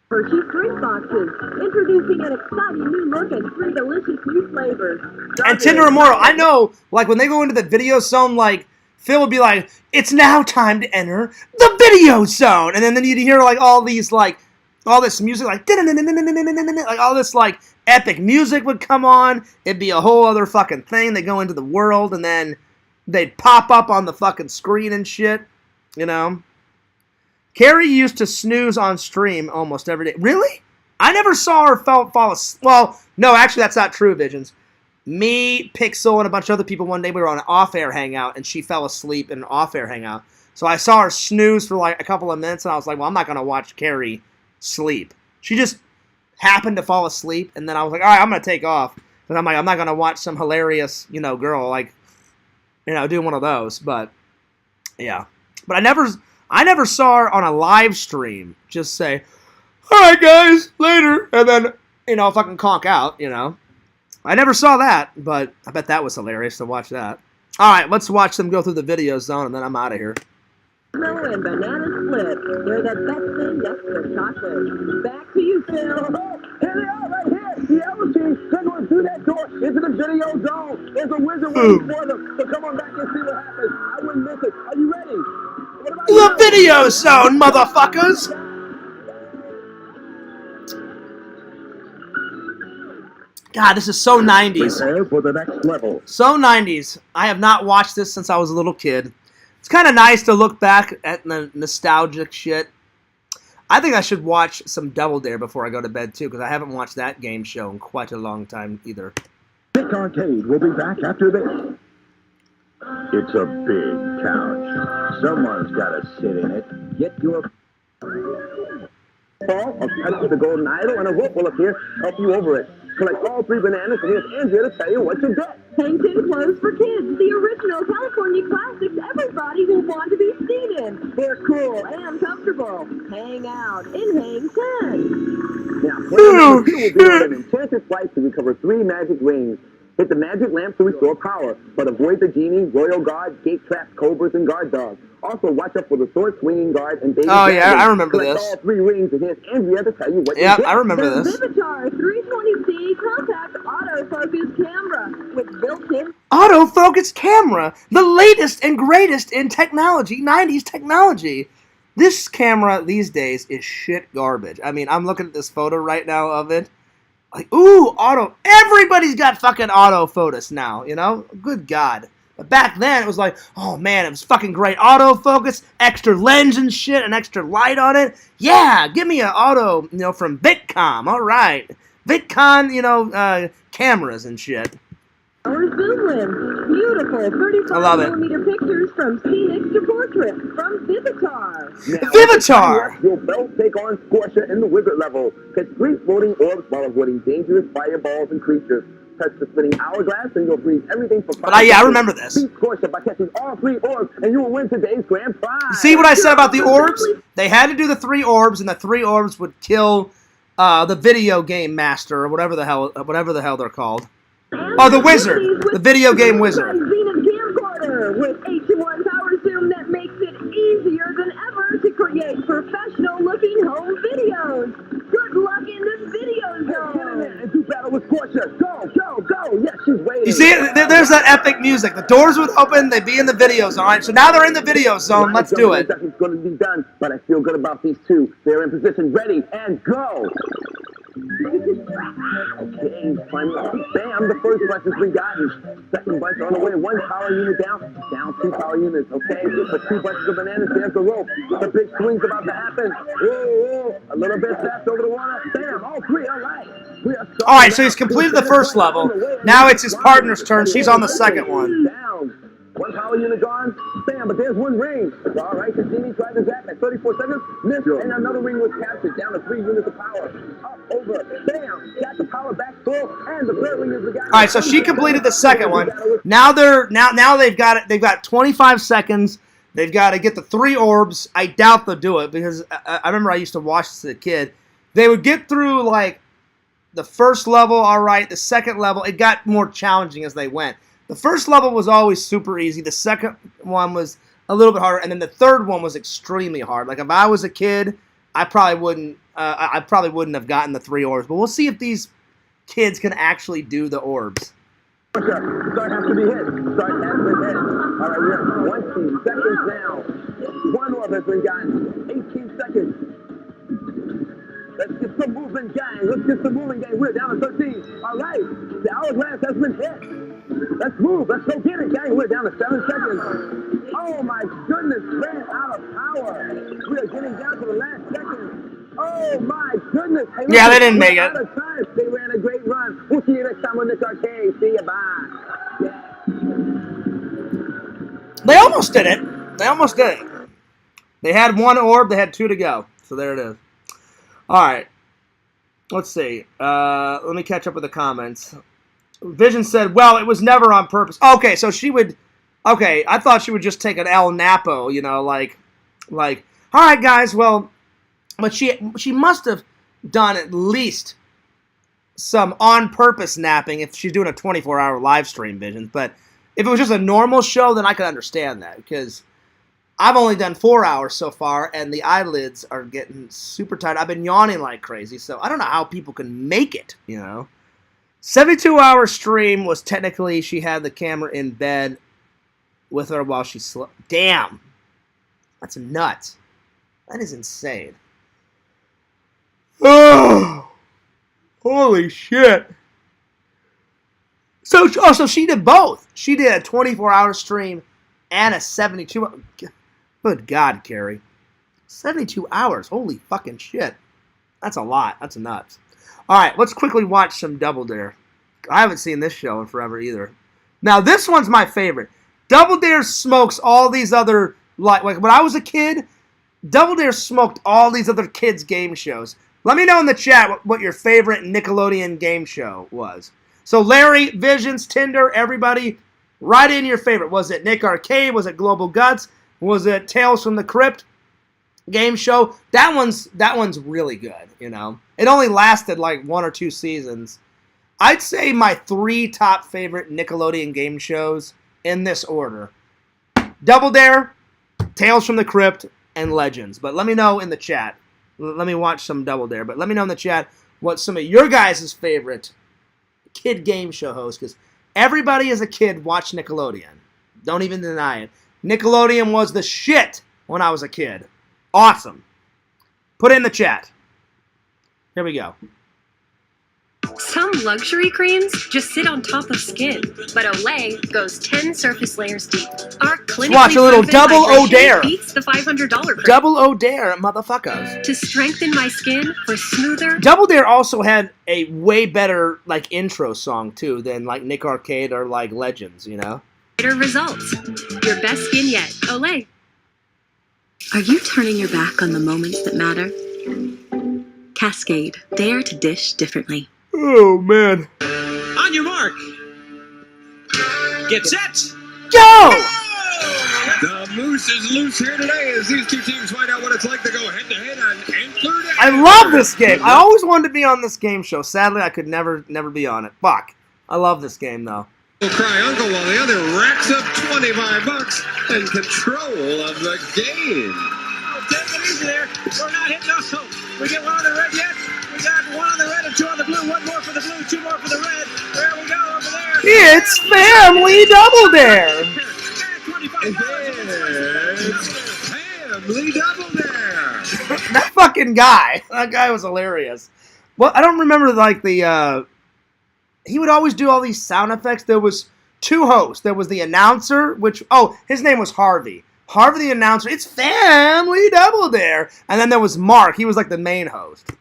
Hershey's drink boxes, introducing an exciting new look and 3 delicious new flavors. And Tinder Immortal, I know, like, when they go into the video zone, like, Phil would be like, it's now time to enter the video zone. And then you'd hear, like, all these, like, all this music, like, like, all this, like, epic music would come on. It'd be a whole other fucking thing. They go into the world, and then they'd pop up on the fucking screen and shit, you know? Carrie used to snooze on stream almost every day. Really? I never saw her fall asleep. Well, no, actually, that's not true, Visions. Me, Pixel, and a bunch of other people one day, we were on an off-air hangout, and she fell asleep in an off-air hangout. So I saw her snooze for like a couple of minutes, and I was like, well, I'm not going to watch Carrie sleep. She just happened to fall asleep, and then I was like, all right, I'm going to take off. And I'm like, I'm not going to watch some hilarious, you know, girl, like, you know, doing one of those. But, yeah. But I never saw her on a live stream just say, all right, guys, later, and then, you know, fucking conk out, you know. I never saw that, but I bet that was hilarious to watch that. All right, let's watch them go through the video zone, and then I'm out of here. Marshmallow and banana split. They're the best thing next to chocolate. Back to you, Phil. Oh, here they are, right here. The yellow team. They're going through that door into the video zone. There's a wizard waiting for them. So come on back and see what happens. I wouldn't miss it. Are you ready? The video zone, motherfuckers! God, this is so 90s. Prepare for the next level. So 90s. I have not watched this since I was a little kid. It's kind of nice to look back at the nostalgic shit. I think I should watch some Double Dare before I go to bed, too, because I haven't watched that game show in quite a long time, either. Nick Arcade will be back after this. It's a big couch. Someone's got to sit in it. Get your ball, a cut with the golden idol, and a rope will appear. Help you over it. Collect all 3 bananas, and here's Andrea to tell you what you get. Hang 10 clothes for kids. The original California classics everybody will want to be seen in. They're cool and comfortable. Hang out in Hang 10. Now, player number 2 will be on an enchanted flight to recover 3 magic rings. Hit the magic lamp to restore power, but avoid the genie, royal guard, gate traps, cobras, and guard dogs. Also, watch out for the sword swinging guard and baby Oh, yeah, I remember Collect this. all 3 rings, and here's Andrea to tell you what Yep, you get. I remember The this. Vivitar 320C compact autofocus camera with built-in Autofocus camera, the latest and greatest in technology, 90s technology. This camera these days is shit garbage. I mean, I'm looking at this photo right now of it. Like, ooh, everybody's got fucking autofocus now, you know? Good God. But back then, it was like, oh man, it was fucking great autofocus, extra lens and shit, an extra light on it. Yeah, give me an auto, you know, from Bitcom, all right. Bitcon, you know, cameras and shit. Our zoom lens, beautiful 35mm pictures from scenic to portrait from Vivitar. Vivitar! You'll both take on Scorcher in the wizard level. Catch 3 floating orbs while avoiding dangerous fireballs and creatures. Touch the spinning hourglass and you'll freeze everything for 5 But I remember this. Beat Scorcher by catching all 3 orbs and you will win today's grand prize. You see what I said about the orbs? They had to do the 3 orbs, and the 3 orbs would kill the video game master or whatever the hell they're called. Oh, the wizard, the video game wizard. Zenith camcorder with 8-to-1 power zoom that makes it easier than ever to create professional-looking home videos. Good luck in this video zone. And do battle with Scorcher. Go, go, go. Yes, she's waiting. You see, there's that epic music. The doors would open, they'd be in the video zone. All right, so now they're in the video zone. Let's do it. Nothing's going to be done, but I feel good about these 2. They're in position, ready, and go. Okay, finally, bam, the first bunch has been gotten. Second bunch on the way, 1 power unit down 2 power units, okay? For 2 bunches of bananas, there's the rope. The big swing's about to happen. Whoa, a little bit fast over the water. Bam, all 3, all right. All right, so he's completed the first level. Now it's his partner's turn. She's on the second one. Down. 1 power unit gone. Bam, but there's 1 ring. All right, the genie tried to zap at 34 seconds. Missed, and another ring was captured. Down to 3 units of power. Up, over, bam. Got the power back full, and the 3rd ring is the guy. All right, so she completed the second one. Now they've got it. They've got 25 seconds. They've got to get the 3 orbs. I doubt they'll do it because I remember I used to watch this as a kid. They would get through like the first level, all right. The second level, it got more challenging as they went. The first level was always super easy. The second one was a little bit harder, and then the third one was extremely hard. Like if I was a kid, I probably wouldn't have gotten the 3 orbs. But we'll see if these kids can actually do the orbs. Start has to be hit. Start has been hit. All right, we have 20 seconds now. 1 orb has been gotten. 18 seconds. Let's get some movement, gang. We're down to 13. All right, the hourglass has been hit. Let's move. Let's go get it, gang. We're down to 7 seconds. Oh, my goodness. Ran out of power. We are getting down to the last second. Oh, my goodness. Hey, yeah, they didn't make it. Out of time. They ran a great run. We'll see you next time on this arcade. See you. Bye. Yeah. They almost did it. They had 1 orb. They had 2 to go. So there it is. All right. Let's see. Let me catch up with the comments. Vision said, well, it was never on purpose. Okay, so she would... Okay, I thought she would just take an El Napo, you know, like, all right, guys, well... But she must have done at least some on-purpose napping if she's doing a 24-hour live stream, Vision. But if it was just a normal show, then I could understand that, because I've only done 4 hours so far, and the eyelids are getting super tight. I've been yawning like crazy, so I don't know how people can make it, you know. 72-hour stream was technically she had the camera in bed with her while she slept. Damn. That's nuts. That is insane. Oh, holy shit. So she did both. She did a 24-hour stream and a 72-hour. Good God, Carrie. 72 hours. Holy fucking shit. That's a lot. That's nuts. All right, let's quickly watch some Double Dare. I haven't seen this show in forever either. Now, this one's my favorite. Double Dare smokes all these other, like when I was a kid, Double Dare smoked all these other kids' game shows. Let me know in the chat what your favorite Nickelodeon game show was. So Larry, Visions, Tinder, everybody, write in your favorite. Was it Nick Arcade? Was it Global Guts? Was it Tales from the Crypt game show? That one's really good, you know. It only lasted like 1 or 2 seasons. I'd say my 3 top favorite Nickelodeon game shows in this order. Double Dare, Tales from the Crypt, and Legends. But let me know in the chat. Let me watch some Double Dare. But let me know in the chat what some of your guys' favorite kid game show hosts. Because everybody as a kid watched Nickelodeon. Don't even deny it. Nickelodeon was the shit when I was a kid. Awesome. Put it in the chat. Here we go. Some luxury creams just sit on top of skin, but Olay goes 10 surface layers deep. Our clinically watch a little proven Double hydration O'Dare. beats the $500 cream. Double O'Dare, motherfuckers. To strengthen my skin for smoother. Double Dare also had a way better like intro song too than like Nick Arcade or like Legends, you know. Better results. Your best skin yet. Olay. Are you turning your back on the moments that matter? Cascade. Dare to dish differently. Oh, man. On your mark. Get set. Go! The moose is loose here today as these two teams find out what it's like to go head-to-head on Enter Day. I love this game. I always wanted to be on this game show. Sadly, I could never be on it. Fuck. I love this game, though. Will cry uncle while the other racks up $25 in control of the game. Take it easy there. We're not hitting no. We get one on the red yet. We got one on the red and 2 on the blue. 1 more for the blue, 2 more for the red. There we go over there. It's Family Double Dare. It's Family Double Dare. That fucking guy. That guy was hilarious. Well, I don't remember like the. He would always do all these sound effects. There was 2 hosts. There was the announcer, which his name was Harvey. Harvey the announcer. It's Family Double Dare. And then there was Mark. He was like the main host.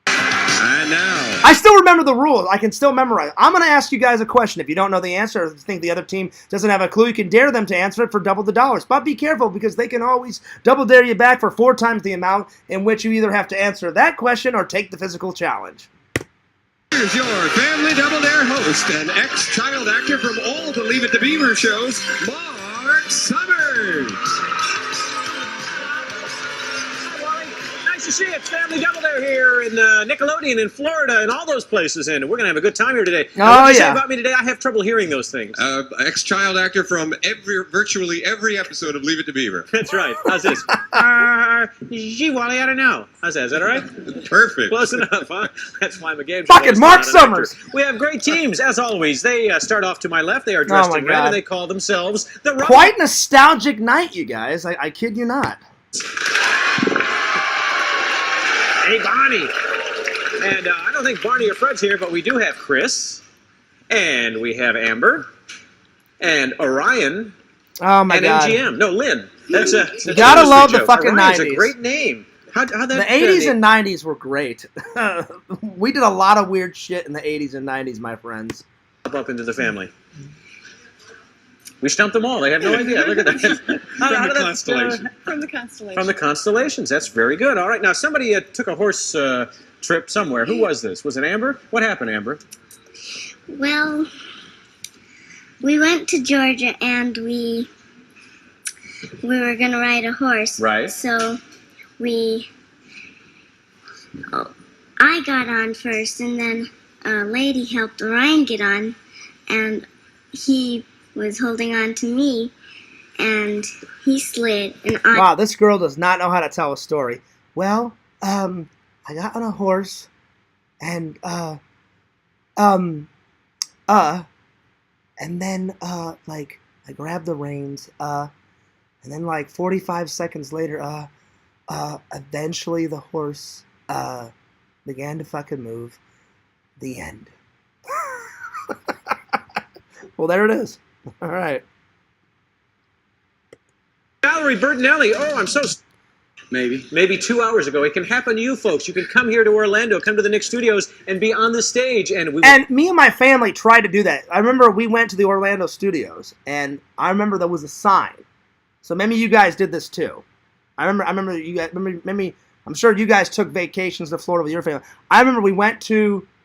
And now. I still remember the rules. I can still memorize. I'm going to ask you guys a question. If you don't know the answer or think the other team doesn't have a clue, you can dare them to answer it for double the dollars. But be careful because they can always double dare you back for 4 times the amount in which you either have to answer that question or take the physical challenge. Here's your Family Double Dare host and ex-child actor from all the Leave It to Beaver shows, Mark Summers. Nice to see you. It's Family Double Dare here in Nickelodeon in Florida and all those places, and we're going to have a good time here today. What did you say about me today? I have trouble hearing those things. Ex-child actor from virtually every episode of Leave It to Beaver. That's right. How's this? Gee, Wally, I don't know. How's that? Is that all right? Perfect. Close enough, huh? That's why I'm a game show. Fucking Mark Summers. We have great teams, as always. They start off to my left. They are dressed in red, and they call themselves the Rubber. Quite nostalgic night, you guys. I kid you not. Hey, Barney. And I don't think Barney or Fred's here, but we do have Chris. And we have Amber. And Orion. Oh, my God. And MGM. No, Lynn. That's you gotta love the fucking Orion's 90s. A great name. How'd that the 80s and 90s were great. We did a lot of weird shit in the 80s and 90s, my friends. Up into the family. We stumped them all. They have no idea. Look at that. From the constellation. From the constellation. From the constellations. That's very good. All right. Now, somebody took a horse trip somewhere. Who was this? Was it Amber? What happened, Amber? Well, we went to Georgia and we were going to ride a horse. Right. So I got on first, and then a lady helped Orion get on, and he was holding on to me, and he slid. And wow, this girl does not know how to tell a story. Well, I got on a horse, and and then like I grabbed the reins, and then like 45 seconds later, eventually the horse began to fucking move. The end. Well, there it is. All right. Valerie Bertinelli. Oh, I'm so... Maybe 2 hours ago. It can happen to you folks. You can come here to Orlando, come to the Nick Studios, and be on the stage. And me and my family tried to do that. I remember we went to the Orlando studios, and I remember there was a sign. So maybe you guys did this too. I remember you guys. Maybe I'm sure you guys took vacations to Florida with your family. I remember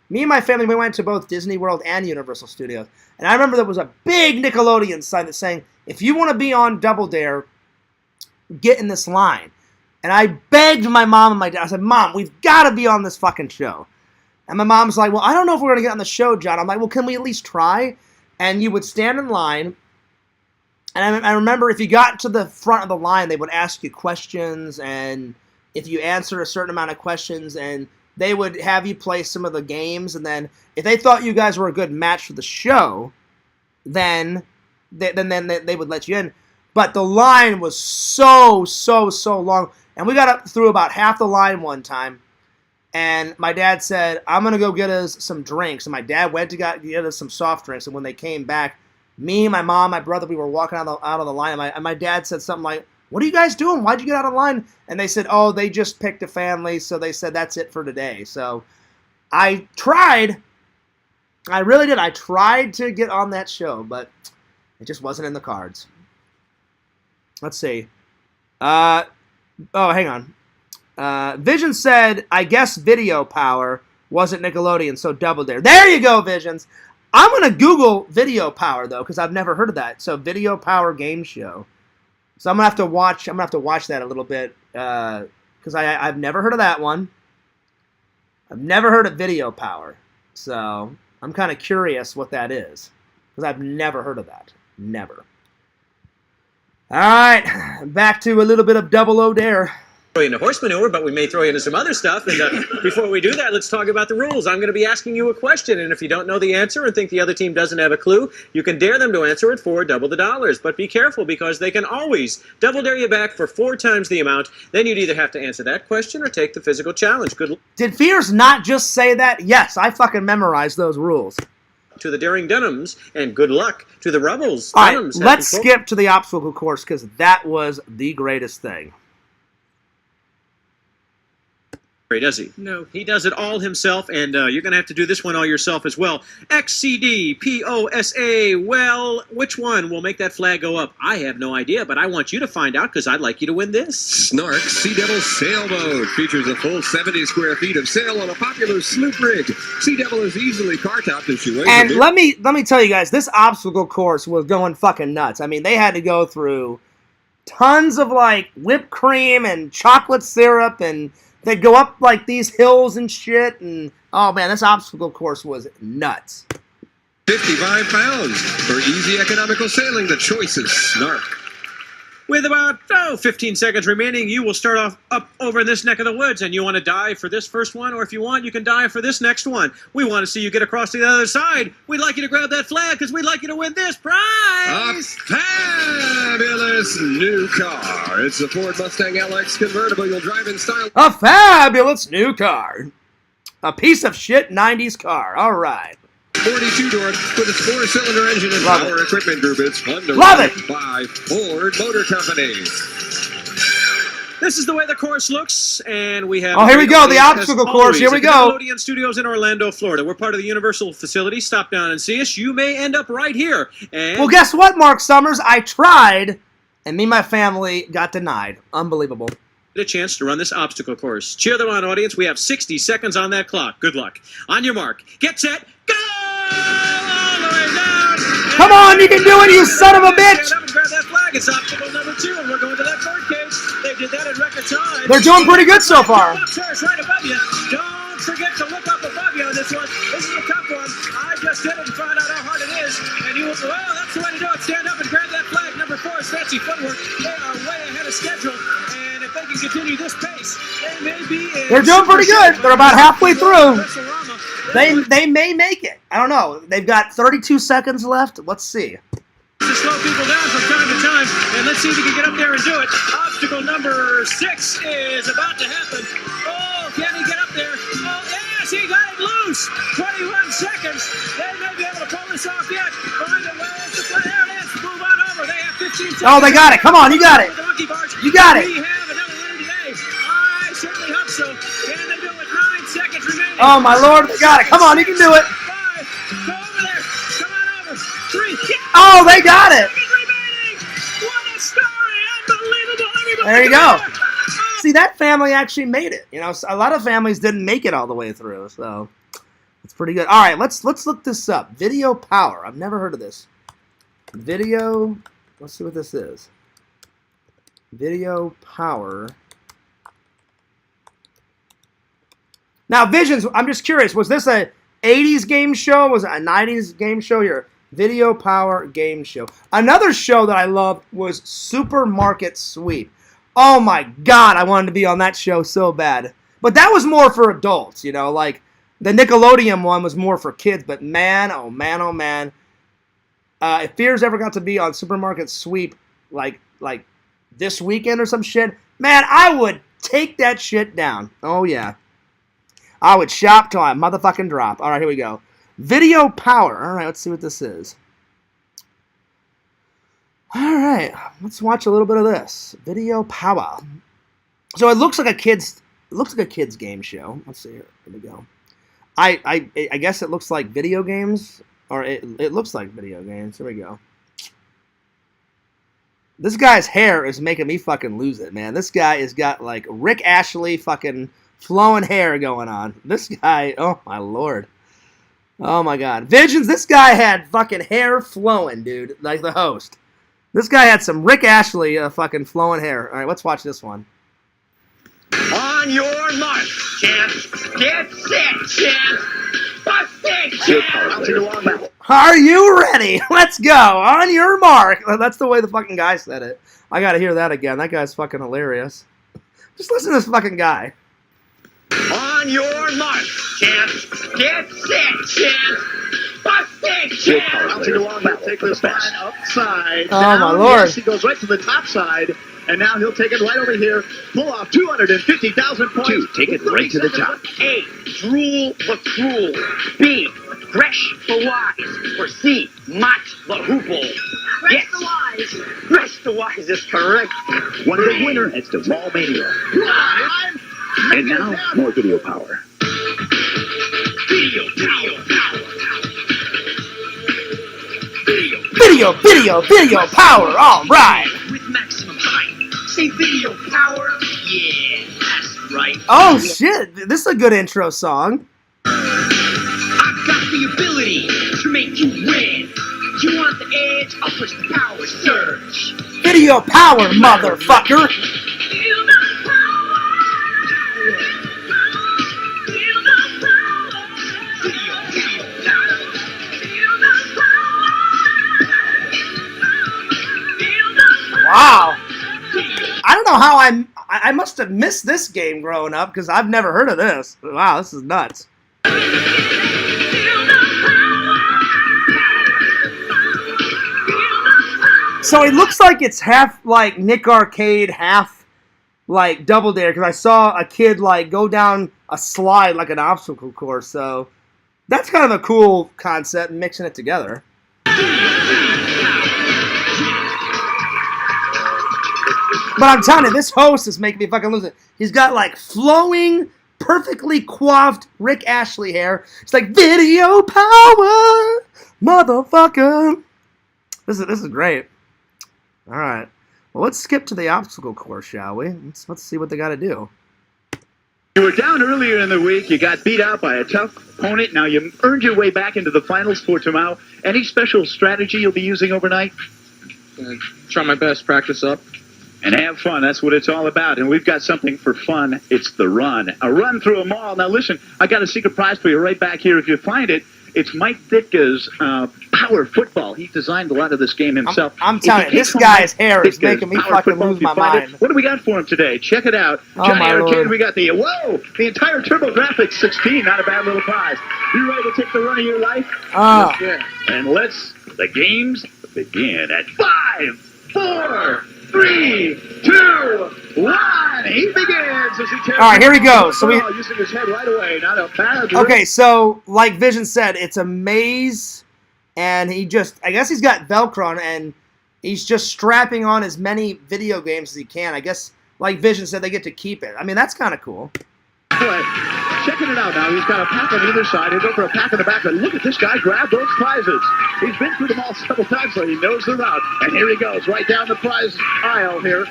me and my family, we went to both Disney World and Universal Studios. And I remember there was a big Nickelodeon sign that's saying, if you want to be on Double Dare, get in this line. And I begged my mom and my dad. I said, Mom, we've got to be on this fucking show. And my mom's like, well, I don't know if we're going to get on the show, John. I'm like, well, can we at least try? And you would stand in line. And I remember if you got to the front of the line, they would ask you questions. And if you answered a certain amount of questions, and they would have you play some of the games. And then if they thought you guys were a good match for the show, then they would let you in. But the line was so long. And we got up through about half the line one time. And my dad said, I'm going to go get us some drinks. And my dad went to get us some soft drinks. And when they came back, me, my mom, my brother, we were walking out of the line. And my dad said something like, what are you guys doing? Why'd you get out of line? And they said, oh, they just picked a family. So they said, that's it for today. So I tried. I really did. I tried to get on that show, but it just wasn't in the cards. Let's see. Oh, hang on. Vision said, I guess Video Power wasn't Nickelodeon, so Double Dare. There you go, Visions. I'm going to Google Video Power, though, because I've never heard of that. So Video Power game show. So I'm going to have to watch that a little bit, because I've never heard of that one. I've never heard of Video Power. So I'm kind of curious what that is, because I've never heard of that. Never. All right, back to a little bit of Double O Dare. Throw you into horse manure, but we may throw you into some other stuff. And before we do that, let's talk about the rules. I'm going to be asking you a question, and if you don't know the answer and think the other team doesn't have a clue, you can dare them to answer it for double the dollars. But be careful, because they can always double dare you back for 4 times the amount. Then you'd either have to answer that question or take the physical challenge. Good luck. Did Fierce not just say that? Yes, I fucking memorized those rules. To the Daring Dunhams, and good luck to the Rebels. All right, let's skip to the obstacle course, because that was the greatest thing. Does he? No, he does it all himself, and you're going to have to do this one all yourself as well. XCDPOSA, well, which one will make that flag go up? I have no idea, but I want you to find out, because I'd like you to win this. Snark Sea Devil Sailboat features a full 70 square feet of sail on a popular sloop rig. Sea Devil is easily car-topped as she weighs. And let me tell you guys, this obstacle course was going fucking nuts. I mean, they had to go through tons of, like, whipped cream and chocolate syrup, and they'd go up, like, these hills and shit, and, oh, man, this obstacle course was nuts. 55 pounds. For easy economical sailing, the choice is Snark. With about, 15 seconds remaining, you will start off up over in this neck of the woods, and you want to dive for this first one, or if you want, you can dive for this next one. We want to see you get across to the other side. We'd like you to grab that flag, because we'd like you to win this prize! A fabulous new car. It's a Ford Mustang LX convertible. You'll drive in style. A fabulous new car. A piece of shit 90s car. All right. 42-door with its 4-cylinder engine and Love Power it. Equipment Group. It's fun to Love ride it. by Ford Motor Company. This is the way the course looks, and we have... Oh, here we go, the obstacle course. Here we go. Nickelodeon Studios in Orlando, Florida. We're part of the Universal facility. Stop down and see us. You may end up right here. And well, guess what, Mark Summers? I tried, and me and my family got denied. Unbelievable. A chance to run this obstacle course. Cheer them on, audience. We have 60 seconds on that clock. Good luck. On your mark. Get set. Go! All the way down. Come on, you can do it, you son of a bitch! Grab that flag. It's obstacle number 2, and we're going to that third cage. They did that in record time. They're doing pretty good so far. Right above you. Don't forget to look up above you on this one. This is a tough one. I just did it and found out how hard it is. And you will, well, that's the way to do it. Stand up and grab that flag. Number 4 is Fancy Footwork. They are way ahead of schedule. And if they can continue this pace, they may be... They're doing pretty good. They're about halfway through. They may make it. I don't know. They've got 32 seconds left. Let's see. To slow people down from time to time, and let's see if he can get up there and do it. Obstacle number 6 is about to happen. Oh, can he get up there? Oh, yes, he got it loose. 21 seconds. They may be able to pull this off yet. Find it. Where's the play? There it is. Move on over. They have 15 seconds. Oh, they got it. Come on, you got it. You got it. We have another winner today. I certainly hope so. Can they do it with 9 seconds remaining? Oh, my Lord, they got it. Come on, you can do it. 5. Go over there. Come on over. 3. Oh, they got it. What a story. Unbelievable. Everybody There you go. See, that family actually made it. You know, a lot of families didn't make it all the way through, so it's pretty good. All right, let's look this up. Video Power. I've never heard of this. Video. Let's see what this is. Video Power. Now, Visions, I'm just curious. Was this a 80s game show? Was it a 90s game show? Your Video Power game show. Another show that I loved was Supermarket Sweep. Oh, my God. I wanted to be on that show so bad. But that was more for adults, you know. Like, the Nickelodeon one was more for kids. But, man, oh, man, oh, man. If Fears ever got to be on Supermarket Sweep, like this weekend or some shit, man, I would take that shit down. Oh, yeah. I would shop till I motherfucking drop. All right, here we go. Video Power. All right, let's see what this is. All right, let's watch a little bit of this. Video Power. So it looks like a kid's game show. Let's see here. Here we go. I guess it looks like video games, or it looks like video games. Here we go. This guy's hair is making me fucking lose it, man. This guy has got like Rick Ashley fucking flowing hair going on. This guy, oh my lord. Oh my god. Visions, this guy had fucking hair flowing, dude. Like the host. This guy had some Rick Ashley fucking flowing hair. Alright, let's watch this one. On your mark, champs. Get set, champs. Bust it, champs. Are you ready? Let's go. On your mark. That's the way the fucking guy said it. I gotta hear that again. That guy's fucking hilarious. Just listen to this fucking guy. On your mark, champs. Get set, champs. Bust it, champs. Take this line upside. Oh, down. my lord. Yes, he goes right to the top side. And now he'll take it right over here. Pull off 250,000 points. 2, take it right to the top. A, drool the cruel. B, thresh the wise. Or C, mott the hoople. Yes. The wise. Thresh the wise is correct. One big winner heads to Mall Mania. And now, more video power. Video power. Video power. All right. With maximum height. Say video power. Yeah, that's right. Oh, shit. This is a good intro song. I've got the ability to make you win. You want the edge? I'll push the power surge. Video power, motherfucker. Feel the power. Feel the power. Video power. Feel the power. Feel the power. Wow. I don't know how I must have missed this game growing up because I've never heard of this. Wow, this is nuts. So it looks like it's half like Nick Arcade, half like Double Dare, because I saw a kid like go down a slide like an obstacle course. So that's kind of a cool concept, mixing it together. But I'm telling you, this host is making me fucking lose it. He's got like flowing, perfectly coiffed Rick Ashley hair. It's like video power, motherfucker. This is great. All right. Well, let's skip to the obstacle course, shall we? Let's see what they got to do. You were down earlier in the week. You got beat out by a tough opponent. Now you earned your way back into the finals for tomorrow. Any special strategy you'll be using overnight? Try my best, practice up. And have fun. That's what it's all about. And we've got something for fun. It's the run. A run through a mall. Now, listen, I got a secret prize for you right back here. If you find it, it's Mike Ditka's Power Football. He designed a lot of this game himself. I'm telling you, this guy's hair is making me fucking lose my mind. What do we got for him today? Check it out. Oh, Johnny my Arcade, Lord. we got the entire TurboGrafx 16. Not a bad little prize. You ready to take the run of your life? Yeah. And the games begin at 5, 4, 3, 2, 1. He begins as he tears. All right, here we go. So using his head right away. Not a bad. Okay, so like Vision said, it's a maze, and I guess he's got Velcro on, and he's just strapping on as many video games as he can. I guess, like Vision said, they get to keep it. I mean, that's kind of cool. Checking it out now. He's got a pack on either side. He'll go for a pack in the back. But look at this guy grab those prizes. He's been through them all several times, so he knows the route. And here he goes, right down the prize aisle here.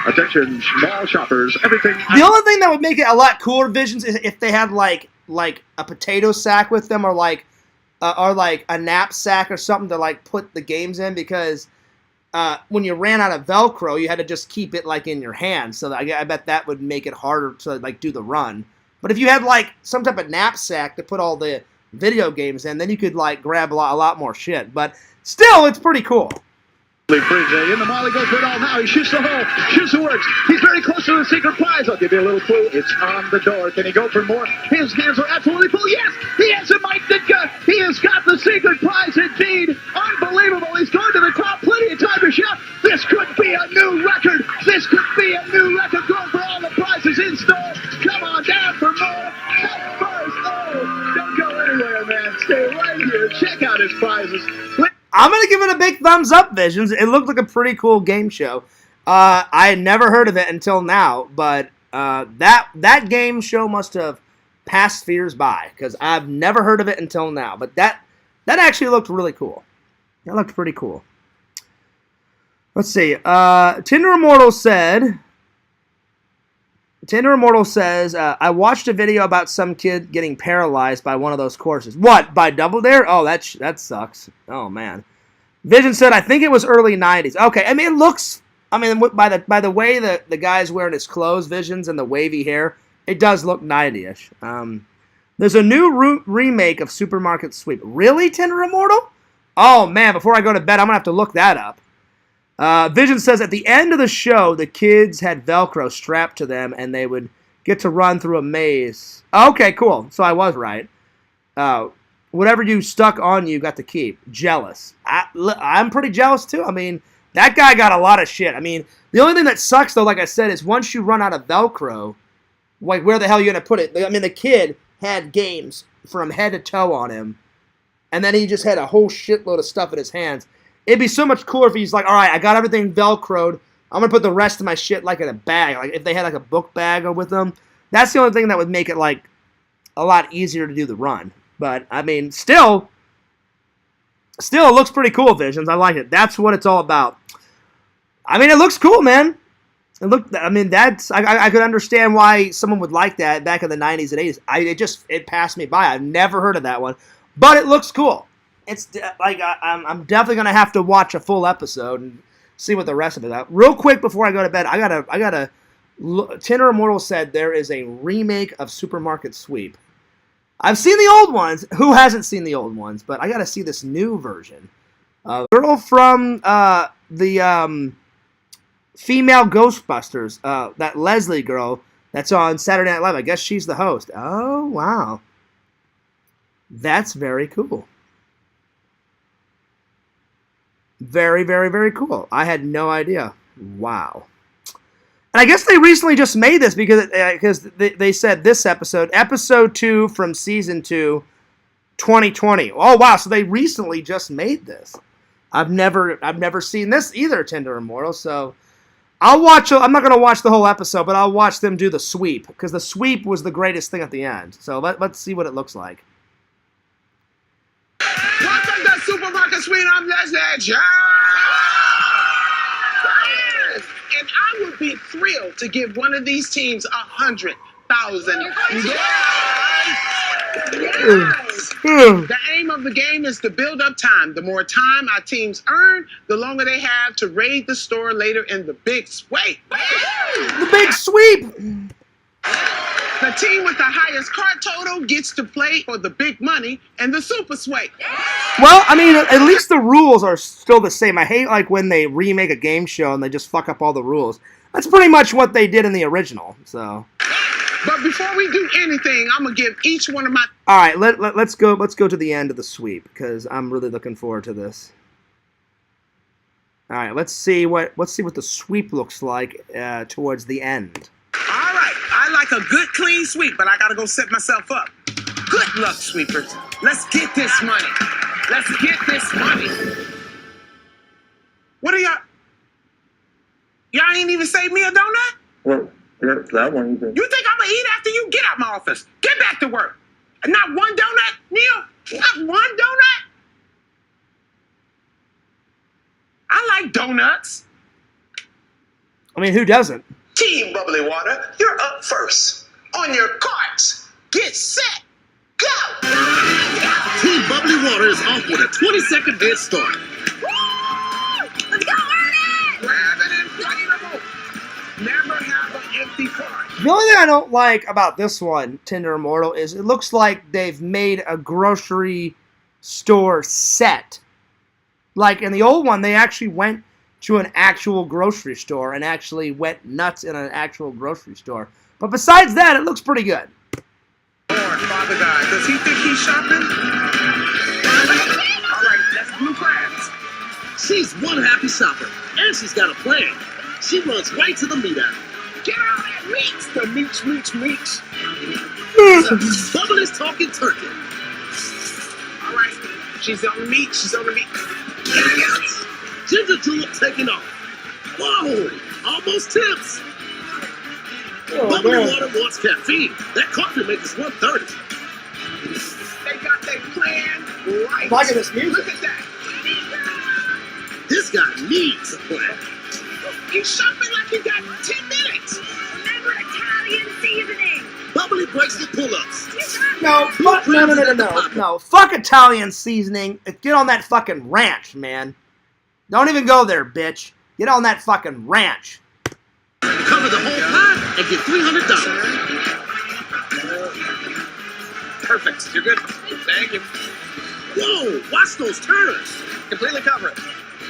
Attention, small shoppers. Everything. The only thing that would make it a lot cooler, Visions, is if they had like a potato sack with them, or like a knapsack or something to like put the games in, because when you ran out of Velcro, you had to just keep it like in your hand. So I bet that would make it harder to like do the run. But if you had like some type of knapsack to put all the video games in, then you could like grab a lot more shit. But still, it's pretty cool. In the volley goes for it all now. He shoots the hole. Shoots the works. He's very close to the secret prize. I'll give you a little clue. It's on the door. Can he go for more? His hands are absolutely full. Yes! He has it, Mike Ditka. He has got the secret prize indeed. Unbelievable. He's going to the top. Plenty of time to shout. This could be a new record. This could be a new record. Going for all the prizes in store. Come on down for more. Up first. Oh, don't go anywhere, man. Stay right here. Check out his prizes. I'm going to give it a big thumbs up, Visions. It looked like a pretty cool game show. I had never heard of it until now, but that game show must have passed spheres by, because I've never heard of it until now. But that actually looked really cool. That looked pretty cool. Let's see. Tinder Immortal says, I watched a video about some kid getting paralyzed by one of those courses. What, by Double Dare? Oh, that sucks. Oh, man. Vision said, I think it was early 90s. Okay, I mean, it looks, I mean, by the way the guy's wearing his clothes, Visions, and the wavy hair, it does look 90-ish. There's a new remake of Supermarket Sweep. Really, Tinder Immortal? Oh, man, before I go to bed, I'm going to have to look that up. Vision says, at the end of the show, the kids had Velcro strapped to them, and they would get to run through a maze. Okay, cool. So I was right. Whatever you stuck on, you got to keep. Jealous. I'm pretty jealous, too. I mean, that guy got a lot of shit. I mean, the only thing that sucks, though, like I said, is once you run out of Velcro, like, where the hell are you going to put it? I mean, the kid had games from head to toe on him, and then he just had a whole shitload of stuff in his hands. It'd be so much cooler if he's like, all right, I got everything Velcroed. I'm going to put the rest of my shit, like, in a bag. Like, if they had, like, a book bag with them. That's the only thing that would make it, like, a lot easier to do the run. But, I mean, still, it looks pretty cool, Visions. I like it. That's what it's all about. I mean, it looks cool, man. I mean, I could understand why someone would like that back in the 90s and 80s. It passed me by. I've never heard of that one. But it looks cool. It's like I'm definitely gonna have to watch a full episode and see what the rest of it is. Real quick before I go to bed, I gotta. Tinder Immortal said there is a remake of Supermarket Sweep. I've seen the old ones. Who hasn't seen the old ones? But I gotta see this new version. Girl from the female Ghostbusters, that Leslie girl that's on Saturday Night Live. I guess she's the host. Oh wow, that's very cool. Very, very, very cool. I had no idea. Wow. And I guess they recently just made this because they said this episode 2 from season 2, 2020. Oh wow! So they recently just made this. I've never seen this either, Tinder Immortal. So I'll watch. I'm not gonna watch the whole episode, but I'll watch them do the sweep because the sweep was the greatest thing at the end. So let's see what it looks like. Welcome to Supermarket Sweep. I'm Leslie. Yes! And I would be thrilled to give one of these teams 100,000. Yes! The aim of the game is to build up time. The more time our teams earn, the longer they have to raid the store later in the big sweep. The big sweep! The team with the highest card total gets to play for the big money and the super sweep. Well, I mean, at least the rules are still the same. I hate like when they remake a game show and they just fuck up all the rules. That's pretty much what they did in the original. So. But before we do anything, I'm gonna give each one of my. All right, let's go to the end of the sweep because I'm really looking forward to this. All right, let's see what the sweep looks like towards the end. All right, I like a good clean sweep, but I gotta go set myself up. Good luck, sweepers. Let's get this money. Let's get this money. What are y'all? Y'all ain't even saved me a donut? Well, yeah, that one. You think I'm gonna eat after you? Get out my office. Get back to work. Not one donut, Neil? Not one donut? I like donuts. I mean, who doesn't? Team Bubbly Water, you're up first. On your carts, get set, go! Team Bubbly Water is off with a 20-second head start. Let's go, Ernie! Grab an inflatable. Never have an empty cart. The only thing I don't like about this one, Tinder Immortal, is it looks like they've made a grocery store set. Like in the old one, they actually went to an actual grocery store and actually went nuts in an actual grocery store. But besides that, it looks pretty good. Father guy, does he think he's shopping? All right, that's Blue Crabs. She's one happy shopper, and she's got a plan. She runs right to the meat aisle. Get out of that meats! The meats. Bubbly's talking turkey. All right, she's on the meat. Yes. Ginger Julep taking off. Whoa, almost tips. Bubbly water wants caffeine. That coffee makes us 130. They got their plan right. Look at this music. Look at that. This guy needs a plan. He's shopping like he got 10 minutes. Remember Italian seasoning. Bubbly breaks the pull-ups. No. Fuck Italian seasoning. Get on that fucking ranch, man. Don't even go there, bitch. Get on that fucking ranch. Cover the whole pot and get $300. Perfect. You're good. Thank you. Whoa, watch those turns. Completely covered.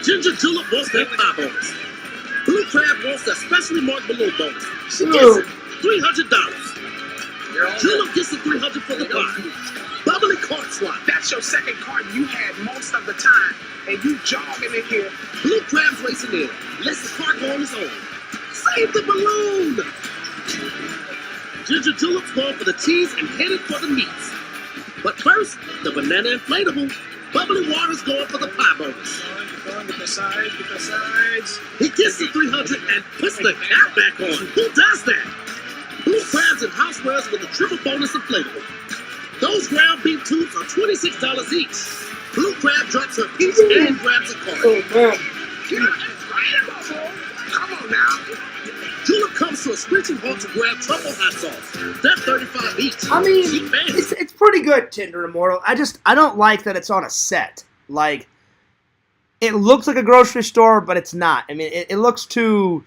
Ginger Julep wants that pie bonus. Blue Crab wants that specially marked balloon bonus. She gets it. $300. Julep gets the $300 for the pie. Bubbly cart slot. That's your second cart you had most of the time, and you jogging in here. Blue Crab's racing in. Lets the cart go on his own. Save the balloon! Ginger Julep's going for the cheese and headed for the meats. But first, the banana inflatable. Bubbly Water's going for the pie bonus. Going with the sides. He gets the $300 and puts the cap back on. Who does that? Blue Crabs and housewares with a triple bonus inflatable. Those ground beef tubes are $26 each. Blue Crab drops her piece and grabs a cart. Oh, man. You're incredible. Come on now. Julep comes to a screeching halt to grab truffle hot sauce. That's $35 each. I mean, it's pretty good, Tinder Immortal. I don't like that it's on a set. Like, it looks like a grocery store, but it's not. I mean, it looks too,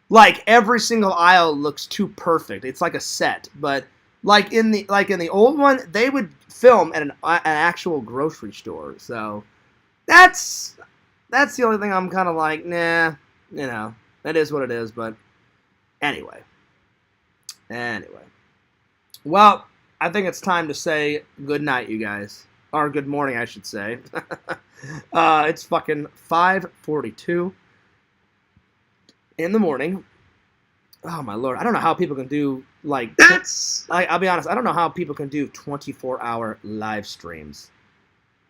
like, every single aisle looks too perfect. It's like a set. But like in the old one, they would film at an actual grocery store. So that's the only thing I'm kind of like, nah, you know, that is what it is. But anyway. Well, I think it's time to say good night, you guys. Or good morning, I should say. It's fucking 5:42 in the morning. Oh, my Lord. I don't know how people can do, like... I'll be honest. I don't know how people can do 24-hour live streams.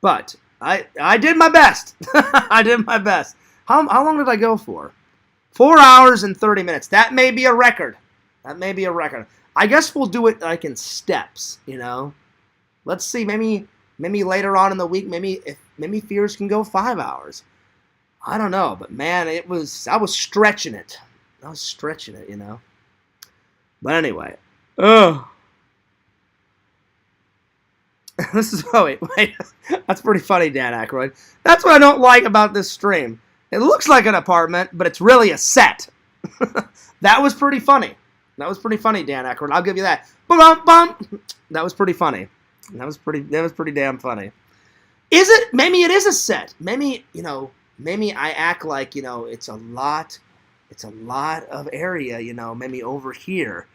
But I did my best. I did my best. How long did I go for? 4 hours and 30 minutes. That may be a record. I guess we'll do it like in steps, you know? Let's see. Maybe later on in the week, maybe Fears can go 5 hours. I don't know. But, man, I was stretching it. You know? But anyway. This is... Oh, wait. That's pretty funny, Dan Aykroyd. That's what I don't like about this stream. It looks like an apartment, but it's really a set. That was pretty funny. Dan Aykroyd. I'll give you that. Bum. That was pretty funny. That was pretty damn funny. Is it? Maybe it is a set. Maybe I act like, it's a lot of area, maybe over here.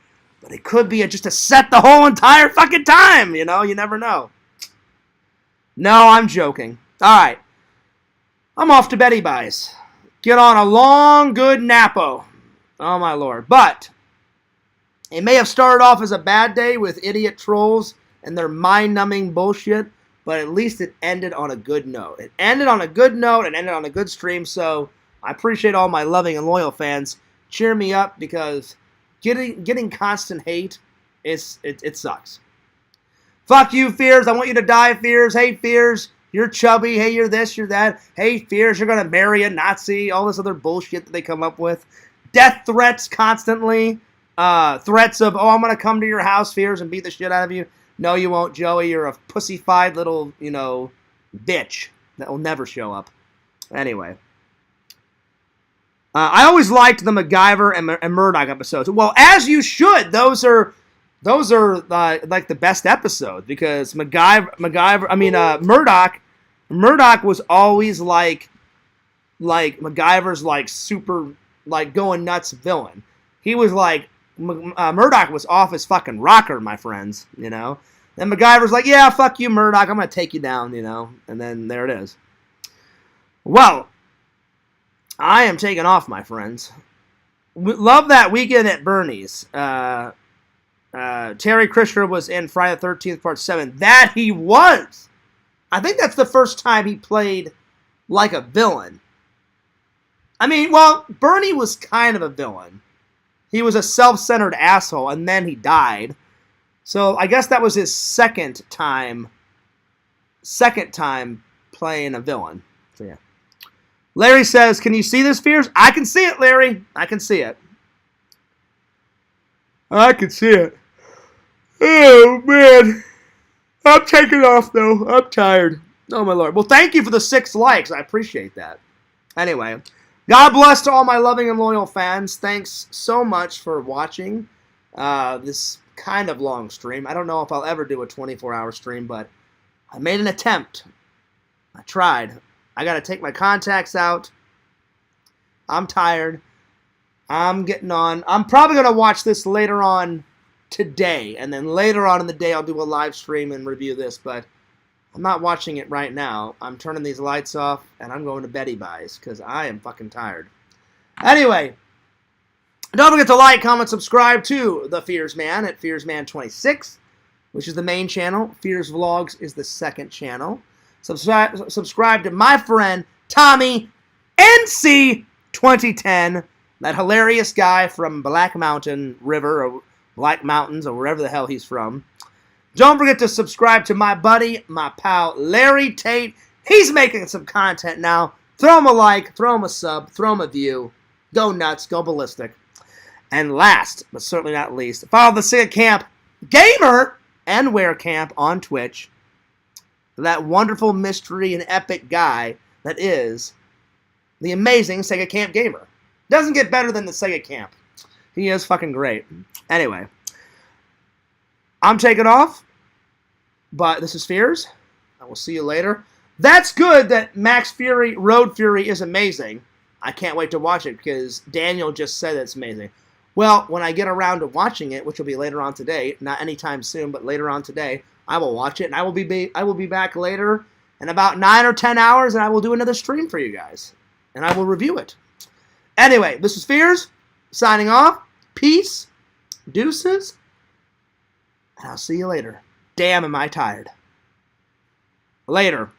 But it could be just a set the whole entire fucking time, you never know. No, I'm joking. All right. I'm off to Betty Buys. Get on a long, good napo. Oh, my Lord. But it may have started off as a bad day with idiot trolls and their mind-numbing bullshit, but at least it ended on a good note. It ended on a good note and ended on a good stream, so I appreciate all my loving and loyal fans. Cheer me up, because getting constant hate, it sucks. Fuck you, Fears. I want you to die, Fears. Hey, Fears. You're chubby. Hey, you're this, you're that. Hey, Fears, you're going to marry a Nazi. All this other bullshit that they come up with. Death threats constantly. Threats of, I'm going to come to your house, Fears, and beat the shit out of you. No, you won't, Joey. You're a pussified little, bitch that will never show up. Anyway. I always liked the Macgyver and Murdoch episodes. Well, as you should. Those are like the best episodes because Murdoch was always like Macgyver's like super like going nuts villain. He was like Murdoch was off his fucking rocker, my friends. You know. Then Macgyver's like, yeah, fuck you, Murdoch. I'm gonna take you down. You know. And then there it is. Well, I am taking off, my friends. Love that Weekend at Bernie's. Terry Krishner was in Friday the 13th, Part 7. That he was! I think that's the first time he played like a villain. I mean, well, Bernie was kind of a villain. He was a self-centered asshole, and then he died. So I guess that was his second time playing a villain. So yeah. Larry says, can you see this, Fierce? I can see it, Larry. I can see it. I can see it. Oh, man. I'm taking off, though. I'm tired. Oh, my Lord. Well, thank you for the 6 likes. I appreciate that. Anyway, God bless to all my loving and loyal fans. Thanks so much for watching this kind of long stream. I don't know if I'll ever do a 24-hour stream, but I made an attempt. I tried. I got to take my contacts out. I'm tired. I'm getting on. I'm probably going to watch this later on today. And then later on in the day, I'll do a live stream and review this. But I'm not watching it right now. I'm turning these lights off. And I'm going to Betty Buys. Because I am fucking tired. Anyway. Don't forget to like, comment, subscribe to The Fears Man at FearsMan26. Which is the main channel. Fears Vlogs is the second channel. Subscribe to my friend Tommy NC 2010, that hilarious guy from Black Mountain River or Black Mountains or wherever the hell he's from. Don't forget to subscribe to my buddy, my pal Larry Tate. He's making some content now. Throw him a like, throw him a sub, throw him a view. Go nuts, go ballistic. And last, but certainly not least, follow the Sega Camp Gamer and Wear Camp on Twitch. That wonderful mystery and epic guy that is the amazing Sega Camp Gamer. Doesn't get better than the Sega Camp. He is fucking great. Anyway, I'm taking off, but this is Fears. I will see you later. That's good that Max Fury Road Fury is amazing. I can't wait to watch it because Daniel just said it's amazing. Well, when I get around to watching it, which will be later on today, not anytime soon, but later on today, I will watch it, and I will be back later in about 9 or 10 hours, and I will do another stream for you guys, and I will review it. Anyway, this is Fears, signing off. Peace, deuces, and I'll see you later. Damn, am I tired. Later.